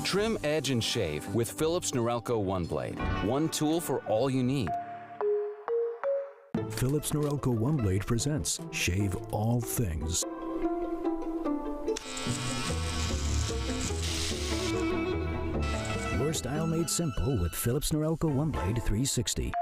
Trim, edge, and shave with Philips Norelco One Blade. One tool for all you need. Philips Norelco One Blade presents Shave All Things. Your style made simple with Philips Norelco One Blade 360.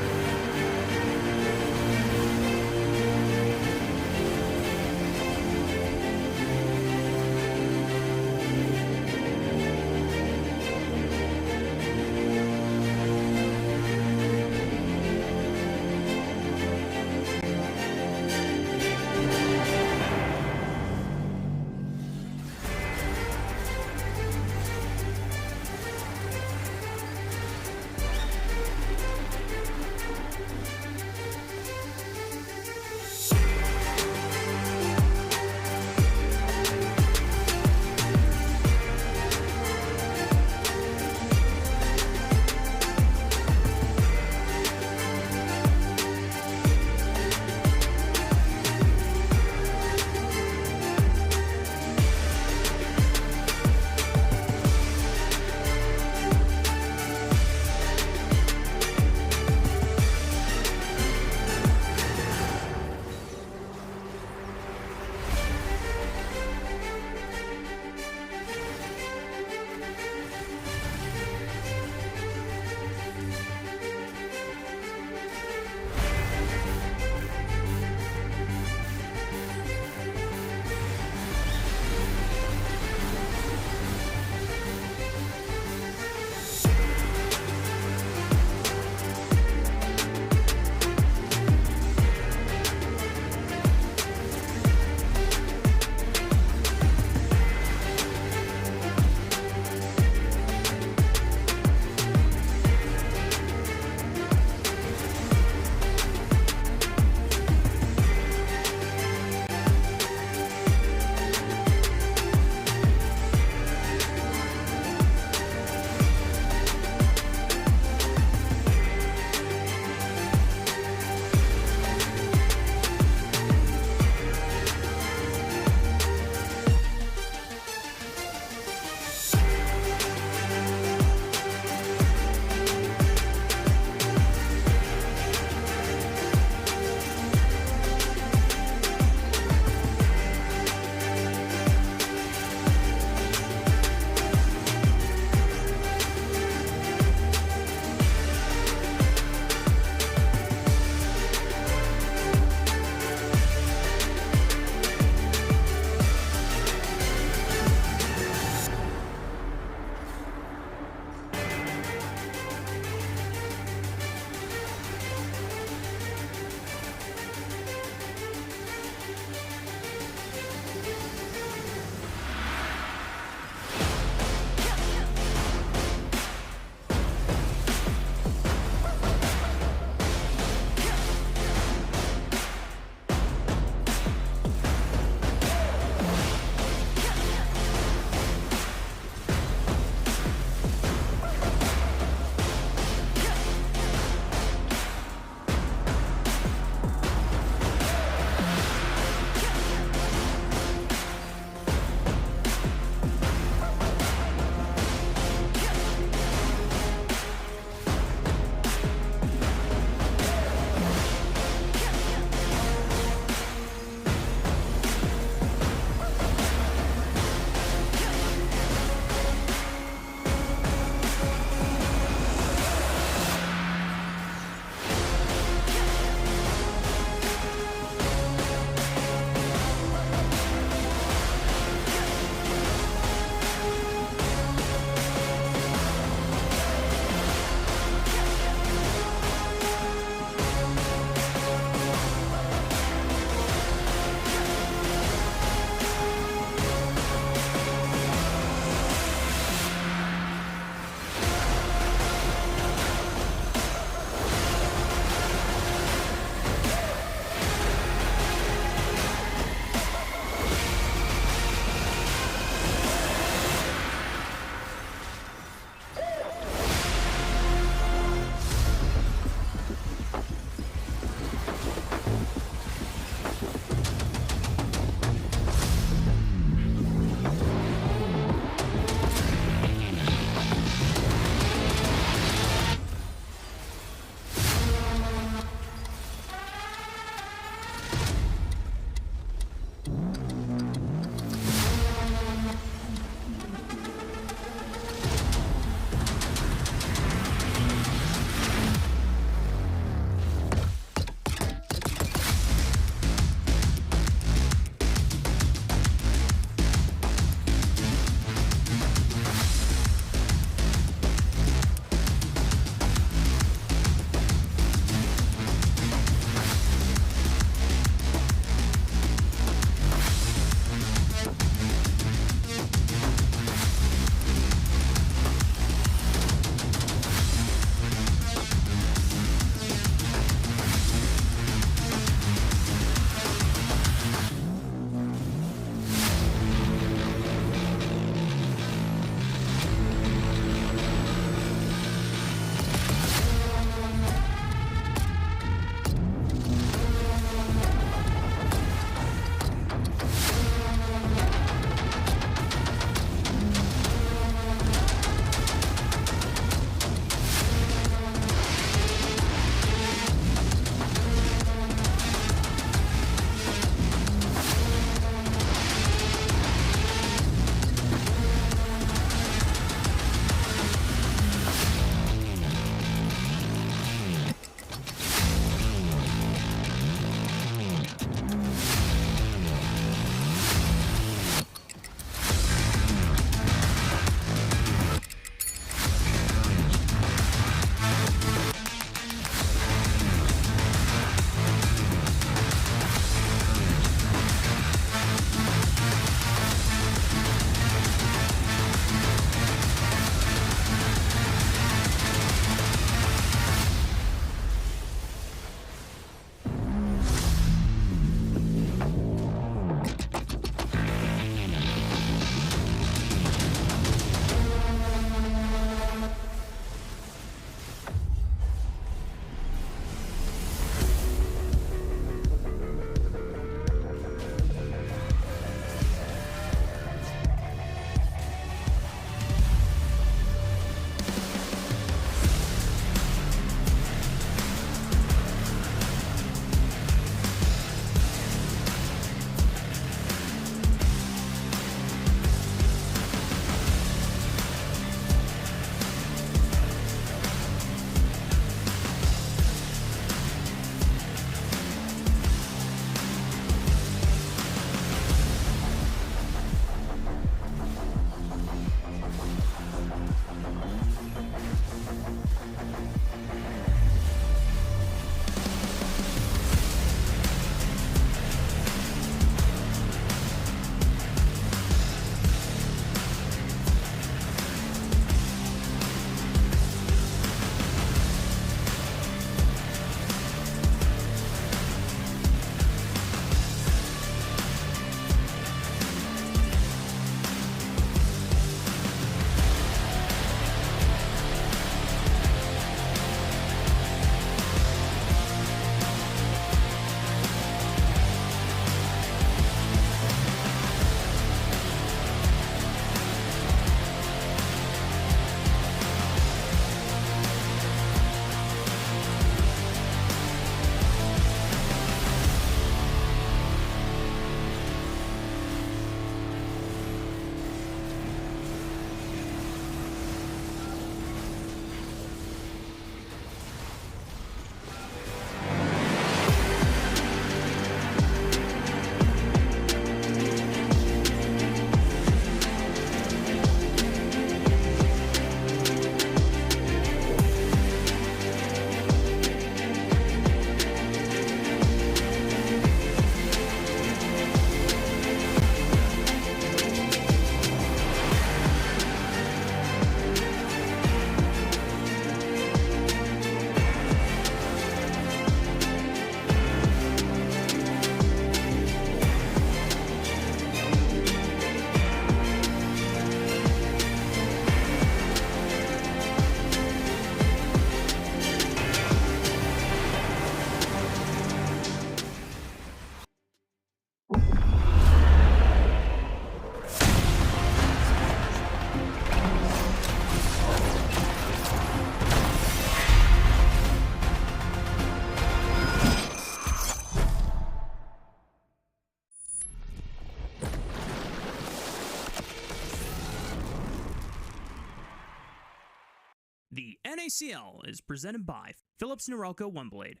NACL is presented by Philips Norelco One Blade.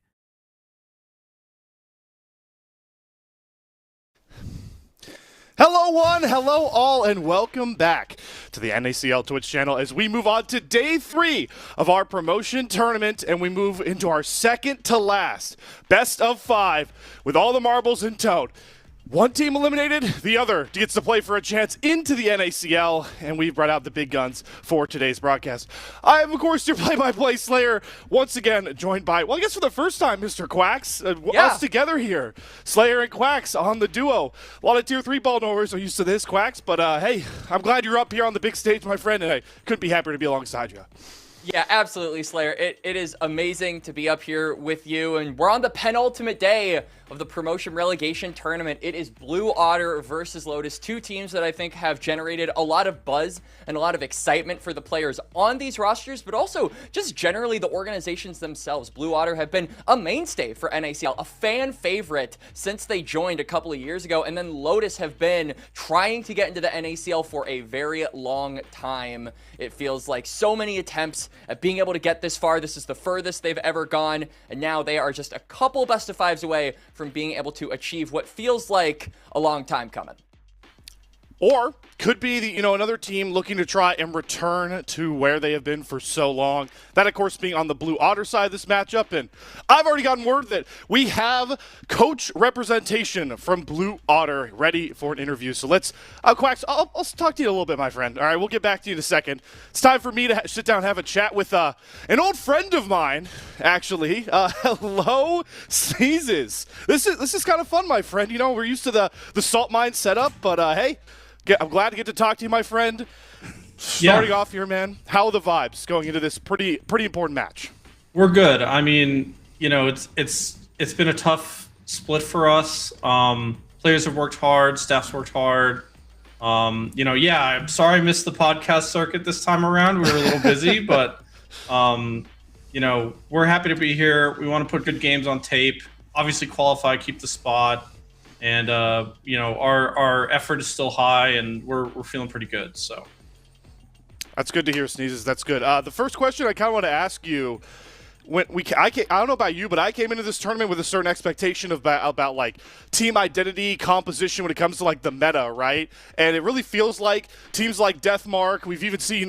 Hello one, hello all, and welcome back to the NACL Twitch channel as we move on to day 3 of our promotion tournament, and we move into our second to last best of 5 with all the marbles in tow. One team eliminated, the other gets to play for a chance into the NACL, and we've brought out the big guns for today's broadcast. I am, of course, your play-by-play Slayer, once again joined by, well, I guess for the first time, Mr. Quacks. Us together here. Slayer and Quacks on the duo. A lot of Tier 3 ball knowers are used to this, Quacks, but hey, I'm glad you're up here on the big stage, my friend, and I couldn't be happier to be alongside you. Yeah, absolutely, Slayer. It is amazing to be up here with you, and we're on the penultimate day of the promotion relegation tournament. It is Blue Otter versus Lotus, two teams that I think have generated a lot of buzz and a lot of excitement for the players on these rosters, but also just generally the organizations themselves. Blue Otter have been a mainstay for NACL, a fan favorite since they joined a couple of years ago, and then Lotus have been trying to get into the NACL for a very long time. It feels like so many attempts at being able to get this far. This is the furthest they've ever gone, and now they are just a couple best of fives away from being able to achieve what feels like a long time coming. Or could be the, another team looking to try and return to where they have been for so long. That, of course, being on the Blue Otter side of this matchup. And I've already gotten word that we have coach representation from Blue Otter ready for an interview. So let's, Quacks, I'll talk to you a little bit, my friend. All right, we'll get back to you in a second. It's time for me to sit down and have a chat with an old friend of mine, actually. Hello, Sneezes. This is kind of fun, my friend. We're used to the salt mine setup, but hey, I'm glad to get to talk to you, my friend. Starting off here, man, how are the vibes going into this pretty important match? We're good. I mean, it's been a tough split for us. Players have worked hard, staff's worked hard. I'm sorry I missed the podcast circuit this time around. We were a little busy, but we're happy to be here. We want to put good games on tape. Obviously qualify, keep the spot. And our effort is still high, and we're feeling pretty good. So that's good to hear, Sneezes. That's good. The first question I kind of want to ask you, I don't know about you, but I came into this tournament with a certain expectation about like team identity, composition when it comes to like the meta, right? And it really feels like teams like Deathmark, we've even seen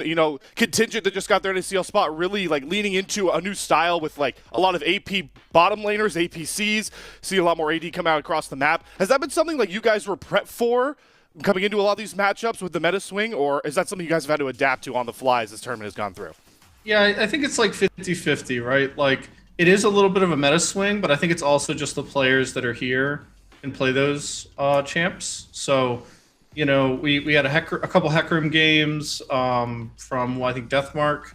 Contingent that just got their NACL spot really like leaning into a new style with like a lot of AP bottom laners, APCs, see a lot more AD come out across the map. Has that been something like you guys were prepped for coming into a lot of these matchups with the meta swing, or is that something you guys have had to adapt to on the fly as this tournament has gone through? Yeah, I think it's like 50-50, right? Like, it is a little bit of a meta swing, but I think it's also just the players that are here and play those champs. So, we had a couple Hack Room games from, I think, Deathmark.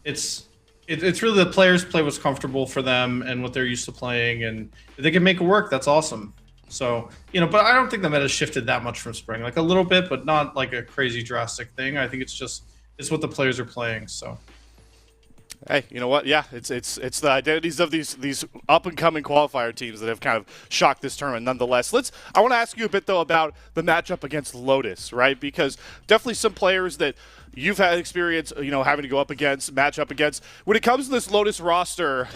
It's really the players play what's comfortable for them and what they're used to playing, and if they can make it work, that's awesome. So, but I don't think the meta shifted that much from spring. Like, a little bit, but not like a crazy drastic thing. I think it's what the players are playing, so... Hey, you know what? Yeah, it's the identities of these up-and-coming qualifier teams that have kind of shocked this tournament nonetheless. I want to ask you a bit, though, about the matchup against Lotus, right? Because definitely some players that you've had experience, having to go up against, match up against. When it comes to this Lotus roster,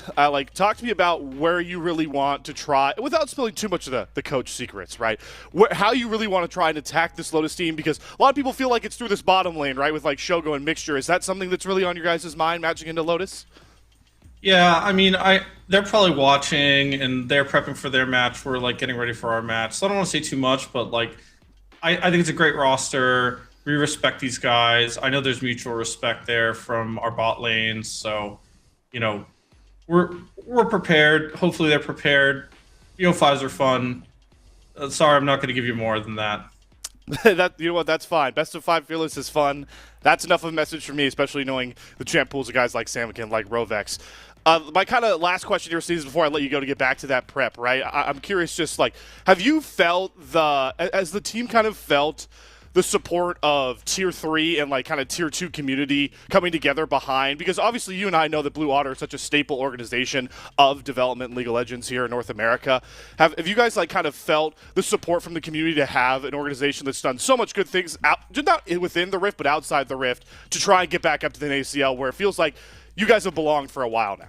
talk to me about where you really want to try, without spilling too much of the coach secrets, right? How you really want to try and attack this Lotus team, because a lot of people feel like it's through this bottom lane, right, with like Shogo and Mixture. Is that something that's really on your guys' mind, matching into Lotus? Yeah, I mean, they're probably watching and they're prepping for their match. We're like getting ready for our match. So I don't want to say too much, but like, I think it's a great roster. We respect these guys. I know there's mutual respect there from our bot lanes. So, we're prepared. Hopefully they're prepared. BO5s are fun. Sorry, I'm not going to give you more than that. That's fine. Best of 5 Fearless is fun. That's enough of a message for me, especially knowing the champ pools of guys like Samikin, like Rovex. My kind of last question here, Steve, before I let you go to get back to that prep, right? I'm curious, just like, have you felt as the team kind of felt the support of Tier 3 and like kind of Tier 2 community coming together behind, because obviously you and I know that Blue Otter is such a staple organization of development in League of Legends here in North America. Have you guys like kind of felt the support from the community to have an organization that's done so much good things, just not within the Rift, but outside the Rift, to try and get back up to the ACL, where it feels like you guys have belonged for a while now.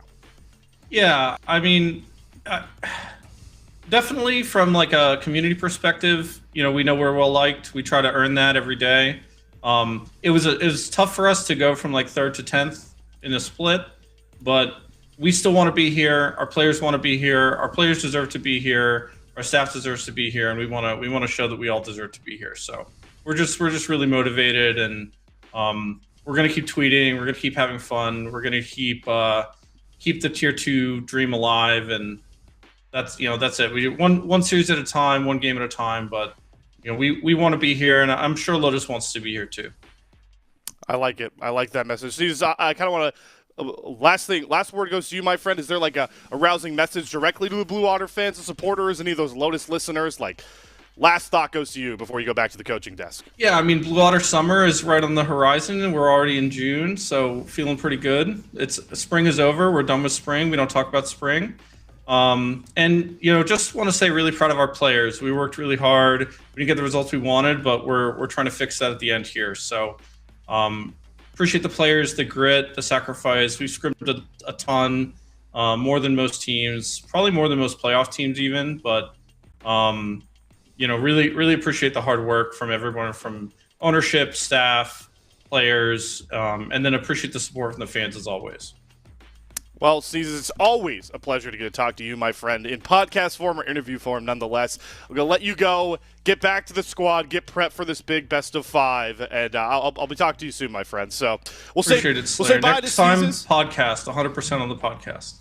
Yeah, I mean, definitely from like a community perspective, you know, we know we're well liked. We try to earn that every day. It was tough for us to go from like 3rd to 10th in a split, but we still want to be here. Our players want to be here. Our players deserve to be here. Our staff deserves to be here, and we want to show that we all deserve to be here. So we're just really motivated, and we're gonna keep tweeting. We're gonna keep having fun. We're gonna keep the tier 2 dream alive, and that's it. We do one series at a time, one game at a time. But you know, we want to be here, and I'm sure Lotus wants to be here too. I like it. I like that message. I kind of want to. Last word goes to you, my friend. Is there like a rousing message directly to the Blue Otter fans and supporters, any of those Lotus listeners? Like, last thought goes to you before you go back to the coaching desk. Yeah, I mean, Blue Otter summer is right on the horizon, and we're already in June, so feeling pretty good. Spring is over. We're done with spring. We don't talk about spring. And you know, just want to say, really proud of our players. We worked really hard. We didn't get the results we wanted, but we're trying to fix that at the end here. So. Appreciate the players, the grit, the sacrifice. We've scripted a ton, more than most teams, probably more than most playoff teams even. But you know, really appreciate the hard work from everyone, from ownership, staff, players, and then appreciate the support from the fans as always. Well, Sneezes, it's always a pleasure to get to talk to you, my friend, in podcast form or interview form, nonetheless. I'm going to let you go, get back to the squad, get prepped for this big best of 5, and I'll be talking to you soon, my friend. So we'll say bye to Sneezes. Podcast, 100% on the podcast.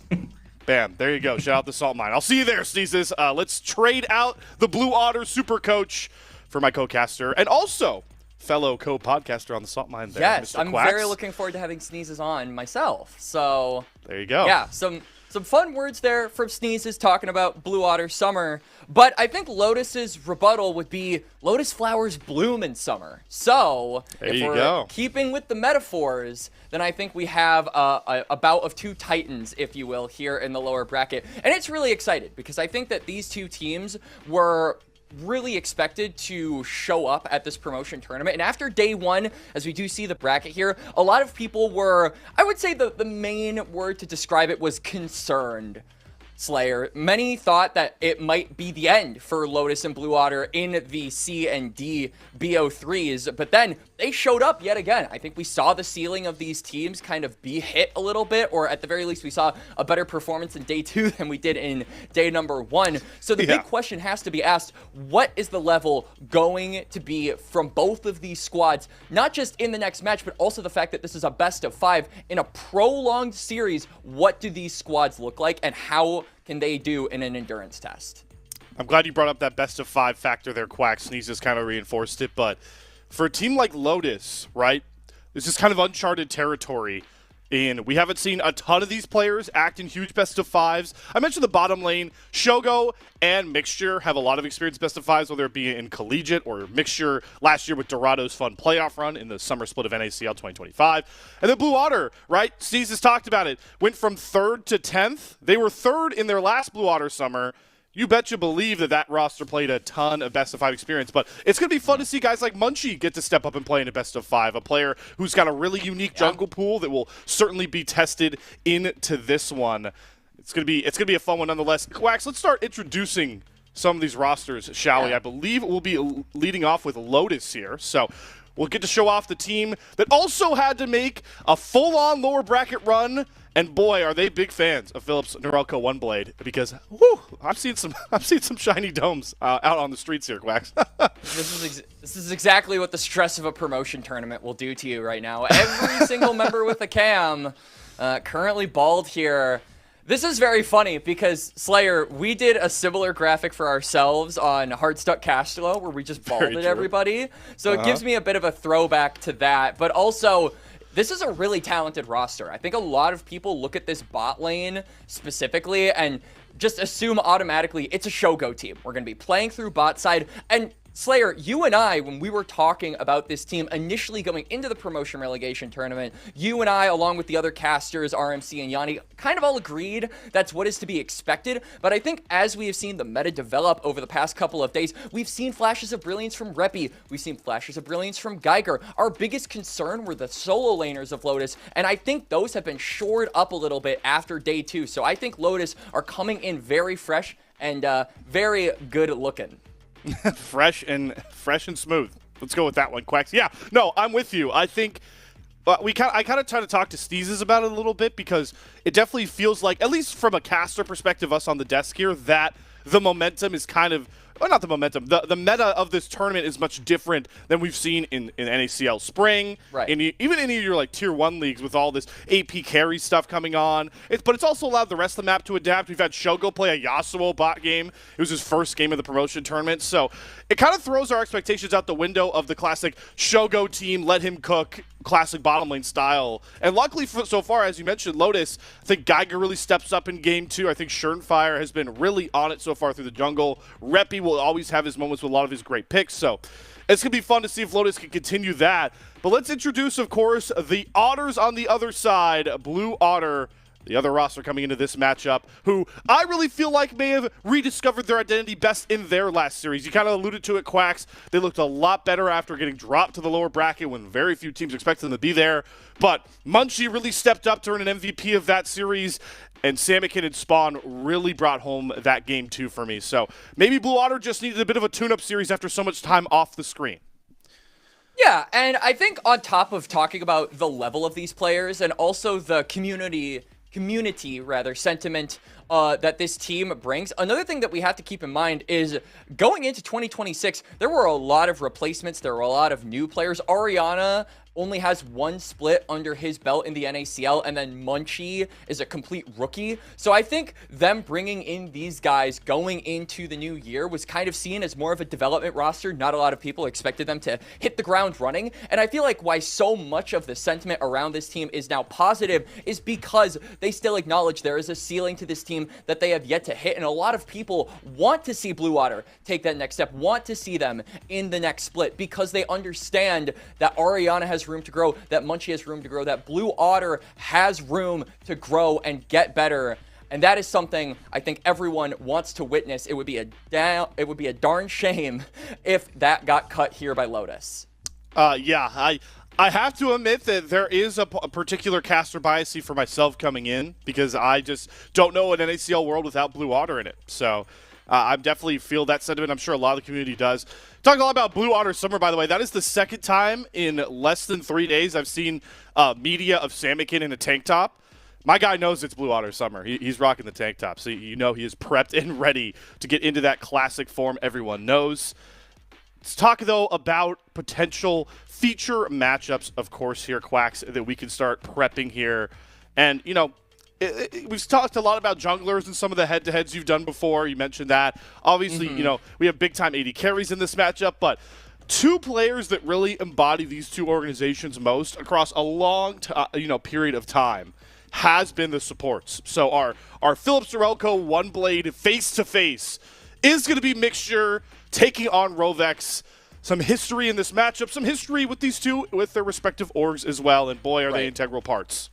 Bam, there you go. Shout out the Salt Mine. I'll see you there, Sneezes. Let's trade out the Blue Otter super coach for my co-caster, and also fellow co-podcaster on the Salt Mine there, Yes, Mr. I'm Quacks. very looking forward to having Sneezes on myself. So there you go. Yeah, some fun words there from Sneezes talking about Blue Otter summer. But I think Lotus's rebuttal would be Lotus flowers bloom in summer. So there if you we're go. keeping with the metaphors, then I think we have a bout of 2 titans, if you will, here in the lower bracket. And it's really excited because I think that these 2 teams were really expected to show up at this promotion tournament. And after day 1, as we do see the bracket here, a lot of people were, I would say the main word to describe it was concerned. Slayer. Many thought that it might be the end for Lotus and Blue Otter in the C and D BO3s, but then they showed up yet again. I think we saw the ceiling of these teams kind of be hit a little bit, or at the very least we saw a better performance in day 2 than we did in day number 1. So the big question has to be asked, what is the level going to be from both of these squads, not just in the next match, but also the fact that this is a best of 5 in a prolonged series. What do these squads look like, and how can they do in an endurance test? I'm glad you brought up that best of 5 factor there, Quack. Sneezes kind of reinforced it, but for a team like Lotus, right, this is kind of uncharted territory. And we haven't seen a ton of these players act in huge best of 5s. I mentioned the bottom lane. Shogo and Mixture have a lot of experience best of 5s, whether it be in collegiate or Mixture last year with Dorado's fun playoff run in the summer split of NACL 2025. And then Blue Otter, right? Steez has talked about it. Went from 3rd to 10th. They were 3rd in their last Blue Otter summer. You bet you believe that roster played a ton of best of 5 experience, but it's going to be fun to see guys like Munchie get to step up and play in a best of 5, a player who's got a really unique jungle pool that will certainly be tested into this one. It's going to be a fun one nonetheless. Quacks, let's start introducing some of these rosters, shall we? I believe we'll be leading off with Lotus here. So we'll get to show off the team that also had to make a full-on lower bracket run. And boy, are they big fans of Philips Norelco OneBlade, because whew, I've seen some shiny domes out on the streets here, Quacks. This is exactly what the stress of a promotion tournament will do to you right now. Every single member with a cam currently bald here. This is very funny because, Slayer, we did a similar graphic for ourselves on Hardstuck Castelo where we just balded everybody. So it gives me a bit of a throwback to that. But also, this is a really talented roster. I think a lot of people look at this bot lane specifically and just assume automatically it's a Shogo team. We're going to be playing through bot side. And Slayer, you and I, when we were talking about this team initially going into the promotion relegation tournament, you and I, along with the other casters, RMC and Yanni, kind of all agreed that's what is to be expected. But I think as we have seen the meta develop over the past couple of days, we've seen flashes of brilliance from Reppy. We've seen flashes of brilliance from Geiger. Our biggest concern were the solo laners of Lotus, and I think those have been shored up a little bit after day 2. So I think Lotus are coming in very fresh and very good looking. fresh and smooth. Let's go with that one, Quacks. Yeah, no, I'm with you. I think I kind of try to talk to Steezes about it a little bit because it definitely feels like, at least from a caster perspective, us on the desk here, that the momentum is kind of, well, not the momentum, the meta of this tournament is much different than we've seen in NACL Spring, right? Even in your like tier 1 leagues with all this AP carry stuff coming on. But it's also allowed the rest of the map to adapt. We've had Shogo play a Yasuo bot game. It was his first game of the promotion tournament, so it kind of throws our expectations out the window of the classic Shogo team, let him cook, classic bottom lane style. And luckily so far, as you mentioned, Lotus, I think Geiger really steps up in game 2. I think Schernfire has been really on it so far through the jungle. Reppy will always have his moments with a lot of his great picks, so it's going to be fun to see if Lotus can continue that. But let's introduce, of course, the Otters on the other side. Blue Otter, the other roster coming into this matchup, who I really feel like may have rediscovered their identity best in their last series. You kind of alluded to it, Quacks. They looked a lot better after getting dropped to the lower bracket when very few teams expected them to be there. But Munchie really stepped up to earn an MVP of that series, and Samikin and Spawn really brought home that game too for me. So maybe Blue Otter just needed a bit of a tune-up series after so much time off the screen. Yeah, and I think on top of talking about the level of these players and also the community sentiment that this team brings. Another thing that we have to keep in mind is going into 2026, there were a lot of replacements. There were a lot of new players. Ariana only has one split under his belt in the NACL, and then Munchie is a complete rookie. So I think them bringing in these guys going into the new year was kind of seen as more of a development roster. Not a lot of people expected them to hit the ground running. And I feel like why so much of the sentiment around this team is now positive is because they still acknowledge there is a ceiling to this team that they have yet to hit. And a lot of people want to see Blue Otter take that next step, want to see them in the next split because they understand that Ariana has room to grow, that Munchie has room to grow, that Blue Otter has room to grow and get better. And that is something I think everyone wants to witness. It would be a darn shame if that got cut here by Lotus. Yeah, I have to admit that there is a particular caster bias for myself coming in because I just don't know an NACL world without Blue Otter in it. So I definitely feel that sentiment. I'm sure a lot of the community does. Talking a lot about Blue Otter Summer, by the way. That is the second time in less than 3 days I've seen media of Samikin in a tank top. My guy knows it's Blue Otter Summer. He's rocking the tank top, so you know he is prepped and ready to get into that classic form everyone knows. Let's talk, though, about potential feature matchups, of course, here, Quacks, that we can start prepping here. And, you know, we've talked a lot about junglers and some of the head-to-heads you've done before. You mentioned that. Obviously, you know, we have big-time AD carries in this matchup, but two players that really embody these two organizations most across a long period of time has been the supports. So our Philips Norelco one blade face-to-face is going to be Mixture taking on Rovex. Some history in this matchup, some history with these two, with their respective orgs as well, and boy, are they integral parts.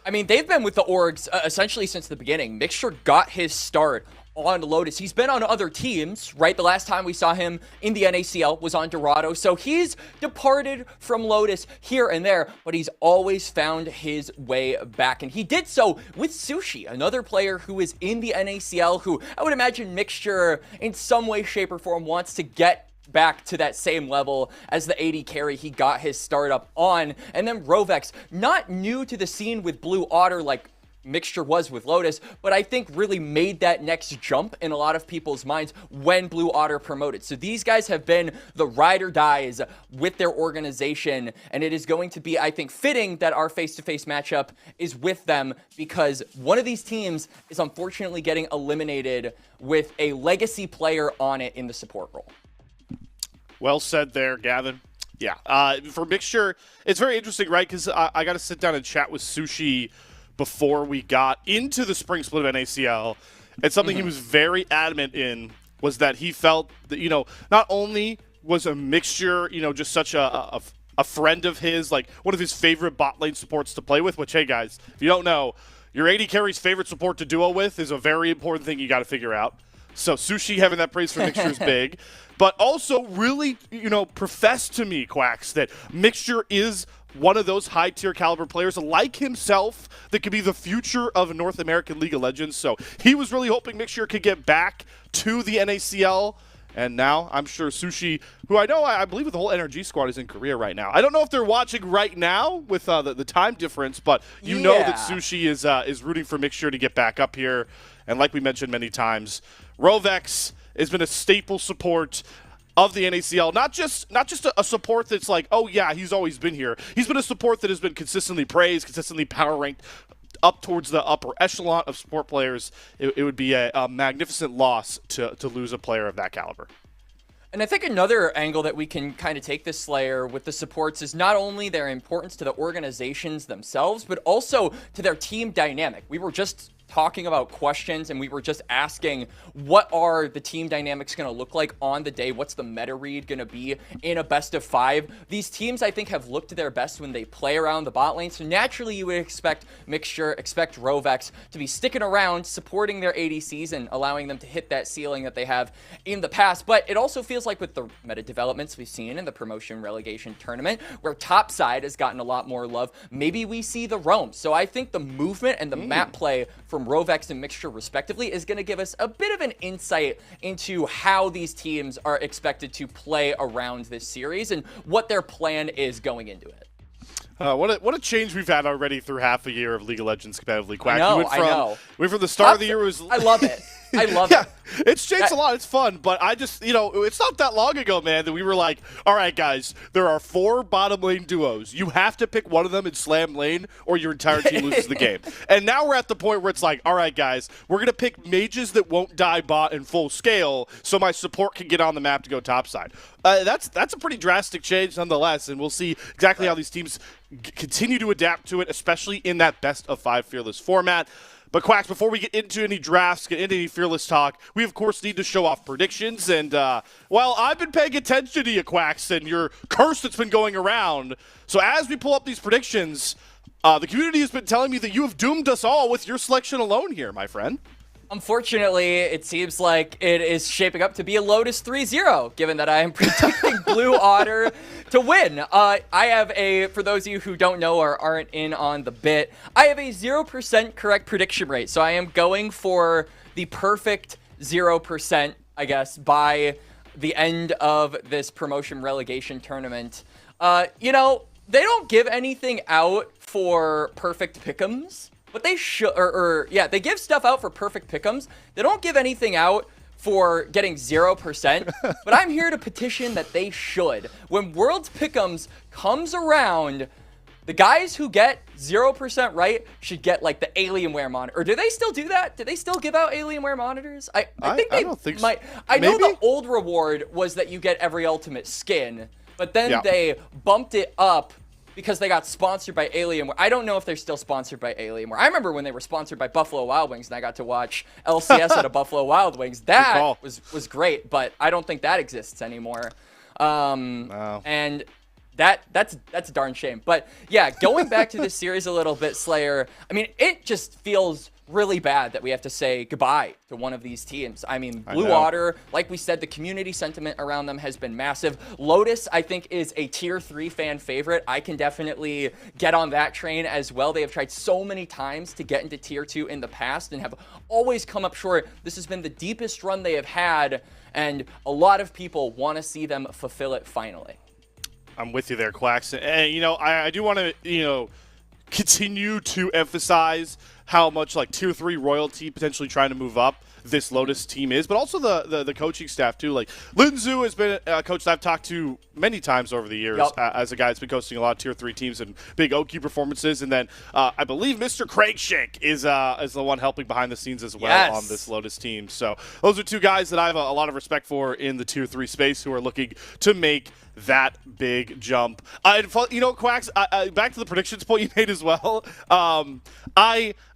I mean, they've been with the orgs essentially since the beginning. Mixture got his start on Lotus. He's been on other teams, right? The last time we saw him in the NACL was on Dorado. So he's departed from Lotus here and there, but he's always found his way back. And he did so with Sushi, another player who is in the NACL, who I would imagine Mixture in some way, shape, or form wants to get back to that same level as the AD carry he got his start up on. And then Rovex, not new to the scene with Blue Otter like Mixture was with Lotus, but I think really made that next jump in a lot of people's minds when Blue Otter promoted. So these guys have been the ride or dies with their organization, and it is going to be, I think, fitting that our face-to-face matchup is with them because one of these teams is unfortunately getting eliminated with a legacy player on it in the support role. Well said there, Gavin. Yeah, for Mixture, it's very interesting, right? Because I got to sit down and chat with Sushi before we got into the spring split of NACL. And something he was very adamant in was that he felt that, you know, not only was a mixture, just such a friend of his, like one of his favorite bot lane supports to play with, which, hey guys, if you don't know, your AD carry's favorite support to duo with is a very important thing you got to figure out. So Sushi having that praise for Mixture is big, but also really, professed to me, Quacks, that Mixture is one of those high-tier caliber players like himself that could be the future of North American League of Legends. So he was really hoping Mixture could get back to the NACL. And now I'm sure Sushi, who I believe the whole NRG squad is in Korea right now. I don't know if they're watching right now with the time difference, but you know that Sushi is rooting for Mixture to get back up here. And like we mentioned many times, Rovex has been a staple support of the NACL. Not just a support that's like, oh yeah, he's always been here. He's been a support that has been consistently praised, consistently power ranked up towards the upper echelon of support players. It would be a magnificent loss to lose a player of that caliber. And I think another angle that we can kind of take this Slayer with the supports is not only their importance to the organizations themselves, but also to their team dynamic. We were just talking about questions and we were just asking, what are the team dynamics going to look like on the day? What's the meta read going to be in a best of 5? These teams, I think, have looked their best when they play around the bot lane. So naturally, you would expect Mixture, expect Rovex to be sticking around, supporting their ADCs and allowing them to hit that ceiling that they have in the past. But it also feels like with the meta developments we've seen in the promotion relegation tournament, where top side has gotten a lot more love, maybe we see the roam. So I think the movement and the map play from Rovex and Mixture respectively is going to give us a bit of an insight into how these teams are expected to play around this series and what their plan is going into it. What a change we've had already through half a year of League of Legends competitively. Quack. I We went from the start of the year was. I love it. I love it. It's changed a lot. It's fun, but I just, it's not that long ago, man, that we were like, all right, guys, there are 4 bottom lane duos. You have to pick one of them in slam lane or your entire team loses the game. And now we're at the point where it's like, all right, guys, we're going to pick mages that won't die bot in full scale so my support can get on the map to go topside. That's a pretty drastic change nonetheless, and we'll see exactly how these teams continue to adapt to it, especially in that best of 5 fearless format. But Quacks, before we get into any drafts, get into any fearless talk, we of course need to show off predictions. And well, I've been paying attention to you, Quacks, and your curse that's been going around. So as we pull up these predictions, the community has been telling me that you have doomed us all with your selection alone here, my friend. Unfortunately, it seems like it is shaping up to be a Lotus 3-0, given that I am predicting Blue Otter to win. I have for those of you who don't know or aren't in on the bit, I have a 0% correct prediction rate. So I am going for the perfect 0%, I guess, by the end of this promotion relegation tournament. They don't give anything out for perfect pick'ems. But they should, they give stuff out for perfect pick'ems. They don't give anything out for getting 0%, but I'm here to petition that they should. When Worlds Pick'ems comes around, the guys who get 0% right should get like the Alienware monitor. Or do they still do that? Do they still give out Alienware monitors? I think they don't think might. So. I know Maybe? the old reward was that you get every ultimate skin, but then they bumped it up because they got sponsored by Alienware. I don't know if they're still sponsored by Alienware. I remember when they were sponsored by Buffalo Wild Wings and I got to watch LCS at a Buffalo Wild Wings. That was great, but I don't think that exists anymore. Wow. And that's a darn shame. But yeah, going back to this series a little bit, Slayer, I mean, it just feels really bad that we have to say goodbye to one of these teams. I mean, Blue Otter, like we said, the community sentiment around them has been massive. Lotus, I think, is a tier 3 fan favorite. I can definitely get on that train as well. They have tried so many times to get into tier 2 in the past and have always come up short. This has been the deepest run they have had, and a lot of people want to see them fulfill it finally. I'm with you there, Quacks. And, I do want to, continue to emphasize how much like tier 3 royalty potentially trying to move up this Lotus team is, but also the coaching staff too. Like Linzu has been a coach that I've talked to many times over the years as a guy that's been coaching a lot of tier 3 teams and big Oki performances. And then I believe Mr. Craigshake is the one helping behind the scenes as well on this Lotus team. So those are 2 guys that I have a lot of respect for in the tier 3 space who are looking to make that big jump. Quacks, back to the predictions point you made as well.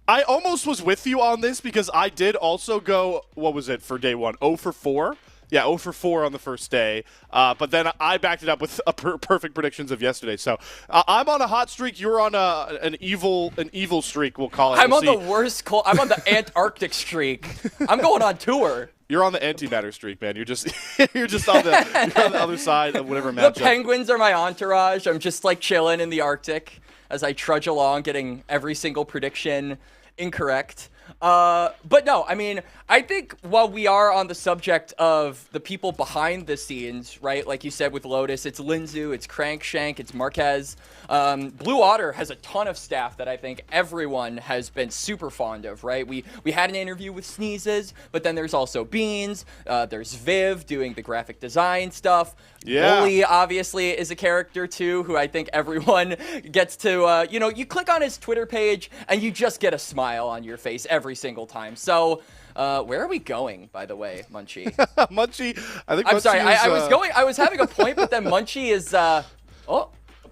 I almost was with you on this because I did also go, what was it for day 1? 0 for 4. Yeah, 0 for 4 on the first day. But then I backed it up with perfect predictions of yesterday. So I'm on a hot streak. You're on an evil streak, we'll call it. I'm on the worst cold. I'm on the Antarctic streak. I'm going on tour. You're on the antimatter streak, man. You're just you're on the other side of whatever matchup. The Penguins are my entourage. I'm just like chilling in the Arctic as I trudge along, getting every single prediction incorrect. But no, I mean, I think while we are on the subject of the people behind the scenes, right? Like you said with Lotus, it's Linzu, it's Crankshank, it's Marquez. Blue Otter has a ton of staff that I think everyone has been super fond of, right? We had an interview with Sneezes, but then there's also Beans. There's Viv doing the graphic design stuff. Yeah. Bully obviously is a character too, who I think everyone gets to, you click on his Twitter page and you just get a smile on your face every single time. So, where are we going, by the way, Munchie? Munchie, I think. I'm sorry, I was having a point, but then Munchie is,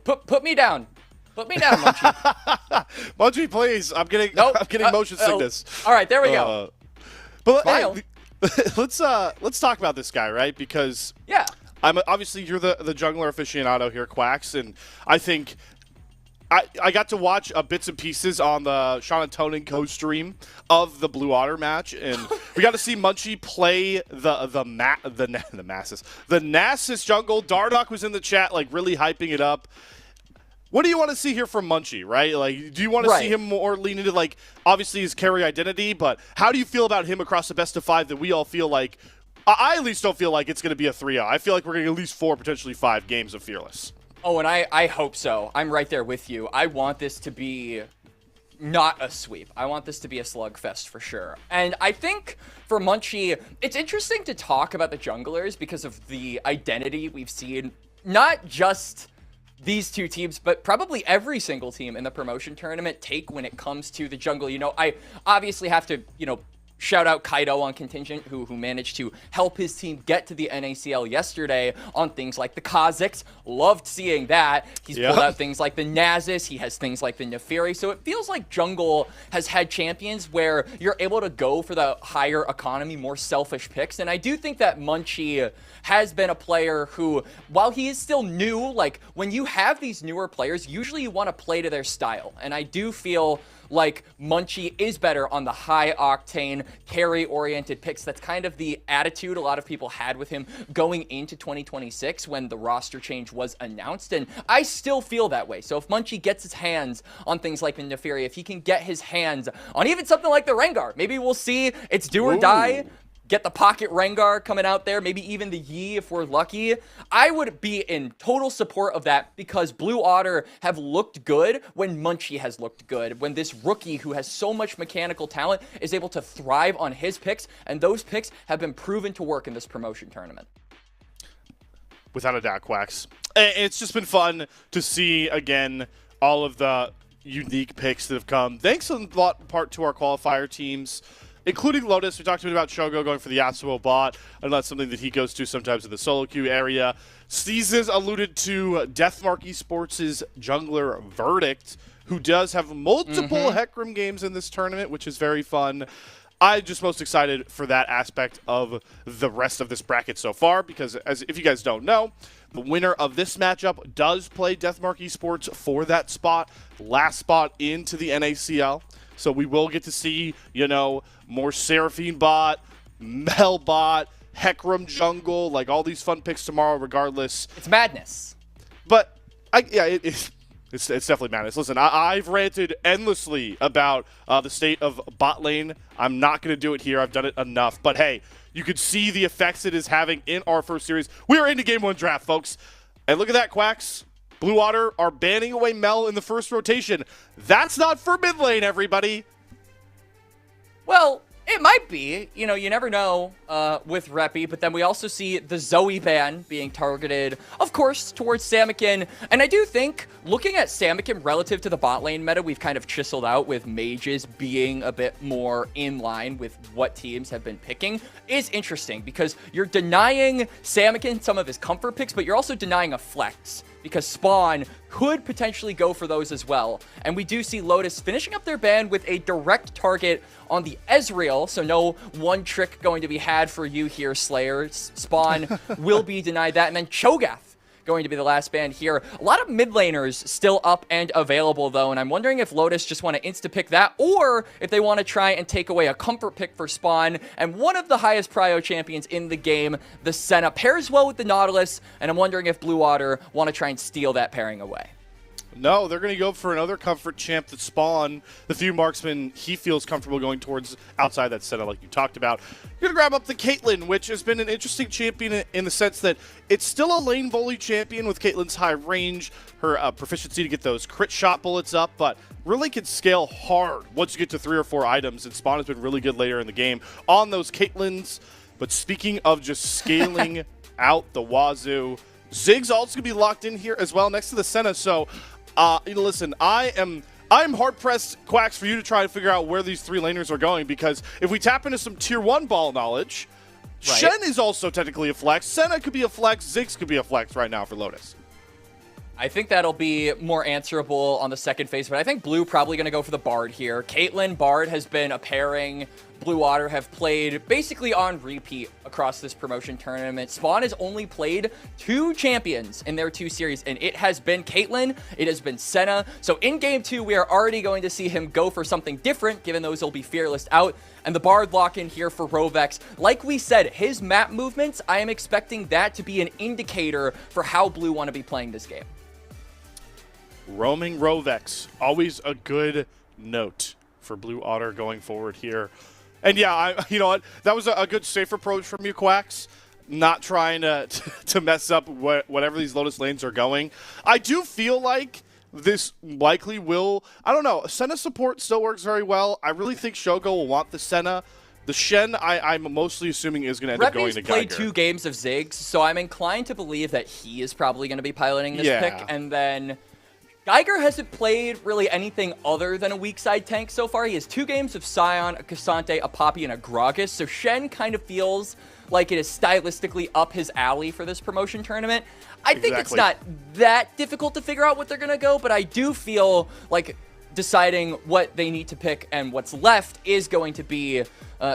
put me down. Put me down, Munchie. Munchie, please. I'm getting motion sickness. All right, there we go. But Smile. hey, let's talk about this guy, right? Because yeah, obviously you're the jungler aficionado here, Quacks, and I think I got to watch bits and pieces on the Sean and Tonin co-stream of the Blue Otter match, and we got to see Munchie play the Nasus jungle. Dardock was in the chat, like really hyping it up. What do you want to see here from Munchie, right? Like, do you want to see him more lean into, like, obviously his carry identity, but how do you feel about him across the best of 5 that we all feel like, I at least don't feel like it's going to be a 3-0. I feel like we're going to get at least 4, potentially 5 games of Fearless. Oh, and I hope so. I'm right there with you. I want this to be not a sweep. I want this to be a slugfest for sure. And I think for Munchie, it's interesting to talk about the junglers because of the identity we've seen, not just these two teams, but probably every single team in the promotion tournament take when it comes to the jungle. I obviously have to, shout out Kaido on contingent, who managed to help his team get to the NACL yesterday on things like the Kazakhs. Loved seeing that. He's pulled out things like the Nasus. He has things like the Neferi. So it feels like jungle has had champions where you're able to go for the higher economy, more selfish picks. And I do think that Munchie has been a player who, while he is still new, like when you have these newer players, usually you want to play to their style. And I do feel like Munchie is better on the high-octane, carry-oriented picks. That's kind of the attitude a lot of people had with him going into 2026 when the roster change was announced, and I still feel that way. So if Munchie gets his hands on things like the Neferi, if he can get his hands on even something like the Rengar, maybe we'll see it's do or die. Get the pocket Rengar coming out there, maybe even the Yi if we're lucky. I would be in total support of that because Blue Otter have looked good when Munchie has looked good, when this rookie who has so much mechanical talent is able to thrive on his picks, and those picks have been proven to work in this promotion tournament. Without a doubt, Quacks. It's just been fun to see, again, all of the unique picks that have come. Thanks a lot in part to our qualifier teams, including Lotus. We talked a bit about Shogo going for the Yasuo bot. I know that's something that he goes to sometimes in the solo queue area. Seasons alluded to Deathmark Esports' jungler Verdict, who does have multiple Hecarim games in this tournament, which is very fun. I'm just most excited for that aspect of the rest of this bracket so far, because if you guys don't know, the winner of this matchup does play Deathmark Esports for that spot, last spot into the NACL. So we will get to see, more Seraphine bot, Mel bot, Hecarim jungle, like all these fun picks tomorrow regardless. It's madness. But, it's definitely madness. Listen, I've ranted endlessly about the state of bot lane. I'm not going to do it here. I've done it enough. But, hey, you could see the effects it is having in our first series. We are into Game 1 draft, folks. And look at that, Quacks. Blue Otter are banning away Mel in the first rotation. That's not for mid lane, everybody. Well, it might be. You never know with Reppy, but then we also see the Zoe ban being targeted, of course, towards Samikin. And I do think, looking at Samikin relative to the bot lane meta, we've kind of chiseled out with mages being a bit more in line with what teams have been picking, is interesting because you're denying Samikin some of his comfort picks, but you're also denying a flex because Spawn could potentially go for those as well. And we do see Lotus finishing up their ban with a direct target on the Ezreal, so no one trick going to be had for you here, Slayer. Spawn will be denied that, and then Cho'Gath going to be the last ban here. A lot of mid laners still up and available though, and I'm wondering if Lotus just want to insta-pick that, or if they want to try and take away a comfort pick for Spawn, and one of the highest prio champions in the game, the Senna, pairs well with the Nautilus, and I'm wondering if Blue Water want to try and steal that pairing away. No, they're going to go for another comfort champ that Spawn, the few marksmen he feels comfortable going towards outside that setup like you talked about. You're going to grab up the Caitlyn, which has been an interesting champion in the sense that it's still a lane volley champion with Caitlyn's high range, her proficiency to get those crit shot bullets up, but really can scale hard once you get to 3 or 4 items, and Spawn has been really good later in the game on those Caitlyn's. But speaking of just scaling out the wazoo, Zig's also going to be locked in here as well next to the Senna, so listen, I'm hard-pressed, Quacks, for you to try to figure out where these 3 laners are going, because if we tap into some Tier 1 ball knowledge, right, Shen is also technically a flex, Senna could be a flex, Ziggs could be a flex right now for Lotus. I think that'll be more answerable on the second phase, but I think Blue probably going to go for the Bard here. Caitlyn, Bard has been a pairing Blue Water have played basically on repeat across this promotion tournament. Spawn has only played 2 champions in their 2 series, and it has been Caitlyn, it has been Senna. So in Game 2, we are already going to see him go for something different, given those will be Fearless out. And the Bard lock in here for Rovex. Like we said, his map movements, I am expecting that to be an indicator for how Blue want to be playing this game. Roaming Rovex, always a good note for Blue Otter going forward here. And yeah, you know what? That was a good safe approach from you, Quacks. Not trying to mess up whatever these Lotus lanes are going. I do feel like this likely will, I don't know, Senna support still works very well. I really think Shogo will want the Senna. The Shen, I'm mostly assuming, is going to end up going to Geiger. Played 2 games of Ziggs, so I'm inclined to believe that he is probably going to be piloting this pick. And then Geiger hasn't played really anything other than a weak side tank so far. He has 2 games of Scion, a Cassante, a Poppy, and a Gragas. So Shen kind of feels like it is stylistically up his alley for this promotion tournament. I think it's not that difficult to figure out what they're going to go, but I do feel like deciding what they need to pick and what's left is going to be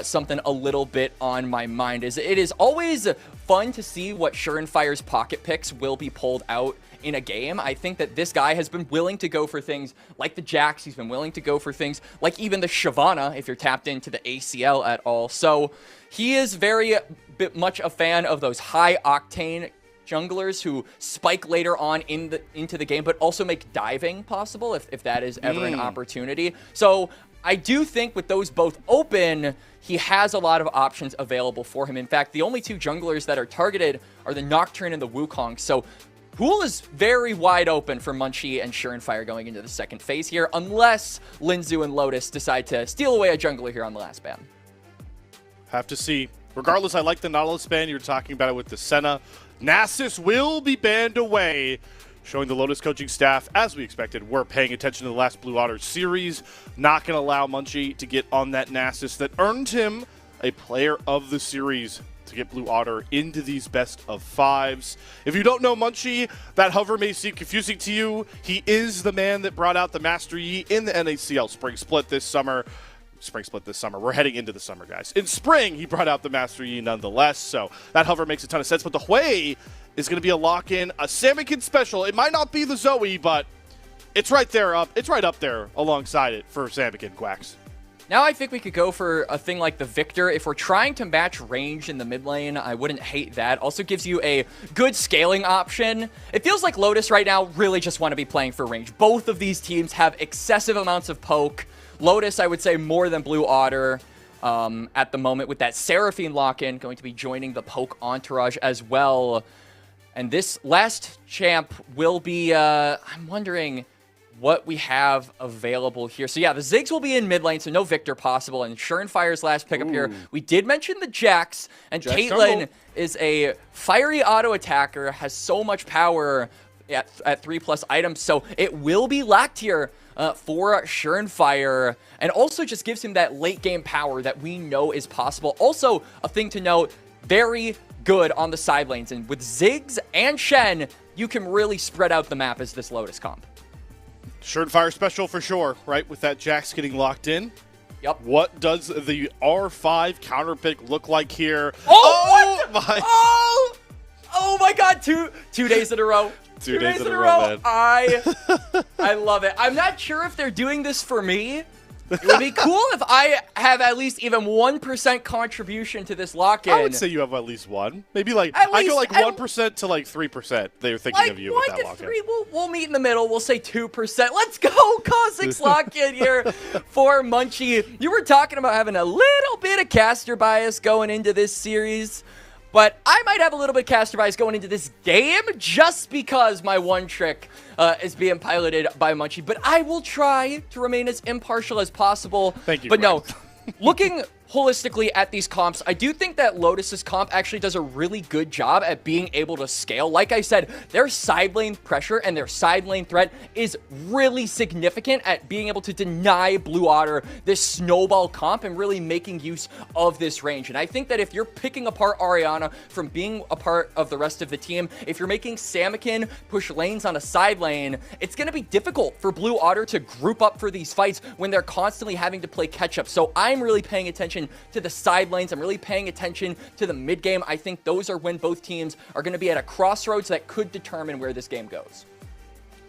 something a little bit on my mind. It is always fun to see what Surefire's pocket picks will be pulled out in a game. I think that this guy has been willing to go for things like the Jax. He's been willing to go for things like even the Shyvana, if you're tapped into the ACL at all. So he is very much a fan of those high octane junglers who spike later on into the game, but also make diving possible if that is ever an opportunity. So I do think with those both open, he has a lot of options available for him. In fact, the only 2 junglers that are targeted are the Nocturne and the Wukong. So pool is very wide open for Munchie and Surefire going into the second phase here, unless Linzu and Lotus decide to steal away a jungler here on the last ban. Have to see. Regardless, I like the Nautilus ban. You're talking about it with the Senna. Nasus will be banned away, showing the Lotus coaching staff, as we expected, we're paying attention to the last Blue Otter series. Not going to allow Munchie to get on that Nasus that earned him a player of the series to get Blue Otter into these best of 5s. If you don't know Munchie, that hover may seem confusing to you. He is the man that brought out the Master Yi in the NACL Spring Split this summer. We're heading into the summer, guys. In spring, he brought out the Master Yi nonetheless, so that hover makes a ton of sense. But the Hui is going to be a lock-in, a Samikin special. It might not be the Zoe, but it's right there it's right up there alongside it for Samikin, Quacks. Now I think we could go for a thing like the Victor. If we're trying to match range in the mid lane, I wouldn't hate that. Also gives you a good scaling option. It feels like Lotus right now really just want to be playing for range. Both of these teams have excessive amounts of poke. Lotus, I would say, more than Blue Otter at the moment, with that Seraphine lock-in going to be joining the poke entourage as well. And this last champ will be, I'm wondering what we have available here. So yeah, the Ziggs will be in mid lane, so no Victor possible. And Surefire's last pickup here. We did mention the Jax, and Caitlyn is a fiery auto attacker, has so much power at 3+ items, so it will be locked here for Surefire, and also just gives him that late game power that we know is possible. Also, a thing to note, very good on the side lanes, and with Ziggs and Shen you can really spread out the map as this Lotus comp. Surefire special for sure, right? With that Jax getting locked in. Yep. What does the R5 counter pick look like here? Oh, oh my! Oh my God! Two days in a row. 2 days in a row, man. I love it. I'm not sure if they're doing this for me. It would be cool if I have at least even 1% contribution to this lock-in. I would say you have at least one. Maybe like I go like 1% to like 3%. They're thinking like of you with that 1 to lock-in. 3. We'll meet in the middle. We'll say 2%. Let's go, Kha'Zix lock-in here for Munchie. You were talking about having a little bit of caster bias going into this series. But I might have a little bit of caster bias going into this game just because my one trick is being piloted by Munchie. But I will try to remain as impartial as possible. Thank you, But Brad. no, looking holistically at these comps, I do think that Lotus's comp actually does a really good job at being able to scale. Like I said, their side lane pressure and their side lane threat is really significant at being able to deny Blue Otter this snowball comp and really making use of this range. And I think that if you're picking apart Ariana from being a part of the rest of the team, if you're making Samakin push lanes on a side lane, it's going to be difficult for Blue Otter to group up for these fights when they're constantly having to play catch up. So I'm really paying attention to the side lanes. I'm really paying attention to the mid game. I think those are when both teams are going to be at a crossroads that could determine where this game goes.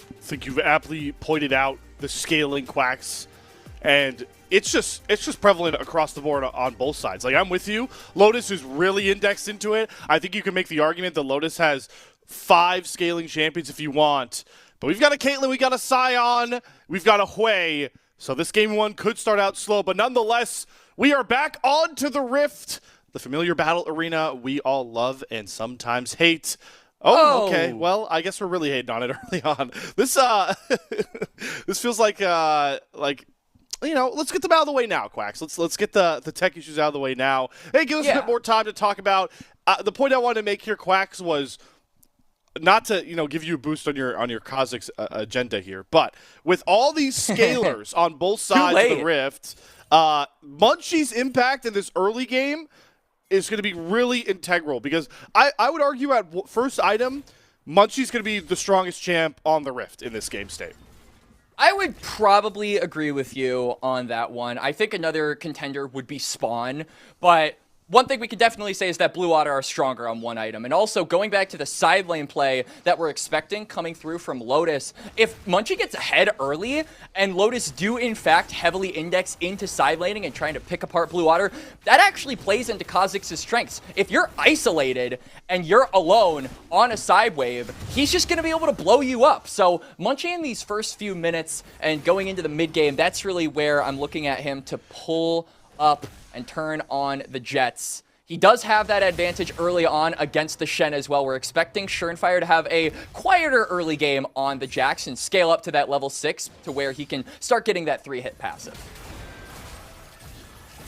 I think you've aptly pointed out the scaling, Quacks, and it's just prevalent across the board on both sides. Like, I'm with you. Lotus is really indexed into it. I think you can make the argument that Lotus has 5 scaling champions if you want, but we've got a Caitlyn, we got a Sion, we've got a Hui, so this game 1 could start out slow, but nonetheless, we are back onto the Rift, the familiar battle arena we all love and sometimes hate. Oh, okay. Well, I guess we're really hating on it early on. This this feels like you know, let's get them out of the way now, Quacks. Let's get the tech issues out of the way now. Hey, give us a bit more time to talk about the point I wanted to make here, Quacks, was not to, you know, give you a boost on your Kha'Zix agenda here, but with all these scalers on both sides of the Rift, Munchie's impact in this early game is going to be really integral because I would argue at first item, Munchie's going to be the strongest champ on the Rift in this game state. I would probably agree with you on that one. I think another contender would be Spawn, but one thing we could definitely say is that Blue Otter are stronger on one item. And also, going back to the side lane play that we're expecting coming through from Lotus, if Munchie gets ahead early and Lotus do, in fact, heavily index into side laning and trying to pick apart Blue Otter, that actually plays into Kha'Zix's strengths. If you're isolated and you're alone on a side wave, he's just going to be able to blow you up. So Munchie in these first few minutes and going into the mid game, that's really where I'm looking at him to pull up and turn on the Jets. He does have that advantage early on against the Shen as well. We're expecting Surefire to have a quieter early game on the Jax and scale up to that level 6 to where he can start getting that 3-hit passive.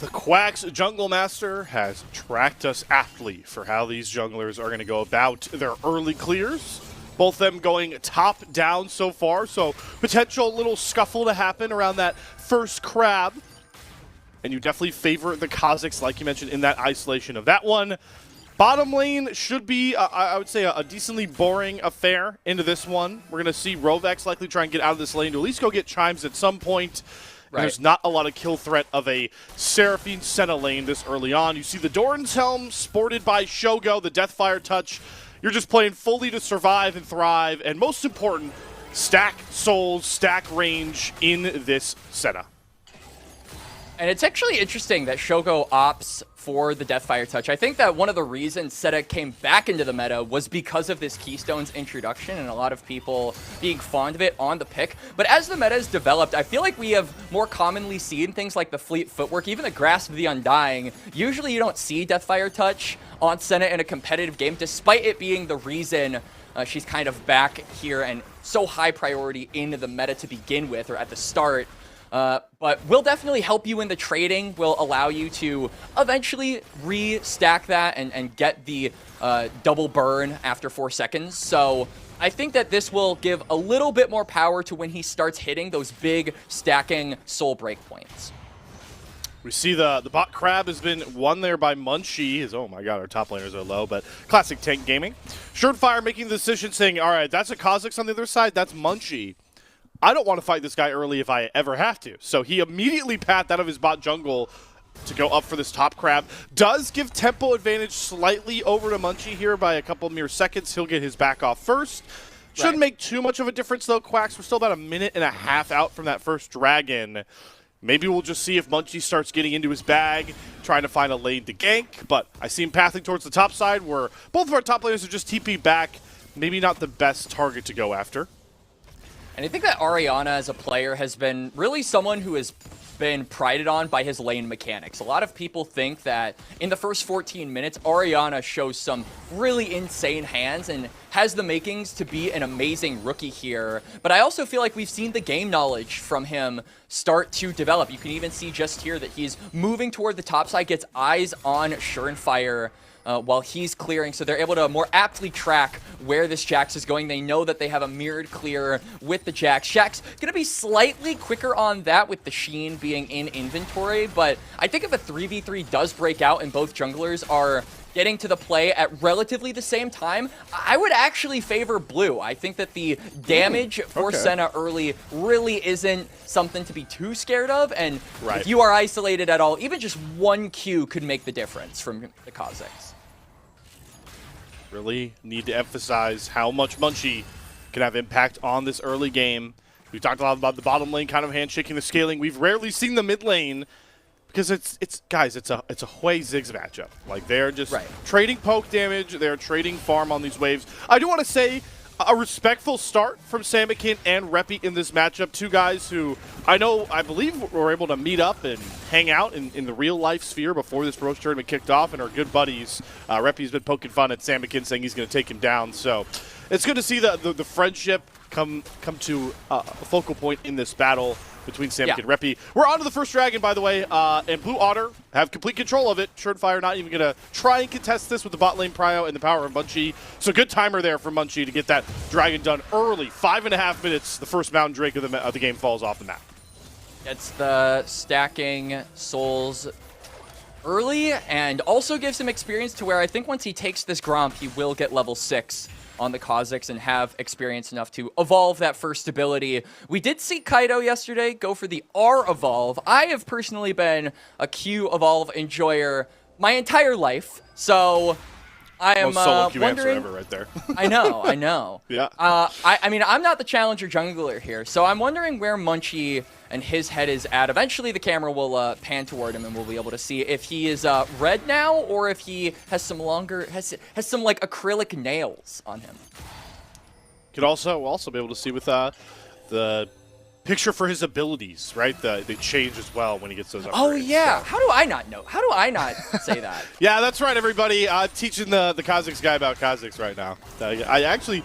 The Quacks Jungle Master has tracked us aptly for how these junglers are going to go about their early clears. Both them going top down so far, so potential little scuffle to happen around that first crab. And you definitely favor the Kha'Zix, like you mentioned, in that isolation of that one. Bottom lane should be, I would say, a decently boring affair into this one. We're going to see Rovex likely try and get out of this lane to at least go get Chimes at some point. Right. There's not a lot of kill threat of a Seraphine Senna lane this early on. You see the Doran's Helm sported by Shogo, the Deathfire Touch. You're just playing fully to survive and thrive, and most important, stack souls, stack range in this Senna. And it's actually interesting that Shogo opts for the Deathfire Touch. I think that one of the reasons Seta came back into the meta was because of this Keystone's introduction and a lot of people being fond of it on the pick. But as the meta has developed, I feel like we have more commonly seen things like the Fleet Footwork, even the Grasp of the Undying. Usually you don't see Deathfire Touch on Sena in a competitive game, despite it being the reason she's kind of back here and so high priority in the meta to begin with, or at the start. But will definitely help you in the trading, will allow you to eventually re-stack that and get the double burn after 4 seconds. So I think that this will give a little bit more power to when he starts hitting those big stacking soul break points. We see the bot crab has been won there by Munchie. Oh my god, our top laners are low, but classic tank gaming. Surenfire making the decision saying, all right, that's a Kha'Zix on the other side, that's Munchie. I don't want to fight this guy early if I ever have to. So he immediately pathed out of his bot jungle to go up for this top crab. Does give tempo advantage slightly over to Munchie here by a couple mere seconds. He'll get his back off first. Shouldn't make too much of a difference though, Quacks. We're still about a minute and a half out from that first dragon. Maybe we'll just see if Munchie starts getting into his bag, trying to find a lane to gank. But I see him pathing towards the top side where both of our top laners are just TP back. Maybe not the best target to go after. And I think that Ariana as a player has been really someone who has been prided on by his lane mechanics. A lot of people think that in the first 14 minutes, Ariana shows some really insane hands and has the makings to be an amazing rookie here. But I also feel like we've seen the game knowledge from him start to develop. You can even see just here that he's moving toward the top side, gets eyes on Surenfire while he's clearing, so they're able to more aptly track where this Jax is going. They know that they have a mirrored clear with the Jax. Jax gonna be slightly quicker on that with the Sheen being in inventory, but I think if a 3v3 does break out and both junglers are getting to the play at relatively the same time, I would actually favor blue. I think that the damage for Senna early really isn't something to be too scared of, and if you are isolated at all, even just one Q could make the difference from the Kha'Zix. Really need to emphasize how much Munchie can have impact on this early game. We've talked a lot about the bottom lane kind of handshaking the scaling. We've rarely seen the mid lane because it's guys, it's a Hui Ziggs matchup. Like they're just trading poke damage, they're trading farm on these waves. I do want to say a respectful start from Samikin and Reppy in this matchup. Two guys who I believe were able to meet up and hang out in the real life sphere before this promotion tournament kicked off and are good buddies. Reppy's been poking fun at Samikin, saying he's going to take him down. So it's good to see the friendship come to a focal point in this battle between Samikin and Reppy. We're on to the first dragon, by the way, and Blue Otter have complete control of it. Surenfire not even going to try and contest this with the bot lane prio and the power of Munchie. So good timer there for Munchie to get that dragon done early. 5.5 minutes, the first Mountain Drake of the game falls off the map. It's the stacking souls early and also gives him experience to where I think once he takes this Gromp, he will get level 6 on the Kha'Zix and have experience enough to evolve that first ability. We did see Kaido yesterday go for the R evolve. I have personally been a Q evolve enjoyer my entire life, so I am wondering. Ever right there. I know. Yeah. I mean, I'm not the challenger jungler here, so I'm wondering where Munchie and his head is at. Eventually, the camera will pan toward him, and we'll be able to see if he is red now or if he has some has some like acrylic nails on him. Could also be able to see with the picture for his abilities, right? They change as well when he gets those upgrades. Oh yeah, so. How do I not know? How do I not say that? Yeah, that's right, everybody. Teaching the Kha'Zix guy about Kha'Zix right now. I actually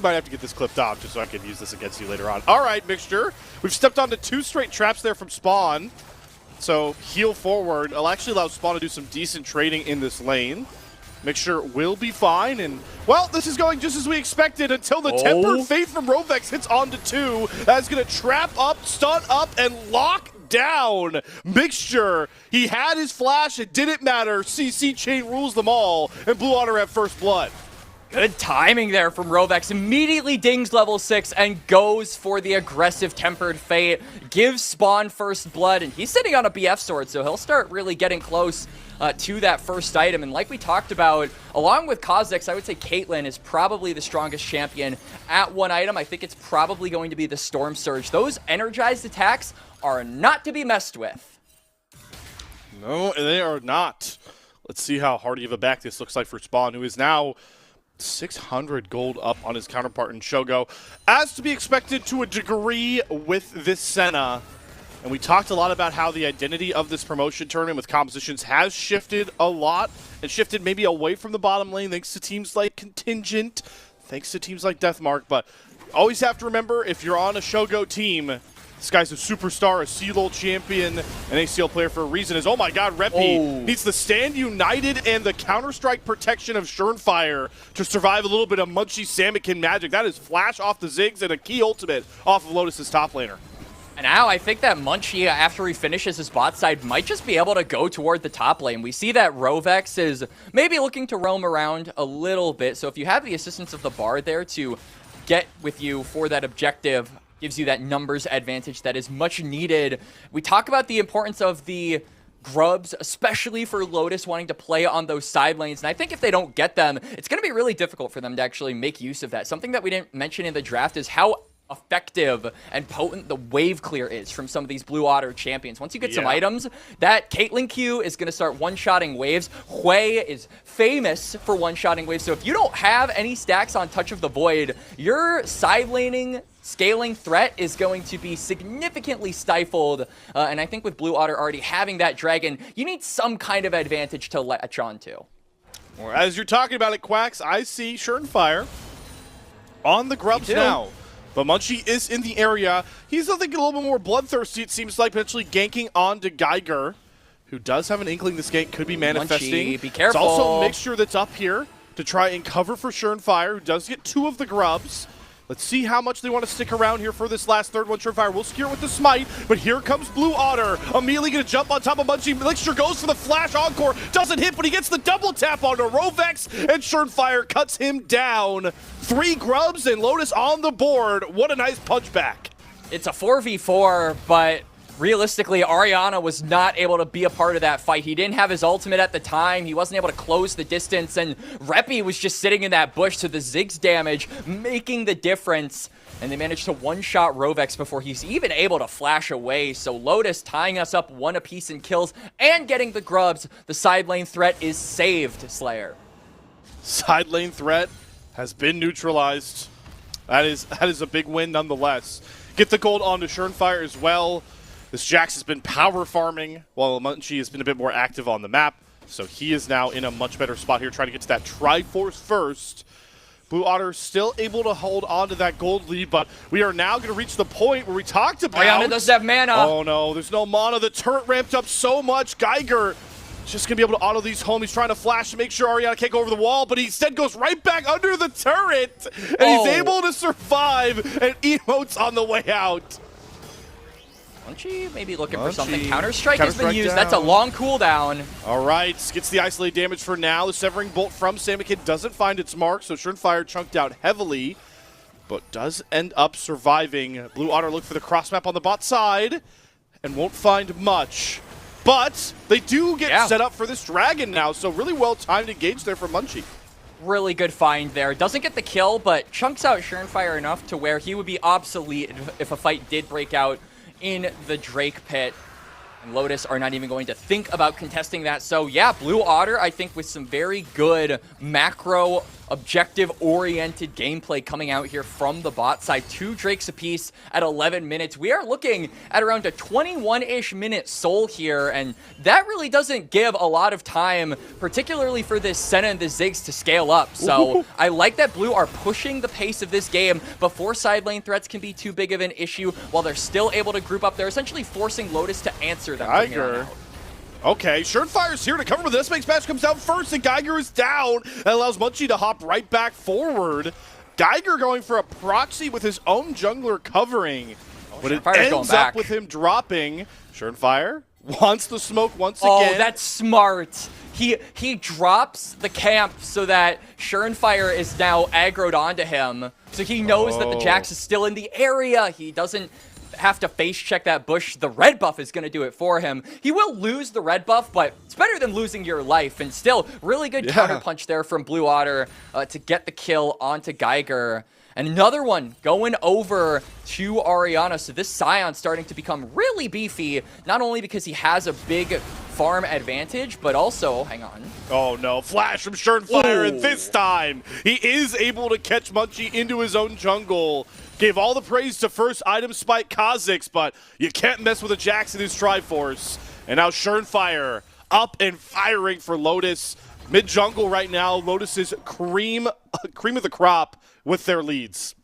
might have to get this clipped off just so I can use this against you later on. All right, Mixture. We've stepped onto 2 straight traps there from Spawn. So heal forward. It'll actually allow Spawn to do some decent trading in this lane. Mixture will be fine, and, well, this is going just as we expected until the Tempered Faith from Rovex hits onto 2. That's going to trap up, stun up, and lock down Mixture. He had his flash, it didn't matter. CC Chain rules them all, and Blue Otter have first blood. Good timing there from Rovex. Immediately dings level 6 and goes for the aggressive Tempered Fate. Gives Spawn first blood, and he's sitting on a BF sword, so he'll start really getting close to that first item. And like we talked about, along with Kha'Zix, I would say Caitlyn is probably the strongest champion at one item. I think it's probably going to be the Storm Surge. Those energized attacks are not to be messed with. No, they are not. Let's see how hardy of a back this looks like for Spawn, who is now 600 gold up on his counterpart in Shogo. As to be expected to a degree with this Senna. And we talked a lot about how the identity of this promotion tournament with compositions has shifted a lot and shifted maybe away from the bottom lane thanks to teams like Contingent, thanks to teams like Deathmark. But always have to remember, if you're on a Shogo team, this guy's a superstar, a CLOL champion, an ACL player for a reason. Is, oh my god, Reppy needs to stand united and the counter-strike protection of Surenfire to survive a little bit of Munchie Samikin magic. That is flash off the Ziggs and a key ultimate off of Lotus's top laner. And now I think that Munchie, after he finishes his bot side, might just be able to go toward the top lane. We see that Rovex is maybe looking to roam around a little bit. So if you have the assistance of the Bard there to get with you for that objective, gives you that numbers advantage that is much needed. We talk about the importance of the grubs, especially for Lotus wanting to play on those side lanes. And I think if they don't get them, it's going to be really difficult for them to actually make use of that. Something that we didn't mention in the draft is how effective and potent the wave clear is from some of these Blue Otter champions. Once you get some items, that Caitlyn Q is going to start one-shotting waves. Hui is famous for one-shotting waves. So if you don't have any stacks on Touch of the Void, your side laning scaling threat is going to be significantly stifled. And I think with Blue Otter already having that dragon, you need some kind of advantage to latch on to. Or as you're talking about it, Quacks, I see Surenfire on the grubs now. But Munchie is in the area. He's, I think, a little bit more bloodthirsty, it seems like, potentially ganking onto Geiger, who does have an inkling this gank could be manifesting. Munchie, be careful. It's also a mixture that's up here to try and cover for Surenfire, who does get 2 of the grubs. Let's see how much they want to stick around here for this last third one. Surenfire will secure with the smite, but here comes Blue Otter. Immediately going to jump on top of Munchie. Elixir goes for the flash encore. Doesn't hit, but he gets the double tap onto Rovex, and Surenfire cuts him down. 3 grubs and Lotus on the board. What a nice punchback. It's a 4v4, but realistically, Ariana was not able to be a part of that fight. He didn't have his ultimate at the time. He wasn't able to close the distance, and Reppy was just sitting in that bush, so the Ziggs damage making the difference. And they managed to one-shot Rovex before he's even able to flash away. So Lotus tying us up 1 apiece in kills and getting the grubs. The side lane threat is saved, Slayer. Side lane threat has been neutralized. That is a big win nonetheless. Get the gold onto Surenfire as well. This Jax has been power farming while Munchie has been a bit more active on the map. So he is now in a much better spot here, trying to get to that Triforce first. Blue Otter still able to hold on to that gold lead, but we are now going to reach the point where we talked about. Ariana doesn't have mana. Oh no, there's no mana. The turret ramped up so much. Geiger just going to be able to auto these home. He's trying to flash to make sure Ariana can't go over the wall, but he instead goes right back under the turret. And he's able to survive and emotes on the way out. Munchie maybe looking for something. Counter-Strike has been used. Down. That's a long cooldown. All right, gets the isolate damage for now. The Severing Bolt from Samikin doesn't find its mark, so Surenfire chunked out heavily, but does end up surviving. Blue Otter look for the cross map on the bot side and won't find much. But they do get set up for this dragon now, so really well-timed engage there from Munchie. Really good find there. Doesn't get the kill, but chunks out Surenfire enough to where he would be obsolete if a fight did break out in the Drake pit. And Lotus are not even going to think about contesting that. So yeah, Blue Otter, I think with some very good macro objective-oriented gameplay coming out here from the bot side. 2 Drakes apiece at 11 minutes. We are looking at around a 21-ish minute soul here, and that really doesn't give a lot of time, particularly for this Senna and the Ziggs to scale up. So I like that Blue are pushing the pace of this game before side lane threats can be too big of an issue, while they're still able to group up. They're essentially forcing Lotus to answer them. Geiger. Okay, Surenfire's here to cover, but this makes match comes down first, and Geiger is down. That allows Munchie to hop right back forward. Geiger going for a proxy with his own jungler covering, but it ends up with him dropping. Surenfire wants the smoke once again. Oh, that's smart. He drops the camp so that Surenfire is now aggroed onto him, so he knows that the Jax is still in the area. He doesn't have to face check that bush. The red buff is going to do it for him. He will lose the red buff, but it's better than losing your life. And still, really good counter punch there from Blue Otter to get the kill onto Geiger. And another one going over to Ariana. So this Scion starting to become really beefy, not only because he has a big farm advantage, but also, hang on. Oh no, flash from Surenfire, and this time he is able to catch Munchie into his own jungle. Gave all the praise to first item spike Kha'Zix, but you can't mess with a Jax in his Triforce. And now Surenfire up and firing for Lotus. Mid-jungle right now, Lotus is cream of the crop with their leads.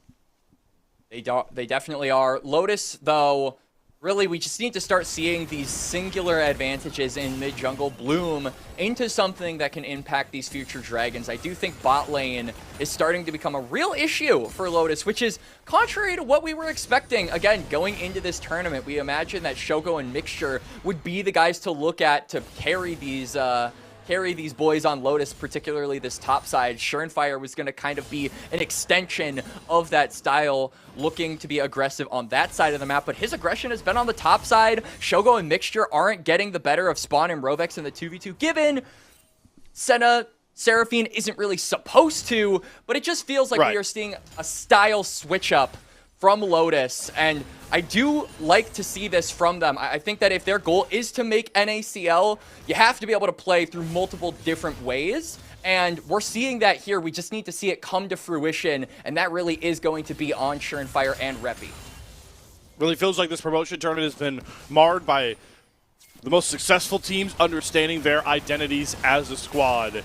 They definitely are. Lotus, though, Really, we just need to start seeing these singular advantages in mid-jungle bloom into something that can impact these future dragons. I do think bot lane is starting to become a real issue for Lotus, which is contrary to what we were expecting. Again, going into this tournament, we imagined that Shogo and Mixture would be the guys to look at to carry these boys on Lotus, particularly this top side. Surenfire was going to kind of be an extension of that style, looking to be aggressive on that side of the map, but his aggression has been on the top side. Shogo and Mixture aren't getting the better of Spawn and Rovex in the 2v2, given Senna, Seraphine isn't really supposed to, but it just feels like we are seeing a style switch up from Lotus, and I do like to see this from them. I think that if their goal is to make NACL, you have to be able to play through multiple different ways, and we're seeing that here. We just need to see it come to fruition, and that really is going to be on Surenfire and Reppy. Really feels like this promotion tournament has been marred by the most successful teams understanding their identities as a squad.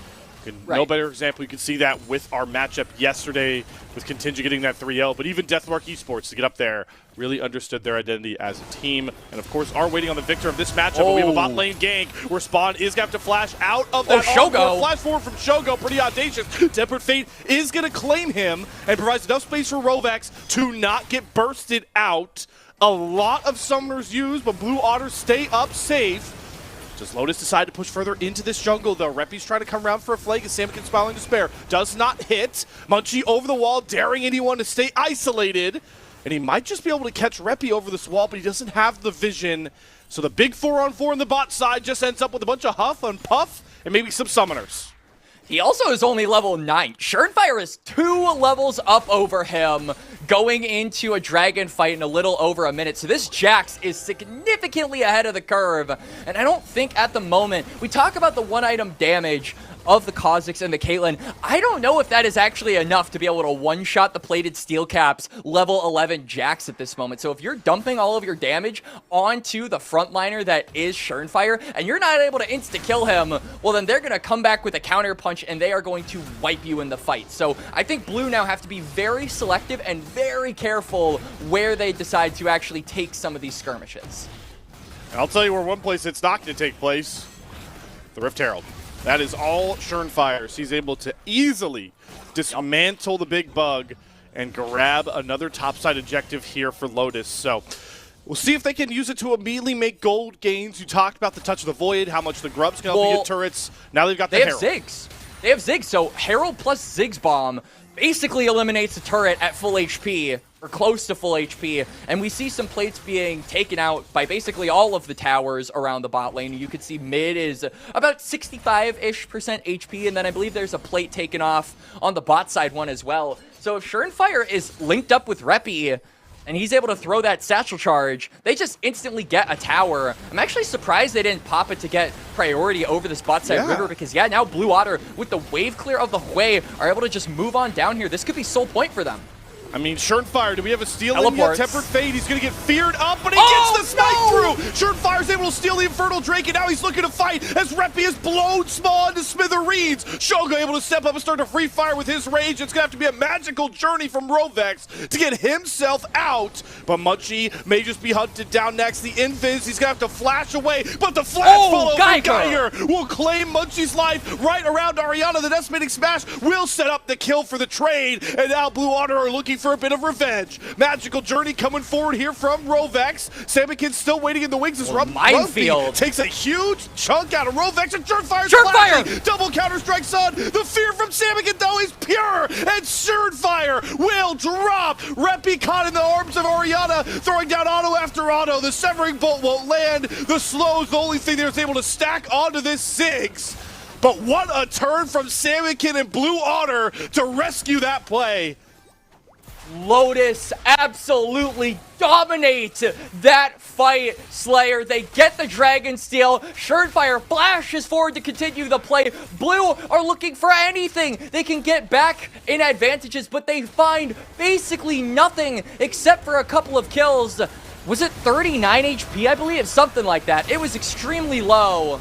No better example, you can see that with our matchup yesterday with Contingent getting that 3-0, but even Deathmark Esports to get up there really understood their identity as a team, and of course are waiting on the victor of this matchup. But we have a bot lane gank where Spawn is going to have to flash out of that. Shogo. Flash forward from Shogo, pretty audacious. Tempered Fate is going to claim him and provides enough space for Rovex to not get bursted out. A lot of summoners used, but Blue Otters stay up safe. Does Lotus decide to push further into this jungle, though? Reppy's trying to come around for a flank, and Samikin Smiling Despair does not hit. Munchie over the wall, daring anyone to stay isolated. And he might just be able to catch Reppy over this wall, but he doesn't have the vision. So the big 4-on-4 on the bot side just ends up with a bunch of huff and puff and maybe some summoners. He also is only level 9. Surenfire is 2 levels up over him, going into a dragon fight in a little over a minute. So this Jax is significantly ahead of the curve. And I don't think at the moment, we talk about the 1-item damage of the Kha'Zix and the Caitlyn. I don't know if that is actually enough to be able to one-shot the plated steel caps level 11 Jax at this moment. So if you're dumping all of your damage onto the frontliner that is Surenfire, and you're not able to insta-kill him, well then they're going to come back with a counter punch and they are going to wipe you in the fight. So I think Blue now have to be very selective and very careful where they decide to actually take some of these skirmishes. And I'll tell you where one place it's not going to take place. The Rift Herald. That is all Surenfire. So he's able to easily dismantle the big bug and grab another topside objective here for Lotus. So we'll see if they can use it to immediately make gold gains. You talked about the Touch of the Void, how much the Grubs can help you get turrets. Now they've got the Herald. They have Ziggs, so Herald plus Ziggs Bomb basically eliminates a turret at full HP, or close to full HP, and we see some plates being taken out by basically all of the towers around the bot lane. You could see mid is about 65-ish% HP, and then I believe there's a plate taken off on the bot side one as well. So if Surenfire is linked up with Reppy, and he's able to throw that satchel charge, they just instantly get a tower. I'm actually surprised they didn't pop it to get priority over this bot side river, because now Blue Otter, with the wave clear of the Hui, are able to just move on down here. This could be sole point for them. I mean, Surenfire, do we have a steal in yet? Tempered Fate, he's going to get feared up, but he gets the smite through! Surenfire's able to steal the Infernal Drake, and now he's looking to fight as Reppy is blown small into smithereens. Shogo able to step up and start to free fire with his rage. It's going to have to be a magical journey from Rovex to get himself out, but Munchie may just be hunted down next. The Invis, he's going to have to flash away, but the flash follow from Geiger will claim Munchie's life right around Ariana. The Decimating Smash will set up the kill for the trade, and now Blue Otter are looking for a bit of revenge. Magical journey coming forward here from Rovex. Samikin's still waiting in the wings as Minefield takes a huge chunk out of Rovex, and Surenfire double counter strikes on. The fear from Samikin though is pure, and Surenfire will drop. Reppy caught in the arms of Ariana, throwing down auto after auto. The Severing Bolt won't land. The slow is the only thing that was able to stack onto this Ziggs. But what a turn from Samikin and Blue Otter to rescue that play. Lotus absolutely dominate that fight, Slayer. They get the Dragon Steel. Surenfire flashes forward to continue the play. Blue are looking for anything they can get back in advantages, but they find basically nothing except for a couple of kills. Was it 39 HP, I believe? Something like that. It was extremely low.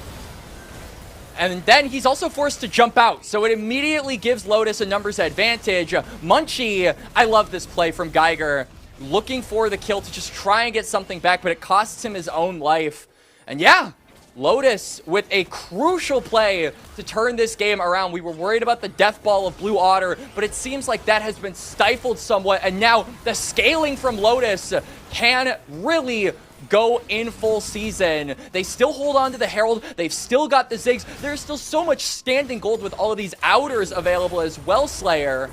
And then he's also forced to jump out, so it immediately gives Lotus a numbers advantage. Munchie, I love this play from Geiger. looking for the kill to just try and get something back, but it costs him his own life. And yeah, Lotus with a crucial play to turn this game around. We were worried about the death ball of Blue Otter, but it seems like that has been stifled somewhat, and now the scaling from Lotus can really go in full season. They still hold on to the Herald. They've still got the Ziggs. There's still so much standing gold with all of these outers available as well, Slayer.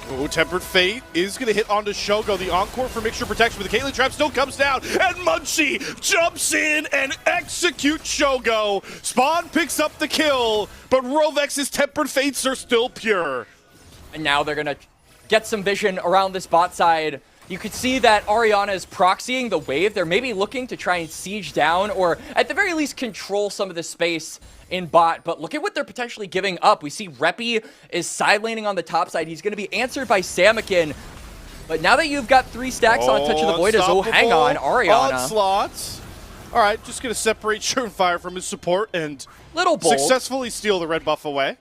Oh, Tempered Fate is going to hit onto Shogo. The Encore for Mixture Protection, but the Caitlyn Trap still comes down, and Munchie jumps in and executes Shogo. Spawn picks up the kill, but Rovex's Tempered Fates are still pure. And now they're going to get some vision around this bot side. You could see that Ariana is proxying the wave. They're maybe looking to try and siege down, or at the very least control some of the space in bot, but look at what they're potentially giving up. We see Reppy is side laning on the top side. He's going to be answered by Samikin. But now that you've got 3 stacks on Touch of the Void, hang on, Ariana. Onslaught. All right, just going to separate Surenfire from his support and Little bold. Successfully steal the red buff away.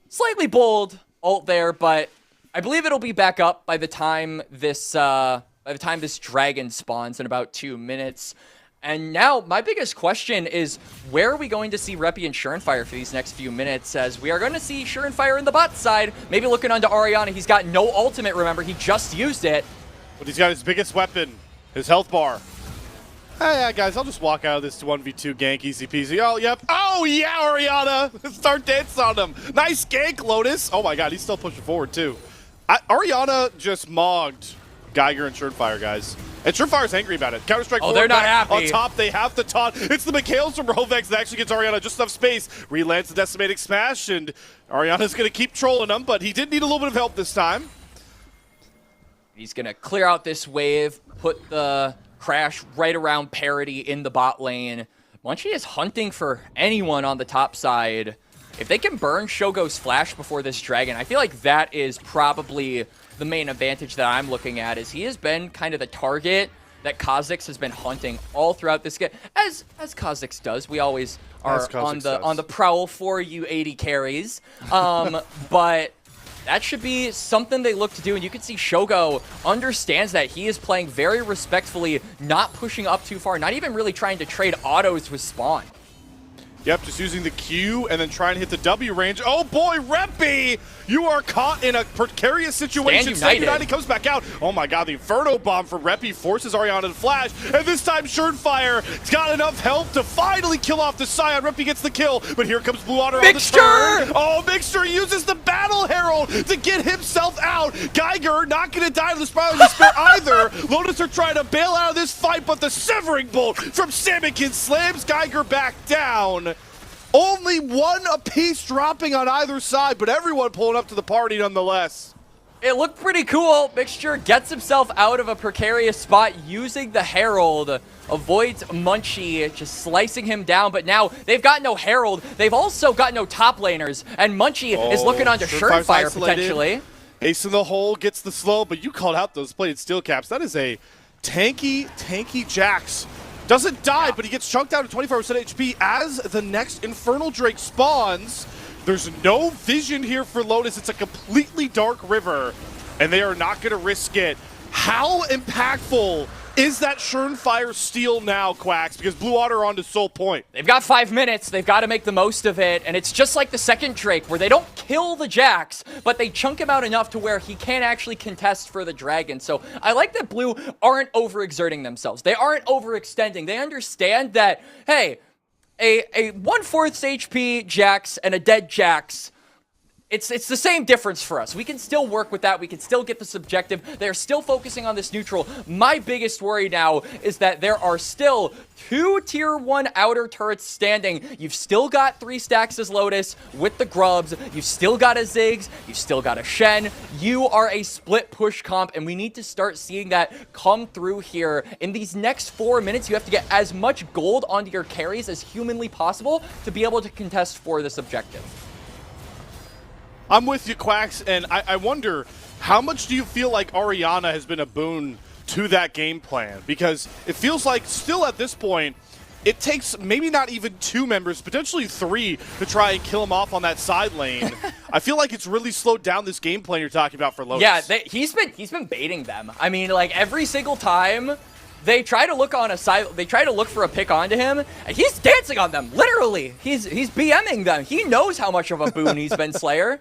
Slightly bold ult there, but I believe it'll be back up by the time this dragon spawns in about 2 minutes. And now, my biggest question is, where are we going to see Reppy and Surenfire for these next few minutes? As we are going to see Surenfire in the bot side, maybe looking onto Ariana. He's got no ultimate, remember, he just used it. But he's got his biggest weapon, his health bar. Hey, yeah, guys, I'll just walk out of this 1v2 gank, easy peasy. Oh, yep. Oh, yeah, Ariana! Start dancing on him. Nice gank, Lotus. Oh, my God, he's still pushing forward, too. Ariana just mogged Geiger and Surenfire, guys. And Surefire's angry about it. Counter-Strike they're not happy. On top, they have the taunt. It's the Mikhails from Rovex that actually gets Ariana just enough space. Relands the Decimating Smash, and Ariana's going to keep trolling him, but he did need a little bit of help this time. He's going to clear out this wave, put the Crash right around parity in the bot lane. Munchie is hunting for anyone on the top side. If they can burn Shogo's flash before this dragon, I feel like that is probably the main advantage that I'm looking at, is he has been kind of the target that Kha'Zix has been hunting all throughout this game. As Kha'Zix does, we always are on the prowl for you 80 carries. But that should be something they look to do, and you can see Shogo understands that. He is playing very respectfully, not pushing up too far, not even really trying to trade autos with Spawn. Yep, just using the Q and then trying to hit the W range. Oh boy, Reppy! You are caught in a precarious situation. Stand United comes back out. Oh my God, the Inferno Bomb from Reppy forces Ariana to flash. And this time, Surenfire's got enough health to finally kill off the Scion. Reppy gets the kill, but here comes Blue Otter on the turn. Oh, Mixture uses the Battle Herald to get himself out. Geiger not going to die to the Spiral Despair either. Lotus are trying to bail out of this fight, but the Severing Bolt from Samikin slams Geiger back down. Only one apiece dropping on either side, but everyone pulling up to the party nonetheless. It looked pretty cool. Mixture gets himself out of a precarious spot using the Herald. Avoids Munchie just slicing him down, but now they've got no Herald. They've also got no top laners, and Munchie is looking onto Surenfire potentially. Ace in the hole, gets the slow, but you called out those plated steel caps. That is a tanky Jax. Doesn't die, but he gets chunked out at 25% HP as the next Infernal Drake spawns. There's no vision here for Lotus. It's a completely dark river, and they are not going to risk it. How impactful is that Surenfire steal now, Quacks? Because Blue Otter are on to Soul Point. They've got 5 minutes. They've got to make the most of it. And it's just like the second Drake, where they don't kill the Jax, but they chunk him out enough to where he can't actually contest for the Dragon. So I like that Blue aren't overexerting themselves. They aren't overextending. They understand that, hey, a 1/4 HP Jax and a dead Jax, it's the same difference for us. We can still work with that. We can still get this objective. They're still focusing on this neutral. My biggest worry now is that there are still 2 tier 1 outer turrets standing. You've still got 3 stacks as Lotus with the Grubs. You've still got a Ziggs. You've still got a Shen. You are a split push comp, and we need to start seeing that come through here. In these next 4 minutes, you have to get as much gold onto your carries as humanly possible to be able to contest for this objective. I'm with you, Quacks, and I wonder, how much do you feel like Ariana has been a boon to that game plan? Because it feels like still at this point, it takes maybe not even 2 members, potentially 3, to try and kill him off on that side lane. I feel like it's really slowed down this game plan you're talking about for Lotus. Yeah, he's been baiting them. I mean, like every single time they try to look on a side, they try to look for a pick onto him, and he's dancing on them. Literally, he's BMing them. He knows how much of a boon he's been, Slayer.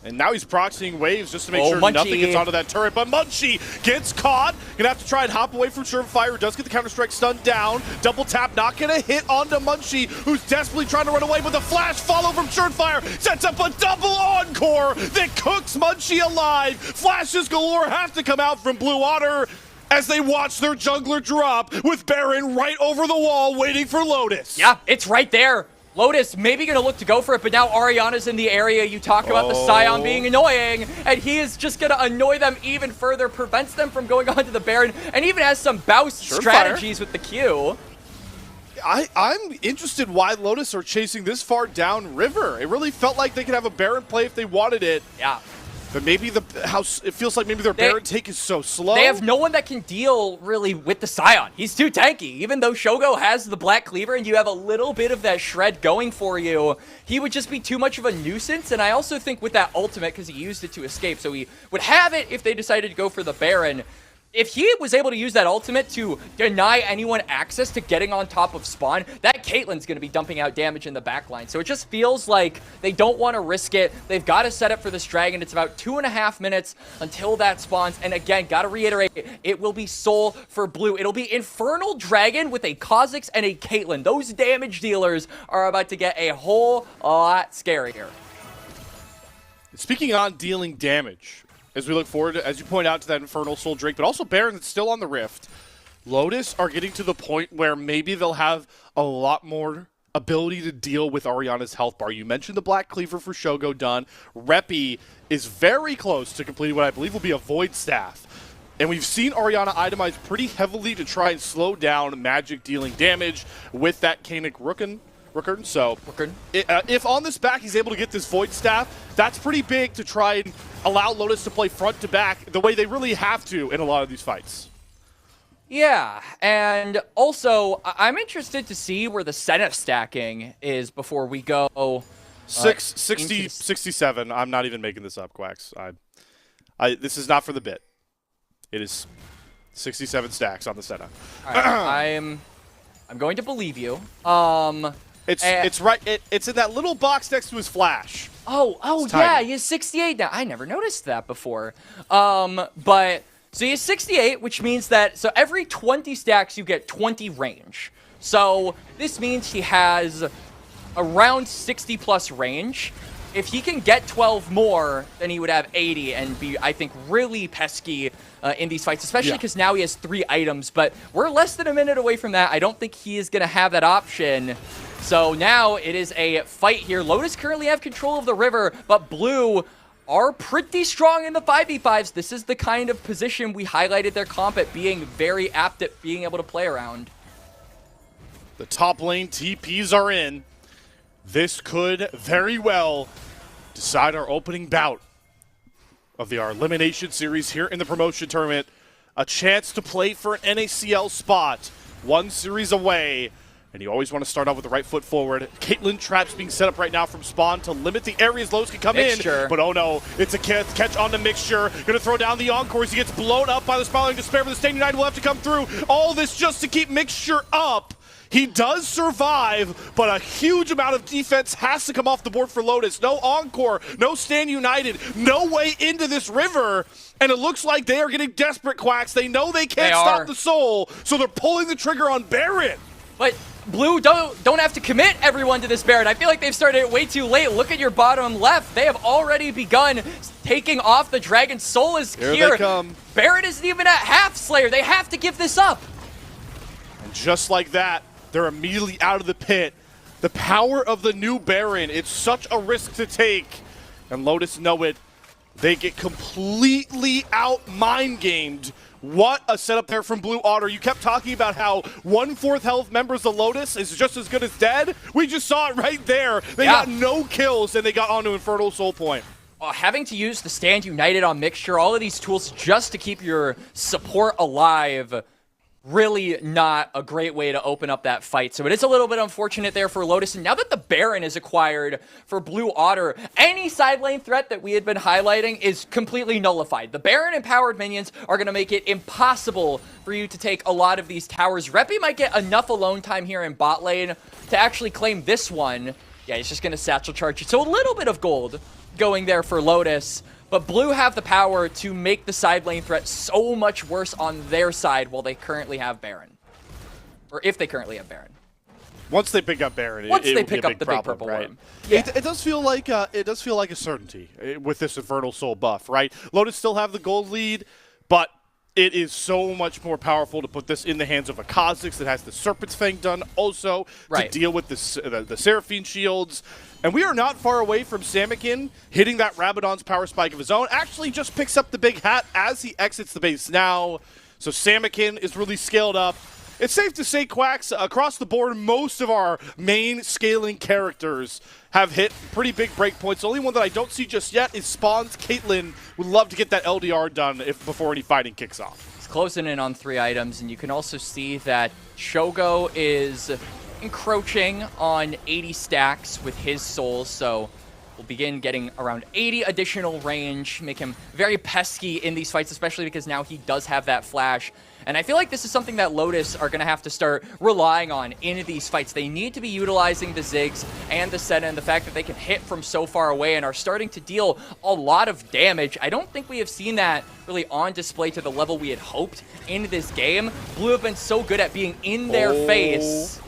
And now he's proxying waves just to make sure Munchie. nothing gets onto that turret. But Munchie gets caught. Gonna have to try and hop away from Surefire. Does get the Counter-Strike stun down. Double tap, not gonna hit onto Munchie, who's desperately trying to run away. But the flash follow from Surefire sets up a double encore that cooks Munchie alive. Flashes galore have to come out from Blue Otter as they watch their jungler drop with Baron right over the wall waiting for Lotus. Yeah, it's right there. Lotus maybe going to look to go for it, but now Ariana's in the area. You talk about the Scion being annoying, and he is just going to annoy them even further, prevents them from going on to the Baron, and even has some bounce strategies with the Q. I'm interested why Lotus are chasing this far down river. It really felt like they could have a Baron play if they wanted it. Yeah. But maybe it feels like maybe their Baron take is so slow. They have no one that can deal really with the Scion. He's too tanky. Even though Shogo has the Black Cleaver and you have a little bit of that shred going for you, he would just be too much of a nuisance. And I also think with that ultimate, because he used it to escape, so he would have it if they decided to go for the Baron. If he was able to use that ultimate to deny anyone access to getting on top of spawn, that Caitlyn's going to be dumping out damage in the backline. So it just feels like they don't want to risk it. They've got to set up for this dragon. It's about 2.5 minutes until that spawns. And again, got to reiterate, it will be Soul for Blue. It'll be Infernal Dragon with a Kha'Zix and a Caitlyn. Those damage dealers are about to get a whole lot scarier. Speaking on dealing damage, as we look forward, as you point out, to that Infernal Soul Drake, but also Baron that's still on the Rift, Lotus are getting to the point where maybe they'll have a lot more ability to deal with Ariana's health bar. You mentioned the Black Cleaver for Shogo done. Reppy is very close to completing what I believe will be a Void Staff. And we've seen Ariana itemize pretty heavily to try and slow down magic dealing damage with that Kanik Rookin. So if on this back he's able to get this Void Staff, that's pretty big to try and allow Lotus to play front to back the way they really have to in a lot of these fights. Yeah, and also I'm interested to see where the Senna stacking is before we go. 67. I'm not even making this up, Quacks. This is not for the bit. It is 67 stacks on the Senna. All right, I'm going to believe you. It's right. It's in that little box next to his flash. Oh yeah, he has 68 now. I never noticed that before. But so he has 68, which means that every 20 stacks you get 20 range. So this means he has around 60 plus range. If he can get 12 more, then he would have 80 and be, I think, really pesky in these fights, especially because now he has 3 items. But we're less than a minute away from that. I don't think he is going to have that option. So now it is a fight here. Lotus currently have control of the river, but Blue are pretty strong in the 5v5s. This is the kind of position we highlighted their comp at being very apt at being able to play around. The top lane TPs are in. This could very well decide our opening bout of our Elimination Series here in the promotion tournament. A chance to play for an NACL spot, 1 series away. And you always want to start off with the right foot forward. Caitlyn traps being set up right now from spawn to limit the areas Lowe's can come in. But oh no, it's a catch on the Mixture. Gonna throw down the Encores. He gets blown up by the Spiraling Despair, but the Stand United will have to come through. All this just to keep Mixture up. He does survive, but a huge amount of defense has to come off the board for Lotus. No Encore, no Stand United, no way into this river. And it looks like they are getting desperate, Quacks. They know they can't stop the Soul, so they're pulling the trigger on Baron. But Blue don't have to commit everyone to this Baron. I feel like they've started it way too late. Look at your bottom left. They have already begun taking off the Dragon. Soul is here. Here they come. Baron isn't even at half, Slayer. They have to give this up. And just like that, they're immediately out of the pit. The power of the new Baron, it's such a risk to take. And Lotus know it. They get completely out mind-gamed. What a setup there from Blue Otter. You kept talking about how 1/4 health members of Lotus is just as good as dead. We just saw it right there. They got no kills, and they got onto Infernal Soul Point. Having to use the Stand United on Mixture, all of these tools just to keep your support alive really not a great way to open up that fight. So it is a little bit unfortunate there for Lotus. And now that the Baron is acquired for Blue Otter, any side lane threat that we had been highlighting is completely nullified. The Baron empowered minions are going to make it impossible for you to take a lot of these towers. Reppy might get enough alone time here in bot lane to actually claim this one. Yeah, he's just going to satchel charge it. So a little bit of gold going there for Lotus. But Blue have the power to make the side lane threat so much worse on their side while they currently have Baron. Or if they currently have Baron. Once they pick up Baron, Once it they will be pick a up big the problem, big purple right? worm. Yeah. It does feel like a certainty with this Infernal Soul buff, right? Lotus still have the gold lead, but it is so much more powerful to put this in the hands of a Kha'Zix that has the Serpent's Fang done also to deal with the Seraphine shields. And we are not far away from Samikin hitting that Rabadon's power spike of his own. Actually just picks up the big hat as he exits the base now. So Samikin is really scaled up. It's safe to say, Quacks, across the board, most of our main scaling characters have hit pretty big breakpoints. The only one that I don't see just yet is Spawn's Caitlyn. Would love to get that LDR done before any fighting kicks off. He's closing in on 3 items, and you can also see that Shogo is encroaching on 80 stacks with his souls, so we'll begin getting around 80 additional range, make him very pesky in these fights, especially because now he does have that flash. And I feel like this is something that Lotus are going to have to start relying on in these fights. They need to be utilizing the Ziggs and the Senna, and the fact that they can hit from so far away and are starting to deal a lot of damage. I don't think we have seen that really on display to the level we had hoped in this game. Blue have been so good at being in their face.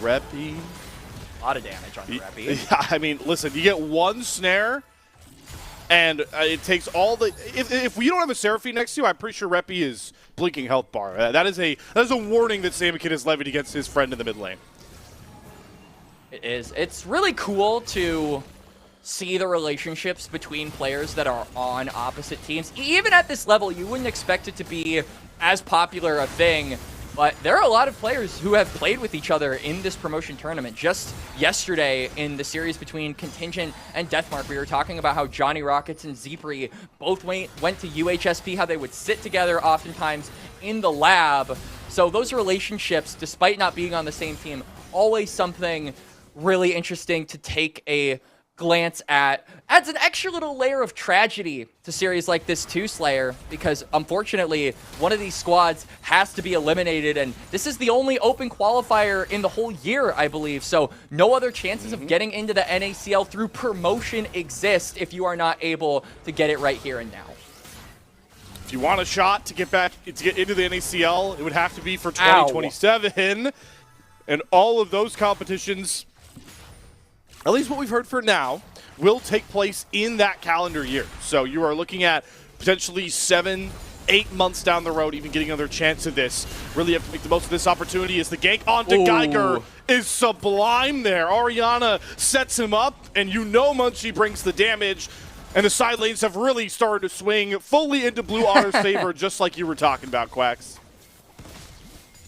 Reppy. A lot of damage on Reppy. Yeah, I mean, listen, you get one snare, and it takes all the... If you don't have a Seraphine next to you, I'm pretty sure Reppy is blinking health bar. That is a warning that Samikin has levied against his friend in the mid lane. It is. It's really cool to see the relationships between players that are on opposite teams. Even at this level, you wouldn't expect it to be as popular a thing. But there are a lot of players who have played with each other in this promotion tournament. Just yesterday in the series between Contingent and Deathmark, we were talking about how Johnny Rockets and Zeepri both went to UHSP, how they would sit together oftentimes in the lab. So those relationships, despite not being on the same team, always something really interesting to take a glance at. Adds an extra little layer of tragedy to series like this too, Slayer, because unfortunately one of these squads has to be eliminated, and this is the only open qualifier in the whole year, I believe, so no other chances of getting into the NACL through promotion exist if you are not able to get it right here and now. If you want a shot to get into the NACL, it would have to be for 2027. Ow. And all of those competitions, at least what we've heard for now, will take place in that calendar year. So you are looking at potentially 7-8 months down the road, even getting another chance at this. Really have to make the most of this opportunity as the gank onto Geiger is sublime there. Ariana sets him up, and you know Munchie brings the damage. And the side lanes have really started to swing fully into Blue Otter's favor, just like you were talking about, Quacks.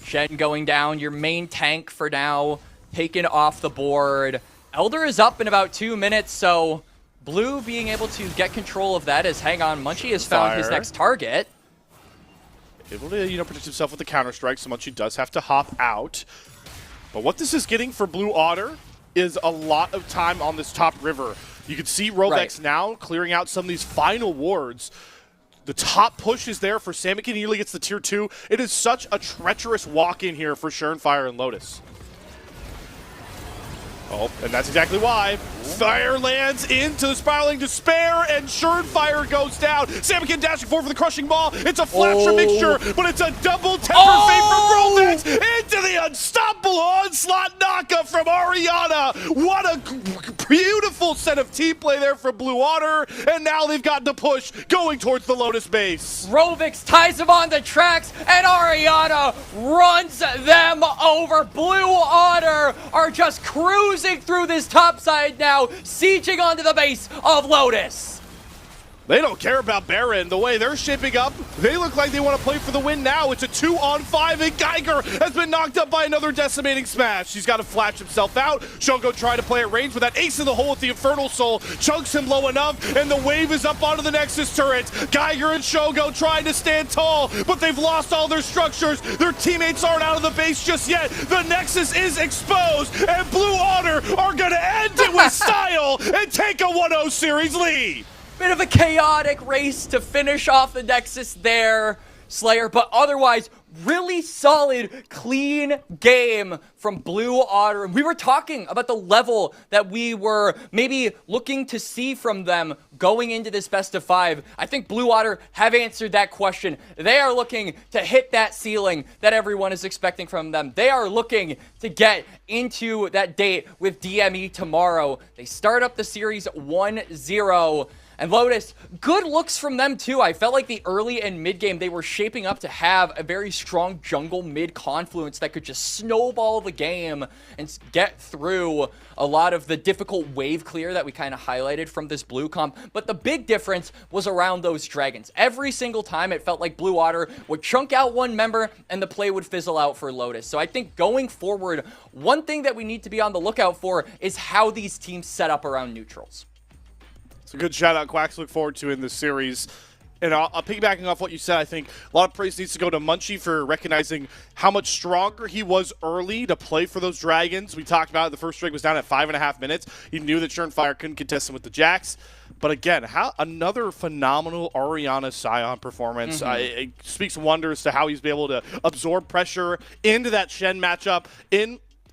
Shen going down, your main tank for now, taken off the board. Elder is up in about 2 minutes, so Blue being able to get control of that as hang on, Munchie has found his next target. Able to, protect himself with the counter-strike, so Munchie does have to hop out. But what this is getting for Blue Otter is a lot of time on this top river. You can see Rovex now clearing out some of these final wards. The top push is there for Samikin. He gets the tier 2. It is such a treacherous walk in here for Surenfire and Lotus. Oh, and that's exactly why. Fire lands into the Spiraling Despair, and Surenfire goes down. Samikin dashing forward for the Crushing Ball. It's a flasher mixture, but it's a double temper fate from Rovex into the unstoppable onslaught knockup from Ariana. What a beautiful set of team play there from Blue Otter, and now they've got to push going towards the Lotus base. Rovex ties him on the tracks, and Ariana runs them over. Blue Otter are just cruising through this top side now, sieging onto the base of Lotus. They don't care about Baron. The way they're shaping up, they look like they want to play for the win now. It's a 2-on-5, and Geiger has been knocked up by another decimating smash. He's got to flash himself out. Shogo trying to play at range, but that ace in the hole with the Infernal Soul chunks him low enough, and the wave is up onto the Nexus turret. Geiger and Shogo trying to stand tall, but they've lost all their structures. Their teammates aren't out of the base just yet. The Nexus is exposed, and Blue Otter are going to end it with style and take a 1-0 series lead. Bit of a chaotic race to finish off the Nexus there, Slayer, but otherwise, really solid, clean game from Blue Otter. And we were talking about the level that we were maybe looking to see from them going into this best of 5. I think Blue Otter have answered that question. They are looking to hit that ceiling that everyone is expecting from them. They are looking to get into that date with DME tomorrow. They start up the series 1-0. And Lotus, good looks from them too. I felt like the early and mid game, they were shaping up to have a very strong jungle mid confluence that could just snowball the game and get through a lot of the difficult wave clear that we kind of highlighted from this blue comp. But the big difference was around those dragons. Every single time it felt like Blue Otter would chunk out one member and the play would fizzle out for Lotus. So I think going forward, one thing that we need to be on the lookout for is how these teams set up around neutrals. It's a good shout-out, Quacks. Look forward to in this series. And I'll piggybacking off what you said, I think a lot of praise needs to go to Munchie for recognizing how much stronger he was early to play for those Dragons. We talked about it, the first string was down at 5.5 minutes. He knew that Fire couldn't contest him with the Jax. But again, another phenomenal Orianna Sion performance. It speaks wonders to how he's been able to absorb pressure into that Shen matchup,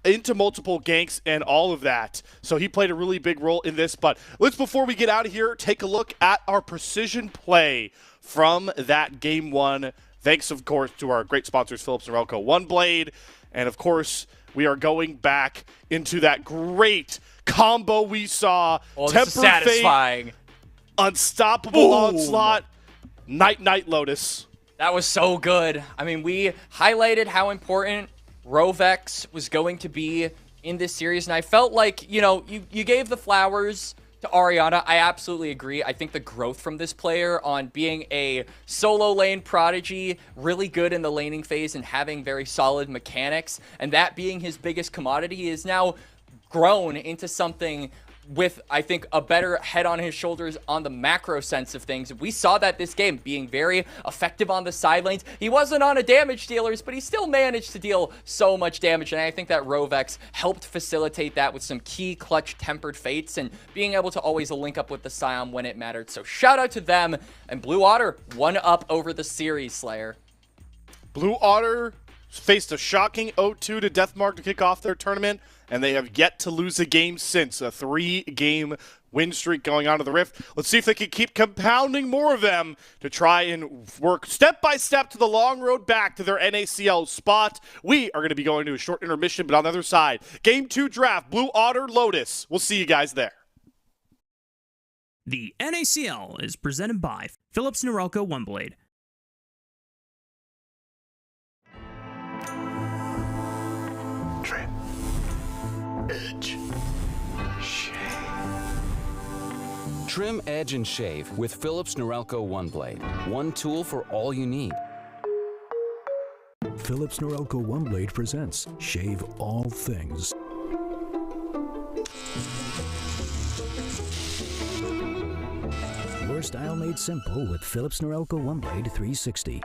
into multiple ganks and all of that. So he played a really big role in this. But let's, before we get out of here, take a look at our precision play from that game 1. Thanks, of course, to our great sponsors, Philips Norelco OneBlade. And, of course, we are going back into that great combo we saw. Oh, this is satisfying. Fate, Unstoppable Onslaught, Night Lotus. That was so good. I mean, we highlighted how important Rovex was going to be in this series, and I felt like, you know, you gave the flowers to Orianna. I absolutely agree. I think the growth from this player on being a solo lane prodigy, really good in the laning phase and having very solid mechanics, and that being his biggest commodity, is now grown into something with, I think, a better head on his shoulders on the macro sense of things. We saw that this game, being very effective on the side lanes. He wasn't on a damage dealers, but he still managed to deal so much damage, and I think that Rovex helped facilitate that with some key clutch tempered fates and being able to always link up with the Scion when it mattered. So shout out to them, and Blue Otter 1-up over the series, Slayer. Blue Otter faced a shocking 0-2 to Deathmark to kick off their tournament, and they have yet to lose a game since. A 3-game win streak going on to the Rift. Let's see if they can keep compounding more of them to try and work step by step to the long road back to their NACL spot. We are going to be going to a short intermission, but on the other side, Game 2 draft, Blue Otter Lotus. We'll see you guys there. The NACL is presented by Philips Norelco OneBlade. Trim. Edge. Shave. Trim, edge, and shave with Philips Norelco OneBlade. One tool for all you need. Philips Norelco OneBlade presents Shave All Things. Your style made simple with Philips Norelco OneBlade 360.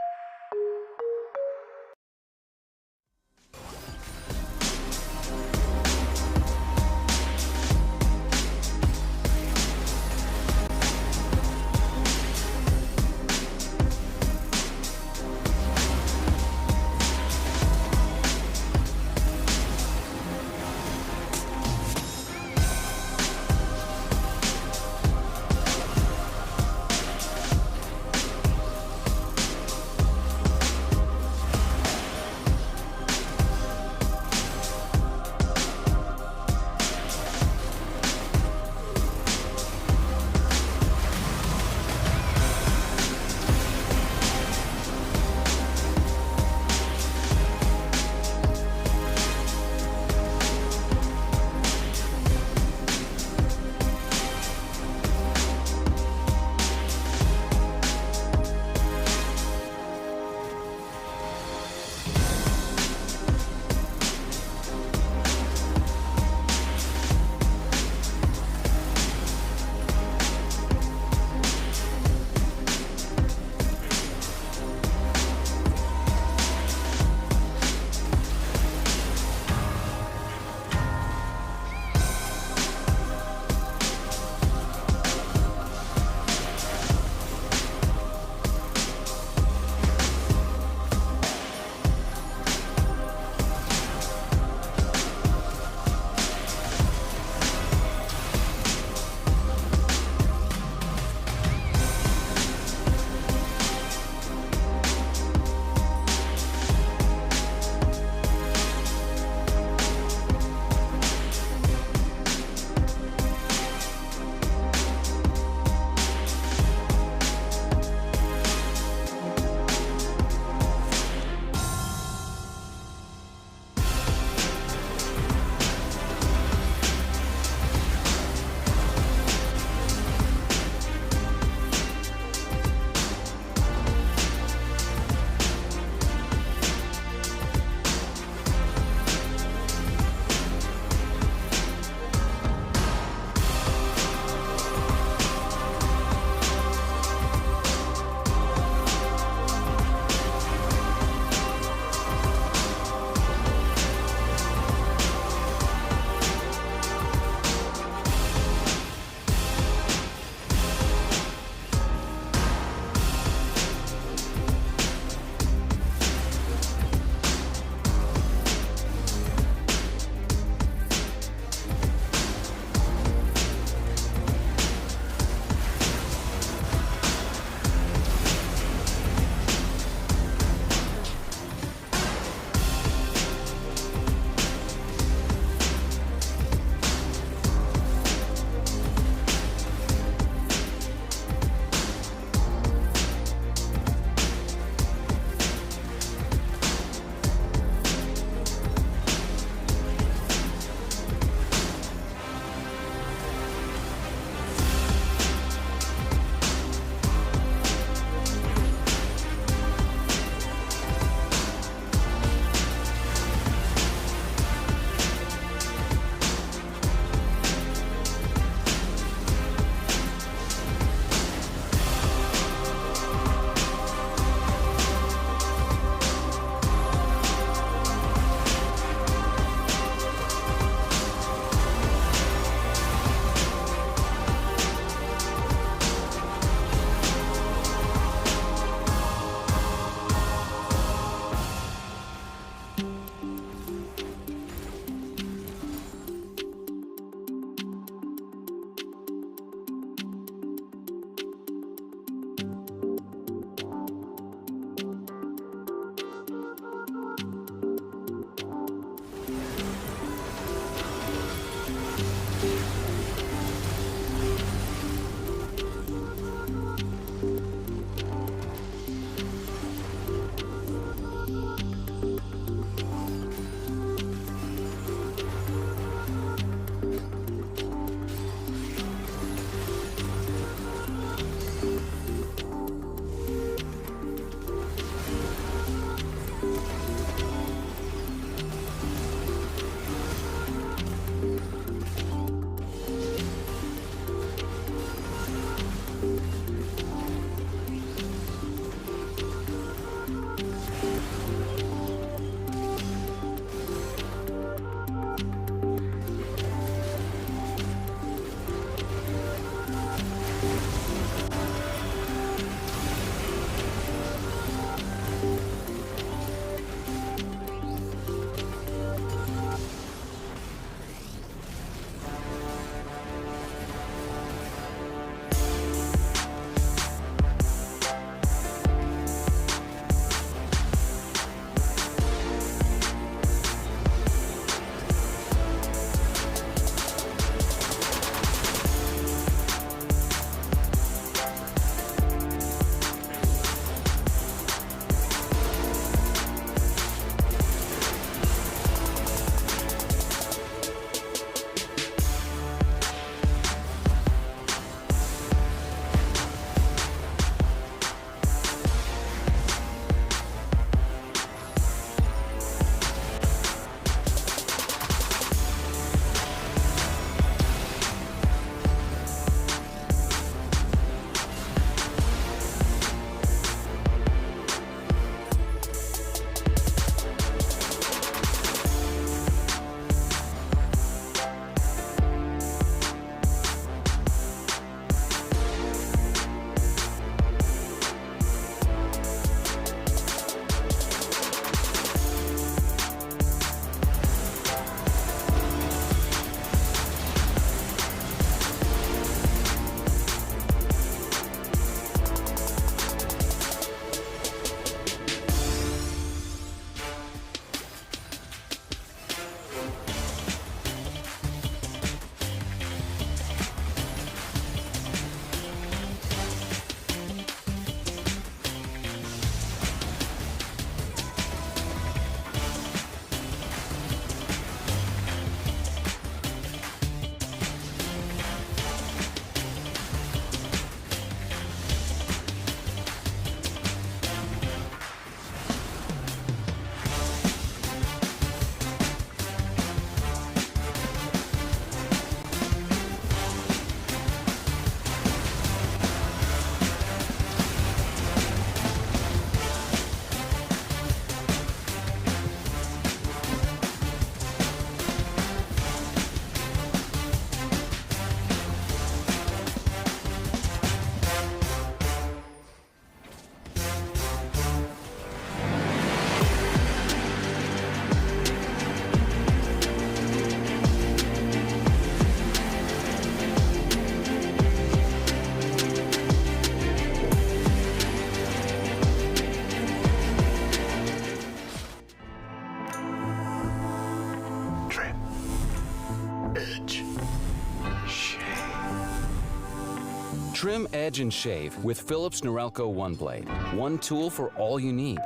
Trim, edge, and shave with Philips Norelco One Blade. One tool for all you need.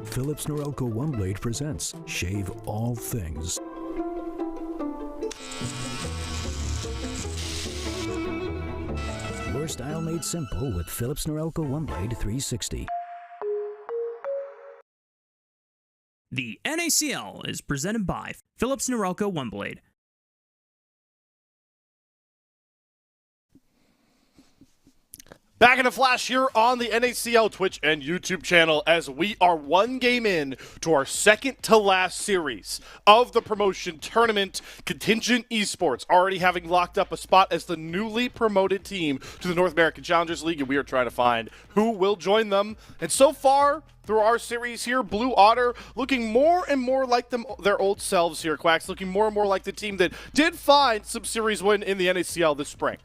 Philips Norelco One Blade presents Shave All Things. Your style made simple with Philips Norelco One Blade 360. The NACL is presented by Philips Norelco One Blade. Back in a flash here on the NACL Twitch and YouTube channel as we are one game in to our second to last series of the promotion tournament. Contingent Esports already having locked up a spot as the newly promoted team to the North American Challengers League, and we are trying to find who will join them. And so far, through our series here, Blue Otter looking more and more like their old selves here, Quacks, looking more and more like the team that did find some series win in the NACL this spring.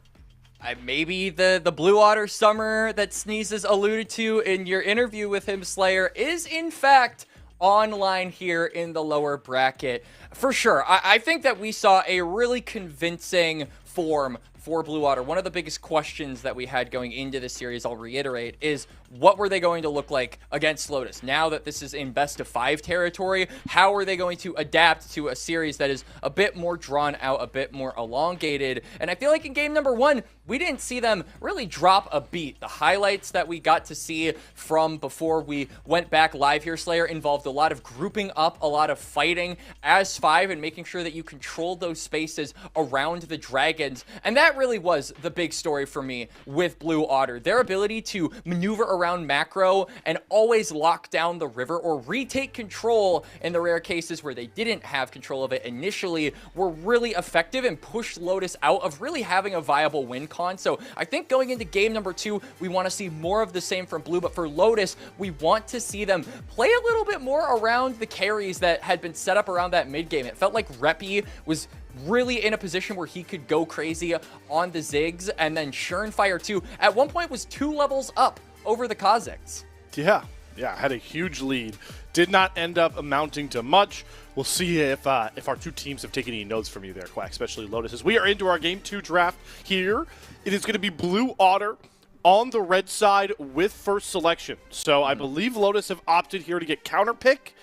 Maybe the Blue Otter summer that Sneezes alluded to in your interview with him, Slayer, is in fact online here in the lower bracket. For sure, I think that we saw a really convincing form for Blue Otter. One of the biggest questions that we had going into this series, I'll reiterate, is what were they going to look like against Lotus? Now that this is in best of 5 territory, how are they going to adapt to a series that is a bit more drawn out, a bit more elongated? And I feel like in game number 1, we didn't see them really drop a beat. The highlights that we got to see from before we went back live here, Slayer, involved a lot of grouping up, a lot of fighting as 5 and making sure that you control those spaces around the dragons. And that really was the big story for me with Blue Otter. Their ability to maneuver around macro and always lock down the river or retake control in the rare cases where they didn't have control of it initially were really effective and pushed Lotus out of really having a viable win con. So I think going into game number 2, we want to see more of the same from Blue, but for Lotus, we want to see them play a little bit more around the carries that had been set up around that mid game. It felt like Reppy was really in a position where he could go crazy on the Ziggs, and then Surenfire too at one point was 2 levels up over the Kazakhs. Yeah, had a huge lead. Did not end up amounting to much. We'll see if our two teams have taken any notes from you there, Quack, especially Lotus. As we are into our game 2 draft here, it is going to be Blue Otter on the red side with first selection. So I believe Lotus have opted here to get counter pick,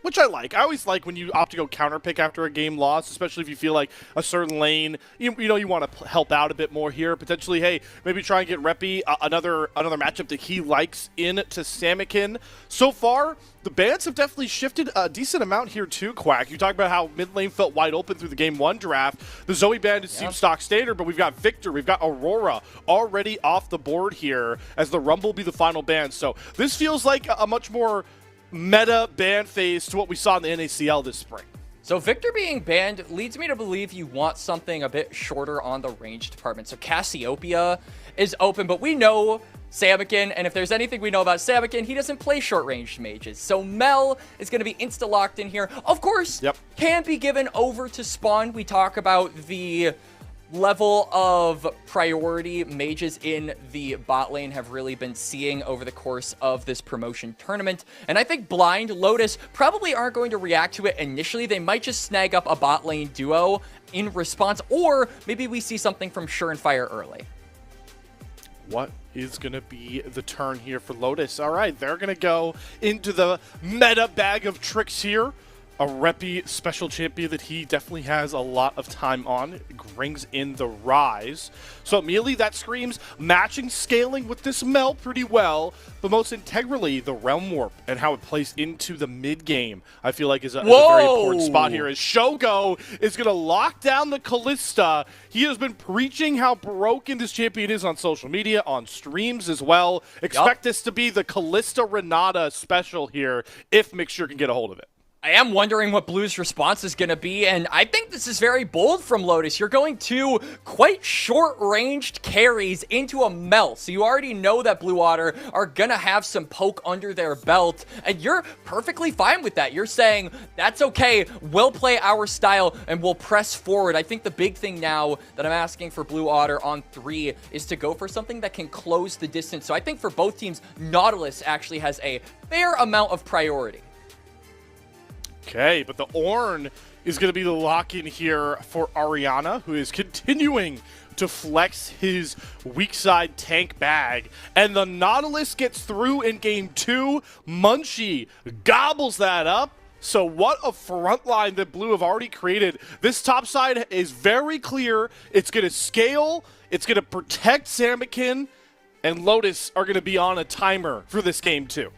which I like. I always like when you opt to go counter pick after a game loss, especially if you feel like a certain lane, you want to help out a bit more here. Potentially, hey, maybe try and get Reppy another matchup that he likes into Samikin. So far, the bans have definitely shifted a decent amount here too, Quack. You talked about how mid lane felt wide open through the game 1 draft. The Zoe ban seems stock standard, but we've got Victor, we've got Aurora already off the board here as the Rumble be the final ban. So this feels like a much more meta ban phase to what we saw in the NACL this spring. So Victor being banned leads me to believe you want something a bit shorter on the range department. So Cassiopeia is open, but we know Samikin, and if there's anything we know about Samikin, he doesn't play short-ranged mages. So Mel is going to be insta-locked in here. Of course, can be given over to Spawn. We talk about the level of priority mages in the bot lane have really been seeing over the course of this promotion tournament. And I think Blind, Lotus probably aren't going to react to it initially. They might just snag up a bot lane duo in response, or maybe we see something from Surenfire early. What is going to be the turn here for Lotus? All right, they're going to go into the meta bag of tricks here. A Reppy special champion that he definitely has a lot of time on. Brings in the Rise. So immediately that screams matching scaling with this Mel pretty well, but most integrally the Realm Warp and how it plays into the mid game I feel like is a very important spot here as Shogo is going to lock down the Callista. He has been preaching how broken this champion is on social media, on streams as well. Expect this to be the Callista Renata special here if Mixture can get a hold of it. I am wondering what Blue's response is going to be, and I think this is very bold from Lotus. You're going to quite short-ranged carries into a Mel, so you already know that Blue Otter are going to have some poke under their belt, and you're perfectly fine with that. You're saying, that's okay, we'll play our style, and we'll press forward. I think the big thing now that I'm asking for Blue Otter on 3 is to go for something that can close the distance. So I think for both teams, Nautilus actually has a fair amount of priority. Okay, but the Ornn is going to be the lock-in here for Ariana, who is continuing to flex his weak side tank bag. And the Nautilus gets through in game 2. Munchie gobbles that up. So what a front line that Blue have already created. This top side is very clear. It's going to scale. It's going to protect Samikin. And Lotus are going to be on a timer for this game too.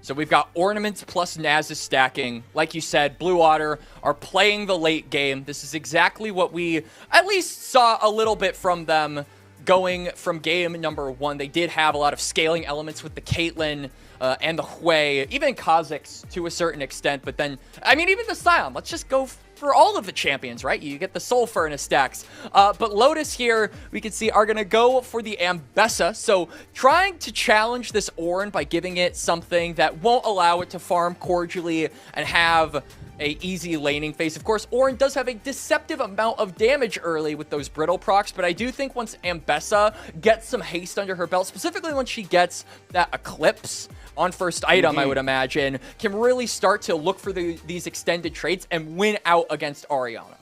So we've got Ornaments plus Nasus stacking. Like you said, Blue Otter are playing the late game. This is exactly what we at least saw a little bit from them going from game number 1. They did have a lot of scaling elements with the Caitlyn and the Hui, even Kha'Zix to a certain extent. But then, I mean, even the Sion. Let's just go for all of the champions, right? You get the Soul Furnace stacks. But Lotus here, we can see, are going to go for the Ambessa. So trying to challenge this Ornn by giving it something that won't allow it to farm cordially and have a easy laning phase. Of course, Ornn does have a deceptive amount of damage early with those brittle procs, but I do think once Ambessa gets some haste under her belt, specifically when she gets that Eclipse on first item, I would imagine, can really start to look for these extended traits and win out against Orianna.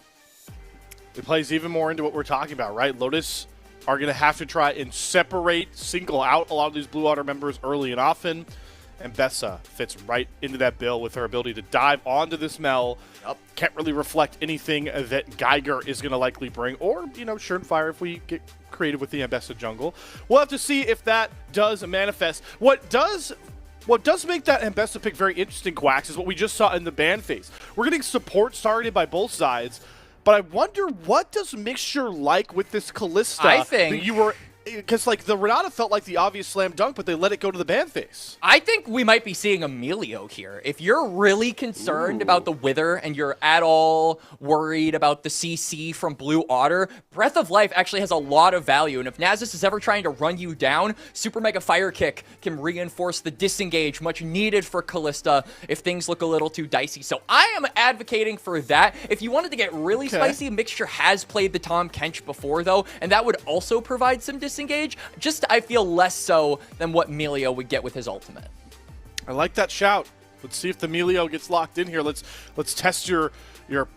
It plays even more into what we're talking about, right? Lotus are going to have to try and separate, single out a lot of these Blue Otter members early and often. And Bessa fits right into that bill with her ability to dive onto this Mel. Can't really reflect anything that Geiger is going to likely bring, or, you know, Schernfire if we get creative with the Ambessa jungle. We'll have to see if that does manifest. What does make that Ambessa pick very interesting, Quacks, is what we just saw in the ban phase. We're getting support started by both sides, but I wonder what does Mixture like with this Kalista? I think that you were... Because, like, the Renata felt like the obvious slam dunk, but they let it go to the ban phase. I think we might be seeing Emilio here. If you're really concerned about the Wither and you're at all worried about the CC from Blue Otter, Breath of Life actually has a lot of value. And if Nasus is ever trying to run you down, Super Mega Fire Kick can reinforce the disengage much needed for Kalista if things look a little too dicey. So I am advocating for that. If you wanted to get really spicy, Mixture has played the Tahm Kench before, though, and that would also provide some disengage. Just, I feel, less so than what Melio would get with his ultimate. I like that shout. Let's see if the Melio gets locked in here. Let's test your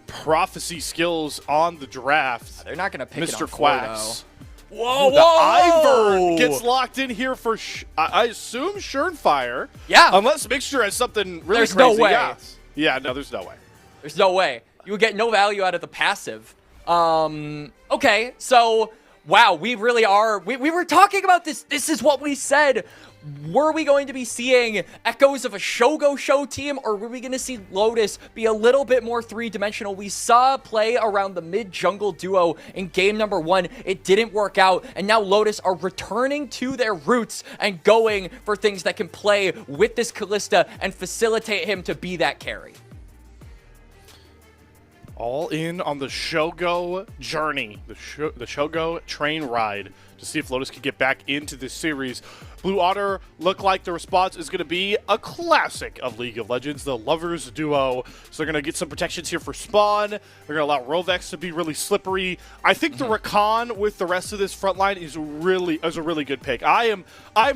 prophecy skills on the draft. They're not going to pick Mr. it on Quacks. Whoa, The Ivern gets locked in here for, I assume, Schernfire. Yeah. Unless Mixture has something really There's crazy. no way. Yeah, no, there's no way. There's no way. You would get no value out of the passive. Okay, so... Wow, we really are. We were talking about this. This is what we said. Were we going to be seeing echoes of a Shogo show team, or were we going to see Lotus be a little bit more three-dimensional? We saw play around the mid-jungle duo in game number 1. It didn't work out, and now Lotus are returning to their roots and going for things that can play with this Kalista and facilitate him to be that carry. All in on the Shogo journey, the Shogo train ride, to see if Lotus can get back into this series. Blue Otter look like the response is going to be a classic of League of Legends, the Lovers duo. So they're going to get some protections here for spawn. They're going to allow Rovex to be really slippery. I think the Rakan with the rest of this front line is a really good pick. I'm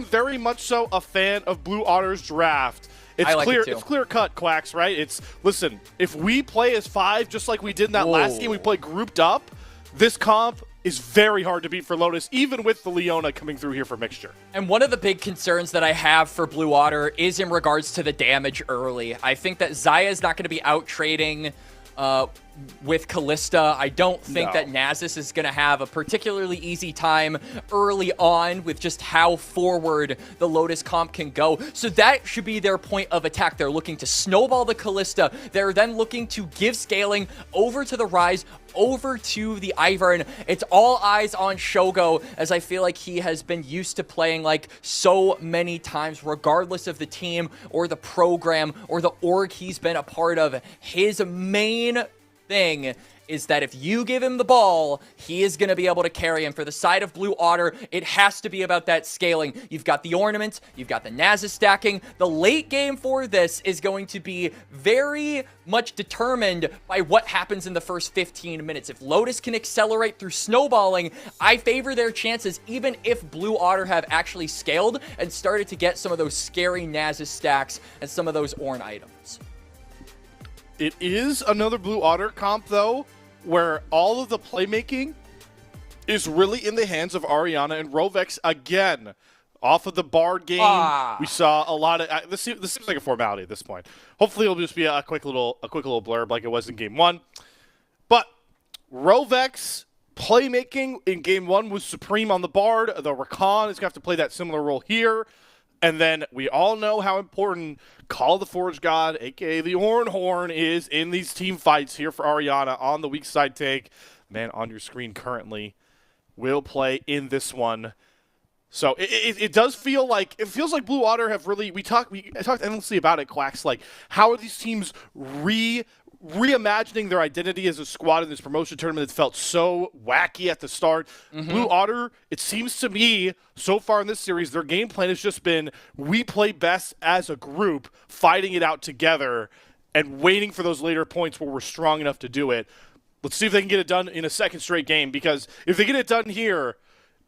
very much so a fan of Blue Otter's draft. It's clear. It's clear cut, Quacks, right? Listen, if we play as 5 just like we did in that last game, we play grouped up, this comp is very hard to beat for Lotus, even with the Leona coming through here for Mixture. And one of the big concerns that I have for Blue Otter is in regards to the damage early. I think that Xayah is not going to be out trading with Kalista. I don't think that Nasus is going to have a particularly easy time early on with just how forward the Lotus comp can go. So that should be their point of attack. They're looking to snowball the Kalista. They're then looking to give scaling over to the Ryze, over to the Ivern. It's all eyes on Shogo, as I feel like he has been used to playing like so many times, regardless of the team or the program or the org he's been a part of. His main thing is that if you give him the ball, he is going to be able to carry him. For the side of Blue Otter, it has to be about that scaling. You've got the ornaments, you've got the Nasus stacking. The late game for this is going to be very much determined by what happens in the first 15 minutes. If Lotus can accelerate through snowballing, I favor their chances, even if Blue Otter have actually scaled and started to get some of those scary Nasus stacks and some of those Ornn items. It is another Blue Otter comp, though, where all of the playmaking is really in the hands of Ariana and Rovex again. Off of the Bard game, we saw a lot of this seems like a formality at this point. Hopefully it'll just be a quick little blurb like it was in game 1. But Rovex playmaking in game 1 was supreme on the Bard. The Rakan is going to have to play that similar role here. And then we all know how important Call of the Forge God, a.k.a. the Horn, is in these team fights here for Ariana on the weak side tank. Man on your screen currently will play in this one. So it does feel like Blue Water have really we talked endlessly about it, Quacks. Like, how are these teams reimagining their identity as a squad in this promotion tournament that felt so wacky at the start? Blue Otter, it seems to me, so far in this series, their game plan has just been, we play best as a group, fighting it out together, and waiting for those later points where we're strong enough to do it. Let's see if they can get it done in a second straight game, because if they get it done here,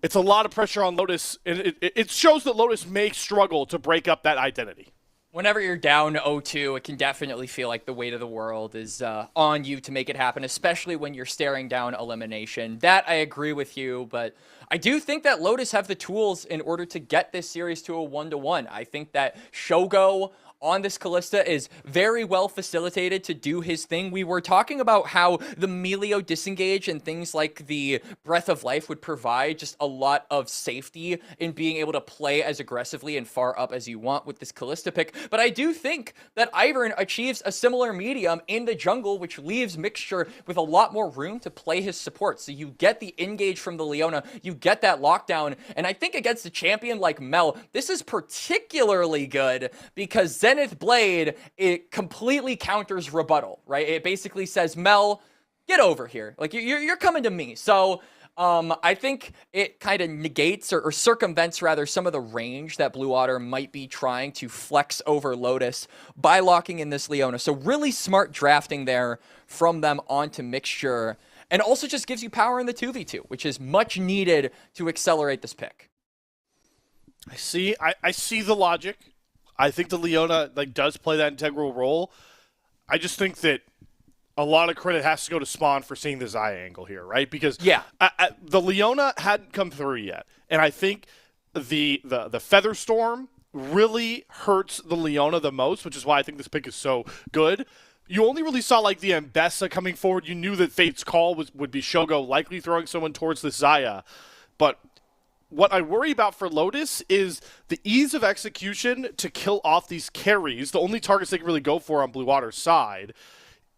it's a lot of pressure on Lotus, and it shows that Lotus may struggle to break up that identity. Whenever you're down 0-2, it can definitely feel like the weight of the world is on you to make it happen, especially when you're staring down elimination. That I agree with you, but I do think that Lotus have the tools in order to get this series to a 1-1. I think that Shogo on this Kalista is very well facilitated to do his thing. We were talking about how the Melio disengage and things like the Breath of Life would provide just a lot of safety in being able to play as aggressively and far up as you want with this Kalista pick. But I do think that Ivern achieves a similar medium in the jungle, which leaves Mixture with a lot more room to play his support. So you get the engage from the Leona, you get that lockdown, and I think against a champion like Mel, this is particularly good because Zenith Blade, it completely counters rebuttal, right? It basically says, Mel, get over here. Like, you're coming to me. So I think it kind of negates or circumvents, rather, some of the range that Blue Otter might be trying to flex over Lotus by locking in this Leona. So really smart drafting there from them onto Mixture. And also just gives you power in the 2v2, which is much needed to accelerate this pick. I see the logic. I think the Leona does play that integral role. I just think that a lot of credit has to go to Spawn for seeing the Xayah angle here, right? Because the Leona hadn't come through yet, and I think the Feather Storm really hurts the Leona the most, which is why I think this pick is so good. You only really saw the Ambessa coming forward. You knew that Fate's call would be Shogo likely throwing someone towards the Xayah, but what I worry about for Lotus is the ease of execution to kill off these carries. The only targets they can really go for on Blue Water's side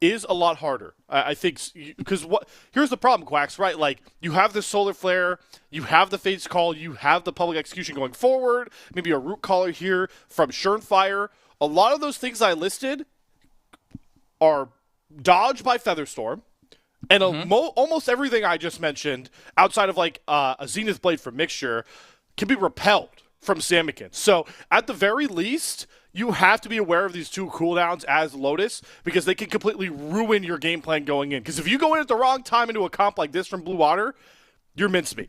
is a lot harder. I think, because here's the problem, Quacks, right? You have the Solar Flare, you have the Fate's Call, you have the public execution going forward, maybe a Root Caller here from Schernfire. A lot of those things I listed are dodged by Featherstorm. And almost everything I just mentioned, outside of a Zenith Blade from Mixture, can be repelled from Samikin. So at the very least, you have to be aware of these two cooldowns as Lotus, because they can completely ruin your game plan going in. Because if you go in at the wrong time into a comp like this from Blue Water, you're mincemeat.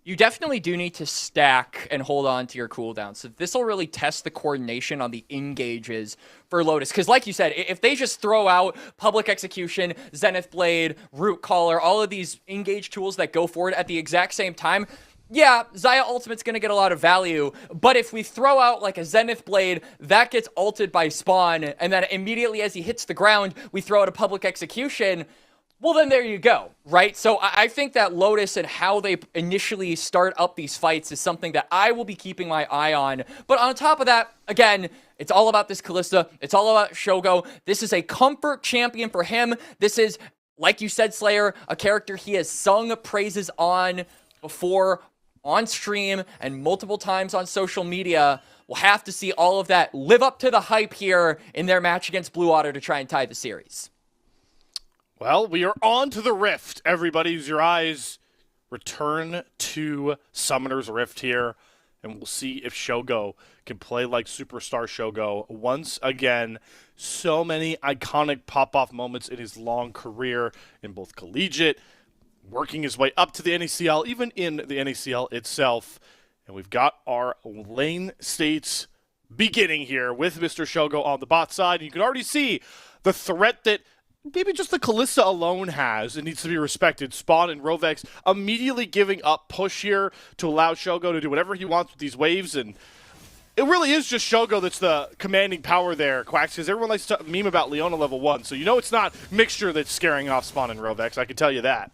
You definitely do need to stack and hold on to your cooldowns. So this will really test the coordination on the engages for Lotus. Because like you said, if they just throw out Public Execution, Zenith Blade, Root Caller, all of these engage tools that go forward at the exact same time, yeah, Xayah Ultimate's going to get a lot of value. But if we throw out a Zenith Blade, that gets ulted by Spawn, and then immediately as he hits the ground, we throw out a Public Execution, well, then there you go, right? So I think that Lotus and how they initially start up these fights is something that I will be keeping my eye on. But on top of that, again, it's all about this Kalista. It's all about Shogo. This is a comfort champion for him. This is, like you said, Slayer, a character he has sung praises on before on stream and multiple times on social media. We'll have to see all of that live up to the hype here in their match against Blue Otter to try and tie the series. Well, we are on to the Rift, everybody. As your eyes return to Summoner's Rift here, and we'll see if Shogo can play like Superstar Shogo once again. So many iconic pop-off moments in his long career in both collegiate, working his way up to the NACL, even in the NACL itself. And we've got our lane states beginning here with Mr. Shogo on the bot side. And you can already see the threat that maybe just the Kalista alone has. It needs to be respected. Spawn and Rovex immediately giving up push here to allow Shogo to do whatever he wants with these waves, and it really is just Shogo that's the commanding power there, Quacks, because everyone likes to meme about Leona level 1, so you know it's not Mixture that's scaring off Spawn and Rovex, I can tell you that.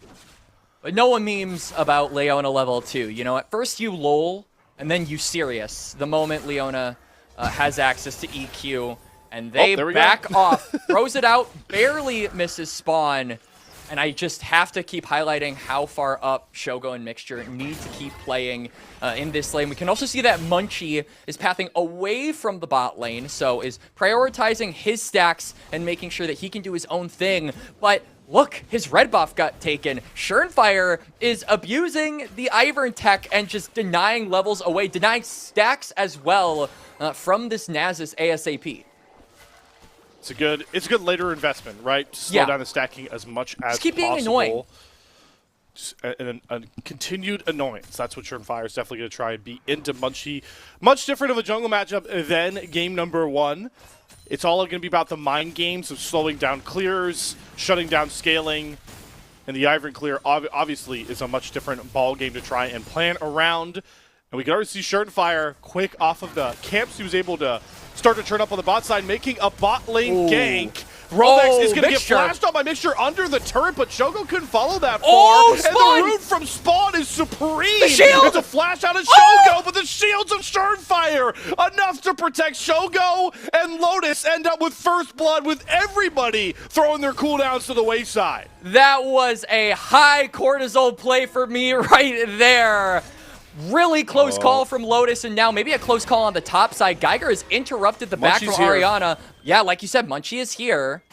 But no one memes about Leona level 2. You know, at first you lol, and then you serious the moment Leona has access to EQ. And they back off, throws it out, barely misses Spawn. And I just have to keep highlighting how far up Shogo and Mixture need to keep playing in this lane. We can also see that Munchie is pathing away from the bot lane, so is prioritizing his stacks and making sure that he can do his own thing. But look, his red buff got taken. Surenfire is abusing the Ivern tech and just denying levels away, denying stacks as well from this Nasus ASAP. It's a good later investment, right? Slow down the stacking as much as just keep possible. Being annoying. A continued annoyance. That's what Surenfire is definitely going to try and be into Munchie. Much different of a jungle matchup than game number 1. It's all going to be about the mind games of slowing down clears, shutting down scaling, and the Ivern clear obviously is a much different ball game to try and plan around. And we can already see Surenfire quick off of the camps. He was able to start to turn up on the bot side, making a bot lane gank. Rovex is going to get flashed on by Mixture under the turret, but Shogo couldn't follow that far. And the root from Spawn is supreme. The shield! It's a flash out of Shogo, but the shields of Surenfire enough to protect Shogo, and Lotus end up with first blood with everybody throwing their cooldowns to the wayside. That was a high cortisol play for me right there. Really close call from Lotus, and now maybe a close call on the top side. Geiger has interrupted the back from Ariana. Yeah, like you said, Munchie is here.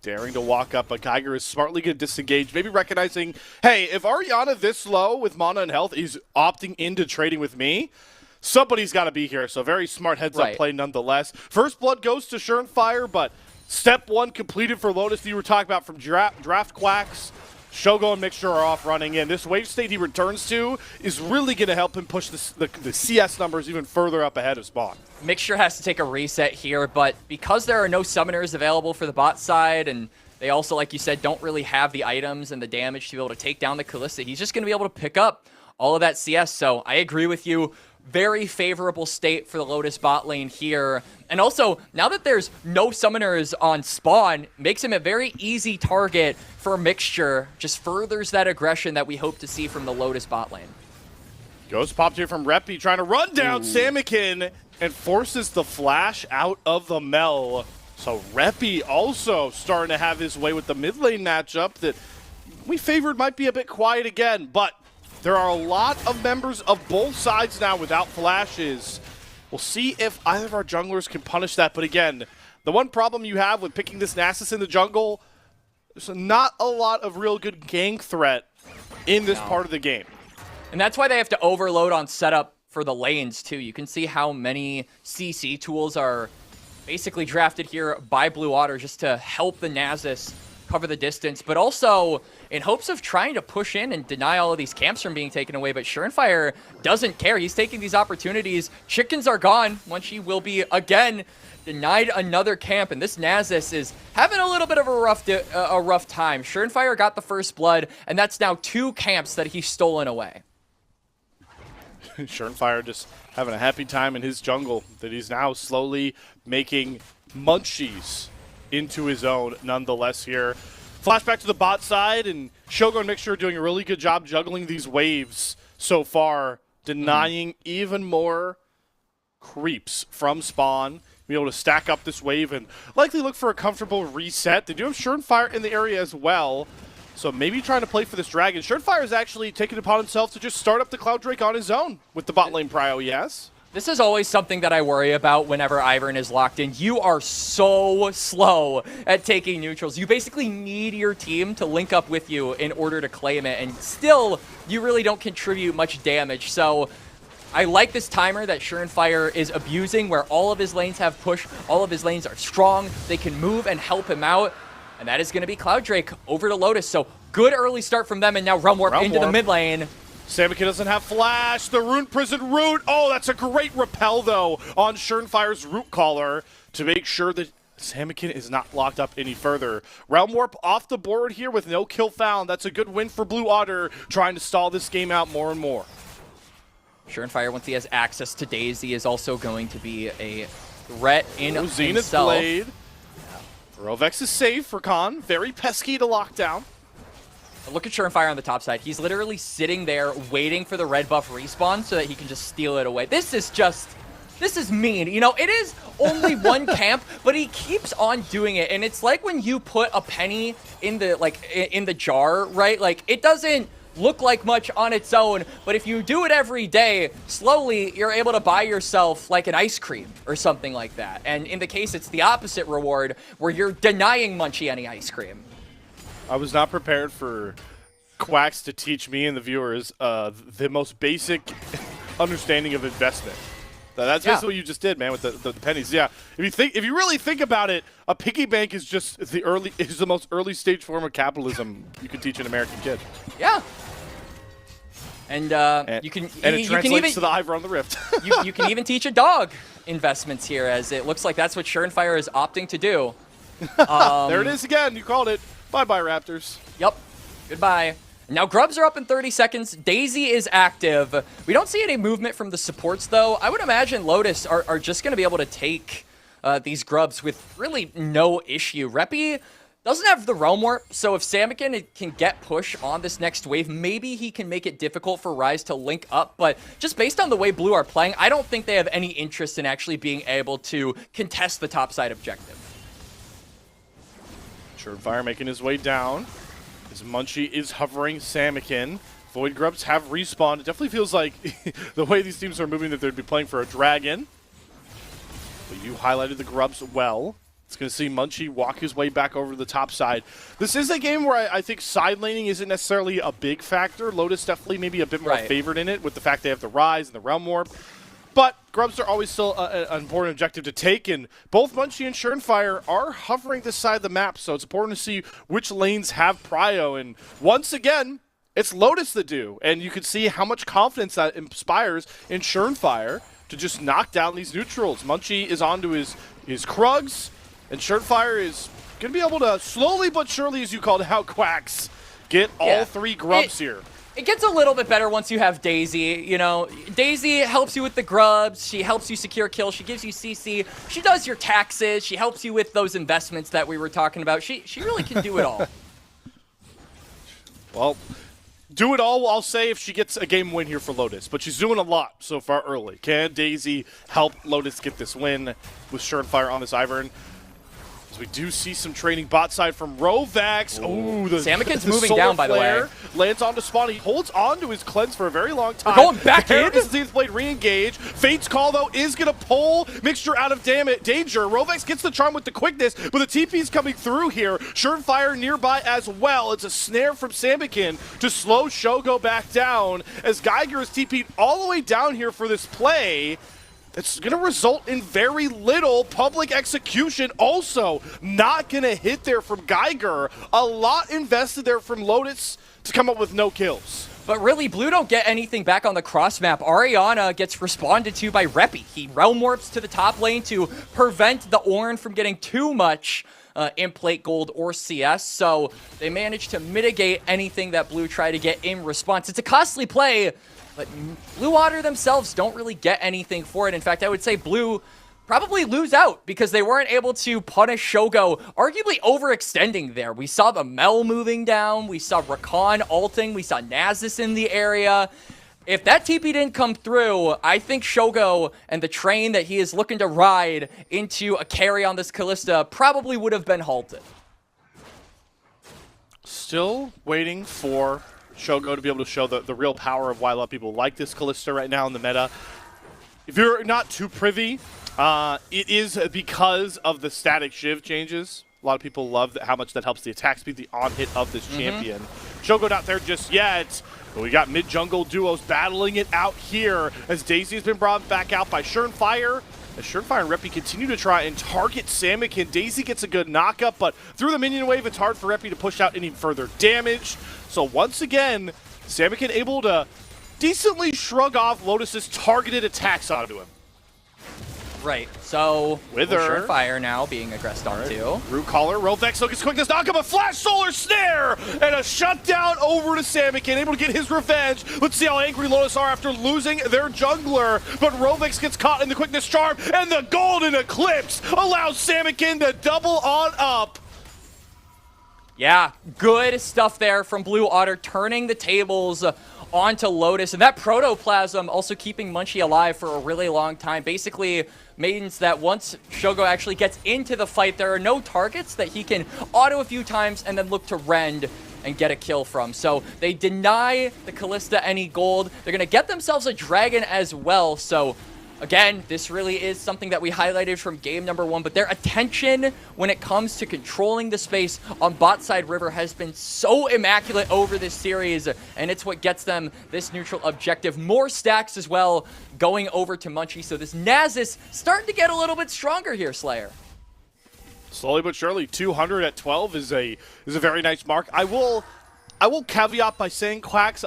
Daring to walk up, but Geiger is smartly going to disengage, maybe recognizing, hey, if Ariana this low with mana and health is opting into trading with me, somebody's got to be here. So very smart heads-up play nonetheless. First blood goes to Surenfire, but step 1 completed for Lotus that you were talking about from Draft Quacks. Shogo and Mixture are off running in. This wave state he returns to is really going to help him push the CS numbers even further up ahead of Spawn. Mixture has to take a reset here, but because there are no summoners available for the bot side, and they also, like you said, don't really have the items and the damage to be able to take down the Kalista, he's just going to be able to pick up all of that CS. So I agree with you. Very favorable state for the Lotus bot lane here. And also, now that there's no summoners on Spawn, makes him a very easy target for Mixture. Just furthers that aggression that we hope to see from the Lotus bot lane. Ghost popped here from Reppy, trying to run down Samikin and forces the flash out of the Mel. So Reppy also starting to have his way with the mid lane matchup that we favored might be a bit quiet again, but there are a lot of members of both sides now without flashes. We'll see if either of our junglers can punish that. But again, the one problem you have with picking this Nasus in the jungle, there's not a lot of real good gank threat in this part of the game. And that's why they have to overload on setup for the lanes too. You can see how many CC tools are basically drafted here by Blue Otter just to help the Nasus cover the distance, but also in hopes of trying to push in and deny all of these camps from being taken away. But Surenfire doesn't care. He's taking these opportunities. Chickens are gone. Munchie will be again denied another camp, and this Nasus is having a little bit of a rough time. Surenfire got the first blood, and that's now 2 camps that he's stolen away. Surenfire just having a happy time in his jungle that he's now slowly making Munchies into his own nonetheless here. Flashback to the bot side, and Shogo and Mixture are doing a really good job juggling these waves so far, denying even more creeps from Spawn. Be able to stack up this wave and likely look for a comfortable reset. They do have Surenfire in the area as well, so maybe trying to play for this dragon. Surenfire is actually taking it upon himself to just start up the Cloud Drake on his own with the bot lane prio, yes. This is always something that I worry about whenever Ivern is locked in. You are so slow at taking neutrals. You basically need your team to link up with you in order to claim it, and still, you really don't contribute much damage. So I like this timer that Surenfire is abusing, where all of his lanes have push, all of his lanes are strong, they can move and help him out, and that is going to be Cloud Drake over to Lotus. So good early start from them, and now Realm Warp into the mid lane. Samikin doesn't have flash. The Rune Prison Root. Oh, that's a great repel, though, on Surenfire's Root Caller to make sure that Samikin is not locked up any further. Realm Warp off the board here with no kill found. That's a good win for Blue Otter, trying to stall this game out more and more. Surenfire, once he has access to Daisy, is also going to be a threat in Zenith himself. Blade. Rovex is safe for Khan. Very pesky to lock down. Look at Surenfire on the top side. He's literally sitting there waiting for the red buff respawn so that he can just steal it away. This is mean. You know, it is only one camp, but he keeps on doing it. And it's like when you put a penny in the jar, right? Like, it doesn't look like much on its own, but if you do it every day, slowly you're able to buy yourself like an ice cream or something like that. And in the case, it's the opposite reward where you're denying Munchie any ice cream. I was not prepared for Quacks to teach me and the viewers the most basic understanding of investment. That's basically what you just did, man, with the pennies. Yeah, if you really think about it, a piggy bank is just the most early stage form of capitalism you could teach an American kid. Yeah. And you can translates to the Ivor on the Rift. you can even teach a dog investments here, as it looks like that's what Surenfire is opting to do. There it is again. You called it. Bye-bye, Raptors. Yep. Goodbye. Now, Grubs are up in 30 seconds. Daisy is active. We don't see any movement from the supports, though. I would imagine Lotus are just going to be able to take these Grubs with really no issue. Reppy doesn't have the Realm Warp, so if Samikin can get push on this next wave, maybe he can make it difficult for Rise to link up. But just based on the way Blue are playing, I don't think they have any interest in actually being able to contest the topside objective. Surenfire making his way down. As Munchie is hovering Samikin. Void Grubs have respawned. It definitely feels like the way these teams are moving that they'd be playing for a dragon. But you highlighted the Grubs well. It's going to see Munchie walk his way back over to the top side. This is a game where I think side laning isn't necessarily a big factor. Lotus definitely maybe a bit more favored in it with the fact they have the Rise and the Realm Warp. But Grubs are always still an important objective to take, and both Munchie and Surenfire are hovering this side of the map, so it's important to see which lanes have prio. And once again, it's Lotus that do, and you can see how much confidence that inspires in Surenfire to just knock down these neutrals. Munchie is onto his Krugs, and Surenfire is going to be able to slowly but surely, as you called it out, Quacks, get all three Grubs here. It gets a little bit better once you have Daisy. You know, Daisy helps you with the Grubs. She helps you secure kills. She gives you CC. She does your taxes. She helps you with those investments that we were talking about. She really can do it all. Well, do it all, I'll say, if she gets a game win here for Lotus. But she's doing a lot so far early. Can Daisy help Lotus get this win with Surenfire on this Ivern? As we do see some trading bot side from Rovex. Oh, the Samikin's moving down, by the way. Lands onto spawn. He holds on to his cleanse for a very long time. We're going back in. This Zenith Blade re-engage. Fate's Call, though, is going to pull Mixture out of danger. Rovex gets the charm with the quickness, but the TP's coming through here. Surenfire nearby as well. It's a snare from Samikin to slow Shogo back down as Geiger is TP'd all the way down here for this play. It's going to result in very little public execution. Also, not going to hit there from Geiger. A lot invested there from Lotus to come up with no kills. But really, Blue don't get anything back on the cross map. Ariana gets responded to by Reppy. He Realm Warps to the top lane to prevent the Ornn from getting too much in-plate gold or CS. So they managed to mitigate anything that Blue tried to get in response. It's a costly play, but Blue Otter themselves don't really get anything for it. In fact, I would say Blue probably lose out because they weren't able to punish Shogo, arguably overextending there. We saw the Mel moving down. We saw Rakan ulting. We saw Nasus in the area. If that TP didn't come through, I think Shogo and the train that he is looking to ride into a carry on this Kalista probably would have been halted. Still waiting for Shogo to be able to show the real power of why a lot of people like this Kalista right now in the meta. If you're not too privy, it is because of the static Shiv changes. A lot of people love how much that helps the attack speed, the on-hit of this champion. Shogo not there just yet, but we got mid-jungle duos battling it out here as Daisy has been brought back out by Surenfire. As Surenfire and Reppy continue to try and target Samikin, Daisy gets a good knockup, but through the minion wave, it's hard for Reppy to push out any further damage. So once again, Samikin able to decently shrug off Lotus's targeted attacks onto him. Right, so Wither. Surefire now being aggressed onto. Root Caller, Rovex looking quick to knock him, a flash solar snare, and a shutdown over to Samikin, able to get his revenge. Let's see how angry Lotus are after losing their jungler, but Rovex gets caught in the quickness charm, and the golden eclipse allows Samikin to double on up. Yeah, good stuff there from Blue Otter, turning the tables onto Lotus, and that Protoplasm also keeping Munchie alive for a really long time. Basically means that once Shogo actually gets into the fight, there are no targets that he can auto a few times and then look to rend and get a kill from. So they deny the Kalista any gold. They're going to get themselves a dragon as well. So again, this really is something that we highlighted from game number 1, but their attention when it comes to controlling the space on bot side river has been so immaculate over this series, and it's what gets them this neutral objective. More stacks as well going over to Munchie, so this Nasus starting to get a little bit stronger here, Slayer. Slowly but surely, 200 at 12 is a very nice mark. I will caveat by saying, Quacks,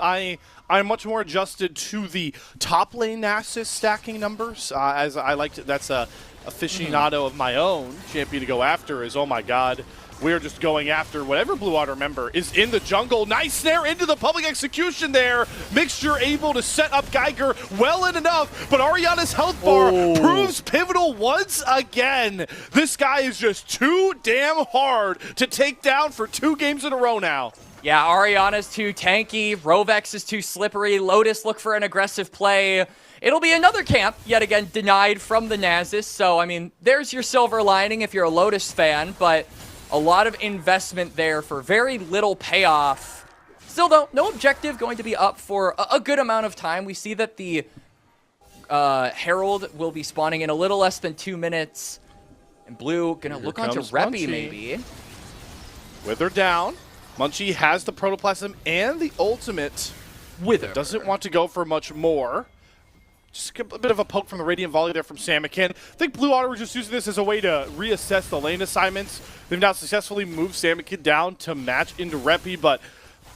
I'm much more adjusted to the top lane Nasus stacking numbers, as I like to. That's a aficionado of my own champion to go after. Is, oh my god, we're just going after whatever Blue Water member is in the jungle. Nice snare into the public execution there. Mixture able to set up Geiger well and enough, but Ariana's health bar proves pivotal once again. This guy is just too damn hard to take down for 2 games in a row now. Yeah, Ariana's too tanky, Rovex is too slippery, Lotus look for an aggressive play. It'll be another camp, yet again, denied from the Nasus. So, I mean, there's your silver lining if you're a Lotus fan, but a lot of investment there for very little payoff. Still, though, no objective going to be up for a good amount of time. We see that the Herald will be spawning in a little less than 2 minutes. And Blue gonna look onto Reppy, maybe. Wither down. Munchie has the Protoplasm and the ultimate. Wither. Doesn't want to go for much more. Just a bit of a poke from the Radiant Volley there from Samikin. I think Blue Otter was just using this as a way to reassess the lane assignments. They've now successfully moved Samikin down to match into Reppy, but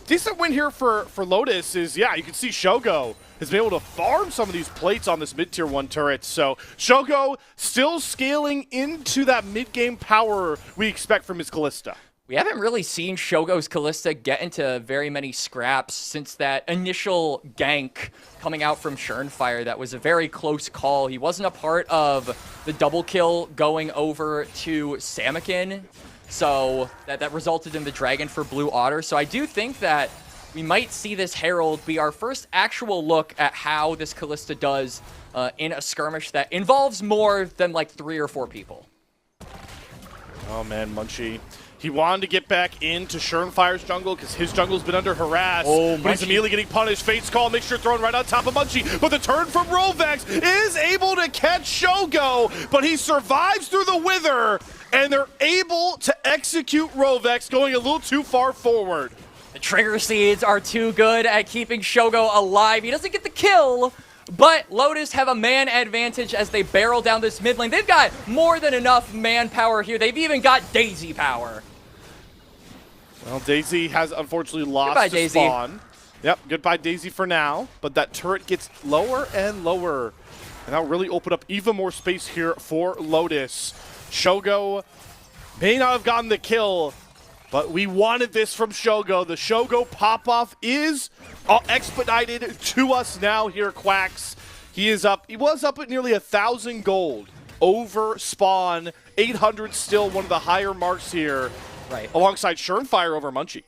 decent win here for Lotus is, yeah, you can see Shogo has been able to farm some of these plates on this mid-tier 1 turret. So Shogo still scaling into that mid-game power we expect from his Kalista. We haven't really seen Shogo's Kalista get into very many scraps since that initial gank coming out from Surnefire. That was a very close call. He wasn't a part of the double kill going over to Samikin, so that resulted in the dragon for Blue Otter. So I do think that we might see this Herald be our first actual look at how this Kalista does in a skirmish that involves more than like 3 or 4 people. Oh man, Munchie. He wanted to get back into Surnfire's jungle because his jungle's been under harass. But he's immediately getting punished. Fate's Call, Mixture thrown right on top of Munchie. But the turn from Rovex is able to catch Shogo, but he survives through the Wither, and they're able to execute Rovex going a little too far forward. The trigger seeds are too good at keeping Shogo alive. He doesn't get the kill, but Lotus have a man advantage as they barrel down this mid lane. They've got more than enough manpower here. They've even got Daisy power. Well, Daisy has unfortunately lost Goodbye, to Daisy. spawn. Yep, goodbye Daisy for now. But that turret gets lower and lower. And that'll really open up even more space here for Lotus. Shogo may not have gotten the kill, but we wanted this from Shogo. The Shogo pop-off is expedited to us now here, Quacks. He is up. He was up at nearly 1,000 gold over spawn. 800 still one of the higher marks here. Right. Alongside Surnefire over Munchie.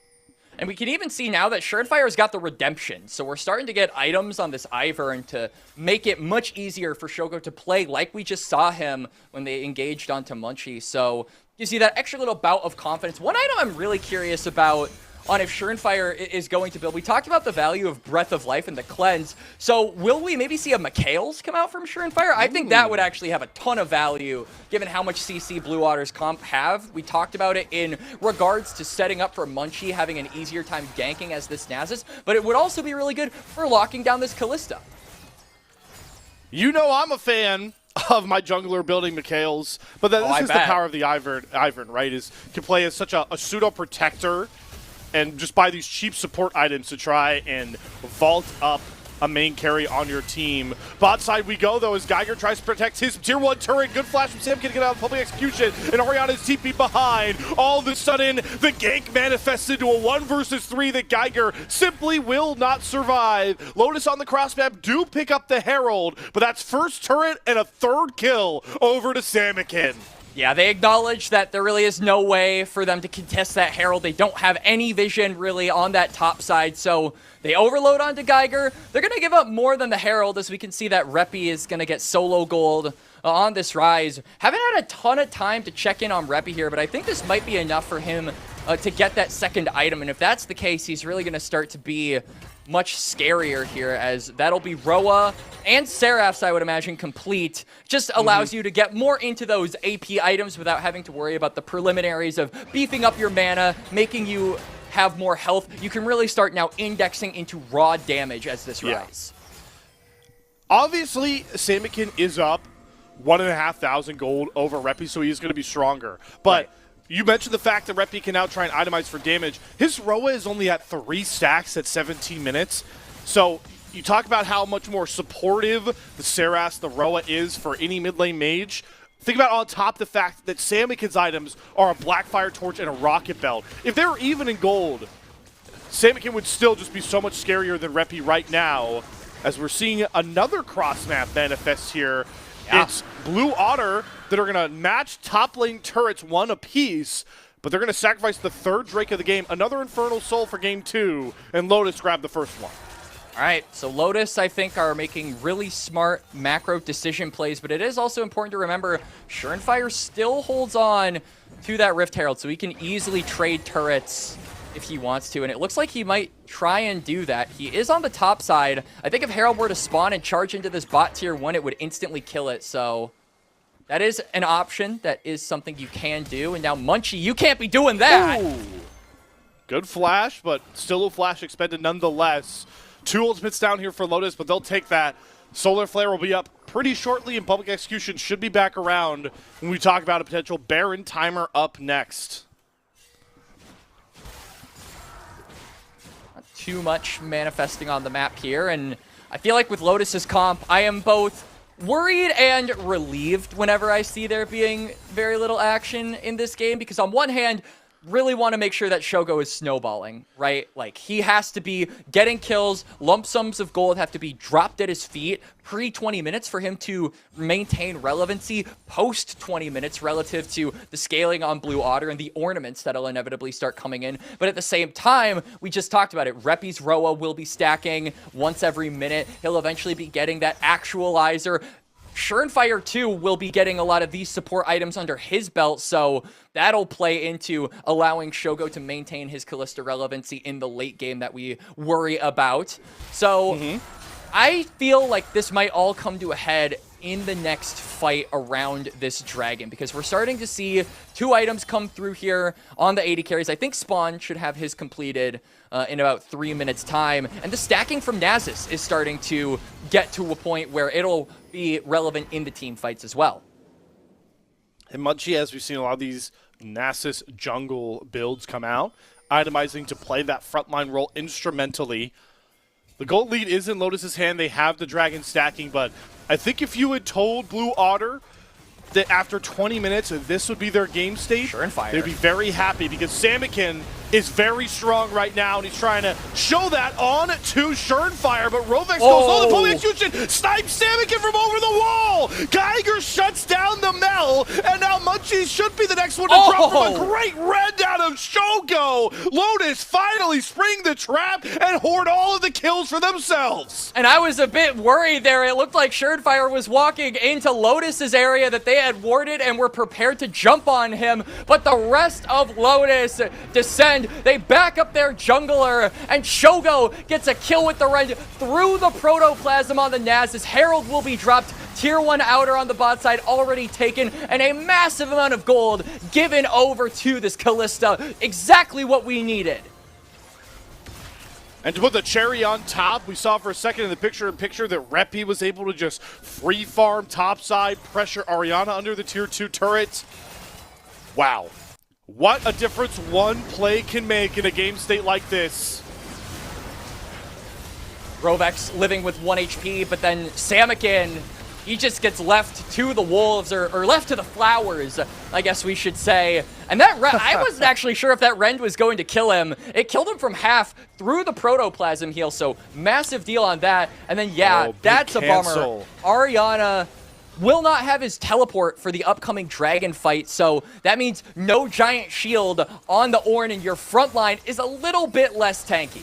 And we can even see now that Surefire's got the redemption. So we're starting to get items on this Ivern to make it much easier for Shogo to play like we just saw him when they engaged onto Munchie. So gives you that extra little bout of confidence. One item I'm really curious about on if Surnefire is going to build. We talked about the value of Breath of Life and the Cleanse. So will we maybe see a Mikhail's come out from Surnefire? I think that would actually have a ton of value given how much CC Blue Water's comp have. We talked about it in regards to setting up for Munchie having an easier time ganking as this Nasus, but it would also be really good for locking down this Kalista. You know I'm a fan of my jungler building Mikhail's, but this is the power of the Ivern, right? Is can play as such a pseudo protector and just buy these cheap support items to try and vault up a main carry on your team. Bot side we go, though, as Geiger tries to protect his tier 1 turret. Good flash from Sam can get out of public execution, and Oriana's TP behind. All of a sudden, the gank manifests into a 1 versus 3 that Geiger simply will not survive. Lotus on the cross map do pick up the Herald, but that's first turret and a 3rd kill over to Samikin. Yeah, they acknowledge that there really is no way for them to contest that Herald. They don't have any vision really on that top side, so they overload onto Geiger. They're going to give up more than the Herald, as we can see that Reppy is going to get solo gold on this Rise. Haven't had a ton of time to check in on Reppy here, but I think this might be enough for him to get that second item, and if that's the case, he's really going to start to be much scarier here, as that'll be Roa and Seraph's, I would imagine, complete. Just allows you to get more into those AP items without having to worry about the preliminaries of beefing up your mana, making you have more health. You can really start now indexing into raw damage as this Rise. Obviously, Samikin is up 1,500 gold over Reppy, so he's going to be stronger. But you mentioned the fact that Reppy can now try and itemize for damage. His Roa is only at 3 stacks at 17 minutes. So you talk about how much more supportive the Seras, the Roa is for any mid lane mage. Think about on top the fact that Samikin's items are a Blackfire Torch and a Rocket Belt. If they were even in gold, Samikin would still just be so much scarier than Reppy right now, as we're seeing another cross map manifest here. It's Blue Otter that are going to match top lane turrets 1 apiece, but they're going to sacrifice the 3rd Drake of the game. Another Infernal Soul for game 2, and Lotus grabbed the first one. All right, so Lotus, I think, are making really smart macro decision plays, but it is also important to remember Surenfire still holds on to that Rift Herald, so he can easily trade turrets if he wants to, and it looks like he might try and do that. He is on the top side. I think if Herald were to spawn and charge into this bot tier 1, it would instantly kill it, so that is an option. That is something you can do, and now Munchie, you can't be doing that! Ooh. Good flash, but still a flash expended nonetheless. 2 ultimates down here for Lotus, but they'll take that. Solar Flare will be up pretty shortly, and Public Execution should be back around when we talk about a potential Baron timer up next. Too much manifesting on the map here, and I feel like with Lotus's comp, I am both worried and relieved whenever I see there being very little action in this game, because on one hand, really want to make sure that Shogo is snowballing, right? Like, he has to be getting kills, lump sums of gold have to be dropped at his feet pre-20 minutes for him to maintain relevancy post-20 minutes relative to the scaling on Blue Otter and the ornaments that'll inevitably start coming in. But at the same time, we just talked about it, Reppy's Roa will be stacking once every minute. He'll eventually be getting that actualizer. Surenfire 2 will be getting a lot of these support items under his belt, so that'll play into allowing Shogo to maintain his Kalista relevancy in the late game that we worry about. So I feel like this might all come to a head in the next fight around this dragon, because we're starting to see 2 items come through here on the 80 carries. I think Spawn should have his completed in about 3 minutes time, and the stacking from Nasus is starting to get to a point where it'll be relevant in the team fights as well. And Munchie, as we've seen a lot of these Nasus jungle builds come out, itemizing to play that frontline role instrumentally. The gold lead is in Lotus's hand. They have the dragon stacking, but I think if you had told Blue Otter that after 20 minutes this would be their game state, they'd be very happy, because Samikin is very strong right now, and he's trying to show that on to Surenfire, but Rovex goes low, the public execution snipes Samikin from over the wall! Geiger shuts down the Mel, and now Munchie should be the next one to drop from a great red out of Shogo! Lotus finally spring the trap and hoard all of the kills for themselves! And I was a bit worried there. It looked like Surenfire was walking into Lotus's area that they had warded and were prepared to jump on him, but the rest of Lotus descend. They back up their jungler, and Shogo gets a kill with the rend through the protoplasm on the Nasus. Herald will be dropped. Tier 1 outer on the bot side already taken, and a massive amount of gold given over to this Kalista. Exactly what we needed. And to put the cherry on top, we saw for a second in the picture-in-picture that Reppy was able to just free farm topside, pressure Oriana under the tier 2 turret. Wow. What a difference one play can make in a game state like this. Rovex living with 1 HP, but then Samikin, he just gets left to the wolves, or left to the flowers, I guess we should say. And that I wasn't actually sure if that Rend was going to kill him. It killed him from half through the protoplasm heal, so massive deal on that. And then, yeah, that's a bummer. Ariana will not have his teleport for the upcoming dragon fight, so that means no giant shield on the Ornn, and your front line is a little bit less tanky.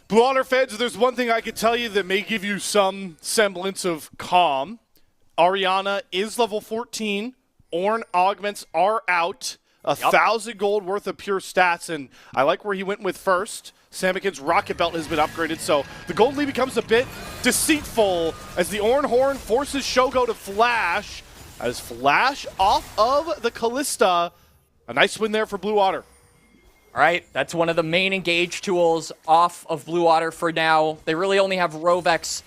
Blue Honor fans, there's one thing I could tell you that may give you some semblance of calm. Ariana is level 14. Ornn augments are out. 1,000 gold worth of pure stats, and I like where he went with first. Samikin's rocket belt has been upgraded, so the gold lead becomes a bit deceitful as the Ornn Horn forces Shogo to flash. As flash off of the Callista. A nice win there for Blue Otter. All right, that's one of the main engage tools off of Blue Otter for now. They really only have Rovex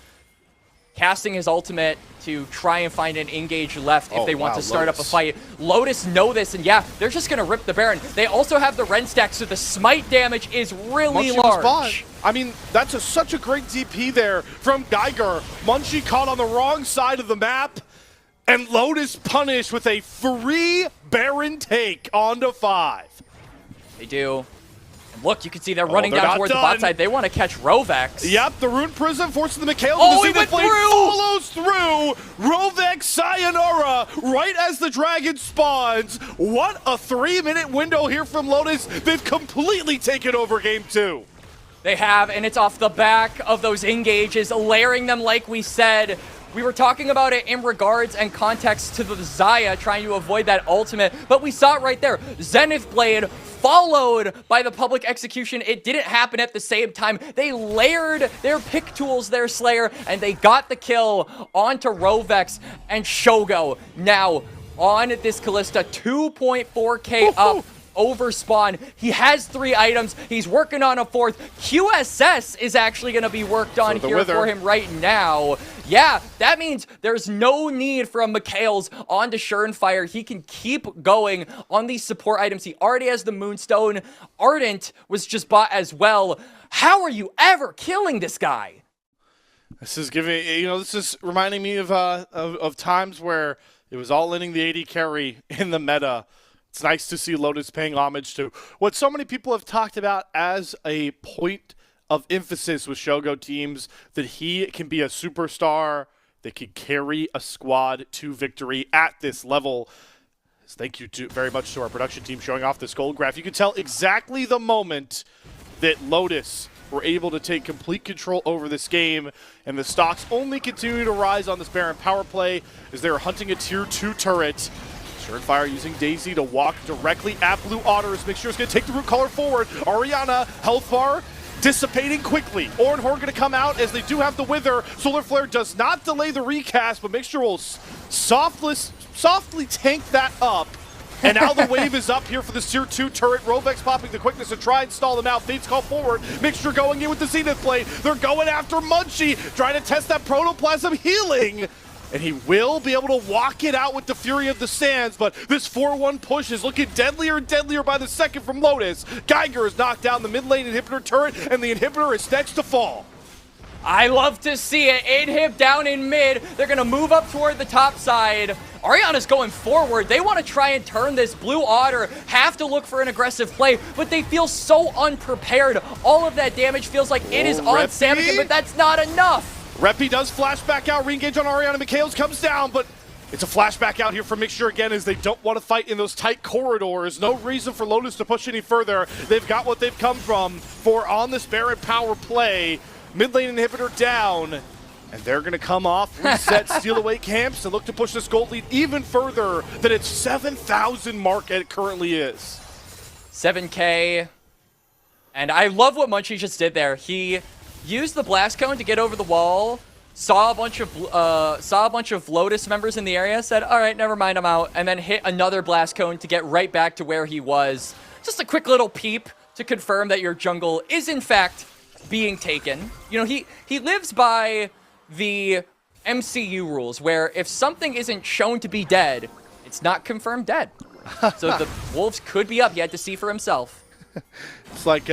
casting his ultimate to try and find an engage left if they want to start up a fight. Lotus know this, and yeah, they're just going to rip the Baron. They also have the Rend stack, so the smite damage is really large. I mean, that's such a great DP there from Geiger. Munchie caught on the wrong side of the map, and Lotus punished with a free Baron take onto 5. They do. And look, you can see they're running down towards the bot side. They want to catch Rovex. Yep, the Rune Prism forcing the Mikhail. Oh, he went through! Follows through. Rovex sayonara right as the dragon spawns. What a 3-minute window here from Lotus. They've completely taken over game 2. They have, and it's off the back of those engages, layering them like we said. We were talking about it in regards and context to the Xayah trying to avoid that ultimate, but we saw it right there. Zenith Blade followed by the public execution. It didn't happen at the same time. They layered their pick tools, their Slayer, and they got the kill onto Rovex and Shogo. Now, on this Callista, 2.4k up. Over spawn. He has 3 items. He's working on a 4th. QSS is actually going to be worked on here for him right now. Yeah, that means there's no need for a Mikhail's onto Surenfire. He can keep going on these support items. He already has the Moonstone. Ardent was just bought as well. How are you ever killing this guy? This is giving, this is reminding me of times where it was all inning the AD carry in the meta. It's nice to see Lotus paying homage to what so many people have talked about as a point of emphasis with Shogo teams, that he can be a superstar that can carry a squad to victory at this level. Thank you very much to our production team showing off this gold graph. You can tell exactly the moment that Lotus were able to take complete control over this game, and the stocks only continue to rise on this Baron power play as they're hunting a tier 2 turret. Surenfire using Daisy to walk directly at Blue Otters. Make sure it's going to take the root color forward. Ariana, health bar dissipating quickly. Ornn Horn going to come out as they do have the Wither. Solar Flare does not delay the recast, but make sure we'll softly tank that up. And now the wave is up here for the tier 2 turret. Rovex popping the quickness to try and stall them out. Fates call forward. Mixture going in with the Zenith Blade. They're going after Munchie, trying to test that protoplasm healing. And he will be able to walk it out with the Fury of the Sands, but this 4-1 push is looking deadlier and deadlier by the second from Lotus. Geiger has knocked down the mid lane inhibitor turret, and the inhibitor is next to fall. I love to see it. Inhib down in mid. They're going to move up toward the top side. Ariana's going forward. They want to try and turn this. Blue Otter have to look for an aggressive play, but they feel so unprepared. All of that damage feels like it is on Samikin, but that's not enough. Reppy does flash back out, re-engage on Ariana. Mikhails comes down, but it's a flashback out here from Mixture again as they don't want to fight in those tight corridors. No reason for Lotus to push any further. They've got what they've come for on this Baron power play. Mid lane inhibitor down, and they're going to come off, reset, steal away camps, and look to push this gold lead even further than its 7,000 mark it currently is. 7K, and I love what Munchie just did there. He used the blast cone to get over the wall, saw a bunch of Lotus members in the area, said, all right, never mind, I'm out, and then hit another blast cone to get right back to where he was. Just a quick little peep to confirm that your jungle is in fact being taken. You know, he lives by the MCU rules, where if something isn't shown to be dead, it's not confirmed dead. So the wolves could be up. He had to see for himself. It's like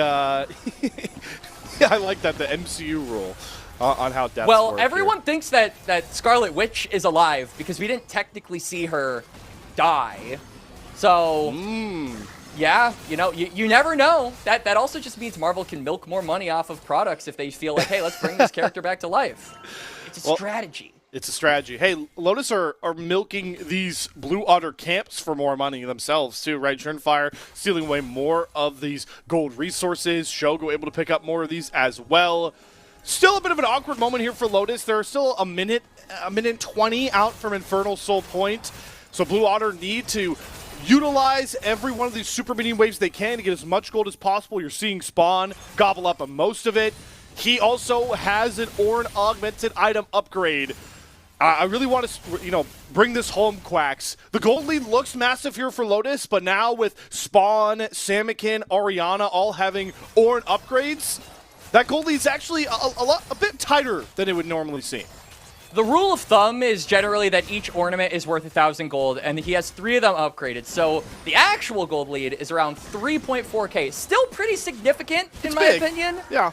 I like that, the MCU rule on how deaths Well, work everyone here. thinks that Scarlet Witch is alive because we didn't technically see her die. So, yeah, you know, you never know. That also just means Marvel can milk more money off of products if they feel like, hey, let's bring this character back to life. It's a strategy. It's a strategy. Hey, Lotus are milking these Blue Otter camps for more money themselves, too, right? Turnfire stealing away more of these gold resources. Shogo able to pick up more of these as well. Still a bit of an awkward moment here for Lotus. There are still a minute 20 out from Infernal Soul Point. So Blue Otter need to utilize every one of these super mini waves they can to get as much gold as possible. You're seeing Spawn gobble up most of it. He also has an Ornn augmented item upgrade. I really want to, bring this home, Quacks. The gold lead looks massive here for Lotus, but now with Spawn, Samikin, Orianna all having Ornn upgrades, that gold lead is actually a bit tighter than it would normally seem. The rule of thumb is generally that each ornament is worth 1,000 gold, and he has 3 of them upgraded. So the actual gold lead is around 3.4k. Still pretty significant, in my opinion. Yeah.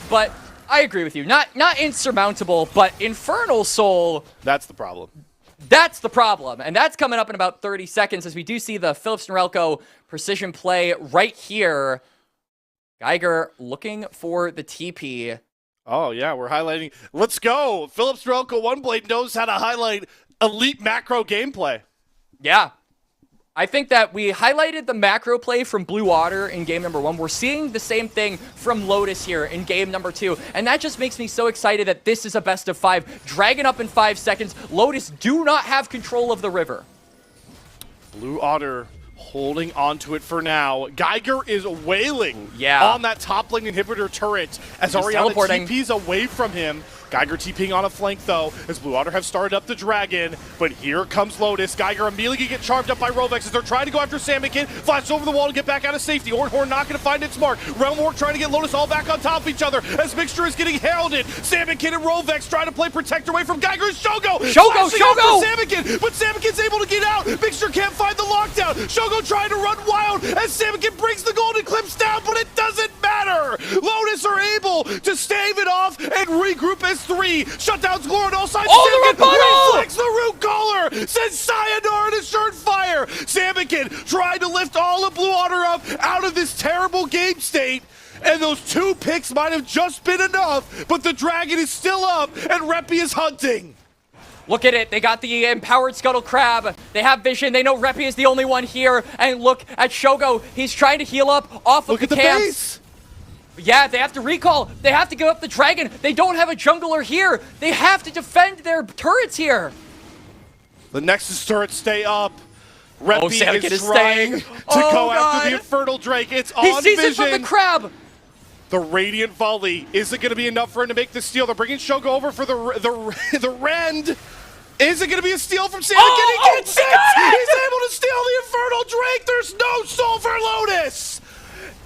But I agree with you. Not insurmountable, but Infernal Soul. That's the problem. That's the problem. And that's coming up in about 30 seconds as we do see the Philips Norelco precision play right here. Geiger looking for the TP. Oh, yeah, we're highlighting. Let's go. Philips Norelco OneBlade knows how to highlight elite macro gameplay. Yeah. I think that we highlighted the macro play from Blue Otter in game number 1. We're seeing the same thing from Lotus here in game number 2. And that just makes me so excited that this is a best of 5. Dragon up in 5 seconds. Lotus do not have control of the river. Blue Otter holding onto it for now. Geiger is wailing Yeah. on that top lane inhibitor turret as He's Orianna teleporting. TP's away from him. Geiger TPing on a flank, though, as Blue Otter have started up the Dragon. But here comes Lotus. Geiger immediately gonna get charmed up by Rovex as they're trying to go after Samikin. Flash over the wall to get back out of safety. Ornhorn not gonna find its mark. Realm War trying to get Lotus all back on top of each other as Mixture is getting heralded. Samikin and Rovex trying to play protector away from Geiger. Shogo! Flashing out for Samikin, but Samikin's able to get out. Mixture can't find the lockdown. Shogo trying to run wild as Samikin brings the golden clips down, but it doesn't matter. Lotus are able to stave it off and regroup as 3. Shutdowns glory on all sides. Oh, the rebuttal! Reflects the root collar. Sends Sayonara to Shurtfire. Samikin tried to lift all of Blue Otter up out of this terrible game state. And those 2 picks might have just been enough, but the Dragon is still up and Reppy is hunting. Look at it. They got the empowered Scuttle Crab. They have vision. They know Reppy is the only one here. And look at Shogo. He's trying to heal up off of the camps. Base. Yeah, they have to recall. They have to give up the Dragon. They don't have a jungler here. They have to defend their turrets here. The Nexus turrets stay up. Reppy Samikin is is trying staying. to go after the Infernal Drake. It's on He sees vision. it from the crab. The Radiant Volley isn't going to be enough for him to make the steal. They're bringing Shogo over for the Rend. Is it going to be a steal from Samikin? He gets it! He's able to steal the Infernal Drake. There's no soul for Lotus.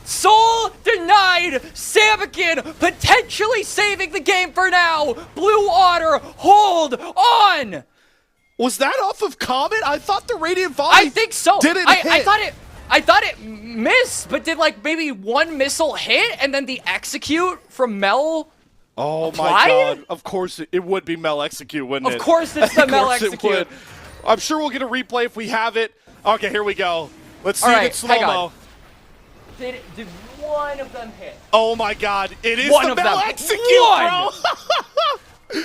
Soul denied. Samikin potentially saving the game for now. Blue Otter, hold on. Was that off of Comet? I thought the Radiant Volley I think so. didn't hit. I thought it missed, but did like maybe one missile hit and then the execute from Mel? Oh applied? my god. Of course it would be Mel Execute, wouldn't it? Of course it's the Mel Of course it Execute. would. I'm sure we'll get a replay if we have it. Okay, here we go. Let's see All it right, in slow-mo. Did one of them hit? Oh my god, it is One the of Mel them. Execute, One. bro!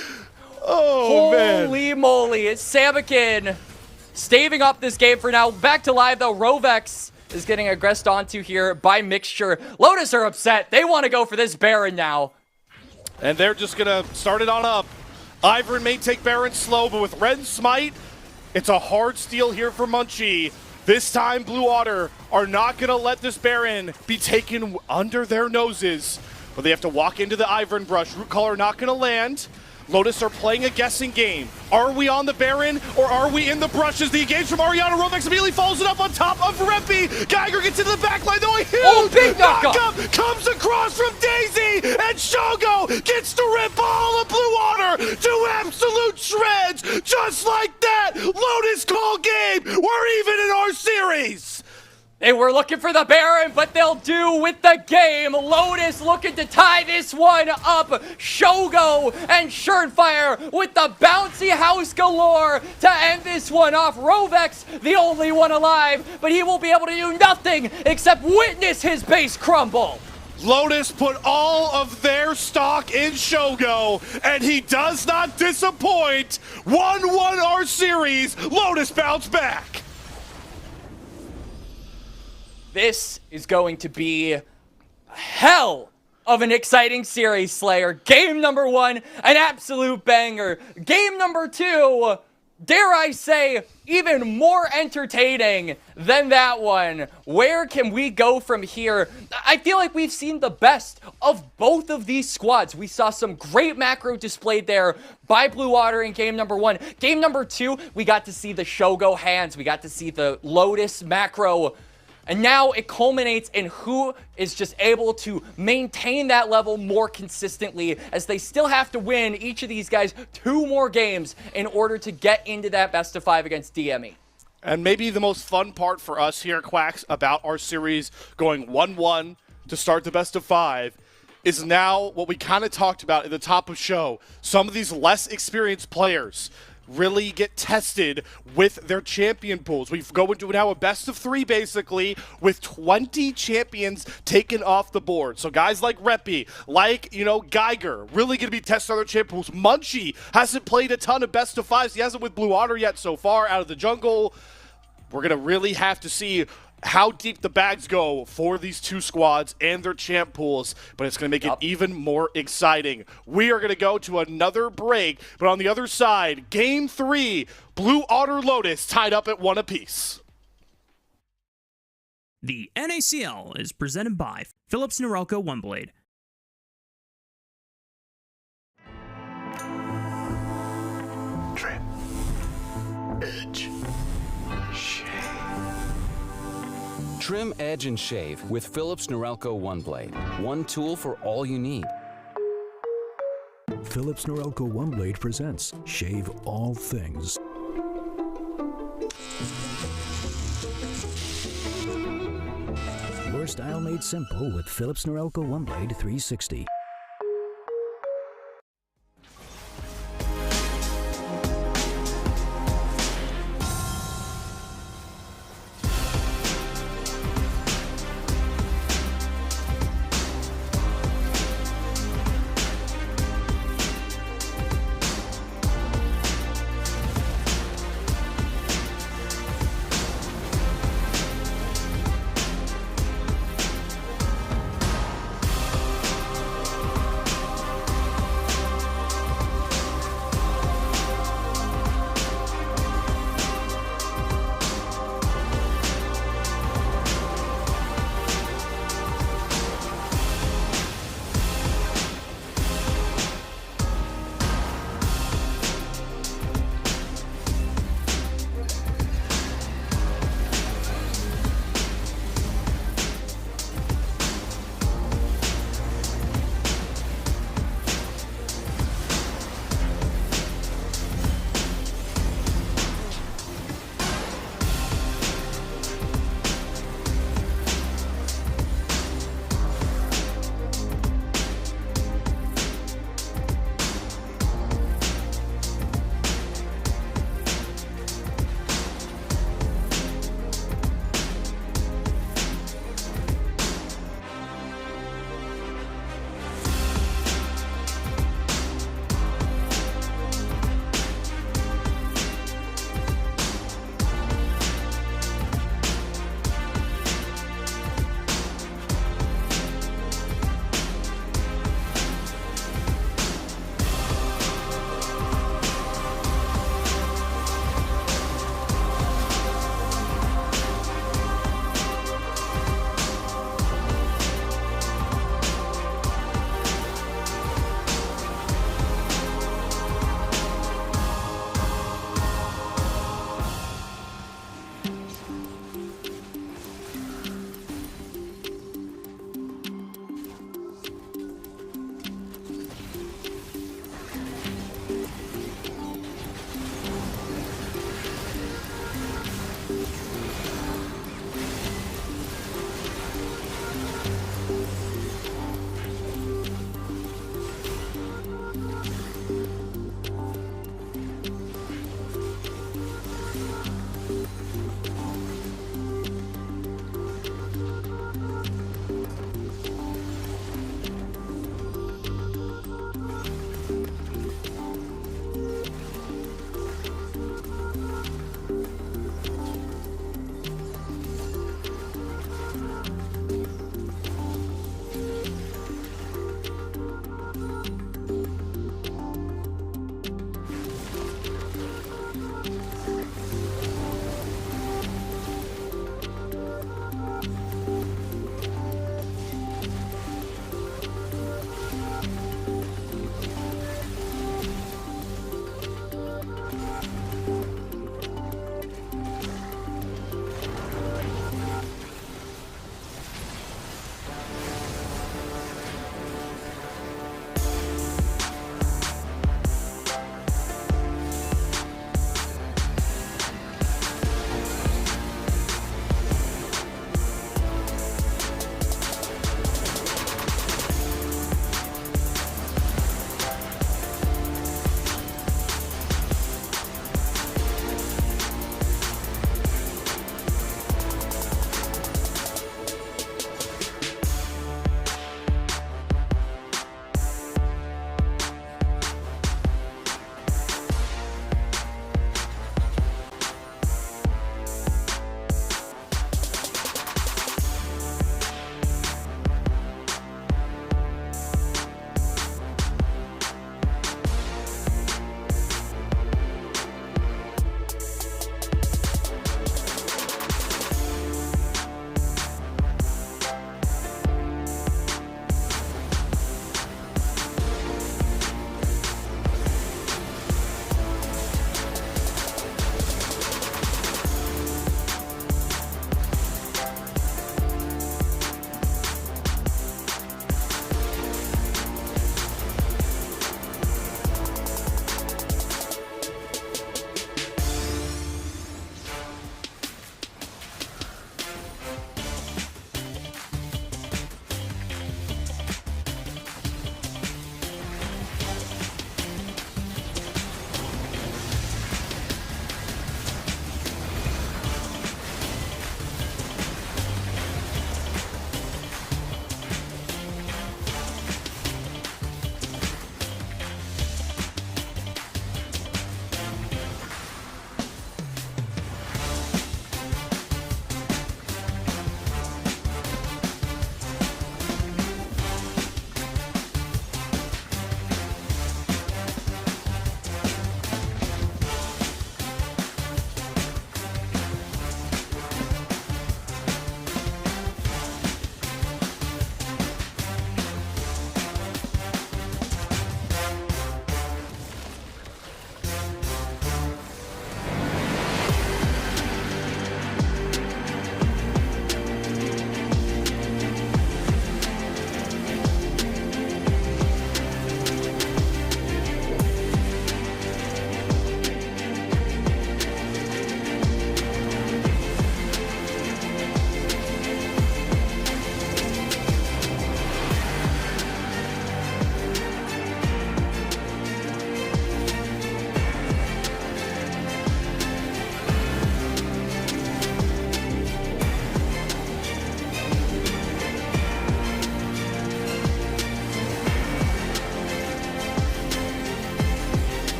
Oh, man. Holy moly, it's Samikin staving up this game for now. Back to live though, Rovex is getting aggressed onto here by Mixture. Lotus are upset. They want to go for this Baron now. And they're just gonna start it on up. Ivern may take Baron slow, but with Red Smite, it's a hard steal here for Munchie. This time, Blue Otter are not gonna let this Baron be taken under their noses. But they have to walk into the Ivern brush. Root Collar not gonna land. Lotus are playing a guessing game. Are we on the Baron or are we in the brushes? The engage from Orianna. Rovex immediately follows it up on top of Reppy. Geiger gets into the backline though. A huge big knockup comes across from Daisy, and Shogo gets to rip all of Blue Water to absolute shreds. Just like that, Lotus call game. We're even in our series. They were looking for the Baron, but they'll do with the game. Lotus looking to tie this one up. Shogo and Surefire with the bouncy house galore to end this one off. Rovex, the only one alive, but he will be able to do nothing except witness his base crumble. Lotus put all of their stock in Shogo, and he does not disappoint. 1-1 our series. Lotus bounce back. This is going to be hell of an exciting series, Slayer. Game number 1, an absolute banger. Game number 2, dare I say, even more entertaining than that one. Where can we go from here? I feel like we've seen the best of both of these squads. We saw some great macro displayed there by Blue Water in game number 1. Game number 2, we got to see the Shogo hands. We got to see the Lotus macro. And now it culminates in who is just able to maintain that level more consistently, as they still have to win each of these guys 2 more games in order to get into that best of 5 against DME. And maybe the most fun part for us here, Quacks, about our series going 1-1 to start the best of 5 is now what we kind of talked about at the top of show. Some of these less experienced players really get tested with their champion pools. We go into now a best of 3 basically with 20 champions taken off the board. So guys like Reppy, like, Geiger, really going to be tested on their champion pools. Munchie hasn't played a ton of best of 5s. He hasn't with Blue Otter yet so far out of the jungle. We're going to really have to see how deep the bags go for these 2 squads and their champ pools, but it's going to make it even more exciting. We are going to go to another break, but on the other side, Game 3, Blue Otter Lotus tied up at 1 apiece. The NACL is presented by Philips Norelco OneBlade. Trim. Edge. Shade. Trim, edge, and shave with Philips Norelco OneBlade. One tool for all you need. Philips Norelco OneBlade presents Shave All Things. Your style made simple with Philips Norelco OneBlade 360.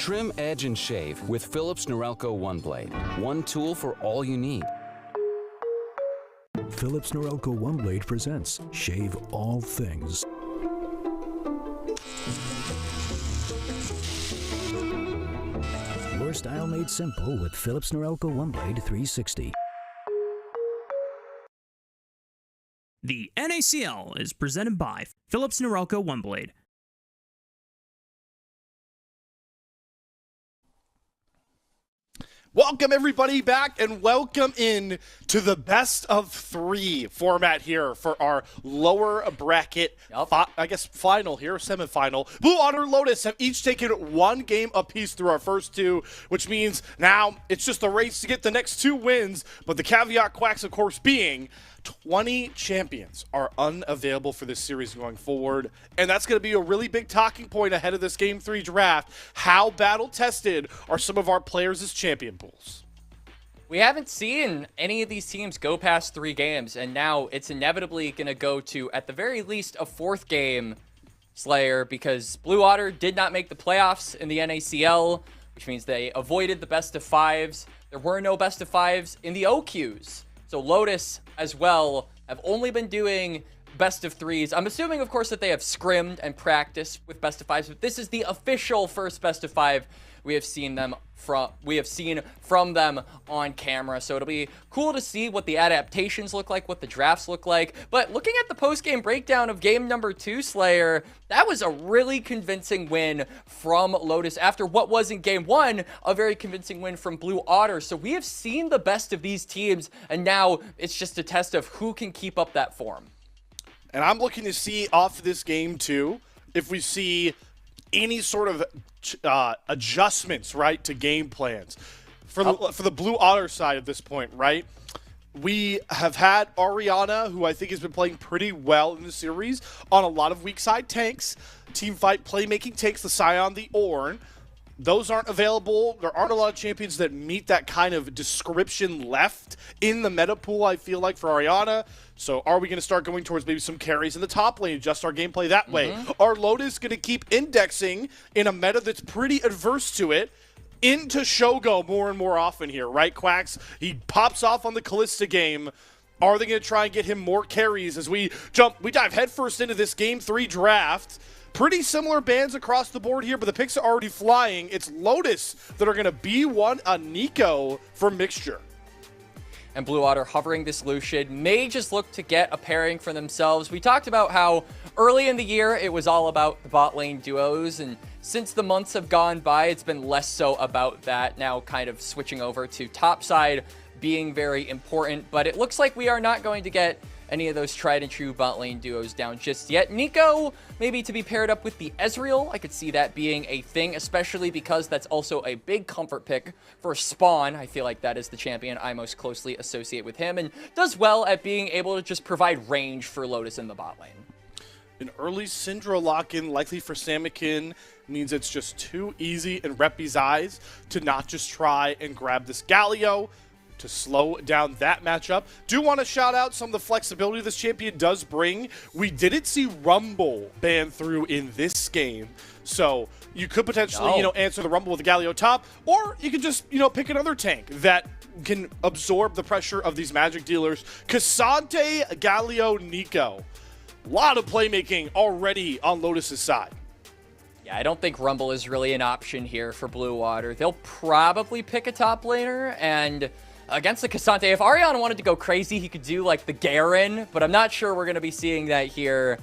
Trim, edge, and shave with Philips Norelco One Blade. One tool for all you need. Philips Norelco One Blade presents Shave All Things. Your style made simple with Philips Norelco One Blade 360. The NACL is presented by Philips Norelco One Blade. Welcome everybody back and welcome in to the best of 3 format here for our lower bracket, final here, semifinal. Blue Otter, Lotus have each taken 1 game apiece through our first 2, which means now it's just a race to get the next 2 wins, but the caveat quacks, of course, being 20 champions are unavailable for this series going forward, and that's going to be a really big talking point ahead of this Game 3 draft. How battle-tested are some of our players as champion pools? We haven't seen any of these teams go past 3 games, and now it's inevitably going to go to, at the very least, a 4th game, Slayer, because Blue Otter did not make the playoffs in the NACL, which means they avoided the best of 5s. There were no best of 5s in the OQs. So Lotus, as well, have only been doing best of 3s. I'm assuming, of course, that they have scrimmed and practiced with best of 5s, but this is the official first best of 5 we have seen from them on camera. So it'll be cool to see what the adaptations look like, what the drafts look like. But looking at the post-game breakdown of game number 2, Slayer, that was a really convincing win from Lotus after what was in game 1 a very convincing win from Blue Otter. So we have seen the best of these teams, and now it's just a test of who can keep up that form. And I'm looking to see off this game too if we see any sort of adjustments, right, to game plans. For the Blue Otter side at this point, right, we have had Ariana, who I think has been playing pretty well in the series, on a lot of weak side tanks. Teamfight playmaking takes the Scion, the Ornn. Those aren't available. There aren't a lot of champions that meet that kind of description left in the meta pool, I feel like, for Ariana. So are we going to start going towards maybe some carries in the top lane, adjust our gameplay that way? Are Lotus going to keep indexing in a meta that's pretty adverse to it into Shogo more and more often here, right, Quacks? He pops off on the Kalista game. Are they going to try and get him more carries as we dive headfirst into this Game 3 draft? Pretty similar bans across the board here, but the picks are already flying. It's Lotus that are going to B1 a Nico for Mixture. And Blue Otter hovering this Lucian may just look to get a pairing for themselves. We talked about how early in the year it was all about the bot lane duos, and since the months have gone by, it's been less so about that, now kind of switching over to top side being very important. But it looks like we are not going to get any of those tried and true bot lane duos down just yet. Nico, maybe to be paired up with the Ezreal. I could see that being a thing, especially because that's also a big comfort pick for Spawn. I feel like that is the champion I most closely associate with him, and does well at being able to just provide range for Lotus in the bot lane. An early Syndra lock-in, likely for Samikin, means it's just too easy in Reppy's eyes to not just try and grab this Galio to slow down that matchup. Do want to shout out some of the flexibility this champion does bring. We didn't see Rumble ban through in this game, so you could potentially, answer the Rumble with the Galio top, or you could just, pick another tank that can absorb the pressure of these magic dealers. Cassante, Galio, Nico. A lot of playmaking already on Lotus's side. Yeah, I don't think Rumble is really an option here for Blue Water. They'll probably pick a top laner, and against the Cassante, if Ariana wanted to go crazy, he could do like the Garen, but I'm not sure we're going to be seeing that here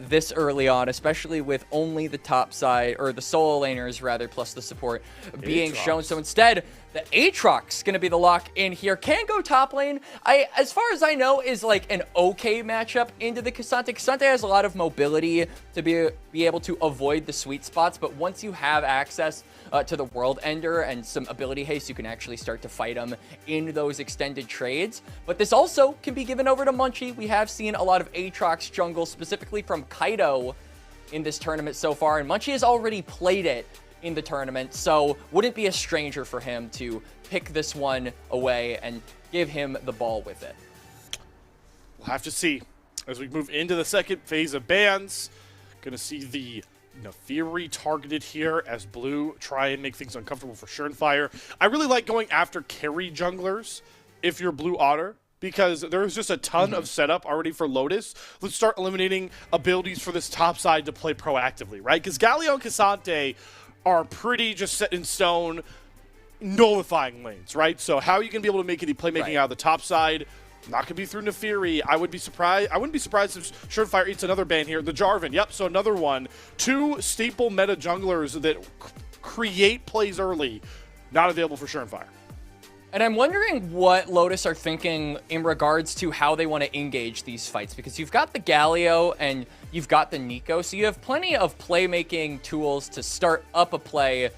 this early on, especially with only the top side, or the solo laners rather, plus the support being shown. So instead, the Aatrox going to be the lock in here. Can go top lane. As far as I know, is like an okay matchup into the Cassante. Cassante has a lot of mobility to be able to avoid the sweet spots, but once you have access to the World Ender and some ability haste, you can actually start to fight them in those extended trades. But this also can be given over to Munchie. We have seen a lot of Aatrox jungle, specifically from Kaido in this tournament so far, and Munchie has already played it in the tournament, so wouldn't be a stranger for him to pick this one away and give him the ball with it. We'll have to see as we move into the second phase of bans. Gonna see the Nefiri targeted here as Blue try and make things uncomfortable for Surenfire. I really like going after carry junglers if you're Blue Otter, because there's just a ton of setup already for Lotus. Let's start eliminating abilities for this top side to play proactively, right? Because Galio and Cassante are pretty just set in stone, nullifying lanes, right? So how are you going to be able to make any playmaking out of the top side? Not going to be through Nefiri. I wouldn't be surprised if Surenfire eats another ban here. The Jarvan, yep, so another one. 2 staple meta junglers that create plays early, not available for Surenfire. And I'm wondering what Lotus are thinking in regards to how they want to engage these fights, because you've got the Galio and you've got the Nico, so you have plenty of playmaking tools to start up a play.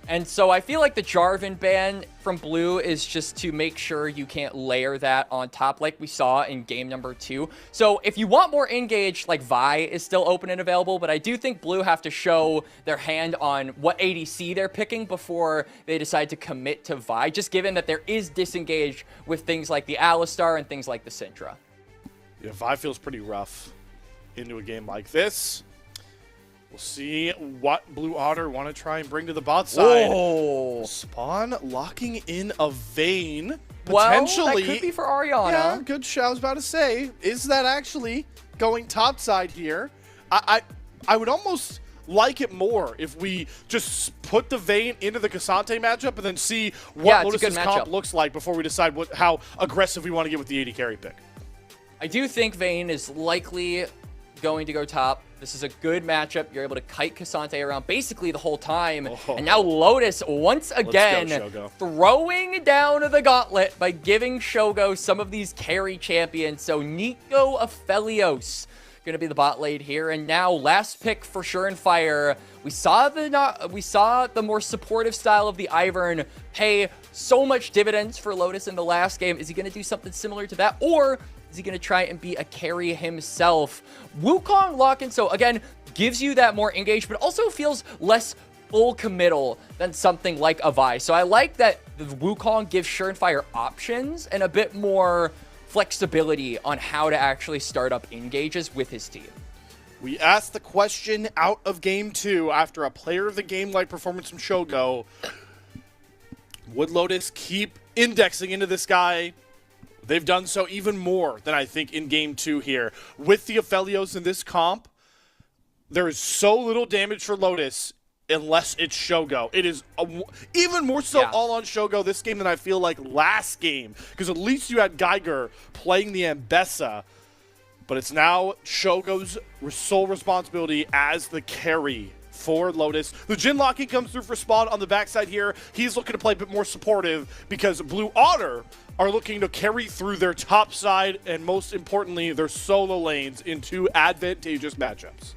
And so I feel like the Jarvan ban from Blue is just to make sure you can't layer that on top like we saw in game number 2. So if you want more engage, like Vi is still open and available, but I do think Blue have to show their hand on what ADC they're picking before they decide to commit to Vi, just given that there is disengage with things like the Alistar and things like the Syndra. Yeah, Vi feels pretty rough into a game like this. We'll see what Blue Otter want to try and bring to the bot side. Whoa. Spawn locking in a Vayne. Well, Potentially. that could be for Ariana. Yeah, good shout. I was about to say, is that actually going top side here? I would almost like it more if we just put the Vayne into the Cassante matchup and then see what Lotus's comp looks like before we decide how aggressive we want to get with the AD carry pick. I do think Vayne is likely going to go top. This is a good matchup. You're able to kite Cassante around basically the whole time. And now Lotus, once again, throwing down the gauntlet by giving Shogo some of these carry champions. So Nico Aphelios going to be the bot lane here. And now last pick for Surenfire. We saw the more supportive style of the Ivern pay so much dividends for Lotus in the last game. Is he going to do something similar to that? Or is he going to try and be a carry himself? Wukong lock-in, so again, gives you that more engage, but also feels less full committal than something like a Vi. So I like that the Wukong gives Surenfire options and a bit more flexibility on how to actually start up engages with his team. We asked the question out of game 2 after a player of the game-like performance from Shogo. Would Lotus keep indexing into this guy? They've done so even more than I think in game 2 here. With the Aphelios in this comp, there is so little damage for Lotus unless it's Shogo. It is even more so all on Shogo this game than I feel like last game, because at least you had Geiger playing the Ambessa, but it's now Shogo's sole responsibility as the carry for Lotus. The Jhin locking comes through for Spawn on the backside here. He's looking to play a bit more supportive because Blue Otter are looking to carry through their top side and, most importantly, their solo lanes in 2 advantageous matchups.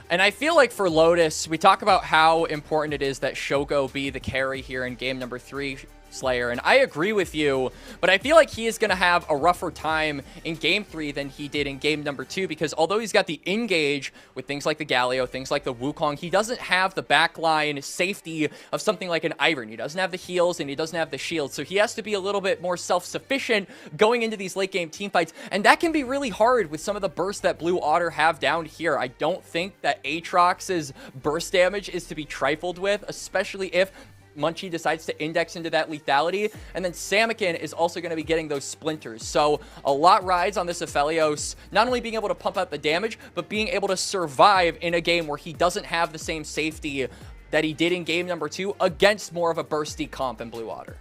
And I feel like for Lotus, we talk about how important it is that Shogo be the carry here in game number 3, Slayer, and I agree with you, but I feel like he is going to have a rougher time in game 3 than he did in game number 2, because although he's got the engage with things like the Galio, things like the Wukong, he doesn't have the backline safety of something like an Ivern. He doesn't have the heals and he doesn't have the shield, so he has to be a little bit more self-sufficient going into these late game team fights, and that can be really hard with some of the bursts that Blue Otter have down here. I don't think that Aatrox's burst damage is to be trifled with, especially if Munchie decides to index into that lethality, and then Samakin is also going to be getting those splinters. So a lot rides on this Aphelios, not only being able to pump out the damage, but being able to survive in a game where he doesn't have the same safety that he did in game number 2 against more of a bursty comp in Blue Otter.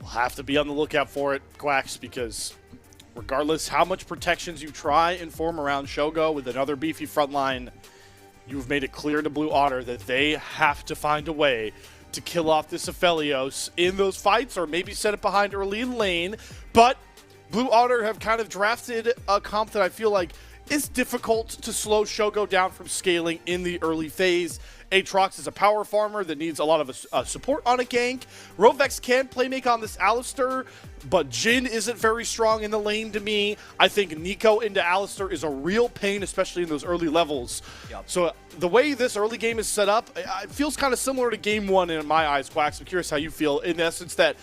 We'll have to be on the lookout for it, Quacks, because regardless how much protections you try and form around Shogo with another beefy front line, you've made it clear to Blue Otter that they have to find a way to kill off this Aphelios in those fights, or maybe set it behind early in lane. But Blue Otter have kind of drafted a comp that I feel like is difficult to slow Shogo down from scaling in the early phase. Aatrox is a power farmer that needs a lot of support on a gank. Rovex can playmake on this Alistar, but Jhin isn't very strong in the lane to me. I think Nico into Alistar is a real pain, especially in those early levels. So the way this early game is set up, it feels kind of similar to game 1 in my eyes, Quacks. I'm curious how you feel, in essence that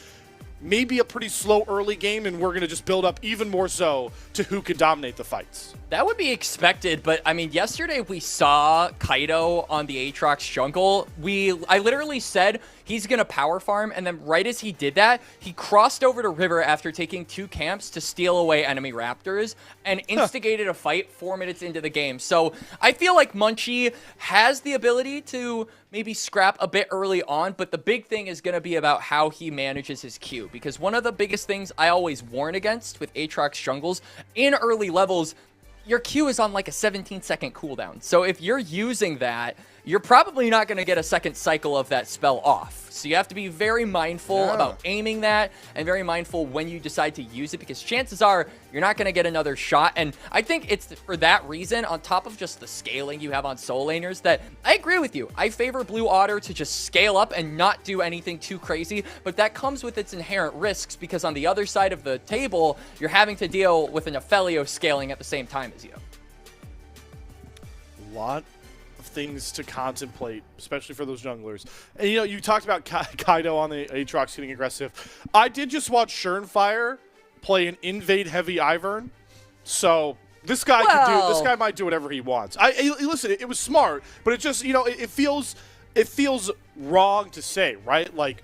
maybe a pretty slow early game, and we're going to just build up even more so to who could dominate the fights. That would be expected, but I mean, yesterday we saw Kaido on the Aatrox jungle. I literally said he's gonna power farm, and then right as he did that, he crossed over to river after taking 2 camps to steal away enemy raptors and instigated a fight 4 minutes into the game. So I feel like Munchie has the ability to maybe scrap a bit early on, but the big thing is gonna be about how he manages his Q, because one of the biggest things I always warn against with Aatrox jungles in early levels, your Q is on like a 17-second cooldown. So if you're using that, you're probably not going to get a second cycle of that spell off. So you have to be very mindful about aiming that and very mindful when you decide to use it, because chances are you're not going to get another shot. And I think it's for that reason, on top of just the scaling you have on solo laners, that I agree with you. I favor Blue Otter to just scale up and not do anything too crazy, but that comes with its inherent risks, because on the other side of the table, you're having to deal with an Ophelio scaling at the same time as you. A lot of things to contemplate, especially for those junglers. And you talked about Kaido on the Aatrox getting aggressive. I did just watch Schernfire play an invade heavy Ivern, so this guy might do whatever he wants. Listen, it was smart, but it just it feels wrong to say, right? Like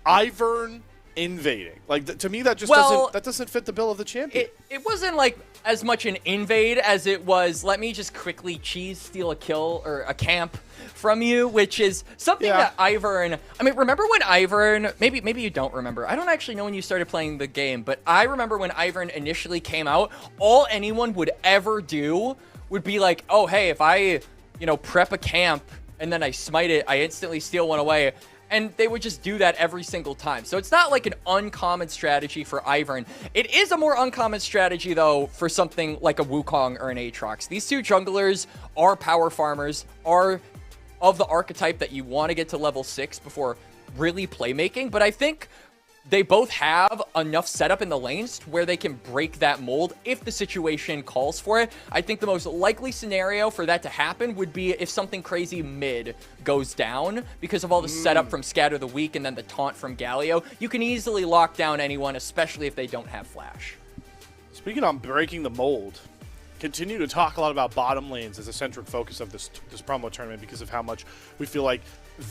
Ivern invading, like to me that just doesn't fit the bill of the champion. It wasn't like as much an invade as it was, let me just quickly steal a kill or a camp from you, which is something that Ivern, I mean, remember when Ivern, maybe you don't remember, I don't actually know when you started playing the game, but I remember when Ivern initially came out, all anyone would ever do would be like, oh hey, if I prep a camp and then I smite it, I instantly steal one away. And they would just do that every single time. So it's not like an uncommon strategy for Ivern. It is a more uncommon strategy, though, for something like a Wukong or an Aatrox. These two junglers are power farmers, are of the archetype that you want to get to level 6 before really playmaking. But I think they both have enough setup in the lanes to where they can break that mold if the situation calls for it. I think the most likely scenario for that to happen would be if something crazy mid goes down because of all the setup from Scatter the Weak and then the taunt from Galio. You can easily lock down anyone, especially if they don't have flash. Speaking on breaking the mold, continue to talk a lot about bottom lanes as a centric focus of this promo tournament, because of how much we feel like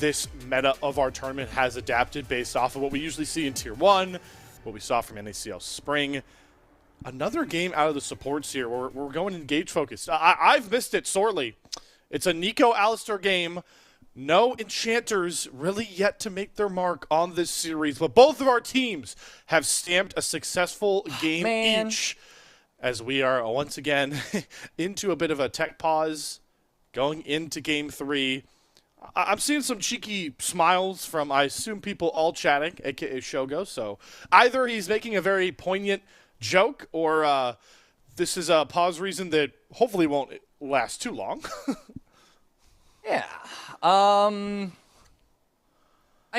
this meta of our tournament has adapted based off of what we usually see in Tier 1, what we saw from NACL Spring. Another game out of the supports here. We're going engage focused. I've missed it sorely. It's a Nico Alistar game. No enchanters really yet to make their mark on this series, but both of our teams have stamped a successful game each, as we are once again into a bit of a tech pause going into Game 3. I'm seeing some cheeky smiles from, I assume, people all chatting, aka Shogo. So either he's making a very poignant joke, or this is a pause reason that hopefully won't last too long. Yeah. I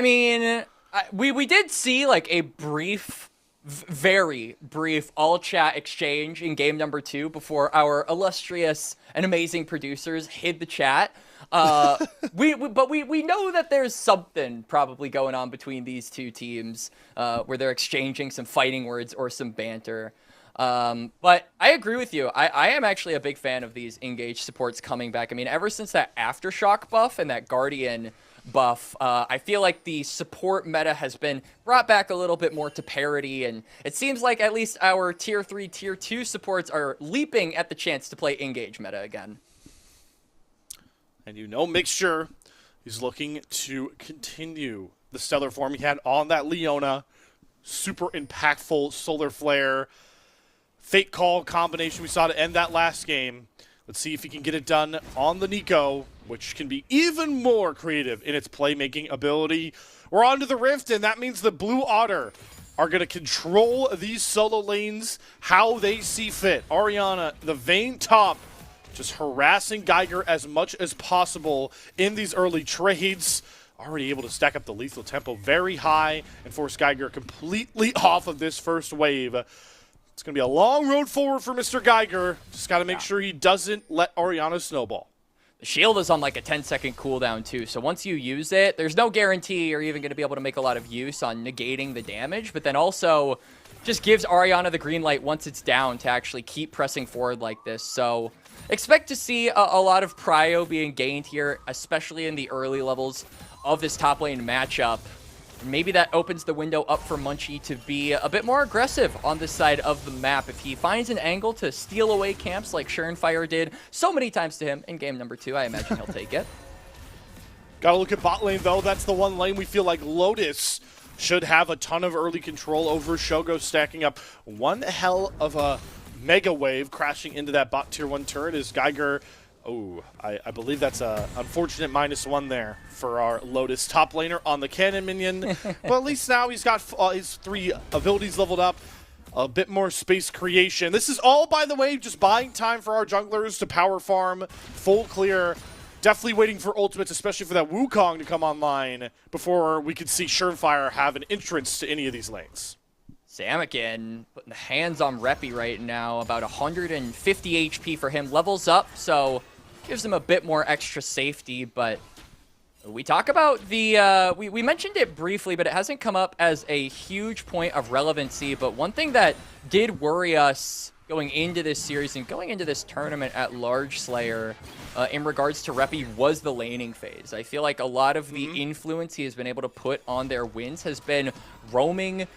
mean, we did see like a brief, very brief all chat exchange in game number 2 before our illustrious and amazing producers hid the chat. We know that there's something probably going on between these two teams, where they're exchanging some fighting words or some banter. But I agree with you. I am actually a big fan of these engaged supports coming back. I mean, ever since that Aftershock buff and that Guardian buff, I feel like the support meta has been brought back a little bit more to parity, and it seems like at least our Tier 3, Tier 2 supports are leaping at the chance to play engage meta again. And Mixture is looking to continue the stellar form he had on that Leona. Super impactful Solar Flare, Fate Call combination we saw to end that last game. Let's see if he can get it done on the Nico, which can be even more creative in its playmaking ability. We're on to the Rift, and that means the Blue Otter are going to control these solo lanes how they see fit. Orianna, the Vayne top, just harassing Geiger as much as possible in these early trades. Already able to stack up the lethal tempo very high and force Geiger completely off of this first wave. It's going to be a long road forward for Mr. Geiger. Just got to make sure he doesn't let Orianna snowball. The shield is on like a 10-second cooldown too, so once you use it, there's no guarantee you're even going to be able to make a lot of use on negating the damage, but then also just gives Ariana the green light once it's down to actually keep pressing forward like this. So expect to see a lot of prio being gained here, especially in the early levels of this top lane matchup. Maybe that opens the window up for Munchie to be a bit more aggressive on this side of the map. If he finds an angle to steal away camps like Surenfire did so many times to him in game number 2, I imagine he'll take it. Gotta look at bot lane, though. That's the one lane we feel like Lotus should have a ton of early control over. Shogo stacking up one hell of a mega wave, crashing into that bot tier 1 turret as Geiger... Oh, I believe that's a unfortunate -1 there for our Lotus top laner on the cannon minion. But at least now he's got his 3 abilities leveled up. A bit more space creation. This is all, by the way, just buying time for our junglers to power farm, full clear. Definitely waiting for ultimates, especially for that Wukong to come online before we could see Surenfire have an entrance to any of these lanes. Samakin putting the hands on Reppy right now, about 150 HP for him. Levels up, so gives him a bit more extra safety, but we talk about the, we mentioned it briefly, but it hasn't come up as a huge point of relevancy, but one thing that did worry us going into this series and going into this tournament at large, Slayer, in regards to Reppy, was the laning phase. I feel like a lot of the influence he has been able to put on their wins has been roaming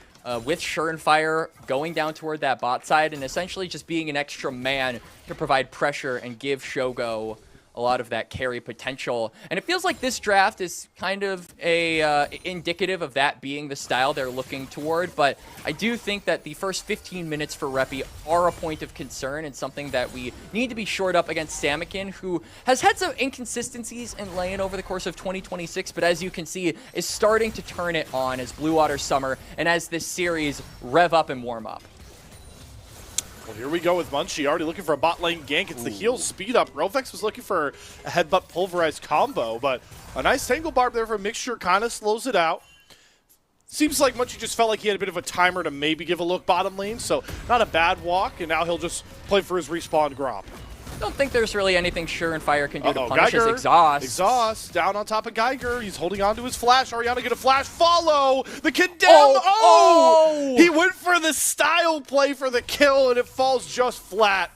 with Surenfire, going down toward that bot side, and essentially just being an extra man to provide pressure and give Shogo a lot of that carry potential. And it feels like this draft is kind of a indicative of that being the style they're looking toward, but I do think that the first 15 minutes for Reppy are a point of concern and something that we need to be shored up against Samakin, who has had some inconsistencies in lane over the course of 2026, but as you can see, is starting to turn it on as Blue Water Summer and as this series rev up and warm up. Well, here we go with Munchie, already looking for a bot lane gank. It's the heal speed up. Rovex was looking for a headbutt pulverized combo, but a nice tangle barb there for Mixture kind of slows it out. Seems like Munchie just felt like he had a bit of a timer to maybe give a look bottom lane, so not a bad walk, and now he'll just play for his respawn Gromp. I don't think there's really anything Surenfire can do to punish Geiger, his exhaust. Exhaust, down on top of Geiger. He's holding on to his flash. Ariana gonna flash follow. The condemn. He went for the style play for the kill, and it falls just flat.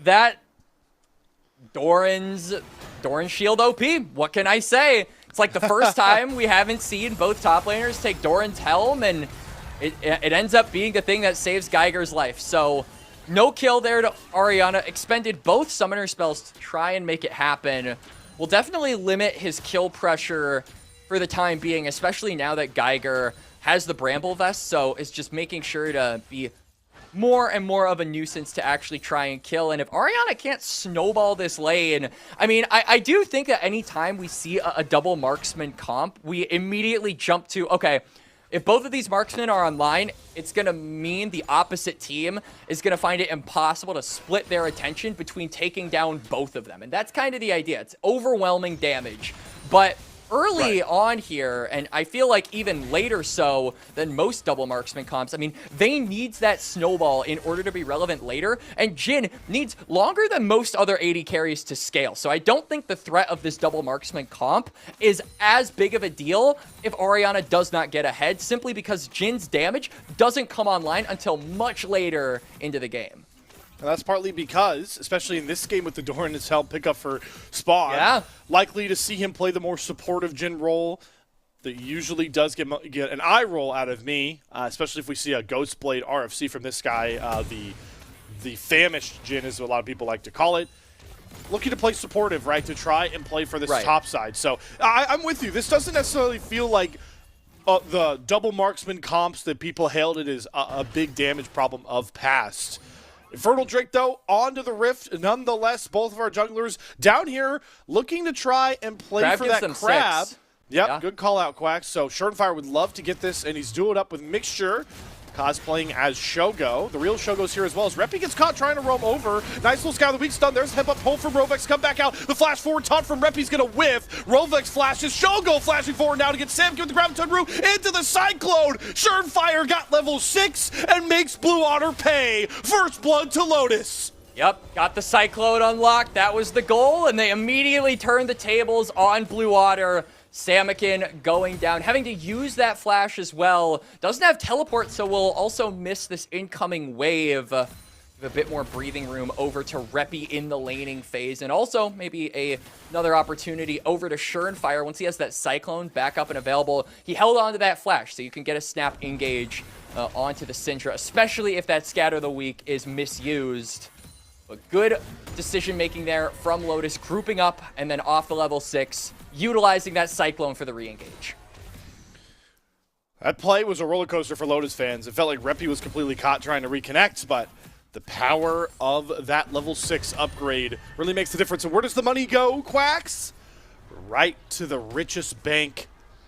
That Doran's shield OP. What can I say? It's like the first time we haven't seen both top laners take Doran's helm, and it ends up being the thing that saves Geiger's life. So no kill there to Ariana. Expended both summoner spells to try and make it happen. Will definitely limit his kill pressure for the time being, especially now that Geiger has the Bramble Vest, so it's just making sure to be more and more of a nuisance to actually try and kill. And if Ariana can't snowball this lane, I mean, I do think that anytime we see a double marksman comp, we immediately jump to, okay, if both of these marksmen are online, it's going to mean the opposite team is going to find it impossible to split their attention between taking down both of them. And that's kind of the idea. It's overwhelming damage. But early on here, and I feel like even later so than most double marksman comps, I mean, Vayne needs that snowball in order to be relevant later, and Jhin needs longer than most other AD carries to scale. So I don't think the threat of this double marksman comp is as big of a deal if Orianna does not get ahead, simply because Jin's damage doesn't come online until much later into the game. And that's partly because, especially in this game with the Doran as help pick up for Spawn, likely to see him play the more supportive Jhin role that usually does get an eye roll out of me, especially if we see a Ghostblade RFC from this guy, the famished Jhin is what a lot of people like to call it. Looking to play supportive, right, to try and play for this top side. So I'm with you. This doesn't necessarily feel like the double marksman comps that people hailed it as a big damage problem of past. Infernal Drake, though, onto the Rift. Nonetheless, both of our junglers down here looking to try and play for that crab. Yep, good call out, Quack. So Surenfire would love to get this, and he's doing it up with Mixture, cosplaying as Shogo. The real Shogo's here as well as Reppy gets caught trying to roam over. Nice little scout of the weak stun. There's a headbutt pull from Rovex. Come back out. The flash forward taunt from Reppy's going to whiff. Rovex flashes. Shogo flashing forward now to get Sam. Give the Graviton Root into the Cyclone. Surenfire got level 6 and makes Blue Otter pay. First blood to Lotus. Yep, got the Cyclone unlocked. That was the goal, and they immediately turned the tables on Blue Otter. Samakin going down, having to use that flash as well. Doesn't have teleport, so we'll also miss this incoming wave. A bit more breathing room over to Reppy in the laning phase, and also maybe another opportunity over to Surenfire once he has that Cyclone back up and available. He held on to that flash, so you can get a snap engage onto the Syndra, especially if that Scatter of the Week is misused. But good decision-making there from Lotus, grouping up and then off the level 6, utilizing that Cyclone for the re-engage. That play was a roller coaster for Lotus fans. It felt like Reppy was completely caught trying to reconnect, but the power of that level 6 upgrade really makes the difference. And where does the money go, Quacks? Right to the richest bank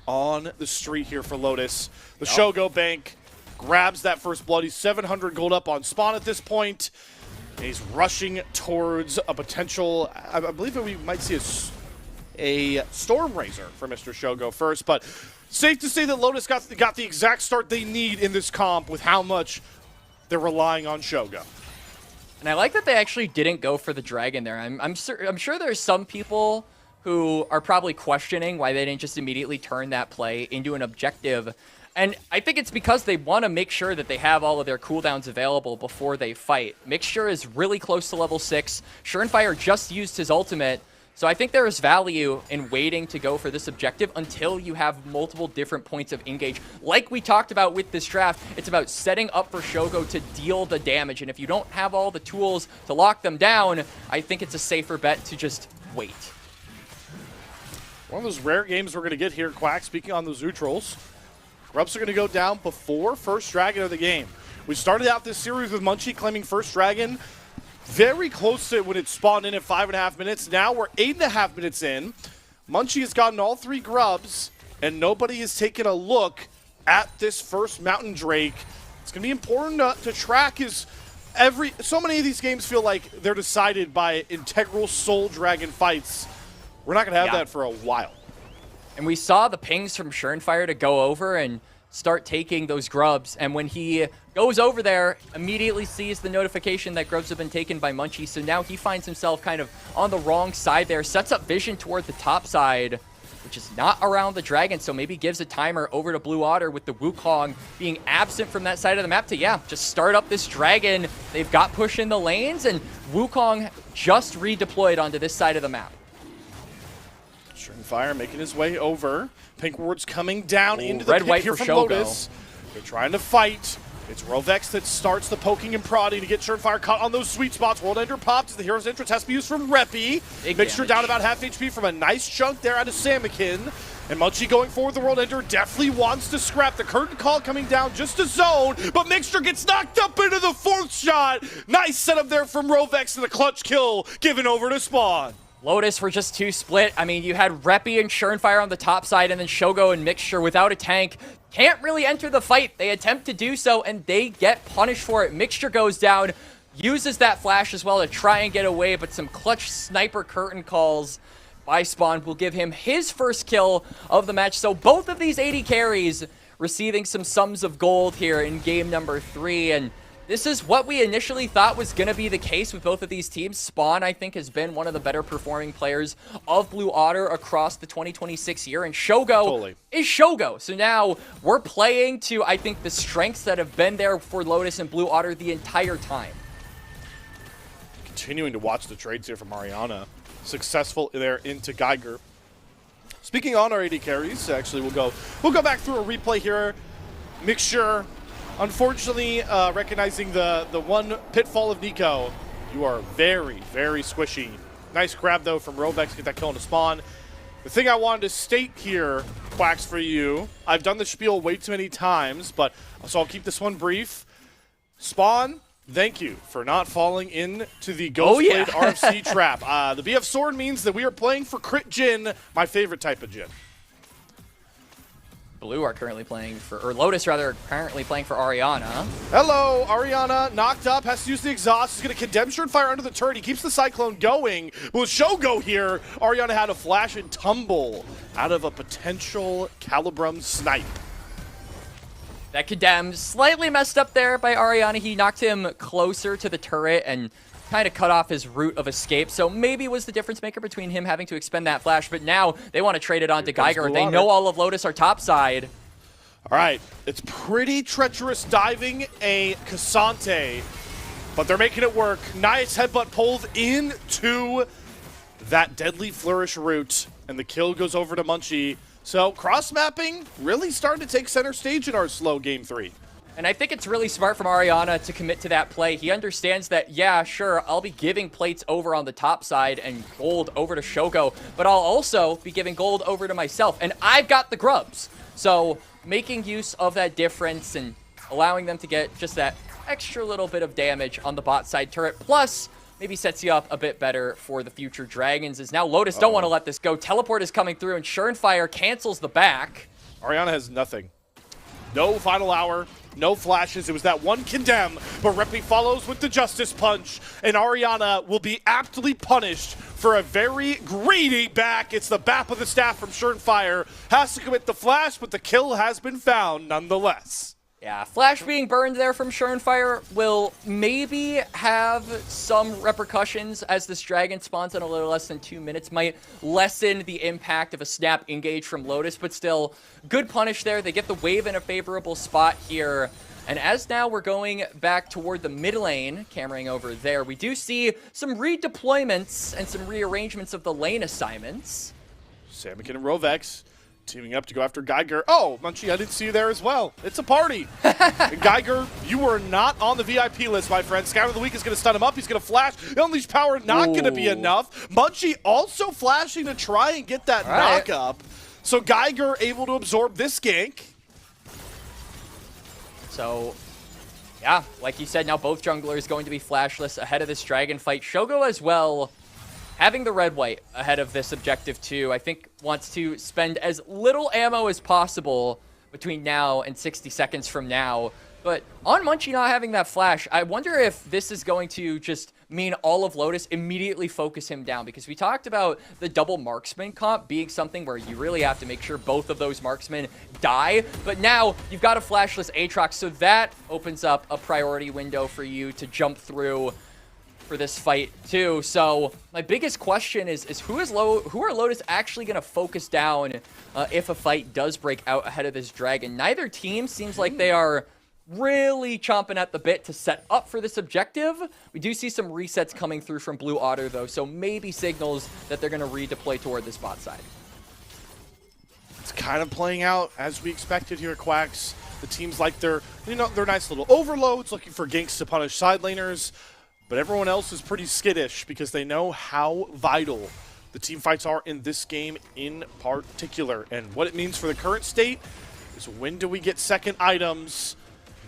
on the street here for Lotus. The Shogo Bank grabs that first blood. He's 700 gold up on spawn at this point. And he's rushing towards a potential, I believe that we might see a Storm Razor for Mr. Shogo first, but safe to say that Lotus got the exact start they need in this comp with how much they're relying on Shogo. And I like that they actually didn't go for the dragon there. I'm sure there's some people who are probably questioning why they didn't just immediately turn that play into an objective. And I think it's because they want to make sure that they have all of their cooldowns available before they fight. Mixture is really close to level 6. Surenfire just used his ultimate. So I think there is value in waiting to go for this objective until you have multiple different points of engage. Like we talked about with this draft, it's about setting up for Shogo to deal the damage. And if you don't have all the tools to lock them down, I think it's a safer bet to just wait. One of those rare games we're going to get here, Quack, speaking on those neutrals. Grubs are going to go down before first dragon of the game. We started out this series with Munchie claiming first dragon very close to when it spawned in at 5.5 minutes. Now we're 8.5 minutes in. Munchie has gotten all 3 grubs, and nobody has taken a look at this first Mountain Drake. It's going to be important to track so many of these games feel like they're decided by integral Soul Dragon fights. We're not going to have that for a while. And we saw the pings from Surenfire to go over and start taking those grubs. And when he goes over there, immediately sees the notification that grubs have been taken by Munchie. So now he finds himself kind of on the wrong side there, sets up vision toward the top side, which is not around the dragon. So maybe gives a timer over to Blue Otter with the Wukong being absent from that side of the map to, just start up this dragon. They've got push in the lanes, and Wukong just redeployed onto this side of the map. Surenfire making his way over. Pink Ward's coming down into the red-white pit here for from Shogo. Lotus. They're trying to fight. It's Rovex that starts the poking and prodding to get Surenfire caught on those sweet spots. World Ender pops as the hero's entrance has to be used from Reppy. Mixture down about half HP from a nice chunk there out of Samakin. And Munchie going forward, the World Ender definitely wants to scrap. The curtain call coming down just to zone, but Mixture gets knocked up into the 4th shot. Nice setup there from Rovex and the clutch kill given over to Spawn. Lotus were just too split. I mean, you had Reppy and Surenfire on the top side, and then Shogo and Mixture without a tank. Can't really enter the fight. They attempt to do so, and they get punished for it. Mixture goes down, uses that flash as well to try and get away, but some clutch sniper curtain calls by Spawn will give him his first kill of the match. So both of these 80 carries receiving some sums of gold here in game number 3, and this is what we initially thought was going to be the case with both of these teams. Spawn, I think, has been one of the better performing players of Blue Otter across the 2026 year, and Shogo is Shogo. So now we're playing to, I think, the strengths that have been there for Lotus and Blue Otter the entire time. Continuing to watch the trades here from Ariana. Successful there into Geiger. Speaking on our 80 carries, actually we'll go back through a replay here. Mixture. Unfortunately, recognizing the one pitfall of Nico, you are very, very squishy. Nice grab, though, from Rovex to get that kill into Spawn. The thing I wanted to state here, Quacks, for you, I've done the spiel way too many times, but so I'll keep this one brief. Spawn, thank you for not falling into the Ghostblade RFC trap. The BF Sword means that we are playing for Crit Jin, my favorite type of Jin. Blue are currently playing for, or Lotus rather, currently playing for Ariana. Hello, Ariana, knocked up, has to use the exhaust, is going to condemn Surenfire under the turret. He keeps the Cyclone going. But with Shogo here, Ariana had a flash and tumble out of a potential Calibrum snipe. That condemn slightly messed up there by Ariana. He knocked him closer to the turret, and kind of cut off his route of escape. So maybe it was the difference maker between him having to expend that flash. But now they want to trade it on to Geiger. They know all of Lotus are topside. All right, it's pretty treacherous diving a Cassante, but they're making it work. Nice headbutt pulled into that deadly flourish route, and the kill goes over to Munchie. So cross-mapping really starting to take center stage in our slow game 3. And I think it's really smart from Ariana to commit to that play. He understands that, yeah, sure, I'll be giving plates over on the top side and gold over to Shogo, but I'll also be giving gold over to myself, and I've got the grubs. So making use of that difference and allowing them to get just that extra little bit of damage on the bot side turret, plus maybe sets you up a bit better for the future Dragons, as now Lotus don't want to let this go. Teleport is coming through, and Surenfire cancels the back. Ariana has nothing. No final hour, no flashes. It was that one condemn, but Reppy follows with the Justice Punch, and Ariana will be aptly punished for a very greedy back. It's the BAP of the staff from Surenfire. Has to commit the flash, but the kill has been found nonetheless. Yeah, flash being burned there from Surenfire will maybe have some repercussions as this dragon spawns in a little less than 2 minutes. Might lessen the impact of a snap engage from Lotus, but still, good punish there. They get the wave in a favorable spot here. And as now we're going back toward the mid lane, cameraing over there, we do see some redeployments and some rearrangements of the lane assignments. Samikin and Rovex teaming up to go after Geiger. Oh, Munchie, I didn't see you there as well. It's a party. And Geiger, you are not on the VIP list, my friend. Scout of the Week is going to stun him up. He's going to flash. Unleash power, not going to be enough. Munchie also flashing to try and get that knock up. So Geiger able to absorb this gank. So, yeah, like you said, now both junglers going to be flashless ahead of this dragon fight. Shogo as well, having the red-white ahead of this objective too, I think wants to spend as little ammo as possible between now and 60 seconds from now. But on Munchie not having that flash, I wonder if this is going to just mean all of Lotus immediately focus him down, because we talked about the double marksman comp being something where you really have to make sure both of those marksmen die. But now you've got a flashless Aatrox, so that opens up a priority window for you to jump through for this fight too. So my biggest question is who are Lotus actually going to focus down if a fight does break out ahead of this dragon? Neither team seems like they are really chomping at the bit to set up for this objective. We do see some resets coming through from Blue Otter though, so maybe signals that they're going to redeploy toward this bot side. It's kind of playing out as we expected here at Quacks. The teams like their nice little overloads, looking for ganks to punish side laners. But everyone else is pretty skittish because they know how vital the team fights are in this game in particular. And what it means for the current state is, when do we get second items?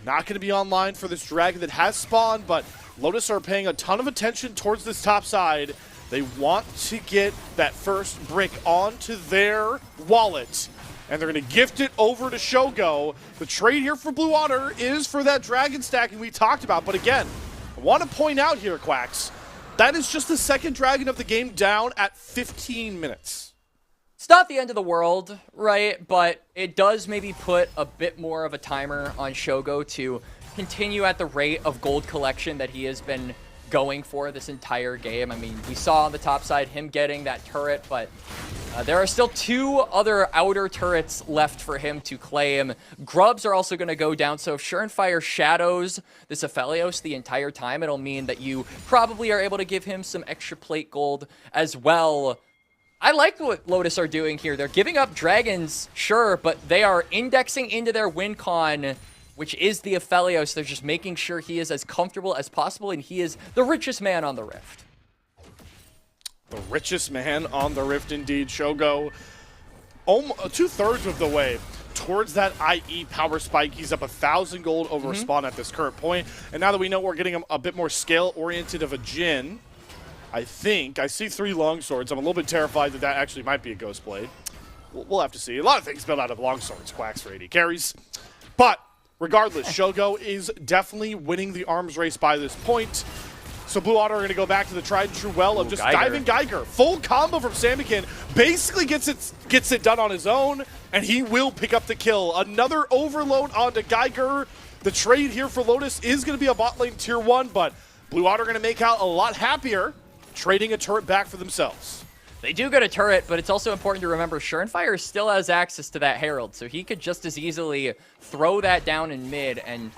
Not going to be online for this dragon that has spawned, but Lotus are paying a ton of attention towards this top side. They want to get that first brick onto their wallet, and they're going to gift it over to Shogo. The trade here for Blue Otter is for that dragon stacking we talked about, but again, I want to point out here, Quacks, that is just the second dragon of the game down at 15 minutes. It's not the end of the world, right? But it does maybe put a bit more of a timer on Shogo to continue at the rate of gold collection that he has been going for this entire game. I mean, we saw on the top side him getting that turret, but there are still 2 other outer turrets left for him to claim. Grubs are also going to go down, so if Surenfire shadows this Aphelios the entire time, it'll mean that you probably are able to give him some extra plate gold as well. I like what Lotus are doing here. They're giving up dragons, sure, but they are indexing into their win con, which is the Aphelios. They're just making sure he is as comfortable as possible, and he is the richest man on the Rift. The richest man on the Rift indeed. Shogo, almost 2/3 of the way towards that IE power spike. He's up 1,000 gold over spawn at this current point. And now that we know we're getting a bit more scale-oriented of a Jhin, I think I see 3 longswords. I'm a little bit terrified that that actually might be a ghost blade. We'll have to see. A lot of things built out of longswords, Quacks for 80 carries. But regardless, Shogo is definitely winning the arms race by this point. So Blue Otter are going to go back to the tried and true well of just diving Geiger. Full combo from Samikin. Basically gets it done on his own, and he will pick up the kill. Another overload onto Geiger. The trade here for Lotus is going to be a bot lane tier 1, but Blue Otter going to make out a lot happier, trading a turret back for themselves. They do get a turret, but it's also important to remember Surenfire still has access to that Herald, so he could just as easily throw that down in mid and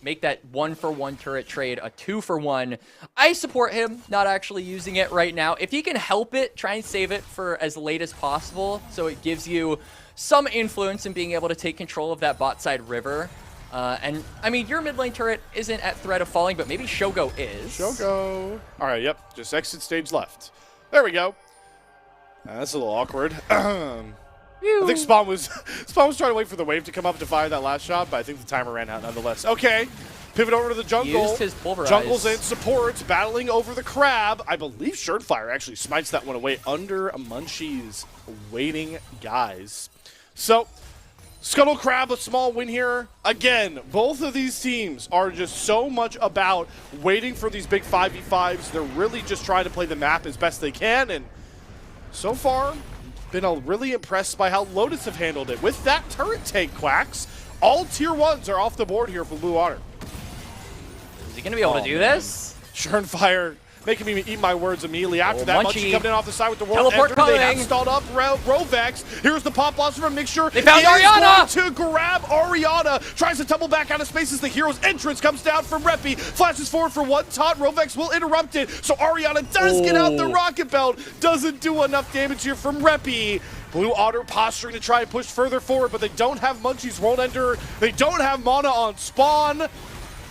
make that 1-for-1 turret trade a 2-for-1. I support him not actually using it right now. If he can help it, try and save it for as late as possible so it gives you some influence in being able to take control of that bot side river. And, I mean, your mid lane turret isn't at threat of falling, but maybe Shogo is. Shogo. All right, yep. Just exit stage left. There we go. That's a little awkward. I think Spawn was trying to wait for the wave to come up to fire that last shot, but I think the timer ran out nonetheless. Okay, pivot over to the jungle. Used his pulverize. Jungle's in support, battling over the crab. I believe Surenfire actually smites that one away under Munchie's waiting guys. So, Scuttle Crab, a small win here. Again, both of these teams are just so much about waiting for these big 5v5s. They're really just trying to play the map as best they can, and so far, been really impressed by how Lotus have handled it. With that turret take, Quacks, all tier 1s are off the board here for Blue Otter. Is he going to be able to do this? Surenfire making me eat my words immediately after that. Munchie coming in off the side with the world teleport ender. They have coming. stalled up Rovex. Here's the pop loss from Mixture. They found He is Ariana! going to grab Ariana. Tries to tumble back out of space as the hero's entrance comes down from Reppy. Flashes forward for one taunt. Rovex will interrupt it. So Ariana does get out the rocket belt. Doesn't do enough damage here from Reppy. Blue Otter posturing to try and push further forward, but they don't have Munchie's World Ender. They don't have mana on Spawn.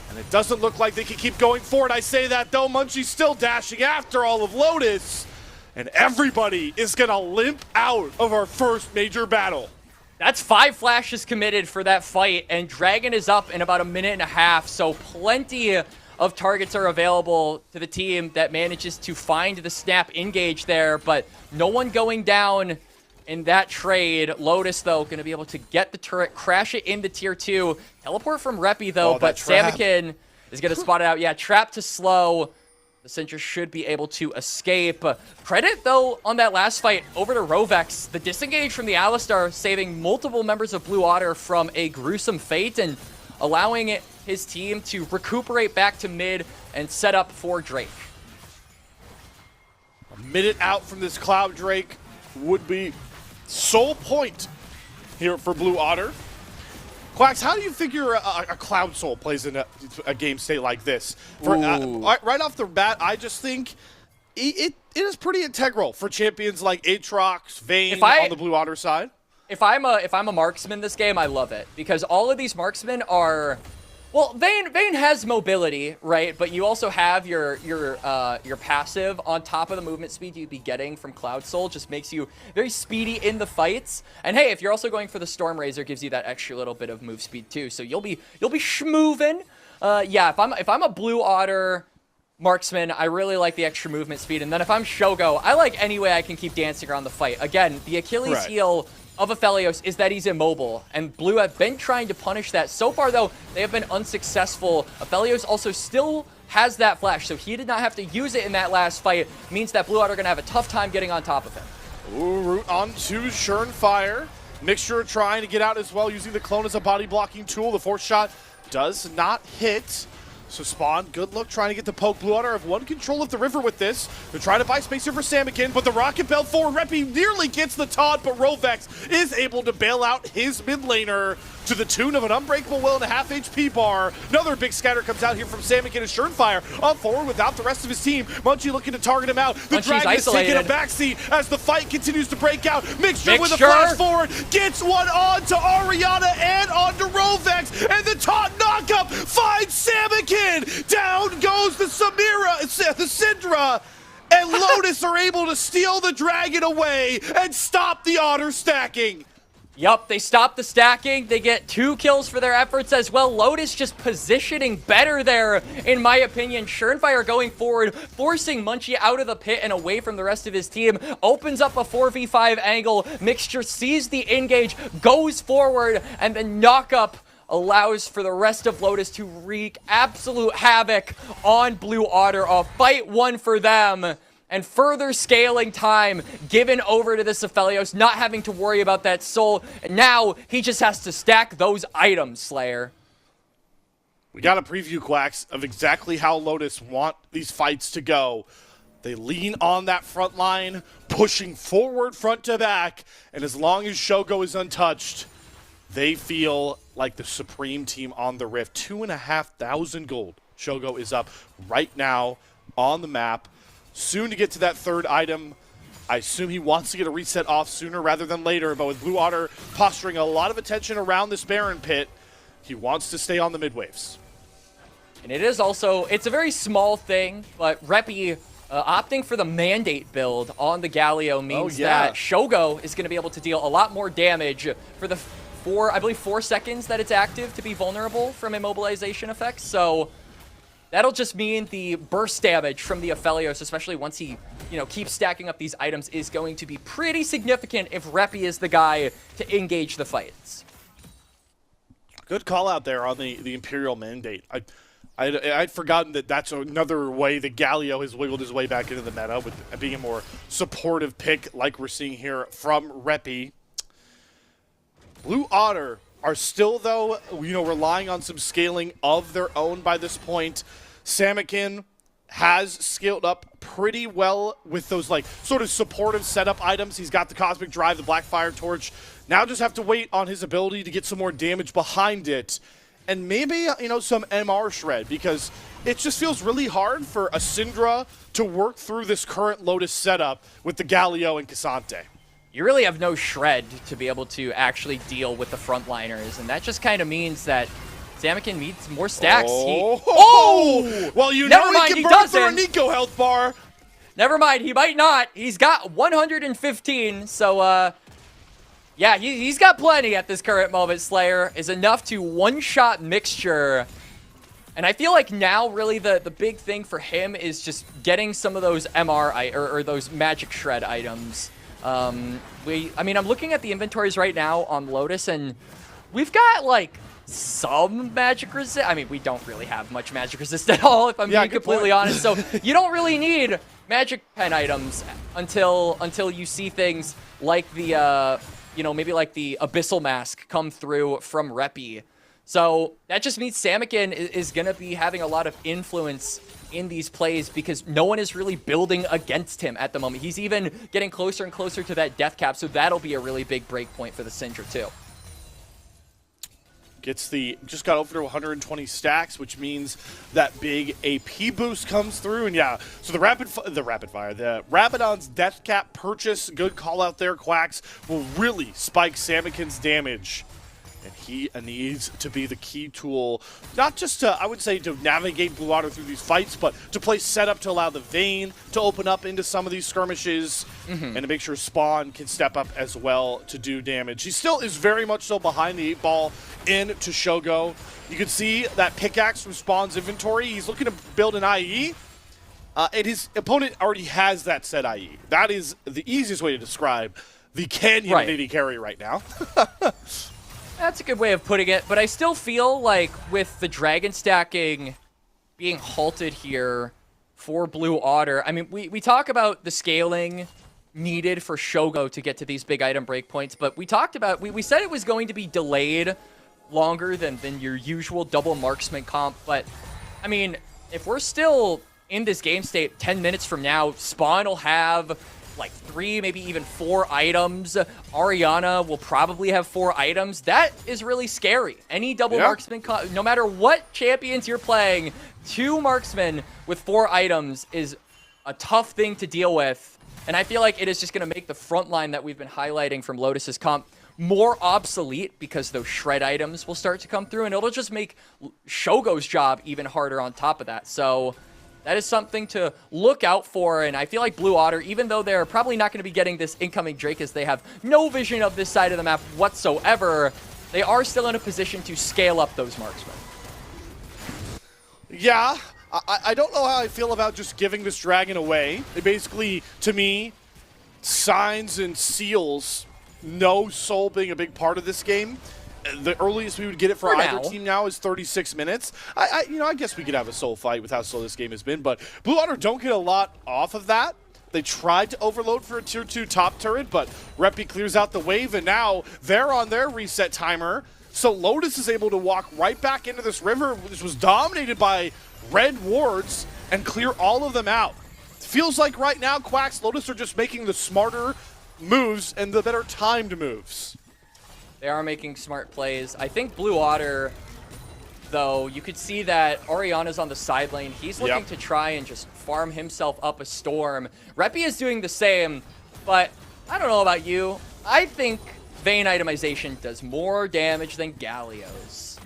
And it doesn't look like they can keep going forward. I say that, though. Munchie's still dashing after all of Lotus. And everybody is going to limp out of our first major battle. That's 5 flashes committed for that fight, and Dragon is up in about a minute and a half, so plenty of targets are available to the team that manages to find the snap engage there, but no one going down in that trade. Lotus, though, going to be able to get the turret, crash it into tier 2. Teleport from Reppy, though, but Samikin is going to spot it out. Yeah, trap to slow. The Sentry should be able to escape. Credit, though, on that last fight over to Rovex. The disengage from the Alistar, saving multiple members of Blue Otter from a gruesome fate and allowing his team to recuperate back to mid and set up for Drake. A minute out from this Cloud Drake would be sole point here for Blue Otter. Quacks, how do you figure a Cloud Soul plays in a game state like this? For, right off the bat, I just think it is pretty integral for champions like Aatrox, Vayne on the Blue Otter side. If I'm a marksman this game, I love it because all of these marksmen are, well, Vayne has mobility, right? But you also have your passive on top of the movement speed you'd be getting from Cloud Soul. Just makes you very speedy in the fights. And hey, if you're also going for the Storm Razor, gives you that extra little bit of move speed too. So you'll be schmoovin'. Yeah, if I'm a Blue Otter marksman, I really like the extra movement speed. And then if I'm Shogo, I like any way I can keep dancing around the fight. Again, the Achilles heel of Aphelios is that he's immobile, and Blue have been trying to punish that. So far, though, they have been unsuccessful. Aphelios also still has that flash, so he did not have to use it in that last fight. Means that Blue Otter are going to have a tough time getting on top of him. Ooh, root on to Surenfire. Mixture trying to get out as well, using the clone as a body blocking tool. The fourth shot does not hit. So Spawn, good look, trying to get the poke. Blue Otter have one control of the river with this. They're trying to buy space here for Samikin, but the rocket belt forward. Reppy nearly gets the taunt, but Rovex is able to bail out his mid laner to the tune of an unbreakable will and a half HP bar. Another big scatter comes out here from Samikin and Surenfire up forward without the rest of his team. Munchie looking to target him out. The Dragon is taking a backseat as the fight continues to break out. Mixture with a flash forward, gets one on to Ariana and on to Rovex, and the taunt knockup finds Samikin. Down goes the Syndra, and Lotus are able to steal the Dragon away and stop the Otter stacking. Yup, they stop the stacking. They get 2 kills for their efforts as well. Lotus just positioning better there, in my opinion. Surenfire going forward, forcing Munchie out of the pit and away from the rest of his team. Opens up a 4v5 angle. Mixture sees the engage, goes forward, and the knockup allows for the rest of Lotus to wreak absolute havoc on Blue Otter. A fight won for them. And further scaling time given over to this Aphelios, not having to worry about that soul. And now he just has to stack those items, Slayer. We got a preview, Quacks, of exactly how Lotus want these fights to go. They lean on that front line, pushing forward front to back, and as long as Shogo is untouched, they feel like the supreme team on the Rift. 2,500 gold. Shogo is up right now on the map. Soon to get to that third item. I assume he wants to get a reset off sooner rather than later, but with Blue Otter posturing a lot of attention around this Baron pit, he wants to stay on the mid waves. And it is also, it's a very small thing, but Reppy opting for the Mandate build on the Galio means that Shogo is going to be able to deal a lot more damage for the I believe 4 seconds that it's active to be vulnerable from immobilization effects. So that'll just mean the burst damage from the Aphelios, especially once he, keeps stacking up these items, is going to be pretty significant if Reppy is the guy to engage the fights. Good call out there on the Imperial Mandate. I'd forgotten that that's another way that Galio has wiggled his way back into the meta with being a more supportive pick like we're seeing here from Reppy. Blue Otter are still, though, relying on some scaling of their own by this point. Samikin has scaled up pretty well with those, sort of supportive setup items. He's got the Cosmic Drive, the Blackfire Torch. Now just have to wait on his ability to get some more damage behind it. And maybe, some MR shred, because it just feels really hard for a Syndra to work through this current Lotus setup with the Galio and Cassante. You really have no shred to be able to actually deal with the frontliners, and that just kind of means that Samikin needs more stacks. Well, Never mind, he he can burn through a doesn't. Nico health bar. Never mind, he might not. He's got 115, so, yeah, he's got plenty at this current moment. Slayer is enough to one-shot Mixture. And I feel like now, really, the big thing for him is just getting some of those MR, or those Magic Shred items. I'm looking at the inventories right now on Lotus, and we've got, some magic resist. I mean, we don't really have much magic resist at all, if I'm being completely honest. So you don't really need magic pen items until you see things like the, maybe like the Abyssal Mask come through from Reppy. So that just means Samikin is going to be having a lot of influence in these plays because no one is really building against him at the moment. He's even getting closer and closer to that death cap, so that'll be a really big break point for the Syndra too. Just got over to 120 stacks, which means that big AP boost comes through. And yeah, so the Rabadon's death cap purchase, good call out there, Quacks, will really spike Samikin's damage. And he needs to be the key tool, not just to, I would say, to navigate Blue Otter through these fights, but to play setup to allow the Vayne to open up into some of these skirmishes and to make sure Spawn can step up as well to do damage. He still is very much so behind the 8-ball into Shogo. You can see that pickaxe from Spawn's inventory. He's looking to build an IE, and his opponent already has that set IE. That is the easiest way to describe the Canyon AD carry right now. That's a good way of putting it, but I still feel like with the dragon stacking being halted here for Blue Otter, I mean, we talk about the scaling needed for Shogo to get to these big item breakpoints, but we talked about, we said it was going to be delayed longer than your usual double marksman comp, but I mean, if we're still in this game state 10 minutes from now, Spawn will have 3, maybe even 4 items. Ariana will probably have 4 items. That is really scary. Any double marksman, no matter what champions you're playing, 2 marksmen with 4 items is a tough thing to deal with. And I feel like it is just going to make the front line that we've been highlighting from Lotus's comp more obsolete because those shred items will start to come through, and it'll just make Shogo's job even harder on top of that. So that is something to look out for, and I feel like Blue Otter, even though they're probably not going to be getting this incoming Drake as they have no vision of this side of the map whatsoever, they are still in a position to scale up those marksmen. Yeah, I don't know how I feel about just giving this dragon away. It basically, to me, signs and seals no soul being a big part of this game. The earliest we would get it for either team now is 36 minutes. I guess we could have a soul fight with how slow this game has been, but Blue Otter don't get a lot off of that. They tried to overload for a tier 2 top turret, but Reppy clears out the wave, and now they're on their reset timer. So Lotus is able to walk right back into this river, which was dominated by red wards, and clear all of them out. Feels like right now, Quacks, Lotus are just making the smarter moves and the better timed moves. They are making smart plays. I think Blue Otter, though, you could see that Oriana's on the side lane. He's looking to try and just farm himself up a storm. Reppy is doing the same, but I don't know about you. I think Vayne itemization does more damage than Galio's.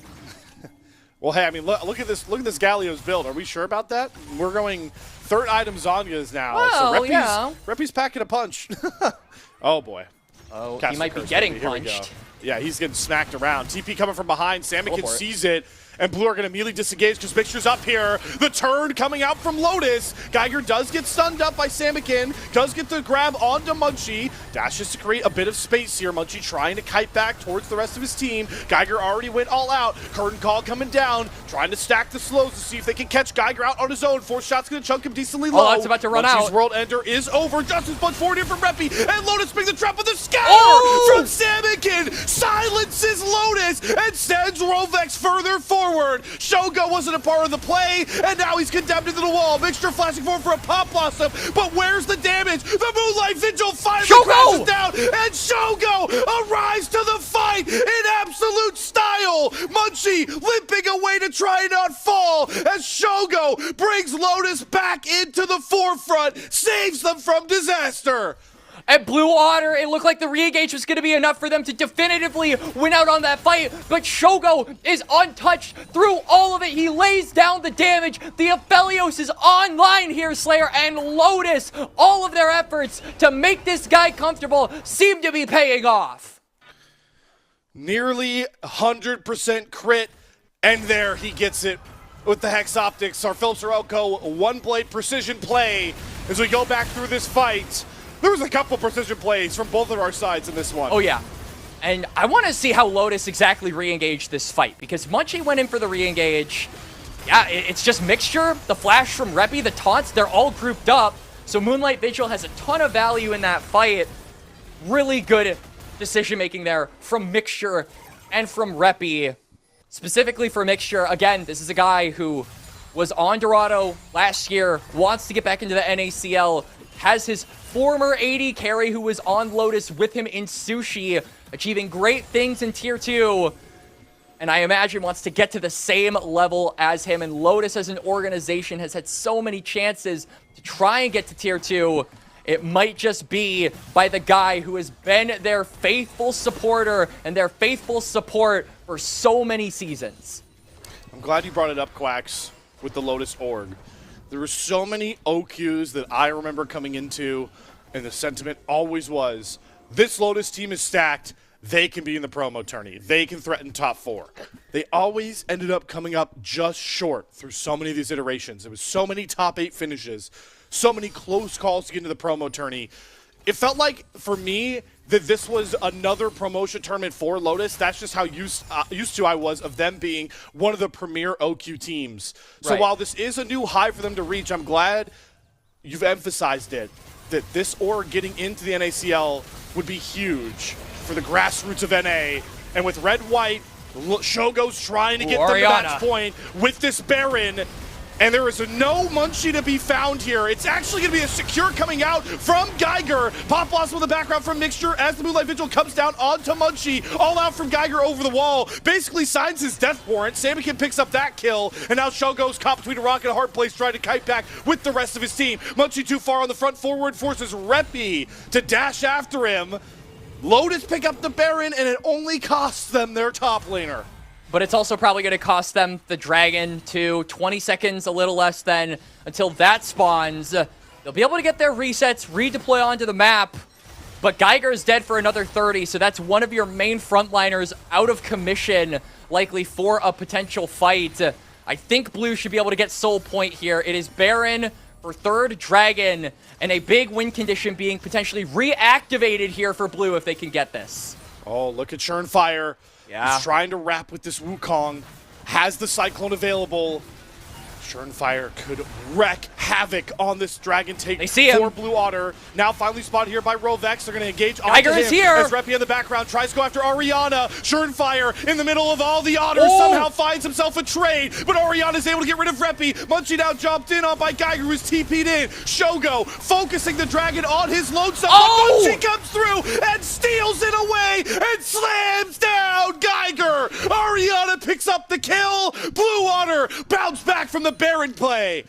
Well, hey, I mean, look at this Galio's build. Are we sure about that? We're going third item Zhonya's now. Well, so yeah. Reppy's packing a punch. Oh, boy. Oh, Cast he might the be curse, getting Reppy. Here we go. punched. Yeah, he's getting smacked around. TP coming from behind. Samikin for it. sees it. And Blue are going to immediately disengage because Mixture's up here. The turn coming out from Lotus. Geiger does get stunned up by Samikin. Does get the grab onto Munchie. Dashes to create a bit of space here. Munchie trying to kite back towards the rest of his team. Geiger already went all out. Curtain Call coming down. Trying to stack the slows to see if they can catch Geiger out on his own. 4 shots going to chunk him decently low. Oh, that's about to run Munchie's out. World Ender is over. Justice Punch forward here from Reppy. And Lotus brings the trap with the scatter Oh! from Samikin. Silences Lotus and sends Rovex further forward. Shogo wasn't a part of the play, and now he's condemned into the wall. Mixture flashing forward for a Pop Blossom, but where's the damage? The Moonlight Vigil finally crashes down, and Shogo arrives to the fight in absolute style. Munchie limping away to try and not fall, as Shogo brings Lotus back into the forefront, saves them from disaster. At Blue Otter, it looked like the re-engage was going to be enough for them to definitively win out on that fight, but Shogo is untouched through all of it. He lays down the damage. The Aphelios is online here, Slayer, and Lotus. All of their efforts to make this guy comfortable seem to be paying off. Nearly 100% crit, and there he gets it with the Hex Optics. Our Philips Norelco one-blade precision play as we go back through this fight. There was a couple precision plays from both of our sides in this one. Oh, yeah. And I want to see how Lotus exactly re-engaged this fight, because Munchie went in for the re-engage. Yeah, it's just Mixture, the flash from Reppy, the taunts, they're all grouped up. So Moonlight Vigil has a ton of value in that fight. Really good decision-making there from Mixture and from Reppy. Specifically for Mixture, again, this is a guy who was on Dorado last year, wants to get back into the NACL, has his former AD carry who was on Lotus with him in Sushi, achieving great things in Tier 2, and I imagine wants to get to the same level as him. And Lotus as an organization has had so many chances to try and get to Tier 2. It might just be by the guy who has been their faithful supporter and their faithful support for so many seasons. I'm glad you brought it up, Quacks, with the Lotus org. There were so many OQs that I remember coming into, and the sentiment always was, this Lotus team is stacked, they can be in the promo tourney, they can threaten top 4. They always ended up coming up just short through so many of these iterations. It was so many top 8 finishes, so many close calls to get into the promo tourney. It felt like, for me, that this was another promotion tournament for Lotus. That's just how used to I was of them being one of the premier OQ teams. So Right. while this is a new high for them to reach, I'm glad you've emphasized it, that this org getting into the NACL would be huge for the grassroots of NA. And with Red-White, Shogo's trying to get them to match point with this Baron. And there is no Munchie to be found here. It's actually going to be a secure coming out from Geiger. Pop Blossom in the background from Mixture as the Moonlight Vigil comes down onto Munchie. All out from Geiger over the wall. Basically signs his death warrant. Samikin picks up that kill. And now Shogo's caught between a rock and a hard place trying to kite back with the rest of his team. Munchie too far on the front forward forces Reppy to dash after him. Lotus pick up the Baron, and it only costs them their top laner. But it's also probably going to cost them the Dragon to 20 seconds, a little less than, until that spawns. They'll be able to get their resets, redeploy onto the map, but Geiger is dead for another 30, so that's one of your main frontliners out of commission, likely for a potential fight. I think Blue should be able to get Soul Point here. It is Baron for third Dragon, and a big win condition being potentially reactivated here for Blue if they can get this. Oh, look at Churnfire. Yeah. He's trying to wrap with this Wukong. Has the Cyclone available. Fire could wreak havoc on this Dragon take They see him. for Blue Otter. Now finally spotted here by Rovex. They're going to engage Geiger onto is him here. as Reppy in the background tries to go after Oriana. Fire in the middle of all the Otters Oh. somehow finds himself a trade, but Oriana is able to get rid of Reppy. Munchie now jumped in on by Geiger, who's TP'd in. Shogo focusing the Dragon on his lonesome. Oh. Munchie comes through and steals it away and slams down Geiger. Oriana picks up the kill. Blue Otter bounce back from the Baron play.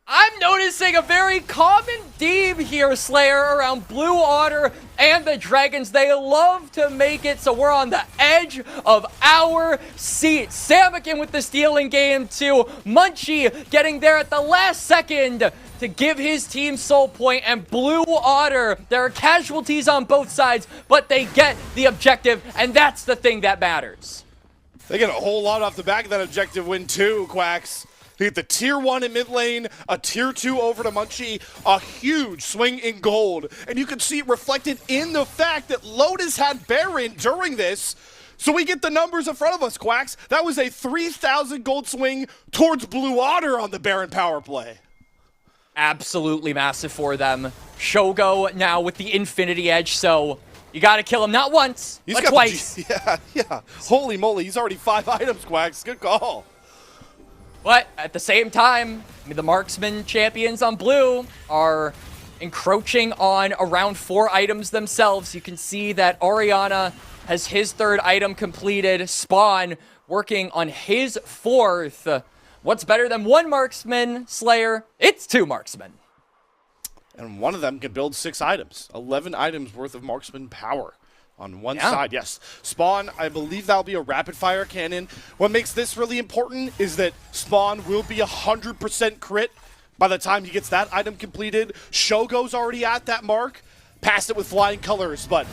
I'm noticing a very common theme here, Slayer, around Blue Otter and the Dragons. They love to make it so we're on the edge of our seat. Samakin with the steal in game 2. Munchie getting there at the last second to give his team soul point. And Blue Otter, there are casualties on both sides, but they get the objective, and that's the thing that matters. They get a whole lot off the back of that objective win too, Quacks. They get the tier 1 in mid lane, a tier 2 over to Munchie, a huge swing in gold. And you can see it reflected in the fact that Lotus had Baron during this. So we get the numbers in front of us, Quacks. That was a 3,000 gold swing towards Blue Otter on the Baron power play. Absolutely massive for them. Shogo now with the Infinity Edge, so you gotta kill him not once, but twice. Yeah. Holy moly, he's already 5 items, Quacks. Good call. But at the same time, I mean, the marksman champions on blue are encroaching on around 4 items themselves. You can see that Oriana has his 3rd item completed. Spawn working on his 4th. What's better than 1 marksman, Slayer? It's 2 marksmen. And one of them can build 6 items. 11 items worth of marksman power. On one side, yes. Spawn, I believe that'll be a rapid-fire cannon. What makes this really important is that Spawn will be 100% crit by the time he gets that item completed. Shogo's already at that mark. Passed it with flying colors, but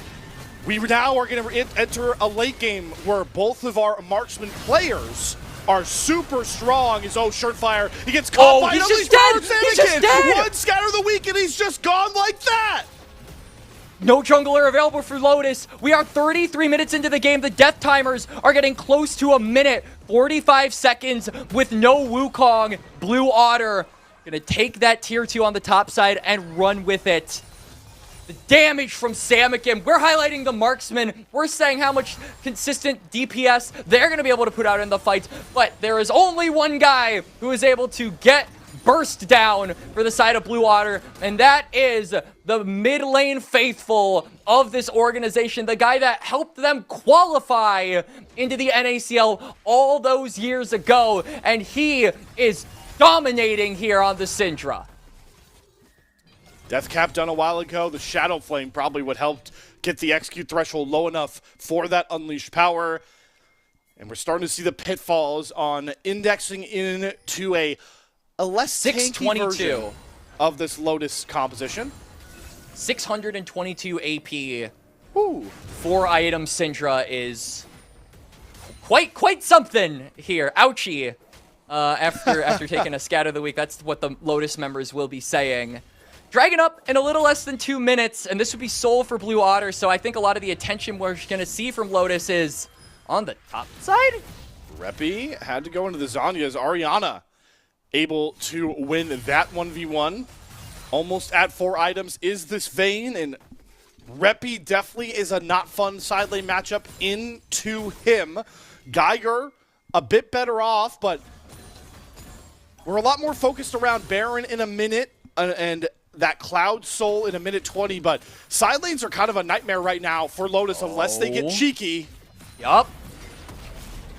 we now are going to enter a late game where both of our marksman players are super strong. As Fire, he gets caught by he's an just Unleashed dead! Power He's just Anakin. dead! One scatter of the week, and he's just gone like that. No jungler available for Lotus. We are 33 minutes into the game. The death timers are getting close to a minute. 45 seconds with no Wukong. Blue Otter gonna take that tier 2 on the top side and run with it. The damage from Samakin. We're highlighting the marksman. We're saying how much consistent DPS they're gonna be able to put out in the fights. But there is only one guy who is able to get burst down for the side of Blue Otter, and that is the mid lane faithful of this organization, the guy that helped them qualify into the NACL all those years ago, and he is dominating here on the Syndra. Death cap done a while ago. The Shadow Flame probably would help get the execute threshold low enough for that unleashed power. And we're starting to see the pitfalls on indexing into a less tanky 622 version of this Lotus composition. 622 AP. Ooh. 4 item Syndra is quite something here. Ouchie. After taking a scat of the week, that's what the Lotus members will be saying. Dragon up in a little less than 2 minutes, and this would be soul for Blue Otter, so I think a lot of the attention we're going to see from Lotus is on the top side. Reppy had to go into the Zanyas. Ariana able to win that 1v1. Almost at 4 items is this Vayne, and Reppy definitely is a not fun side lane matchup into him. Geiger a bit better off, but we're a lot more focused around Baron in a minute, and that Cloud Soul in a minute 20, but side lanes are kind of a nightmare right now for Lotus unless they get cheeky. Yup.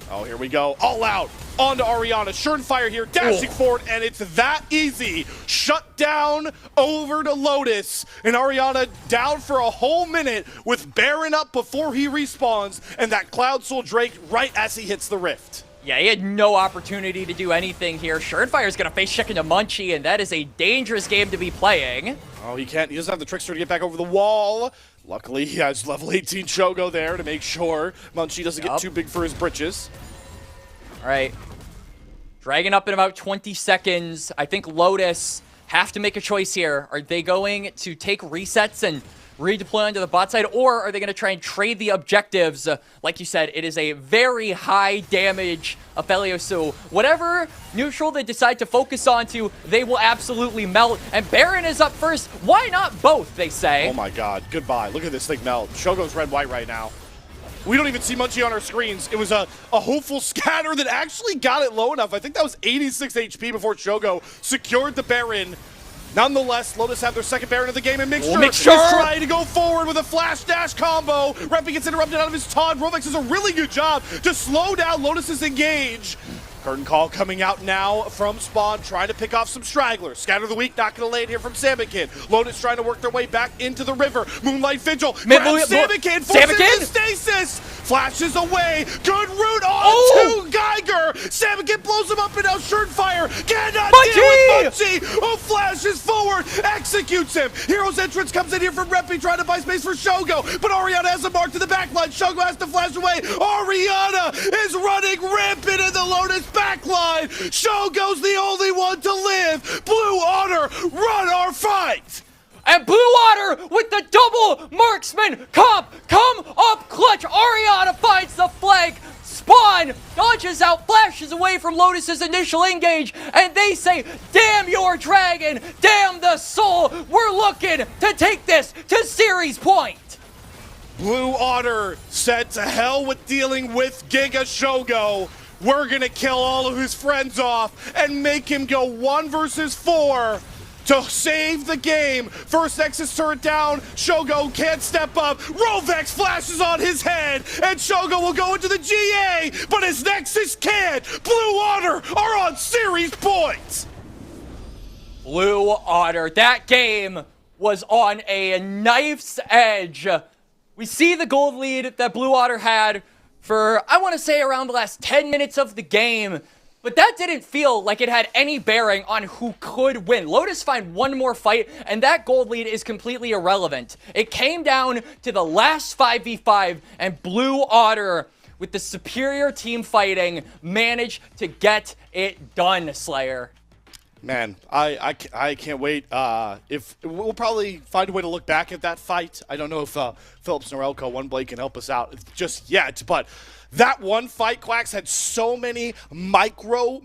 Oh, here we go. All out. On to Oriana. Fire here, dashing forward, and it's that easy. Shut down over to Lotus. And Oriana down for a whole minute with Baron up before he respawns, and that Cloud Soul Drake right as he hits the rift. Yeah, he had no opportunity to do anything here. Fire's gonna face check into Munchie, and that is a dangerous game to be playing. Oh, he can't. He doesn't have the Trickster to get back over the wall. Luckily, he has level 18 Shogo there to make sure Munchie doesn't get too big for his britches. All right. Dragon up in about 20 seconds. I think Lotus have to make a choice here. Are they going to take resets and redeploy onto the bot side, or are they going to try and trade the objectives? Like you said, it is a very high damage Ophelio, so whatever neutral they decide to focus onto, they will absolutely melt. And Baron is up first. Why not both, they say? Oh my god, goodbye. Look at this thing melt. Shogo's red-white right now. We don't even see Munchie on our screens. It was a hopeful scatter that actually got it low enough. I think that was 86 HP before Shogo secured the Baron. Nonetheless, Lotus have their second Baron of the game, and Mixture is trying to go forward with a flash dash combo. Reppy gets interrupted out of his taunt. Rovex does a really good job to slow down Lotus's engage. Curtain call coming out now from Spawn, trying to pick off some stragglers. Scatter the weak, not going to land here from Salmon-Kin. Lotus trying to work their way back into the river. Moonlight Vigil grabs Salmon-Kin, forces into stasis. Flashes away. Good root on to Geiger. Salmon-Kin blows him up and out. Fire. Cannot deal with Munchie, who flashes forward, executes him. Hero's entrance comes in here from Reppy, trying to buy space for Shogo, but Orianna has a mark to the backline. Shogo has to flash away. Orianna is running rampant in the Lotus backline. Shogo's the only one to live. Blue Otter, run our fight. And Blue Otter with the double marksman comp, come up clutch. Orianna finds the flank. Spawn dodges out, flashes away from Lotus's initial engage, and they say, damn your dragon, damn the soul. We're looking to take this to series point. Blue Otter said to hell with dealing with Giga Shogo. We're gonna kill all of his friends off and make him go 1 versus 4 to save the game. First Nexus turret down. Shogo can't step up. Rovex flashes on his head, and Shogo will go into the GA, but his Nexus can't. Blue Otter are on series points. Blue Otter, that game was on a knife's edge. We see the gold lead that Blue Otter had for, I want to say, around the last 10 minutes of the game. But that didn't feel like it had any bearing on who could win. Lotus find one more fight, and that gold lead is completely irrelevant. It came down to the last 5v5, and Blue Otter, with the superior team fighting, managed to get it done, Slayer. Man, I can't wait. If we'll probably find a way to look back at that fight. I don't know if Phillips Norelco, One Blade, can help us out just yet, but that one fight, Quacks, had so many micro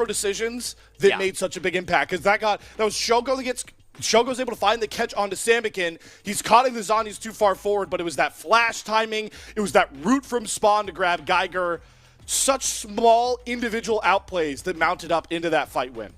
decisions that made such a big impact. Because that was Shogo that gets. Shogo's able to find the catch onto Salmon-Kin. He's caught in the Zhonya's too far forward, but it was that flash timing. It was that route from Spawn to grab Geiger. Such small individual outplays that mounted up into that fight win.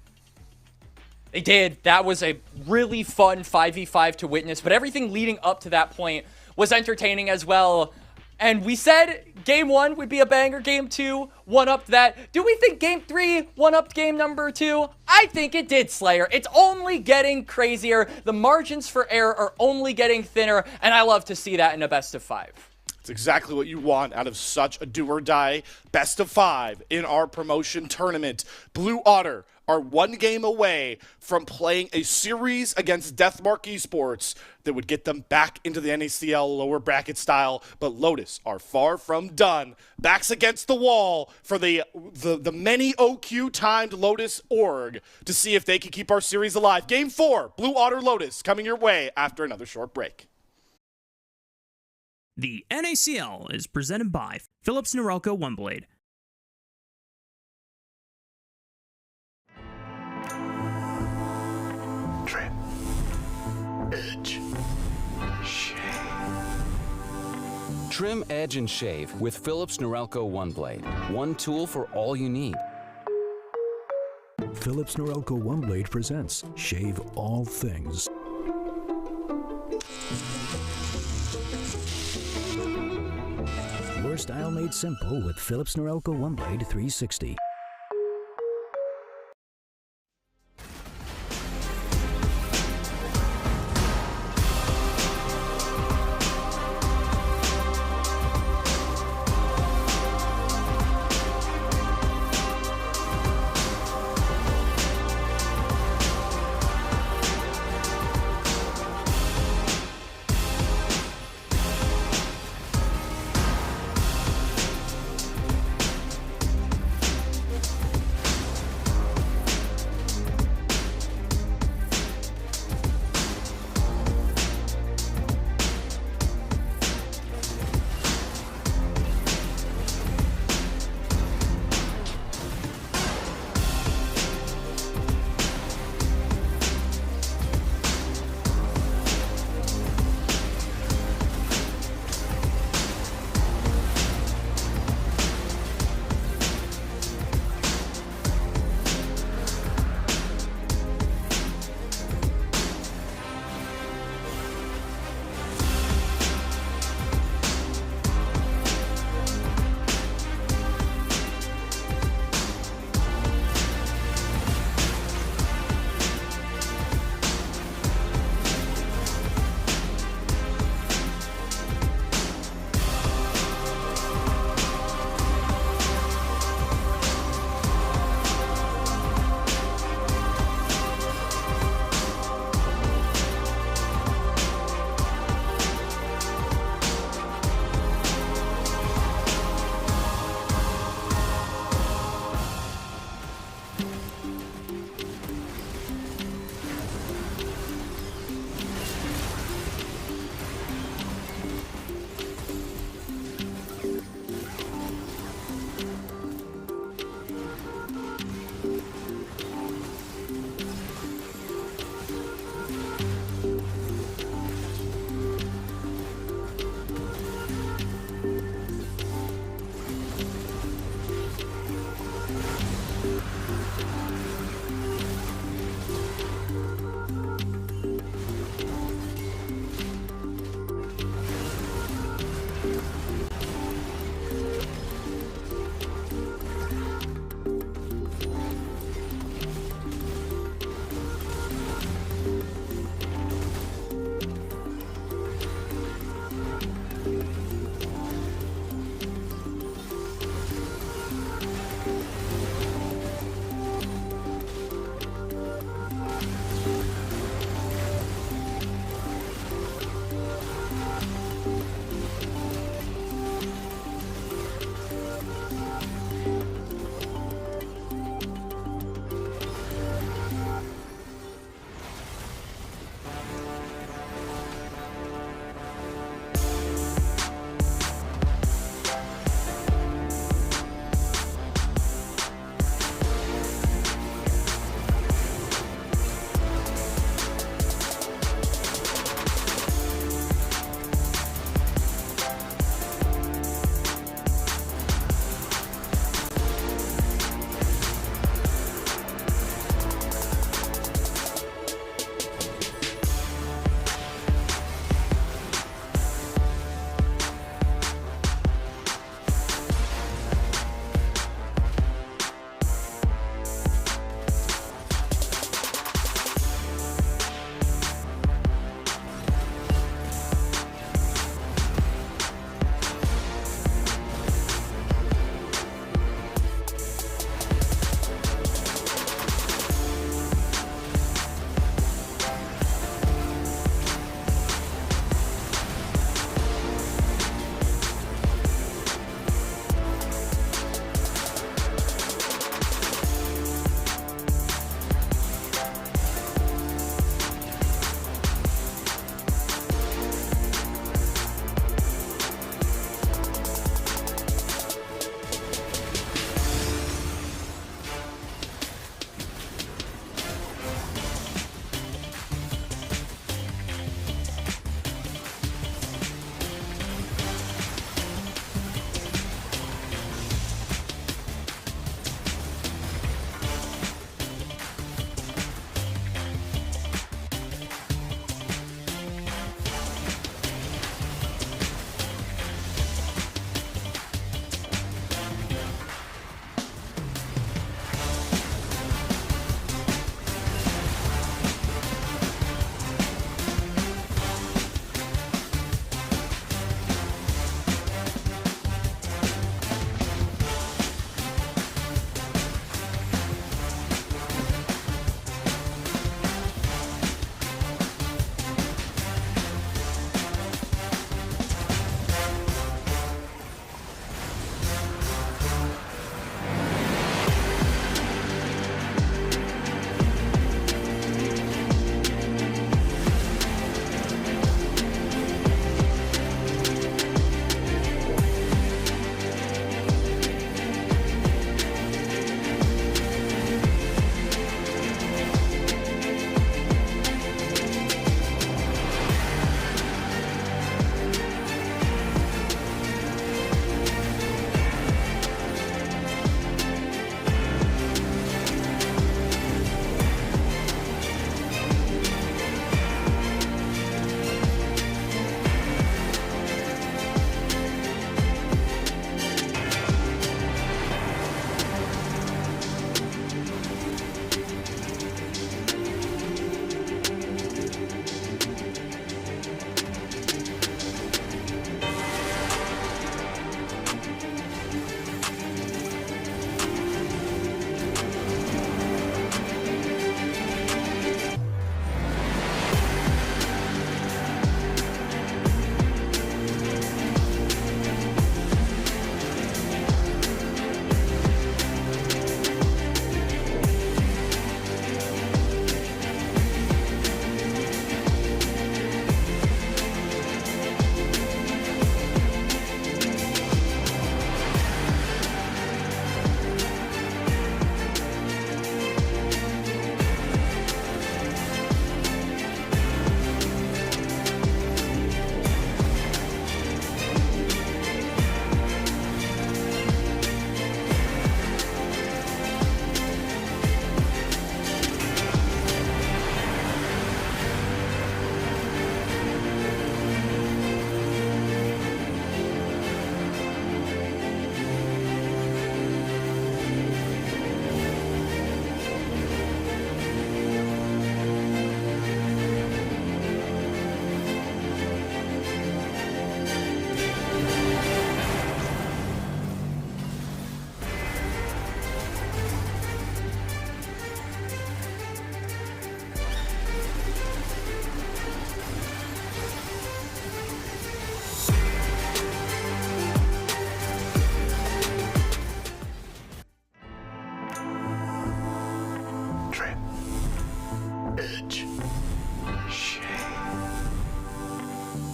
They did. That was a really fun 5v5 to witness, but everything leading up to that point was entertaining as well. And we said game 1 would be a banger, game 2 one-upped that. Do we think game 3 one-upped game number 2? I think it did, Slayer. It's only getting crazier. The margins for error are only getting thinner, and I love to see that in a best of 5. It's exactly what you want out of such a do-or-die best of 5 in our promotion tournament. Blue Otter are 1 game away from playing a series against Deathmark Esports that would get them back into the NACL lower bracket style, but Lotus are far from done. Backs against the wall for the many OQ-timed Lotus org to see if they can keep our series alive. Game 4, Blue Otter Lotus, coming your way after another short break. The NACL is presented by Phillips Norelco One Blade. Trim. Edge. Shave. Trim, edge, and shave with Phillips Norelco One Blade. One tool for all you need. Phillips Norelco One Blade presents Shave All Things. Your style made simple with Phillips Norelco One Blade 360.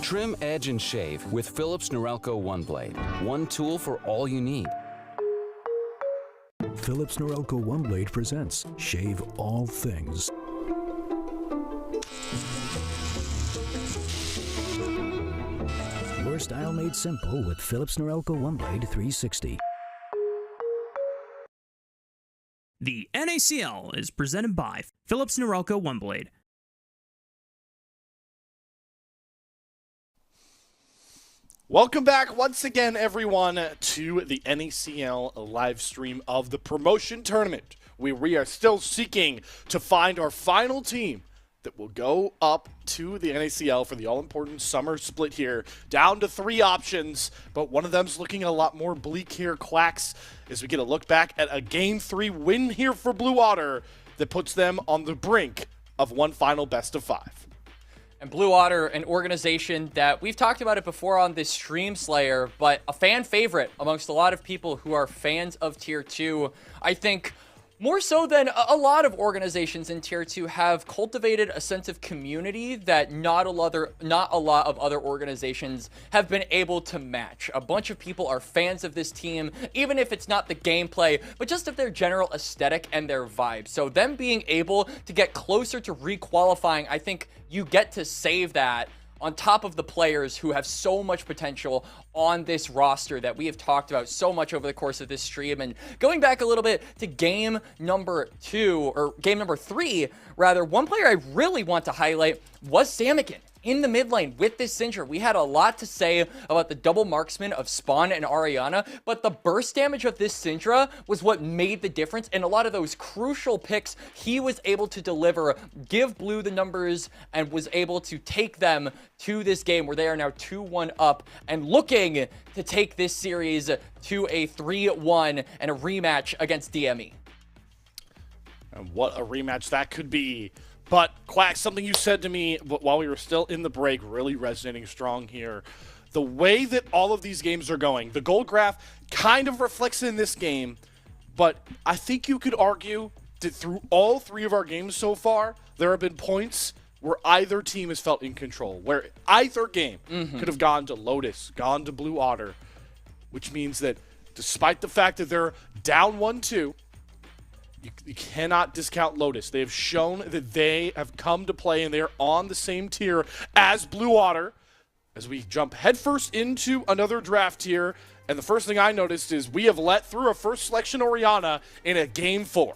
Trim, edge, and shave with Philips Norelco One Blade. One tool for all you need. Philips Norelco One Blade presents Shave All Things. Your style made simple with Philips Norelco One Blade 360. The NACL is presented by Philips Norelco One Blade. Welcome back once again, everyone, to the NACL live stream of the promotion tournament. We are still seeking to find our final team that will go up to the NACL for the all-important summer split here. Down to 3 options, but one of them's looking a lot more bleak here, Quacks, as we get a look back at a Game 3 win here for Blue Water that puts them on the brink of one final best of 5. And Blue Water, an organization that we've talked about it before on this stream, Slayer, but a fan favorite amongst a lot of people who are fans of Tier 2. I think more so than a lot of organizations in Tier 2 have cultivated a sense of community that not a lot of other organizations have been able to match. A bunch of people are fans of this team, even if it's not the gameplay, but just of their general aesthetic and their vibe. So them being able to get closer to requalifying, I think you get to save that on top of the players who have so much potential on this roster that we have talked about so much over the course of this stream. And going back a little bit to game number 3, rather, one player I really want to highlight was Samikin. In the mid lane with this Syndra, we had a lot to say about the double marksman of Spawn and Orianna, but the burst damage of this Syndra was what made the difference. And a lot of those crucial picks he was able to deliver, give Blue the numbers, and was able to take them to this game where they are now 2-1 up and looking to take this series to a 3-1 and a rematch against DME. And what a rematch that could be. But, Quack, something you said to me while we were still in the break, really resonating strong here. The way that all of these games are going, the gold graph kind of reflects in this game, but I think you could argue that through all 3 of our games so far, there have been points where either team has felt in control, where either game could have gone to Lotus, gone to Blue Otter, which means that despite the fact that they're down 1-2, you cannot discount Lotus. They have shown that they have come to play and they're on the same tier as Blue Water. As we jump headfirst into another draft tier, and the first thing I noticed is we have let through a first selection Orianna in a game 4.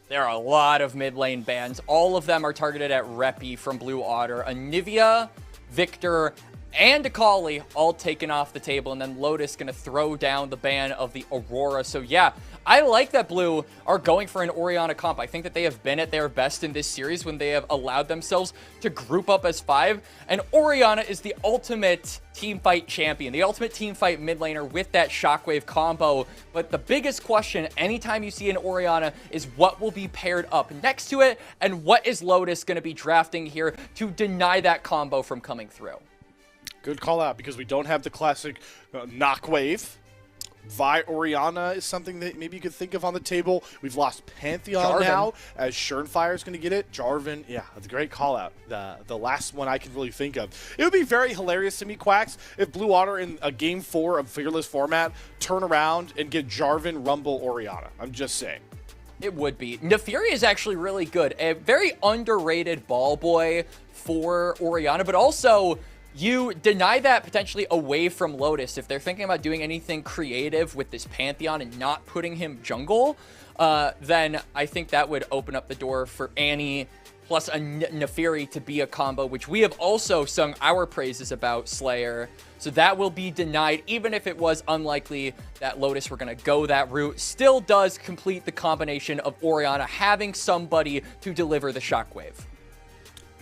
There are a lot of mid lane bans. All of them are targeted at Reppy from Blue Otter. Anivia, Victor, and Akali all taken off the table, and then Lotus gonna throw down the ban of the Aurora. So yeah, I like that Blue are going for an Orianna comp. I think that they have been at their best in this series when they have allowed themselves to group up as 5, and Orianna is the ultimate teamfight champion, the ultimate teamfight mid laner with that Shockwave combo. But the biggest question anytime you see an Orianna is what will be paired up next to it, and what is Lotus gonna be drafting here to deny that combo from coming through. Good call out, because we don't have the classic Knockwave. Vi Orianna is something that maybe you could think of on the table. We've lost Pantheon Jarvan now, as Schernfire is going to get it. Jarvan, yeah, that's a great call out. The last one I can really think of. It would be very hilarious to me, Quacks, if Blue Water in a game 4 of Fearless format turn around and get Jarvan, Rumble, Orianna. I'm just saying. It would be. Nefiri is actually really good. A very underrated ball boy for Orianna, but also you deny that potentially away from Lotus. If they're thinking about doing anything creative with this Pantheon and not putting him jungle, then I think that would open up the door for Annie plus a Nefiri to be a combo, which we have also sung our praises about, Slayer. So that will be denied, even if it was unlikely that Lotus were going to go that route. Still does complete the combination of Orianna having somebody to deliver the Shockwave.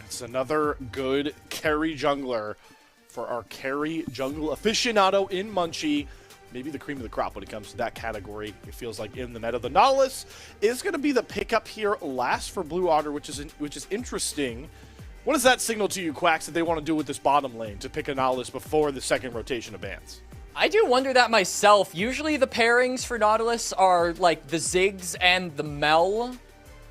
It's another good carry jungler for our carry jungle aficionado in Munchie. Maybe the cream of the crop when it comes to that category. It feels like in the meta. The Nautilus is going to be the pickup here last for Blue Otter, which is interesting. What does that signal to you, Quacks, that they want to do with this bottom lane to pick a Nautilus before the second rotation of bans? I do wonder that myself. Usually the pairings for Nautilus are like the Ziggs and the Mel.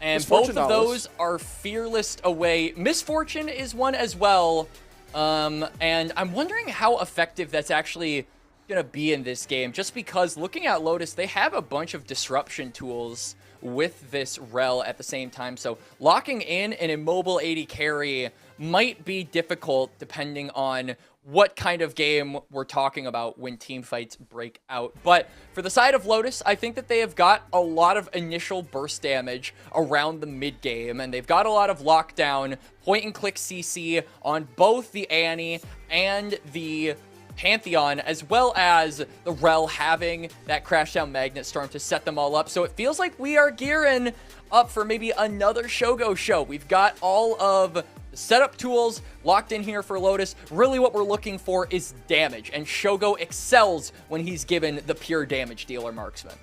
And both of those are Fearless away. Misfortune is one as well. And I'm wondering how effective that's actually going to be in this game, just because looking at Lotus, they have a bunch of disruption tools with this Rel at the same time. So locking in an immobile 80 carry might be difficult depending on what kind of game we're talking about when team fights break out. But for the side of Lotus, I think that they have got a lot of initial burst damage around the mid game, and they've got a lot of lockdown point and click CC on both the Annie and the Pantheon, as well as the Rel having that Crashdown Magnet Storm to set them all up. So it feels like we are gearing up for maybe another Shogo show. We've got all of the setup tools locked in here for Lotus. Really what we're looking for is damage, and Shogo excels when he's given the pure damage dealer marksman.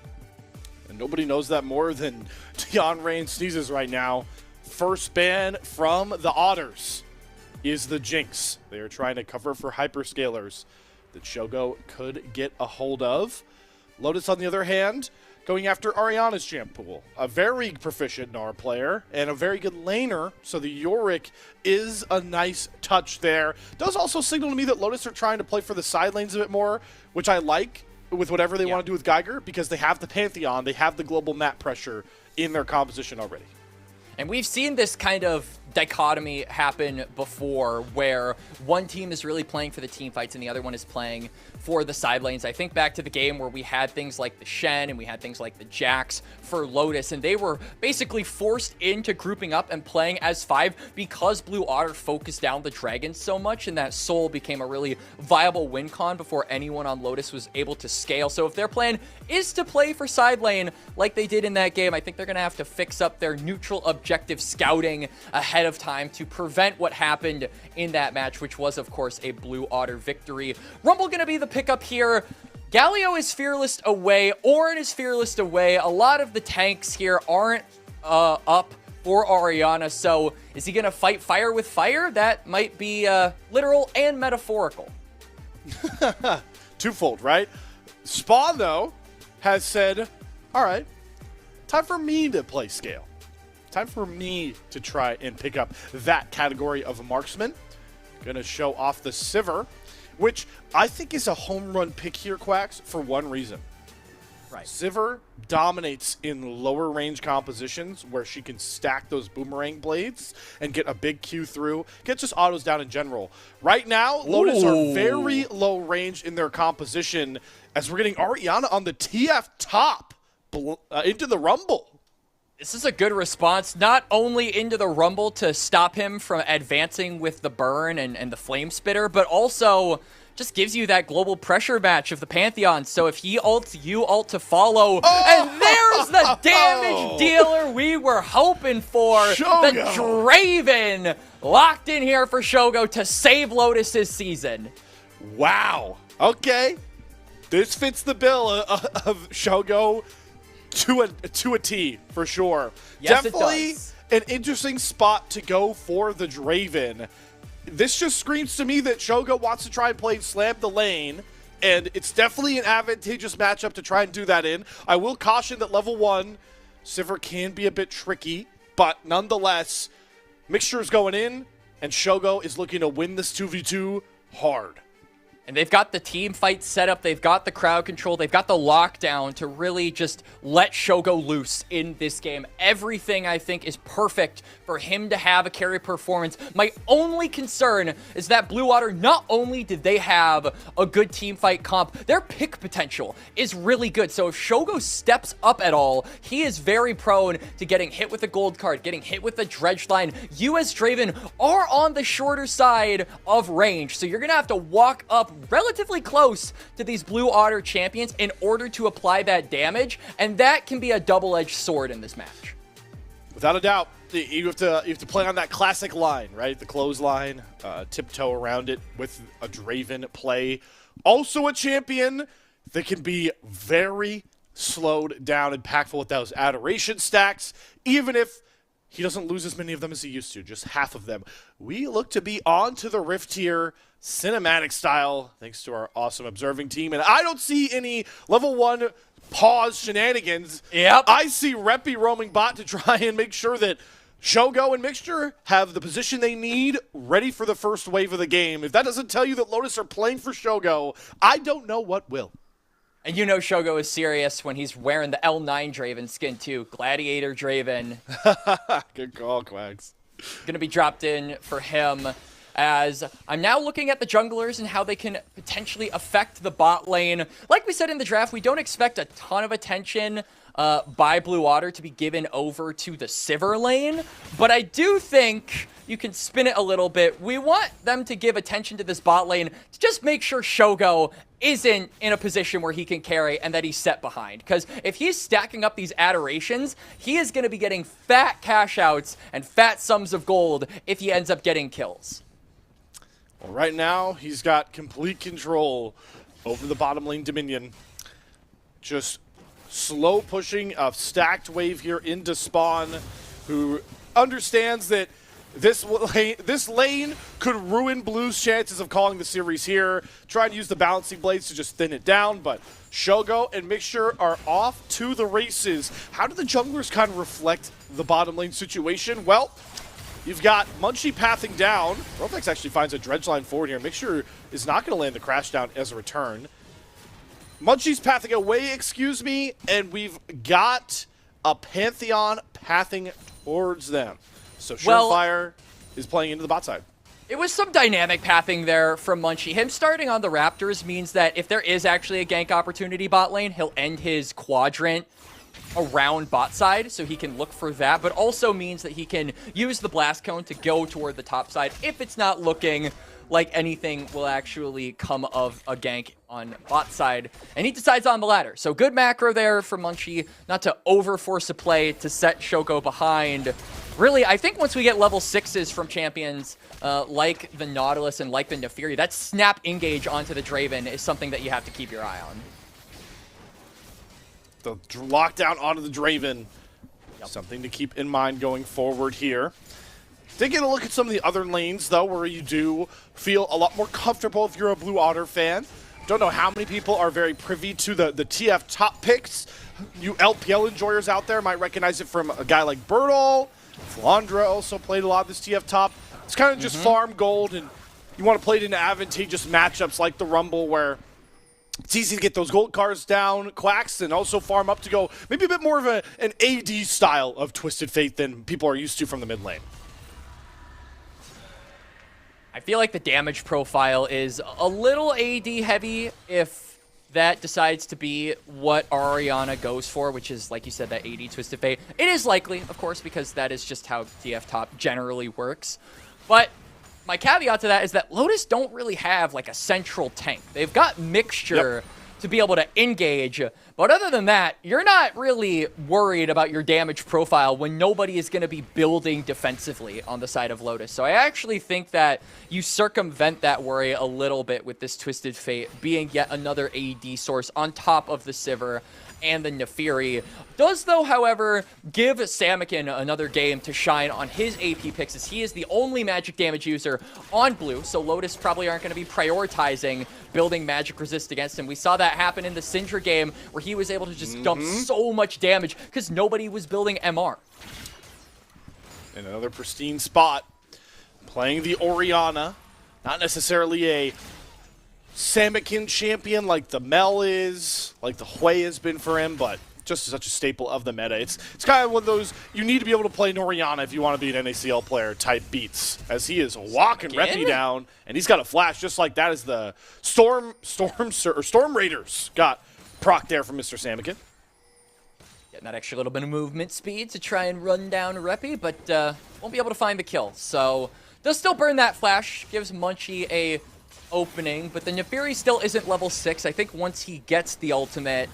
And nobody knows that more than Tion Rain sneezes right now. First ban from the Otters is the Jinx. They are trying to cover for hyperscalers that Shogo could get a hold of. Lotus, on the other hand, going after Ariana's champ pool. A very proficient Gnar player and a very good laner, so the Yorick is a nice touch there. Does also signal to me that Lotus are trying to play for the side lanes a bit more, which I like with whatever they want to do with Geiger, because they have the Pantheon, they have the global map pressure in their composition already. And we've seen this kind of dichotomy happen before, where one team is really playing for the team fights and the other one is playing for the side lanes. I think back to the game where we had things like the Shen and we had things like the Jax for Lotus, and they were basically forced into grouping up and playing as 5 because Blue Otter focused down the Dragons so much, and that Soul became a really viable win con before anyone on Lotus was able to scale. So if their plan is to play for side lane like they did in that game, I think they're going to have to fix up their neutral objective scouting ahead of time to prevent what happened in that match, which was, of course, a Blue Otter victory. Rumble going to be the pickup here. Galio is fearless away. Orin is fearless away. A lot of the tanks here aren't up for Ariana, so is he going to fight fire with fire? That might be literal and metaphorical. Twofold, right? Spawn, though, has said, all right, time for me to play scale. Time for me to try and pick up that category of marksman. Gonna show off the Sivir, which I think is a home run pick here, Quacks, for one reason. Right. Sivir dominates in lower range compositions where she can stack those boomerang blades and get a big Q through, get just autos down in general. Right now, Lotus are very low range in their composition as we're getting Ariana on the TF top into the Rumble. This is a good response, not only into the Rumble to stop him from advancing with the burn and the flame spitter, but also just gives you that global pressure match of the Pantheon. So if he ults, you ult to follow. And there's the damage dealer we were hoping for. Shogo. The Draven locked in here for Shogo to save Lotus's season. Wow. Okay. This fits the bill of Shogo to a T, for sure. Yes, definitely it does. An interesting spot to go for the Draven. This just screams to me that Shogo wants to try and play slam the lane, and it's definitely an advantageous matchup to try and do that in. I will caution that level 1, Sivir can be a bit tricky, but nonetheless, Mixture's going in, and Shogo is looking to win this 2v2 hard. And they've got the team fight set up, they've got the crowd control, they've got the lockdown to really just let Shogo loose in this game. Everything, I think, is perfect for him to have a carry performance. My only concern is that Blue Water, not only did they have a good team fight comp, their pick potential is really good. So if Shogo steps up at all, he is very prone to getting hit with a gold card, getting hit with a dredge line. You as Draven are on the shorter side of range, so you're going to have to walk up relatively close to these Blue Otter champions in order to apply that damage, and that can be a double-edged sword in this match. Without a doubt, you have to play on that classic line, right? The clothesline, tiptoe around it with a Draven play. Also a champion that can be very slowed down, impactful with those adoration stacks, even if he doesn't lose as many of them as he used to, just half of them. We look to be on to the Rift here, cinematic style, thanks to our awesome observing team. And I don't see any level 1 pause shenanigans. Yep. I see Reppy roaming bot to try and make sure that Shogo and Mixture have the position they need ready for the first wave of the game. If that doesn't tell you that Lotus are playing for Shogo, I don't know what will. And you know Shogo is serious when he's wearing the L9 Draven skin too. Gladiator Draven. Good call, Quags. Gonna be dropped in for him, as I'm now looking at the junglers and how they can potentially affect the bot lane. Like we said in the draft, we don't expect a ton of attention by Blue Water to be given over to the Sivir lane, but I do think you can spin it a little bit. We want them to give attention to this bot lane to just make sure Shogo isn't in a position where he can carry and that he's set behind. Because if he's stacking up these adorations, he is going to be getting fat cash outs and fat sums of gold if he ends up getting kills. Well, right now, he's got complete control over the bottom lane Dominion. Just slow pushing a stacked wave here into Spawn, who understands that this lane could ruin Blue's chances of calling the series here. Trying to use the balancing blades to just thin it down, but Shogo and Mixture are off to the races. How do the junglers kind of reflect the bottom lane situation? Well, you've got Munchie pathing down. Ropex actually finds a dredge line forward here. Mixture is not going to land the crash down as a return. Munchie's pathing away, excuse me, and we've got a Pantheon pathing towards them. So Surefire is playing into the bot side. It was some dynamic pathing there from Munchie. Him starting on the Raptors means that if there is actually a gank opportunity bot lane, he'll end his quadrant around bot side, so he can look for that, but also means that he can use the blast cone to go toward the top side if it's not looking like anything will actually come of a gank on bot side, and he decides on the ladder. So good macro there for Munchie, not to overforce a play to set Shogo behind. Really, I think once we get level 6s from champions like the Nautilus and like the Nefiri, that snap engage onto the Draven is something that you have to keep your eye on. The lockdown onto the Draven. Yep. Something to keep in mind going forward here. Taking a look at some of the other lanes, though, where you do feel a lot more comfortable if you're a Blue Otter fan. Don't know how many people are very privy to the TF top picks. You LPL enjoyers out there might recognize it from a guy like Birdall. Flandra also played a lot of this TF top. It's kind of just farm gold, and you want to play it into advantageous matchups like the Rumble, where it's easy to get those gold cards down, Quacks, and also farm up to go maybe a bit more of an AD style of Twisted Fate than people are used to from the mid lane. I feel like the damage profile is a little AD heavy if that decides to be what Orianna goes for, which is, like you said, that AD Twisted Fate. It is likely, of course, because that is just how TF top generally works. But my caveat to that is that Lotus don't really have like a central tank. They've got Mixture to be able to engage, but other than that, you're not really worried about your damage profile when nobody is going to be building defensively on the side of Lotus. So I actually think that you circumvent that worry a little bit with this Twisted Fate being yet another AD source on top of the Sivir and the Nefiri. Does, though, however, give Samikin another game to shine on his AP picks, as he is the only magic damage user on blue, so Lotus probably aren't going to be prioritizing building magic resist against him. We saw that happen in the Syndra game, where he was able to just dump so much damage because nobody was building MR. In another pristine spot, playing the Orianna, not necessarily a Samikin champion like the Mel is, like the Hui has been for him, but just such a staple of the meta. It's kind of one of those, you need to be able to play Orianna if you want to be an NACL player type beats, as he is walking Reppy down, and he's got a flash just like that as the Storm Raiders got proc there from Mr. Samikin. Getting that extra little bit of movement speed to try and run down Reppy, but won't be able to find the kill. So does still burn that flash, gives Munchie a opening, but the Nefiri still isn't level 6. I think once he gets the ultimate,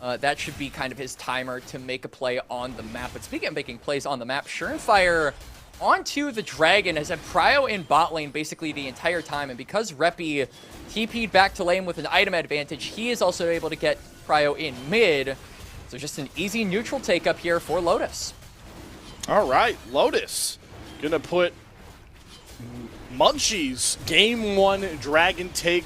that should be kind of his timer to make a play on the map. But speaking of making plays on the map, Surefire onto the Dragon has had Prio in bot lane basically the entire time, and because Reppy TP'd back to lane with an item advantage, he is also able to get Prio in mid. So just an easy neutral take up here for Lotus. All right, Lotus gonna put Munchie's Game 1 Dragon take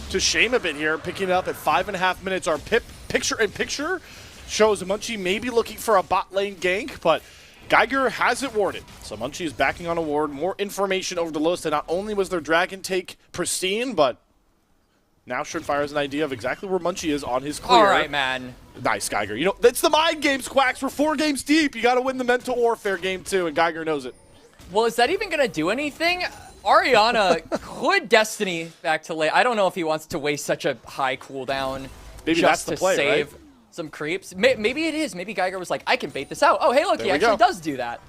to shame a bit here, picking it up at 5.5 minutes. Our picture-in-picture shows Munchie maybe looking for a bot lane gank, but Geiger has it warded. So Munchie is backing on a ward. More information over to Los that not only was their Dragon take pristine, but now Surenfire has an idea of exactly where Munchie is on his clear. All right, man. Nice, Geiger. You know, that's the mind games, Quacks. We're 4 games deep. You got to win the mental warfare game, too, and Geiger knows it. Well, is that even going to do anything? Ariana could Destiny back to late. I don't know if he wants to waste such a high cooldown Maybe just that's the to play, save right? some creeps. Maybe it is. Maybe Geiger was like, I can bait this out. Oh, hey, look, There he we actually go. does do that.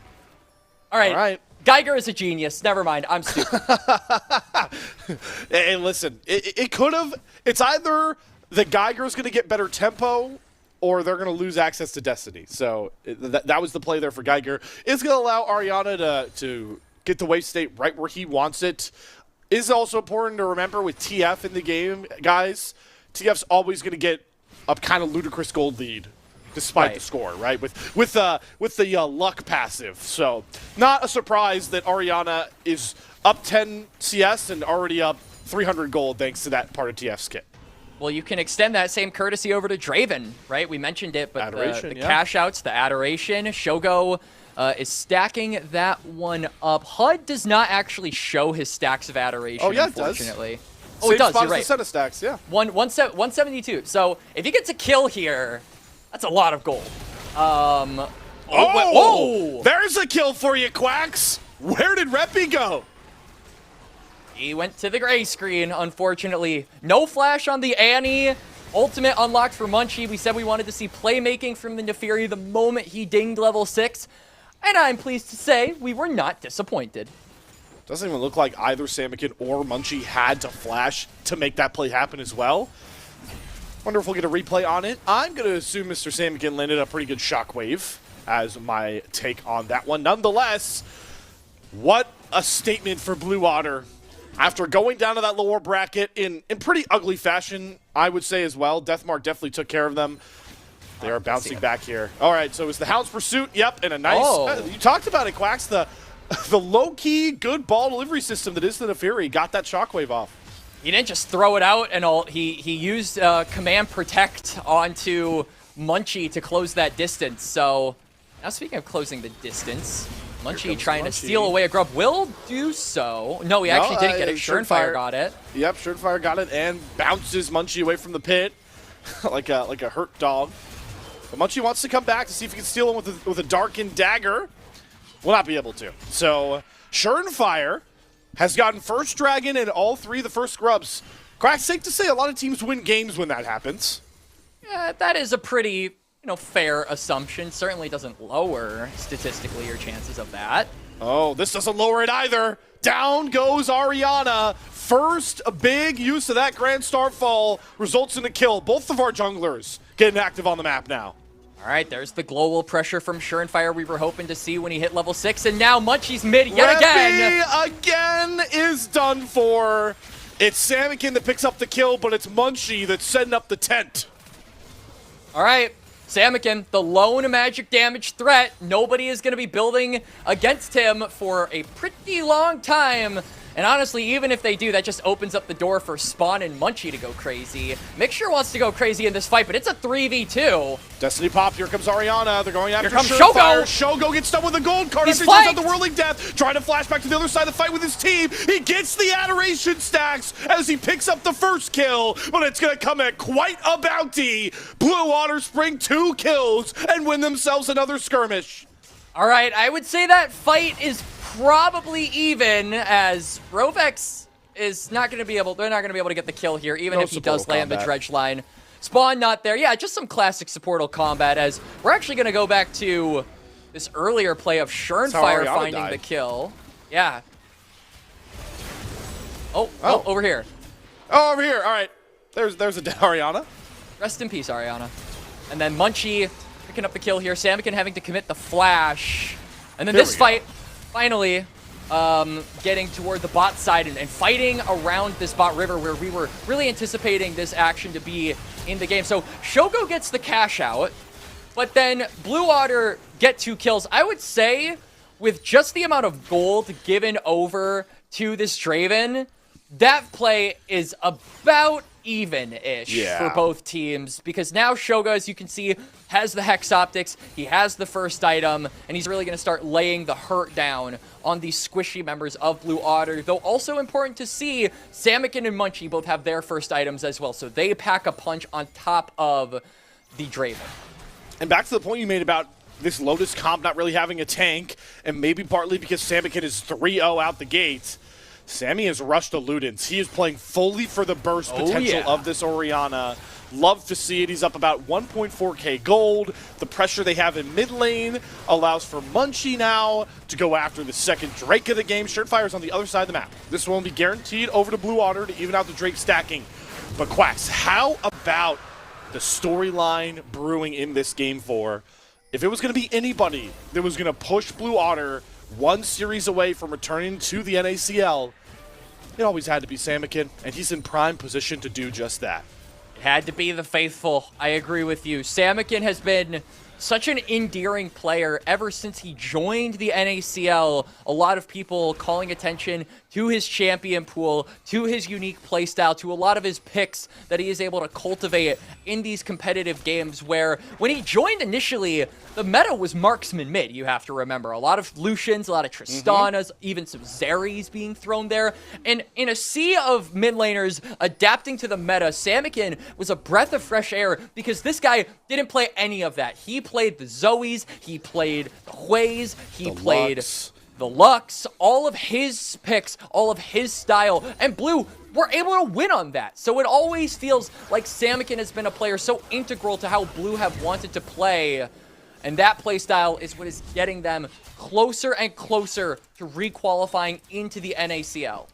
All right. All right. Geiger is a genius. Never mind. I'm stupid. Hey, listen, it could have. It's either the Geiger's going to get better tempo or they're going to lose access to Destiny. So that was the play there for Geiger. It's going to allow Ariana to get the wave state right where he wants it. Is also important to remember with TF in the game, guys. TF's always going to get a kind of ludicrous gold lead, despite the score, right? With the luck passive. So not a surprise that Ariana is up 10 CS and already up 300 gold thanks to that part of TF's kit. Well, you can extend that same courtesy over to Draven, right? We mentioned it, but Adoration, the yeah. cash outs, the adoration, Shogo is stacking that one up. HUD does not actually show his stacks of adoration, Oh, yeah, it does. unfortunately. Same It does, spot you're as right. the set of stacks, yeah. 172. So if he gets a kill here, that's a lot of gold. Oh! There's a kill for you, Quacks! Where did Reppy go? He went to the gray screen, unfortunately. No flash on the Annie. Ultimate unlocked for Munchie. We said we wanted to see playmaking from the Nefiri the moment he dinged level 6. And I'm pleased to say we were not disappointed. Doesn't even look like either Samikin or Munchie had to flash to make that play happen as well. Wonder if we'll get a replay on it. I'm going to assume Mr. Samikin landed a pretty good shockwave as my take on that one. Nonetheless, what a statement for Blue Water. After going down to that lower bracket in pretty ugly fashion, I would say as well. Deathmark definitely took care of them. They are bouncing back here. All right, so it's the Hound's Pursuit. Yep, and a nice... you talked about it, Quacks. The low-key, good ball delivery system that is the Nefiri got that shockwave off. He didn't just throw it out and all. He used Command Protect onto Munchie to close that distance. So, now speaking of closing the distance, Munchie trying to steal away a grub will do so. No, he actually didn't get it. Surenfire got it. Yep, Surenfire got it and bounces Munchie away from the pit like a hurt dog. But Munchie wants to come back to see if he can steal him with a darkened dagger. Will not be able to. So Surenfire has gotten first dragon in all 3 of the first scrubs. Quack, safe to say a lot of teams win games when that happens. Yeah, that is a pretty, fair assumption. Certainly doesn't lower statistically your chances of that. Oh, this doesn't lower it either. Down goes Ariana. First big use of that Grand Starfall results in a kill. Both of our junglers getting active on the map now. All right, there's the global pressure from Surenfire we were hoping to see when he hit level 6, and now Munchie's mid yet again. Again is done for. It's Samikin that picks up the kill, but it's Munchie that's setting up the tent. All right, Samikin, the lone magic damage threat. Nobody is going to be building against him for a pretty long time. And honestly, even if they do, that just opens up the door for Spawn and Munchie to go crazy. Mixture wants to go crazy in this fight, but it's a 3v2. Destiny pop, here comes Ariana. They're going after Here comes Surenfire. Shogo. Shogo gets done with a gold card He's after he takes out flanked. the Whirling Death. Trying to flash back to the other side of the fight with his team. He gets the adoration stacks as he picks up the first kill, but it's going to come at quite a bounty. Blue Water spring 2 kills and win themselves another skirmish. All right, I would say that fight is probably even, as Rovex is not going to be able, they're not going to be able to get the kill here, even if he does land the dredge line. Spawn not there. Yeah, just some classic supportal combat, as we're actually going to go back to this earlier play of Surenfire finding the kill. Yeah. Oh, over here. Oh, over here. All right. There's a dead Ariana. Rest in peace, Ariana. And then Munchie picking up the kill here. Samikin having to commit the flash. And then this fight, finally, getting toward the bot side and fighting around this bot river where we were really anticipating this action to be in the game. So Shogo gets the cash out, but then Blue Water get 2 kills. I would say with just the amount of gold given over to this Draven, that play is about even-ish for both teams, because now Shoga, as you can see, has the Hex Optics, he has the first item, and he's really going to start laying the hurt down on these squishy members of Blue Otter. Though also important to see, Samikin and Munchie both have their first items as well, so they pack a punch on top of the Draven. And back to the point you made about this Lotus comp not really having a tank, and maybe partly because Samikin is 3-0 out the gate. Sammy has rushed to Ludens. He is playing fully for the burst potential of this Orianna. Love to see it. He's up about 1.4k gold. The pressure they have in mid lane allows for Munchie now to go after the second Drake of the game. Surefire is on the other side of the map. This one will be guaranteed over to Blue Otter to even out the Drake stacking. But Quacks, how about the storyline brewing in this game for? If it was going to be anybody that was going to push Blue Otter one series away from returning to the NACL, it always had to be Samikin, and he's in prime position to do just that. It had to be the faithful. I agree with you. Samikin has been such an endearing player ever since he joined the NACL. A lot of people calling attention to his champion pool, to his unique playstyle, to a lot of his picks that he is able to cultivate in these competitive games, where when he joined initially, the meta was marksman mid, you have to remember. A lot of Lucians, a lot of Tristanas, even some Zeris being thrown there. And in a sea of mid laners adapting to the meta, Samikin was a breath of fresh air, because this guy didn't play any of that. He played the Zoes, he played the Hueys, he played the Lux, all of his picks, all of his style, and Blue were able to win on that. So it always feels like Samikin has been a player so integral to how Blue have wanted to play, and that playstyle is what is getting them closer and closer to requalifying into the NACL.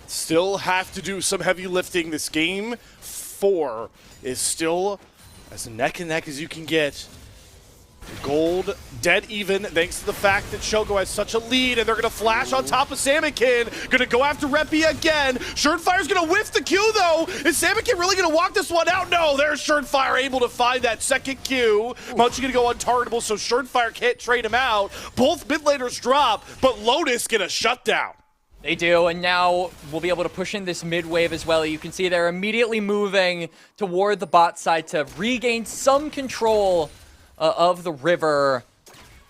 Still have to do some heavy lifting. This game 4 is still as neck and neck as you can get. Gold dead even thanks to the fact that Shogo has such a lead, and they're going to flash on top of Samikin. Going to go after Reppy again. Surefire's going to whiff the Q though. Is Samikin really going to walk this one out? No, there's Surefire able to find that second Q. Munchie going to go untargetable, so Surefire can't trade him out. Both mid laners drop, but Lotus get a shutdown. They do, and now we'll be able to push in this mid wave as well. You can see they're immediately moving toward the bot side to regain some control of the river.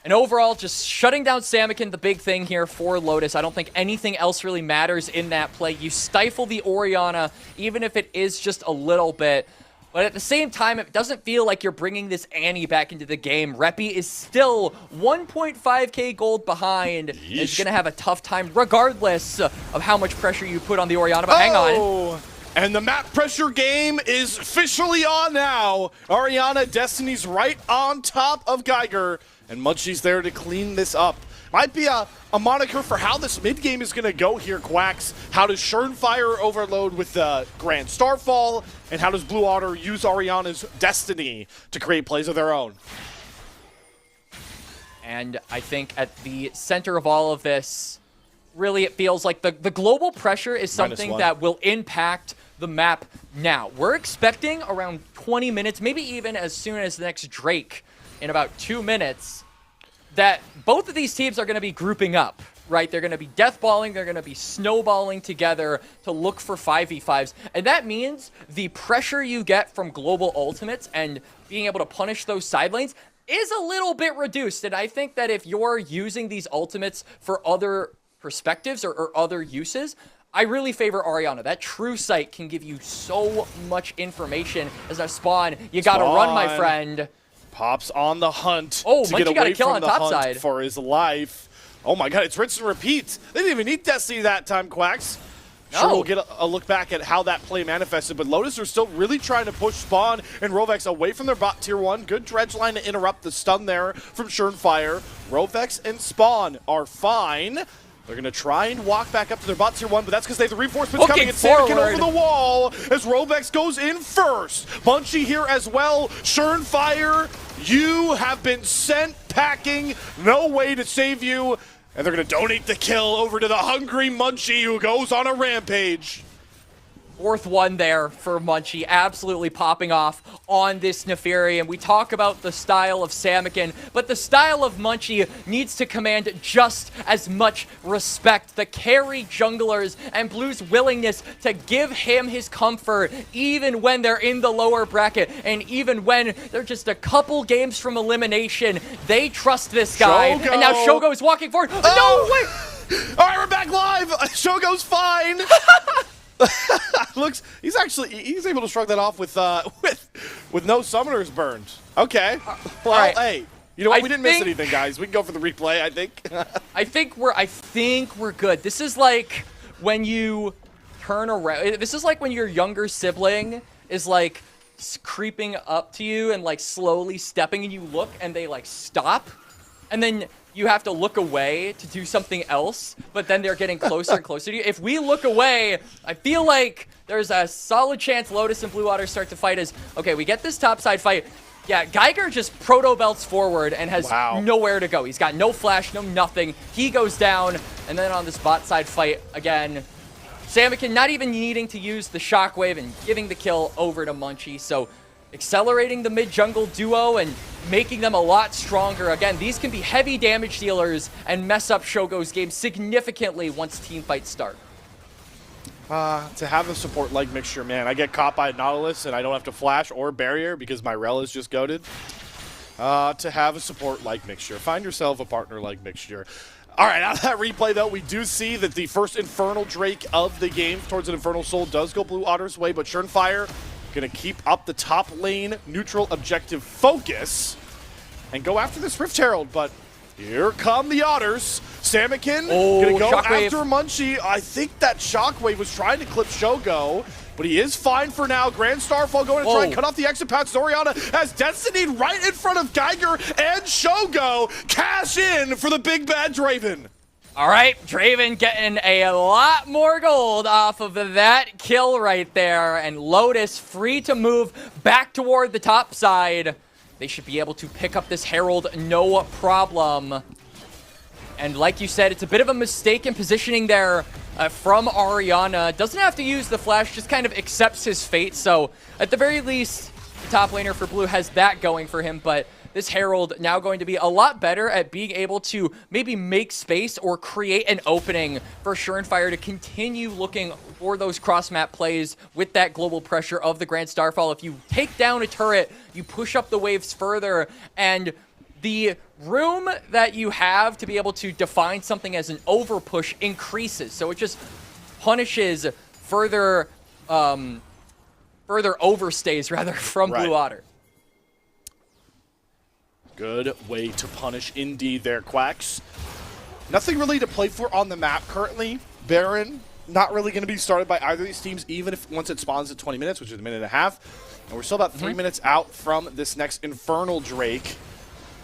And overall, just shutting down Samikin, the big thing here for Lotus. I don't think anything else really matters in that play. You stifle the Orianna, even if it is just a little bit. But at the same time, it doesn't feel like you're bringing this Annie back into the game. Reppy is still 1.5k gold behind. He's going to have a tough time regardless of how much pressure you put on the Orianna. But hang on. And the map pressure game is officially on now. Orianna, Destiny's right on top of Geiger, and Munchie's there to clean this up. Might be a moniker for how this mid game is going to go here, Quacks. How does Surefire overload with the Grand Starfall, and how does Blue Otter use Orianna's Destiny to create plays of their own? And I think at the center of all of this, really it feels like the global pressure is something that will impact the map now. We're expecting around 20 minutes, maybe even as soon as the next Drake in about 2 minutes, that both of these teams are going to be grouping up, right? They're going to be deathballing, they're going to be snowballing together to look for 5v5s. And that means the pressure you get from global ultimates and being able to punish those side lanes is a little bit reduced. And I think that if you're using these ultimates for other perspectives or other uses, I really favor Orianna. That true sight can give you so much information as a spawn. You gotta run, my friend. Pops on the hunt. Oh, to Munchie get away got a kill from on the top hunt side for his life. Oh my god, it's rinse and repeat. They didn't even need Destiny that time, Quacks. Sure, we'll get a look back at how that play manifested, but Lotus are still really trying to push Spawn and Rovex away from their bot tier 1. Good dredge line to interrupt the stun there from Surefire. Rovex and Spawn are fine. They're going to try and walk back up to their bot tier 1, but that's because they have the reinforcements coming. It's Samikin over the wall as Rovex goes in first. Munchie here as well. Surefire, you have been sent packing. No way to save you. And they're going to donate the kill over to the hungry Munchie, who goes on a rampage. Fourth one there for Munchie, absolutely popping off on this Neferi. And we talk about the style of Samikin, but the style of Munchie needs to command just as much respect. The carry junglers and Blue's willingness to give him his comfort, even when they're in the lower bracket, and even when they're just a couple games from elimination, they trust this guy. Shogo. And now Shogo's walking forward. Oh! No, wait! All right, we're back live. Shogo's fine. Looks, he's able to shrug that off with no summoners burned. Okay. Well, right. hey, you know what? I We didn't miss think- anything, guys. We can go for the replay, I think. I think we're good. This is like when you turn around. This is like when your younger sibling is like creeping up to you and like slowly stepping, and you look and they like stop, and then you have to look away to do something else, but then they're getting closer and closer to you. If we look away, I feel like there's a solid chance Lotus and Blue Water start to fight as, okay, we get this topside fight. Yeah, Geiger just proto-belts forward and has nowhere to go. He's got no flash, no nothing. He goes down, and then on this bot side fight, again, Samikin not even needing to use the shockwave and giving the kill over to Munchie. So accelerating the mid-jungle duo and making them a lot stronger. Again, these can be heavy damage dealers and mess up Shogo's game significantly once team fights start. To have a support like Mixture, man, I get caught by Nautilus and I don't have to flash or barrier because my rel is just goated. To have a support like Mixture. Find yourself a partner like Mixture. All right, out of that replay, though, we do see that the first Infernal Drake of the game towards an Infernal Soul does go Blue Otter's way, but Schernfire going to keep up the top lane neutral objective focus and go after this Rift Herald, but here come the Otters. Samikin going to go Shockwave. after Munchie. I think that Shockwave was trying to clip Shogo, but he is fine for now. Grand Starfall going to try and cut off the exit path. Zoriana has Destiny right in front of Geiger and Shogo. Cash in for the big bad Draven. All right, Draven getting a lot more gold off of that kill right there, and Lotus free to move back toward the top side. They should be able to pick up this Herald, no problem. And like you said, it's a bit of a mistake in positioning there from Ariana. Doesn't have to use the flash, just kind of accepts his fate. So at the very least, the top laner for Blue has that going for him, but this Herald now going to be a lot better at being able to maybe make space or create an opening for Schernfire to continue looking for those cross-map plays with that global pressure of the Grand Starfall. If you take down a turret, you push up the waves further, and the room that you have to be able to define something as an overpush increases. So it just punishes further overstays rather from Blue Otter. Good way to punish indeed there, Quacks. Nothing really to play for on the map currently. Baron, not really going to be started by either of these teams, even if once it spawns at 20 minutes, which is a minute and a half. And we're still about 3 minutes out from this next Infernal Drake.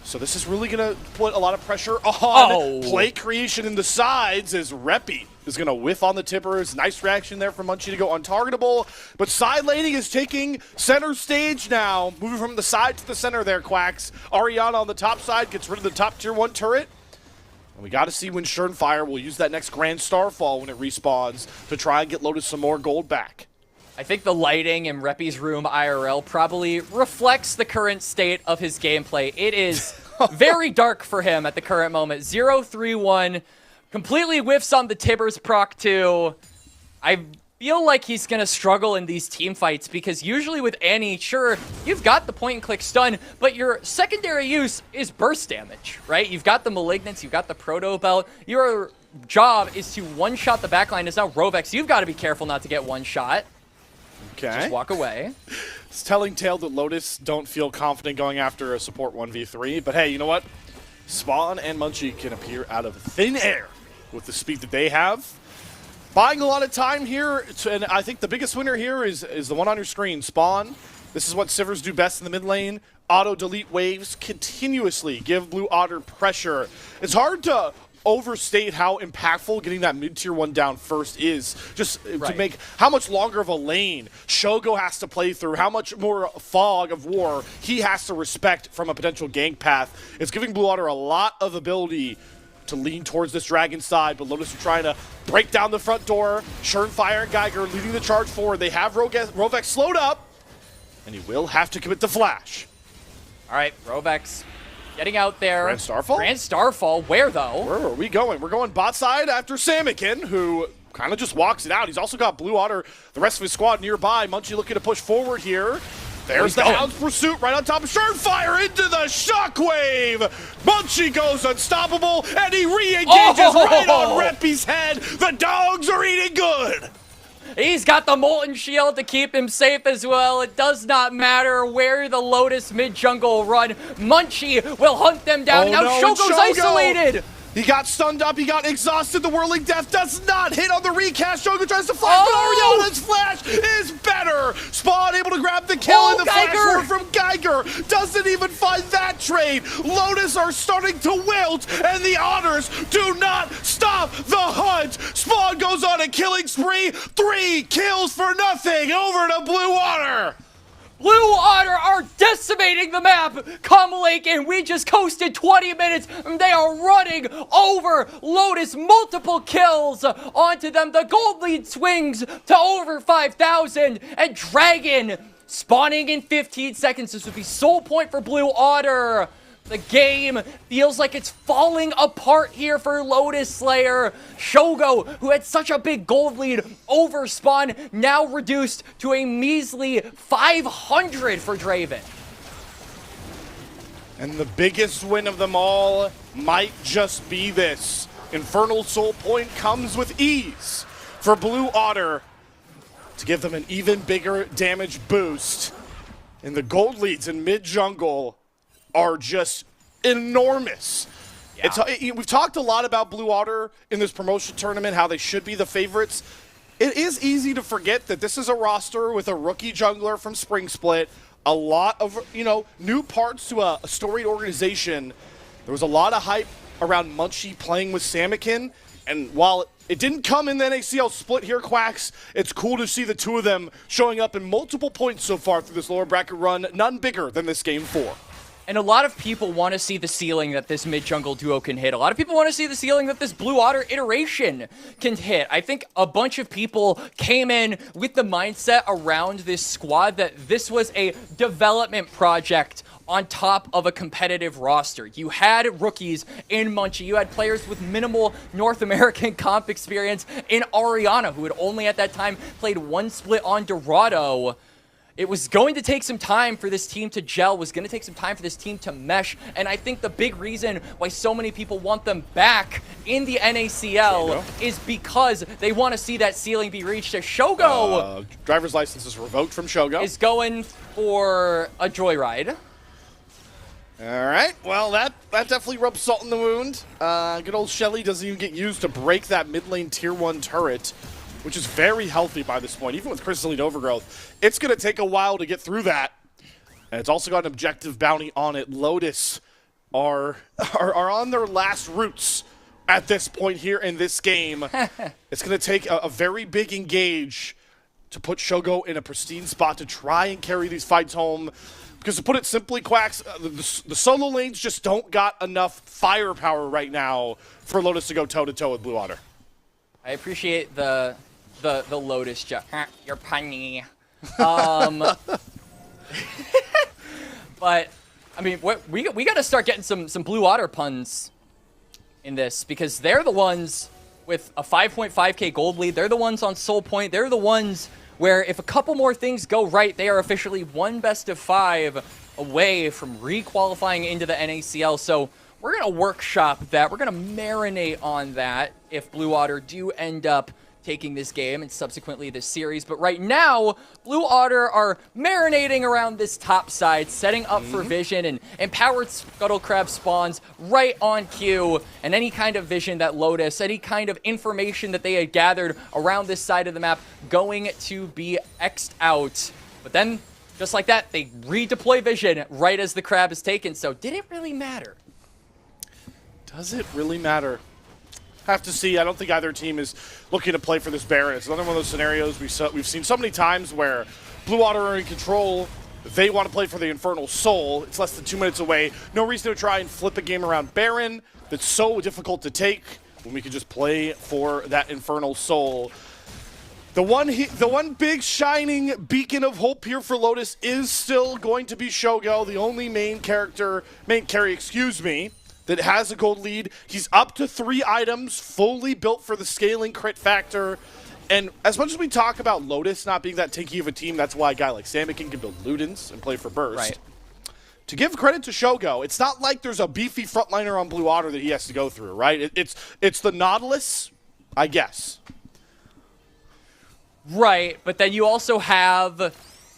So this is really going to put a lot of pressure on play creation in the sides as Reppy is going to whiff on the tippers. Nice reaction there from Munchie to go untargetable. But side laning is taking center stage now. Moving from the side to the center there, Quacks. Ariana on the top side gets rid of the top tier 1 turret. And we got to see when Schernfire will use that next Grand Starfall when it respawns to try and get Lotus some more gold back. I think the lighting in Reppy's room IRL probably reflects the current state of his gameplay. It is very dark for him at the current moment. 0-3-1, completely whiffs on the Tibbers proc 2. I feel like he's going to struggle in these team fights because usually with Annie, sure, you've got the point-and-click stun, but your secondary use is burst damage, right? You've got the Malignance, you've got the Proto Belt. Your job is to one-shot the backline. It's now Rovex. You've got to be careful not to get one-shot. Okay. Just walk away. It's telling tale that Lotus don't feel confident going after a support 1v3, but hey, you know what? Spawn and Munchie can appear out of thin air with the speed that they have. Buying a lot of time here, and I think the biggest winner here is the one on your screen, Spawn. This is what Sivers do best in the mid lane. Auto-delete waves, continuously give Blue Otter pressure. It's hard to overstate how impactful getting that mid-tier 1 down first is. Just to make how much longer of a lane Shogo has to play through, how much more fog of war he has to respect from a potential gank path. It's giving Blue Otter a lot of ability to lean towards this dragon side, but Lotus are trying to break down the front door. Surenfire and Geiger leading the charge forward. They have Rovex slowed up, and he will have to commit the flash. All right, Rovex getting out there. Grand Starfall? Grand Starfall. Where, though? Where are we going? We're going bot side after Samikin, who kind of just walks it out. He's also got Blue Otter, the rest of his squad nearby. Munchie looking to push forward here. There's the Hound's Pursuit right on top of Surenfire into the Shockwave. Munchie goes unstoppable, and he re-engages right on Reppy's head. The dogs are eating good. He's got the Molten Shield to keep him safe as well. It does not matter where the Lotus mid-jungle run. Munchie will hunt them down. Now Shogo's isolated. He got stunned up, he got exhausted. The Whirling Death does not hit on the recast. Shogo tries to flash, but Ariana's flash is better. Spawn able to grab the kill, and the flash forward from Geiger doesn't even find that trade. Lotus are starting to wilt, and the Otters do not stop the hunt. Spawn goes on a killing spree. 3 kills for nothing over to Blue Water. Blue Otter are decimating the map, come Lake, and we just coasted 20 minutes, and they are running over Lotus. Multiple kills onto them. The gold lead swings to over 5,000, and Dragon spawning in 15 seconds. This would be soul point for Blue Otter. The game feels like it's falling apart here for Lotus Slayer. Shogo, who had such a big gold lead over Spawn, now reduced to a measly 500 for Draven. And the biggest win of them all might just be this. Infernal Soul Point comes with ease for Blue Otter to give them an even bigger damage boost. And the gold leads in mid-jungle are just enormous. Yeah. We've talked a lot about Blue Otter in this promotion tournament, how they should be the favorites. It is easy to forget that this is a roster with a rookie jungler from Spring Split, a lot of new parts to a storied organization. There was a lot of hype around Munchie playing with Samikin, and while it didn't come in the NACL split here, Quacks, it's cool to see the two of them showing up in multiple points so far through this lower bracket run, none bigger than this Game 4. And a lot of people want to see the ceiling that this mid-jungle duo can hit. A lot of people want to see the ceiling that this Blue Otter iteration can hit. I think a bunch of people came in with the mindset around this squad that this was a development project on top of a competitive roster. You had rookies in Munchie. You had players with minimal North American comp experience in Ariana, who had only at that time played 1 split on Dorado. It was going to take some time for this team to gel, was going to take some time for this team to mesh, and I think the big reason why so many people want them back in the NACL is because they want to see that ceiling be reached. As Shogo driver's license is revoked from Shogo. Is going for a joyride. All right, well, that definitely rubs salt in the wound. Good old Shelly doesn't even get used to break that mid lane tier 1 turret, which is very healthy by this point, even with Crystalline Overgrowth. It's going to take a while to get through that. And it's also got an objective bounty on it. Lotus are on their last routes at this point here in this game. It's going to take a very big engage to put Shogo in a pristine spot to try and carry these fights home. Because to put it simply, Quacks, the solo lanes just don't got enough firepower right now for Lotus to go toe-to-toe with Blue Otter. I appreciate the Lotus joke. You're punny. But I mean, we got to start getting some Blue Otter puns in this, because they're the ones with a 5.5k gold lead. They're the ones on Soul Point. They're the ones where if a couple more things go right, they are officially 1 best of 5 away from re-qualifying into the NACL. So we're going to workshop that. We're going to marinate on that if Blue Otter do end up taking this game and subsequently this series. But right now, Blue Otter are marinating around this top side, setting up for vision, and empowered Scuttle Crab spawns right on cue. And any kind of vision that Lotus, any kind of information that they had gathered around this side of the map going to be X'd out. But then, just like that, they redeploy vision right as the crab is taken. So did it really matter? Does it really matter? Have to see. I don't think either team is looking to play for this Baron. It's another one of those scenarios we've seen so many times where Blue Otter are in control, They want to play for the Infernal Soul. It's less than 2 minutes away. No reason to try and flip a game around Baron that's so difficult to take when we can just play for that Infernal Soul. The one big shining beacon of hope here for Lotus is still going to be Shogo, the only main carry, that has a gold lead. He's up to 3 items, fully built for the scaling crit factor. And as much as we talk about Lotus not being that tanky of a team, that's why a guy like Samikin can build Ludens and play for Burst. Right. To give credit to Shogo, it's not like there's a beefy frontliner on Blue Otter that he has to go through, right? It's the Nautilus, I guess. Right, but then you also have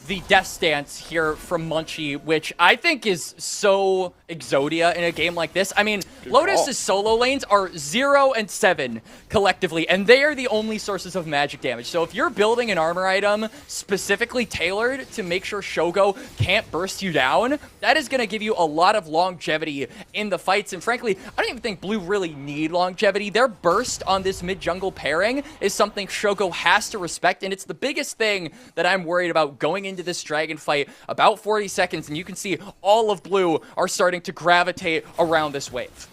the Death Stance here from Munchie, which I think is so Exodia in a game like this. I mean, Lotus's solo lanes are 0 and 7 collectively, and they are the only sources of magic damage. So if you're building an armor item specifically tailored to make sure Shogo can't burst you down, that is going to give you a lot of longevity in the fights. And frankly, I don't even think Blue really need longevity. Their burst on this mid-jungle pairing is something Shogo has to respect, and it's the biggest thing that I'm worried about going into this dragon fight. About 40 seconds, and you can see all of Blue are starting to gravitate around this wave.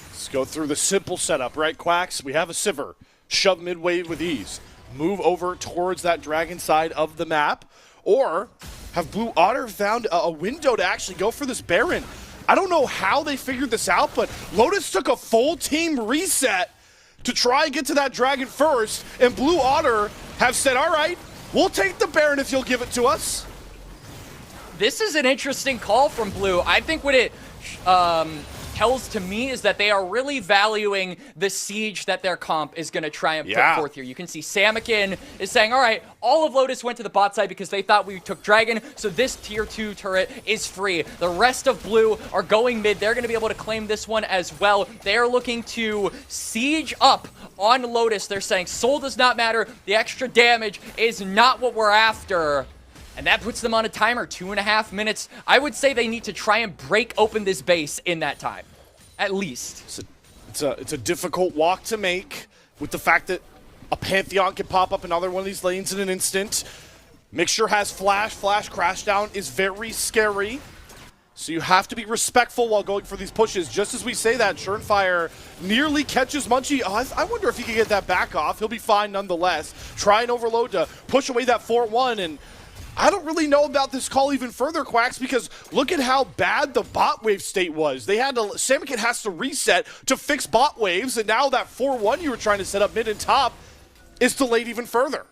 Let's go through the simple setup, right, Quacks? We have a Sivir. Shove mid-wave with ease. Move over towards that dragon side of the map. Or have Blue Otter found a window to actually go for this Baron? I don't know how they figured this out, but Lotus took a full team reset to try and get to that dragon first, and Blue Otter have said, all right, we'll take the Baron if you'll give it to us. This is an interesting call from Blue. I think what it tells to me is that they are really valuing the siege that their comp is going to try and put forth here. You can see Samikin is saying, all right, all of Lotus went to the bot side because they thought we took Dragon, so this tier 2 turret is free. The rest of Blue are going mid. They're going to be able to claim this one as well. They are looking to siege up on Lotus. They're saying soul does not matter. The extra damage is not what we're after. And that puts them on a timer, 2.5 minutes. I would say they need to try and break open this base in that time, at least. It's a difficult walk to make with the fact that a Pantheon can pop up another one of these lanes in an instant. Mixture has flash. Flash crashdown is very scary. So you have to be respectful while going for these pushes. Just as we say that, Surenfire nearly catches Munchie. Oh, I wonder if he can get that back off. He'll be fine nonetheless. Try and overload to push away that 4-1, and I don't really know about this call even further, Quacks, because look at how bad the bot wave state was. They had to, Samikin has to reset to fix bot waves, and now that 4-1 you were trying to set up mid and top is delayed even further.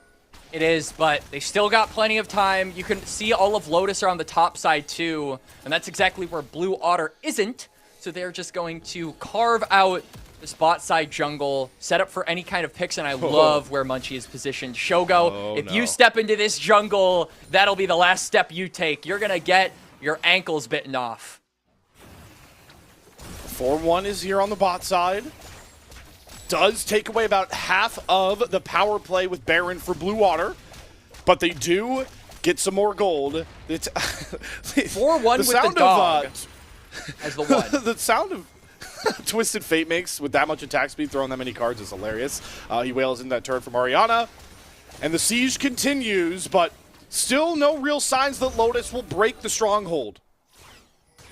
It is, but they still got plenty of time. You can see all of Lotus are on the top side too, and that's exactly where Blue Otter isn't. So they're just going to carve out this bot side jungle, set up for any kind of picks, and I love where Munchie is positioned. Shogo, if you step into this jungle, that'll be the last step you take. You're gonna get your ankles bitten off. 4-1 is here on the bot side. Does take away about half of the power play with Baron for Blue Water, but they do get some more gold. 4-1 with the dog as the one. The sound of Twisted Fate makes with that much attack speed, throwing that many cards is hilarious. He wails in that turret from Ariana, and the siege continues, but still no real signs that Lotus will break the stronghold.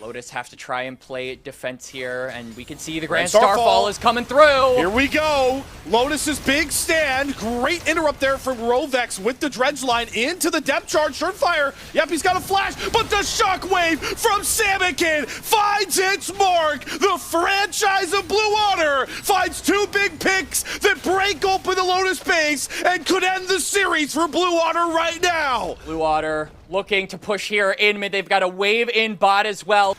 Lotus have to try and play defense here, and we can see the Grand Starfall is coming through. Here we go. Lotus's big stand. Great interrupt there from Rovex with the dredge line into the depth charge. Surenfire, yep, he's got a flash, but the shockwave from Samikin finds its mark. The franchise of Blue Water finds 2 big picks that break open the Lotus base and could end the series for Blue Water right now. Blue Water looking to push here in mid. They've got a wave in bot as well.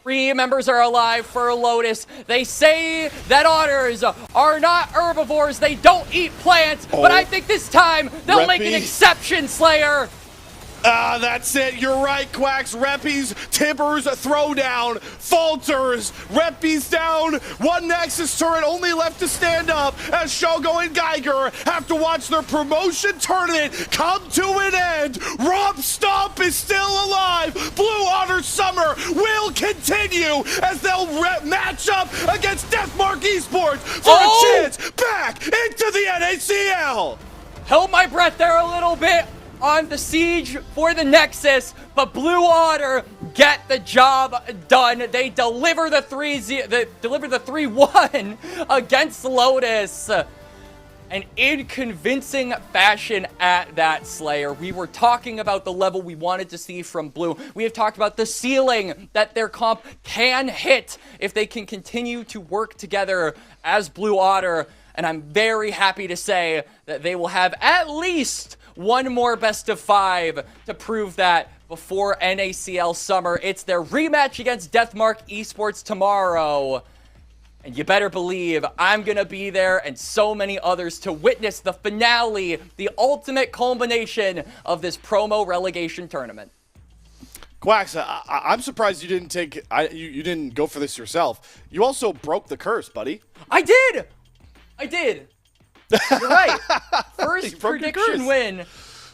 3 members are alive for Lotus. They say that otters are not herbivores. They don't eat plants. But I think this time they'll make an exception, Slayer. That's it. You're right, Quacks. Reppy's Tibbers throwdown falters. Reppy's down. One Nexus turret only left to stand up as Shogo and Geiger have to watch their promotion tournament come to an end. Rob Stomp is still alive. Blue Otter Summer will continue as they'll match up against Deathmark Esports for a chance back into the NACL. Held my breath there a little bit. on the siege for the Nexus, but Blue Otter get the job done. They deliver the 3-1 against Lotus. And in convincing fashion at that, Slayer. We were talking about the level we wanted to see from Blue. We have talked about the ceiling that their comp can hit if they can continue to work together as Blue Otter. And I'm very happy to say that they will have at least one more best of 5 to prove that before NACL summer. It's their rematch against Deathmark Esports tomorrow. And you better believe I'm going to be there and so many others to witness the finale, the ultimate culmination of this promo relegation tournament. Quacks, I'm surprised you didn't you didn't go for this yourself. You also broke the curse, buddy. I did. You're right. First prediction win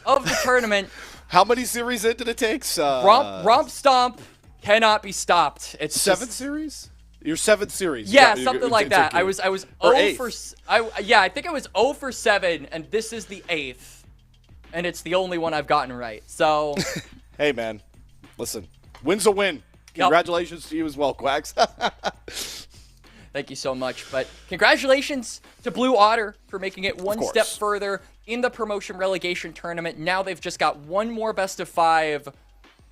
of the tournament. How many series did it take? Romp Stomp cannot be stopped. It's 7th series? Your 7th series. Yeah, something like that. I was 0 8th. for I think I was 0 for 7, and this is the 8th, and it's the only one I've gotten right. So, hey man, listen, win's a win. Congratulations to you as well, Quacks. Thank you so much. But congratulations to Blue Otter for making it one step further in the promotion relegation tournament. Now they've just got one more best of 5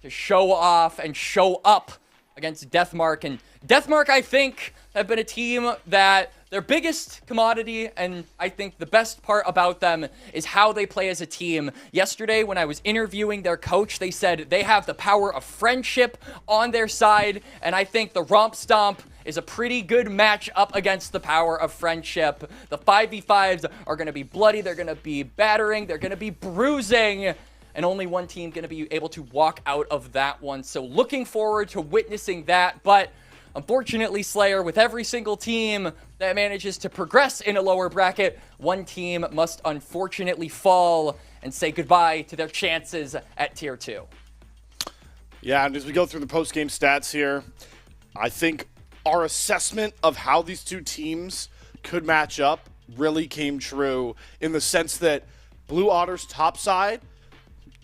to show off and show up against Deathmark. And Deathmark, I think, have been a team that their biggest commodity, and I think the best part about them, is how they play as a team. Yesterday, when I was interviewing their coach, they said they have the power of friendship on their side, and I think the Romp Stomp is a pretty good match up against the power of friendship. The 5v5s are going to be bloody, they're going to be battering, they're going to be bruising, and only one team going to be able to walk out of that one. So looking forward to witnessing that. But unfortunately, Slayer, with every single team that manages to progress in a lower bracket, one team must unfortunately fall and say goodbye to their chances at Tier 2. Yeah, and as we go through the post-game stats here, I think our assessment of how these two teams could match up really came true in the sense that Blue Otter's top side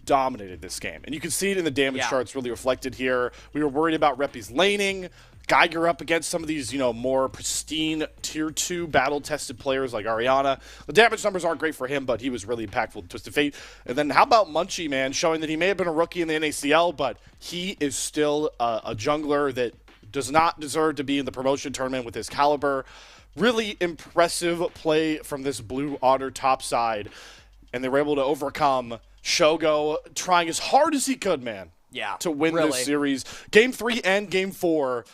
dominated this game. And you can see it in the damage charts really reflected here. We were worried about Reppy's laning, Geiger up against some of these, more pristine Tier 2 battle-tested players like Ariana. The damage numbers aren't great for him, but he was really impactful in Twisted Fate. And then how about Munchie, man, showing that he may have been a rookie in the NACL, but he is still a jungler that does not deserve to be in the promotion tournament with his caliber. Really impressive play from this Blue Otter top side. And they were able to overcome Shogo trying as hard as he could, man, to win this series. Game 3 and Game 4,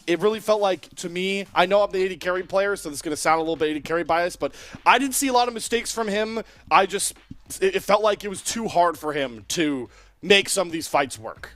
it really felt like, to me, I know I'm the AD carry player, so this is going to sound a little bit AD carry biased, but I didn't see a lot of mistakes from him. It felt like it was too hard for him to make some of these fights work.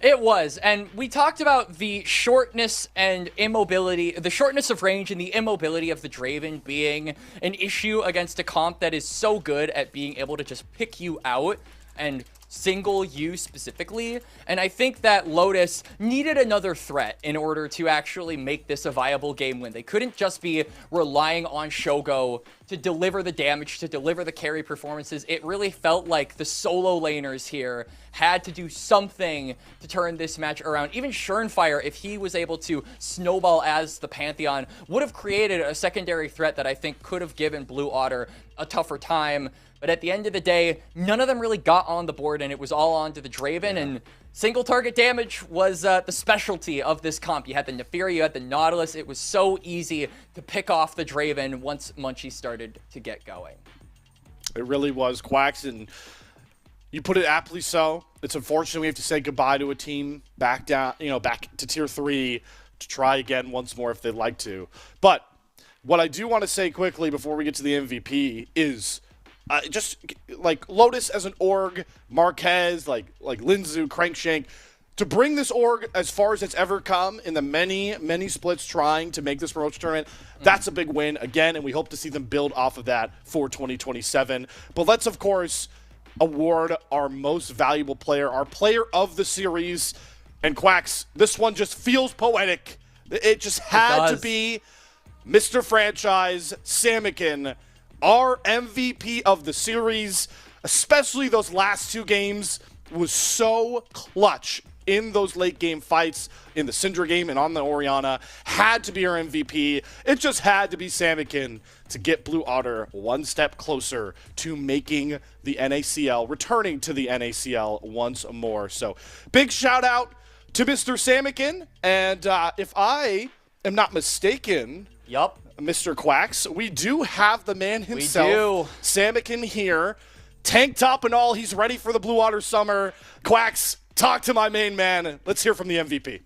It was, and we talked about the shortness and immobility, the shortness of range and the immobility of the Draven being an issue against a comp that is so good at being able to just pick you out and single you specifically. And I think that Lotus needed another threat in order to actually make this a viable game win. They couldn't just be relying on Shogo to deliver the damage, to deliver the carry performances. It really felt like the solo laners here had to do something to turn this match around. Even Schernfire, if he was able to snowball as the Pantheon, would have created a secondary threat that I think could have given Blue Otter a tougher time. But at the end of the day, none of them really got on the board, and it was all on to the Draven, and single target damage was the specialty of this comp. You had the Nephiri, you had the Nautilus. It was so easy to pick off the Draven once Munchie started to get going. It really was, Quacks, and you put it aptly so. It's unfortunate we have to say goodbye to a team back down, back to Tier 3 to try again once more if they'd like to. But what I do want to say quickly before we get to the MVP is just like Lotus as an org, Marquez, like Linzu, Crankshank, to bring this org as far as it's ever come in the many, many splits trying to make this promotion tournament, that's a big win again, and we hope to see them build off of that for 2027. But let's, of course, award our most valuable player, our player of the series. And Quacks, this one just feels poetic. It just had to be Mr. Franchise, Samikin, our MVP of the series. especially those last 2 games, was so clutch in those late game fights, in the Syndra game and on the Orianna. Had to be our MVP. It just had to be Samikin to get Blue Otter one step closer to making the NACL, returning to the NACL once more. So big shout out to Mr. Samikin. And if I am not mistaken, Yup. Mr. Quacks, we do have the man himself, Samikin here, tanked up and all. He's ready for the Blue Otter Summer. Quacks, talk to my main man. Let's hear from the MVP.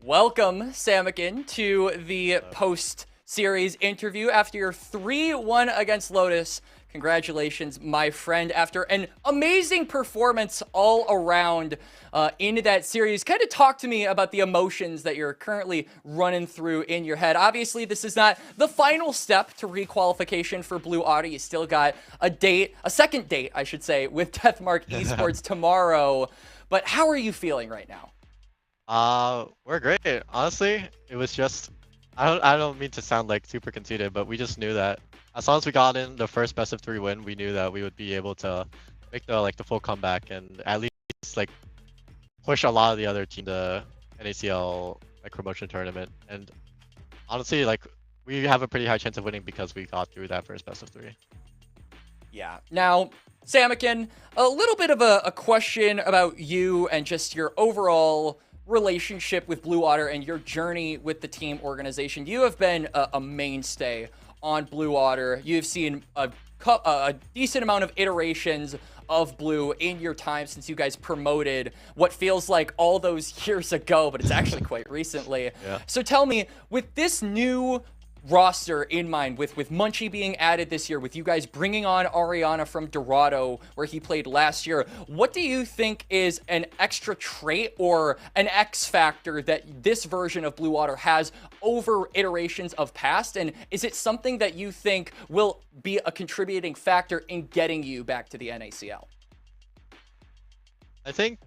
Welcome, Samikin, to the post-series interview after your 3-1 against Lotus. Congratulations, my friend, after an amazing performance all around in that series. Kind of talk to me about the emotions that you're currently running through in your head. Obviously, this is not the final step to requalification for Blue Otter. You still got a second date, I should say, with Deathmark Esports tomorrow. But how are you feeling right now? We're great. Honestly, it was just, I don't mean to sound like super conceited, but we just knew that as long as we got in the first best of 3 win, we knew that we would be able to make the full comeback and at least push a lot of the other team to NACL promotion tournament. And honestly, we have a pretty high chance of winning because we got through that first best of 3. Yeah. Now, Samikin, a little bit of a question about you and just your overall relationship with Blue Otter and your journey with the team organization. You have been a mainstay on Blue Otter. You've seen a decent amount of iterations of Blue in your time since you guys promoted what feels like all those years ago, but it's actually quite recently. Yeah. So tell me, with this new roster in mind, with Munchie being added this year, with you guys bringing on Orianna from Dorado, where he played last year, what do you think is an extra trait or an X factor that this version of Blue Otter has over iterations of past? And is it something that you think will be a contributing factor in getting you back to the NACL? I think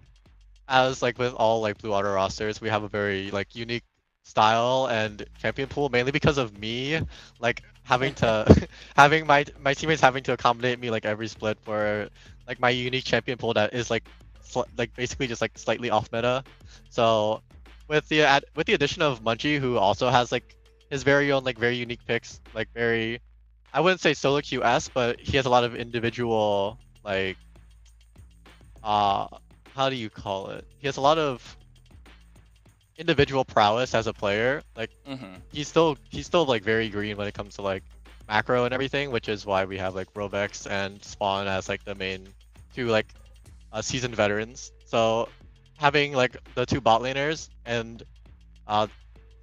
as with all Blue Otter rosters, we have a very unique style and champion pool, mainly because of me having to having my teammates having to accommodate me every split for my unique champion pool that is basically just slightly off meta. So with the addition of Munchie, who also has his very own very unique picks, very, I wouldn't say solo QS, but he has a lot of individual how do you call it? He has a lot of individual prowess as a player. He's still very green when it comes to macro and everything, which is why we have Rovex and Spawn as the main 2 seasoned veterans. So having the 2 bot laners and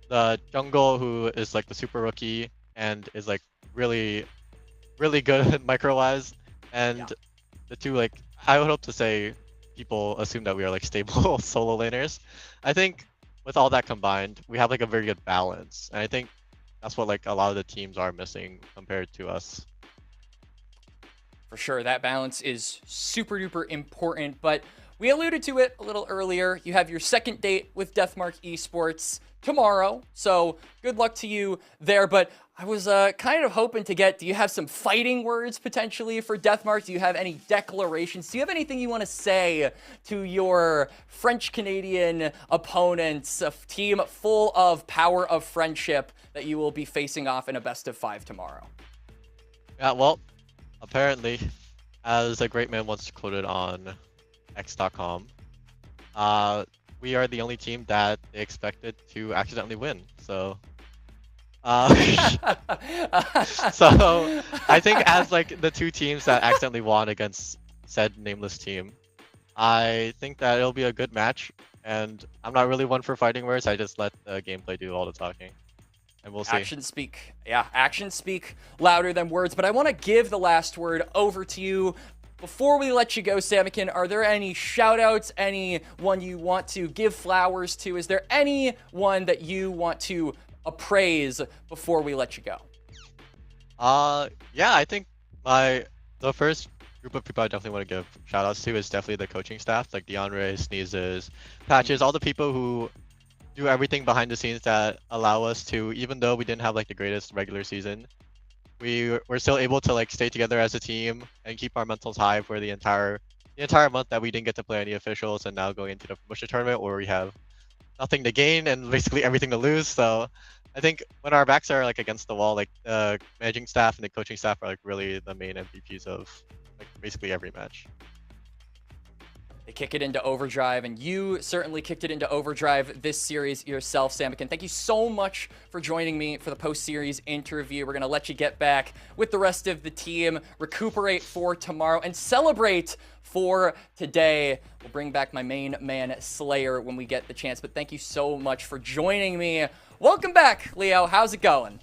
the jungle, who is the super rookie and is really good micro wise, and the 2 I would hope to say people assume that we are stable solo laners. I think with all that combined, we have a very good balance, and I think that's what a lot of the teams are missing compared to us. For sure, that balance is super duper important, but we alluded to it a little earlier. You have your second date with Deathmark Esports tomorrow, so good luck to you there. But I was kind of hoping to get, do you have some fighting words potentially for Deathmark? Do you have any declarations? Do you have anything you want to say to your French-Canadian opponents, a team full of power of friendship that you will be facing off in a best of 5 tomorrow? Yeah, well, apparently, as a great man once quoted on X.com, we are the only team that they expected to accidentally win. So, so I think as the 2 teams that accidentally won against said nameless team, I think that it'll be a good match. And I'm not really one for fighting words. I just let the gameplay do all the talking, and we'll see. Actions speak louder than words. But I want to give the last word over to you. Before we let you go, Samikin, are there any shout-outs, anyone you want to give flowers to? Is there anyone that you want to appraise before we let you go? Yeah, I think the first group of people I definitely want to give shout-outs to is definitely the coaching staff, DeAndre, Sneezes, Patches, all the people who do everything behind the scenes that allow us to, even though we didn't have the greatest regular season, we're still able to like stay together as a team and keep our mentals high for the entire month that we didn't get to play any officials, and now going into the promotion tournament where we have nothing to gain and basically everything to lose. So I think when our backs are like against the wall, like the managing staff and the coaching staff are like really the main MVPs of like basically every match. They kick it into overdrive, and you certainly kicked it into overdrive this series yourself, Samikin. Thank you so much for joining me for the post-series interview. We're going to let you get back with the rest of the team, recuperate for tomorrow, and celebrate for today. We'll bring back my main man, Slayer, when we get the chance, but thank you so much for joining me. Welcome back, Leo. How's it going?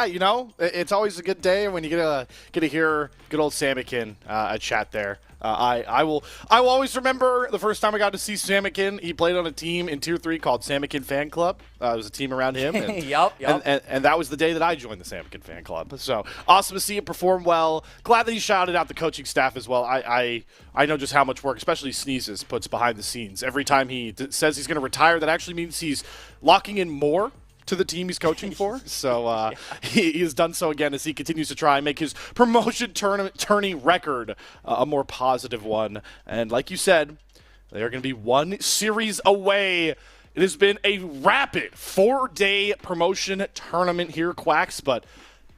You know, it's always a good day when you get to hear good old Samikin chat there. I will always remember the first time I got to see Samikin. He played on a team in Tier 3 called Samikin Fan Club. It was a team around him. And, Yep. And that was the day that I joined the Samikin Fan Club. So awesome to see it perform well. Glad that he shouted out the coaching staff as well. I know just how much work, especially Sneezes, puts behind the scenes. Every time he says he's going to retire, that actually means he's locking in more to the team he's coaching for. So he has done so again as he continues to try and make his promotion tourney record a more positive one. And like you said, they are going to be one series away. It has been a rapid 4-day promotion tournament here, Quacks, but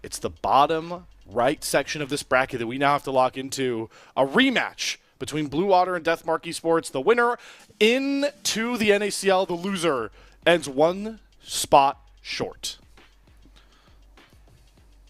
it's the bottom right section of this bracket that we now have to lock into a rematch between Blue Otter and Deathmark Esports. The winner into the NACL, the loser ends one spot short.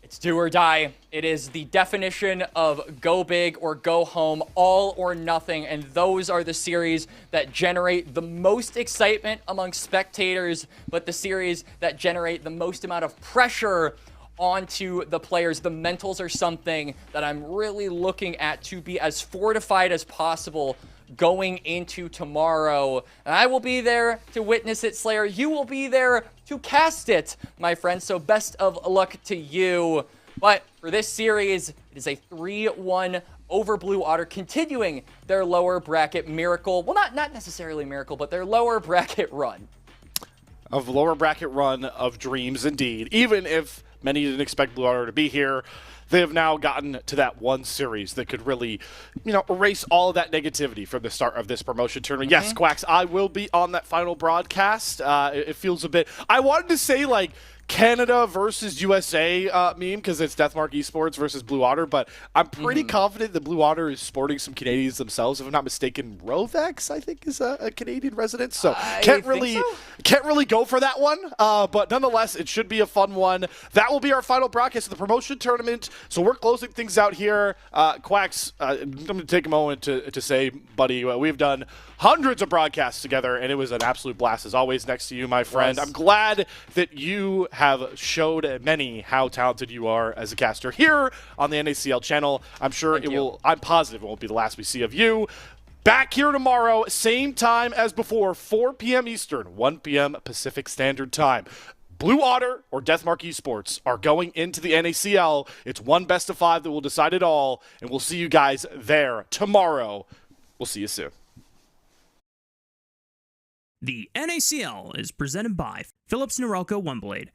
It's do or die. It is the definition of go big or go home, all or nothing, and those are the series that generate the most excitement among spectators, but the series that generate the most amount of pressure onto the players. The mentals are something that I'm really looking at to be as fortified as possible going into tomorrow. And I will be there to witness it, Slayer. You will be there to cast it, my friend. So best of luck to you. But for this series, it is a 3-1 over Blue Otter, continuing their lower bracket miracle. Well, not necessarily miracle, but their lower bracket run. Of lower bracket run of dreams, indeed. Even if many didn't expect Blue Otter to be here, they have now gotten to that one series that could really, erase all of that negativity from the start of this promotion tournament. Mm-hmm. Yes, Quacks, I will be on that final broadcast. It feels a bit... I wanted to say, like, Canada versus USA meme because it's Deathmark Esports versus Blue Otter, but I'm pretty confident that Blue Otter is sporting some Canadians themselves. If I'm not mistaken, Rovex, I think, is a Canadian resident, so can't really go for that one. But nonetheless, it should be a fun one. That will be our final broadcast of the promotion tournament. So we're closing things out here. Quacks, I'm going to take a moment to say, buddy, we've done hundreds of broadcasts together, and it was an absolute blast as always next to you, my friend. I'm glad that you have showed many how talented you are as a caster here on the NACL channel. I'm sure I'm positive it won't be the last we see of you. Back here tomorrow, same time as before, 4 p.m. Eastern, 1 p.m. Pacific Standard Time. Blue Otter or Deathmark Esports are going into the NACL. It's one best of 5 that will decide it all, and we'll see you guys there tomorrow. We'll see you soon. The NACL is presented by Philips Norelco OneBlade.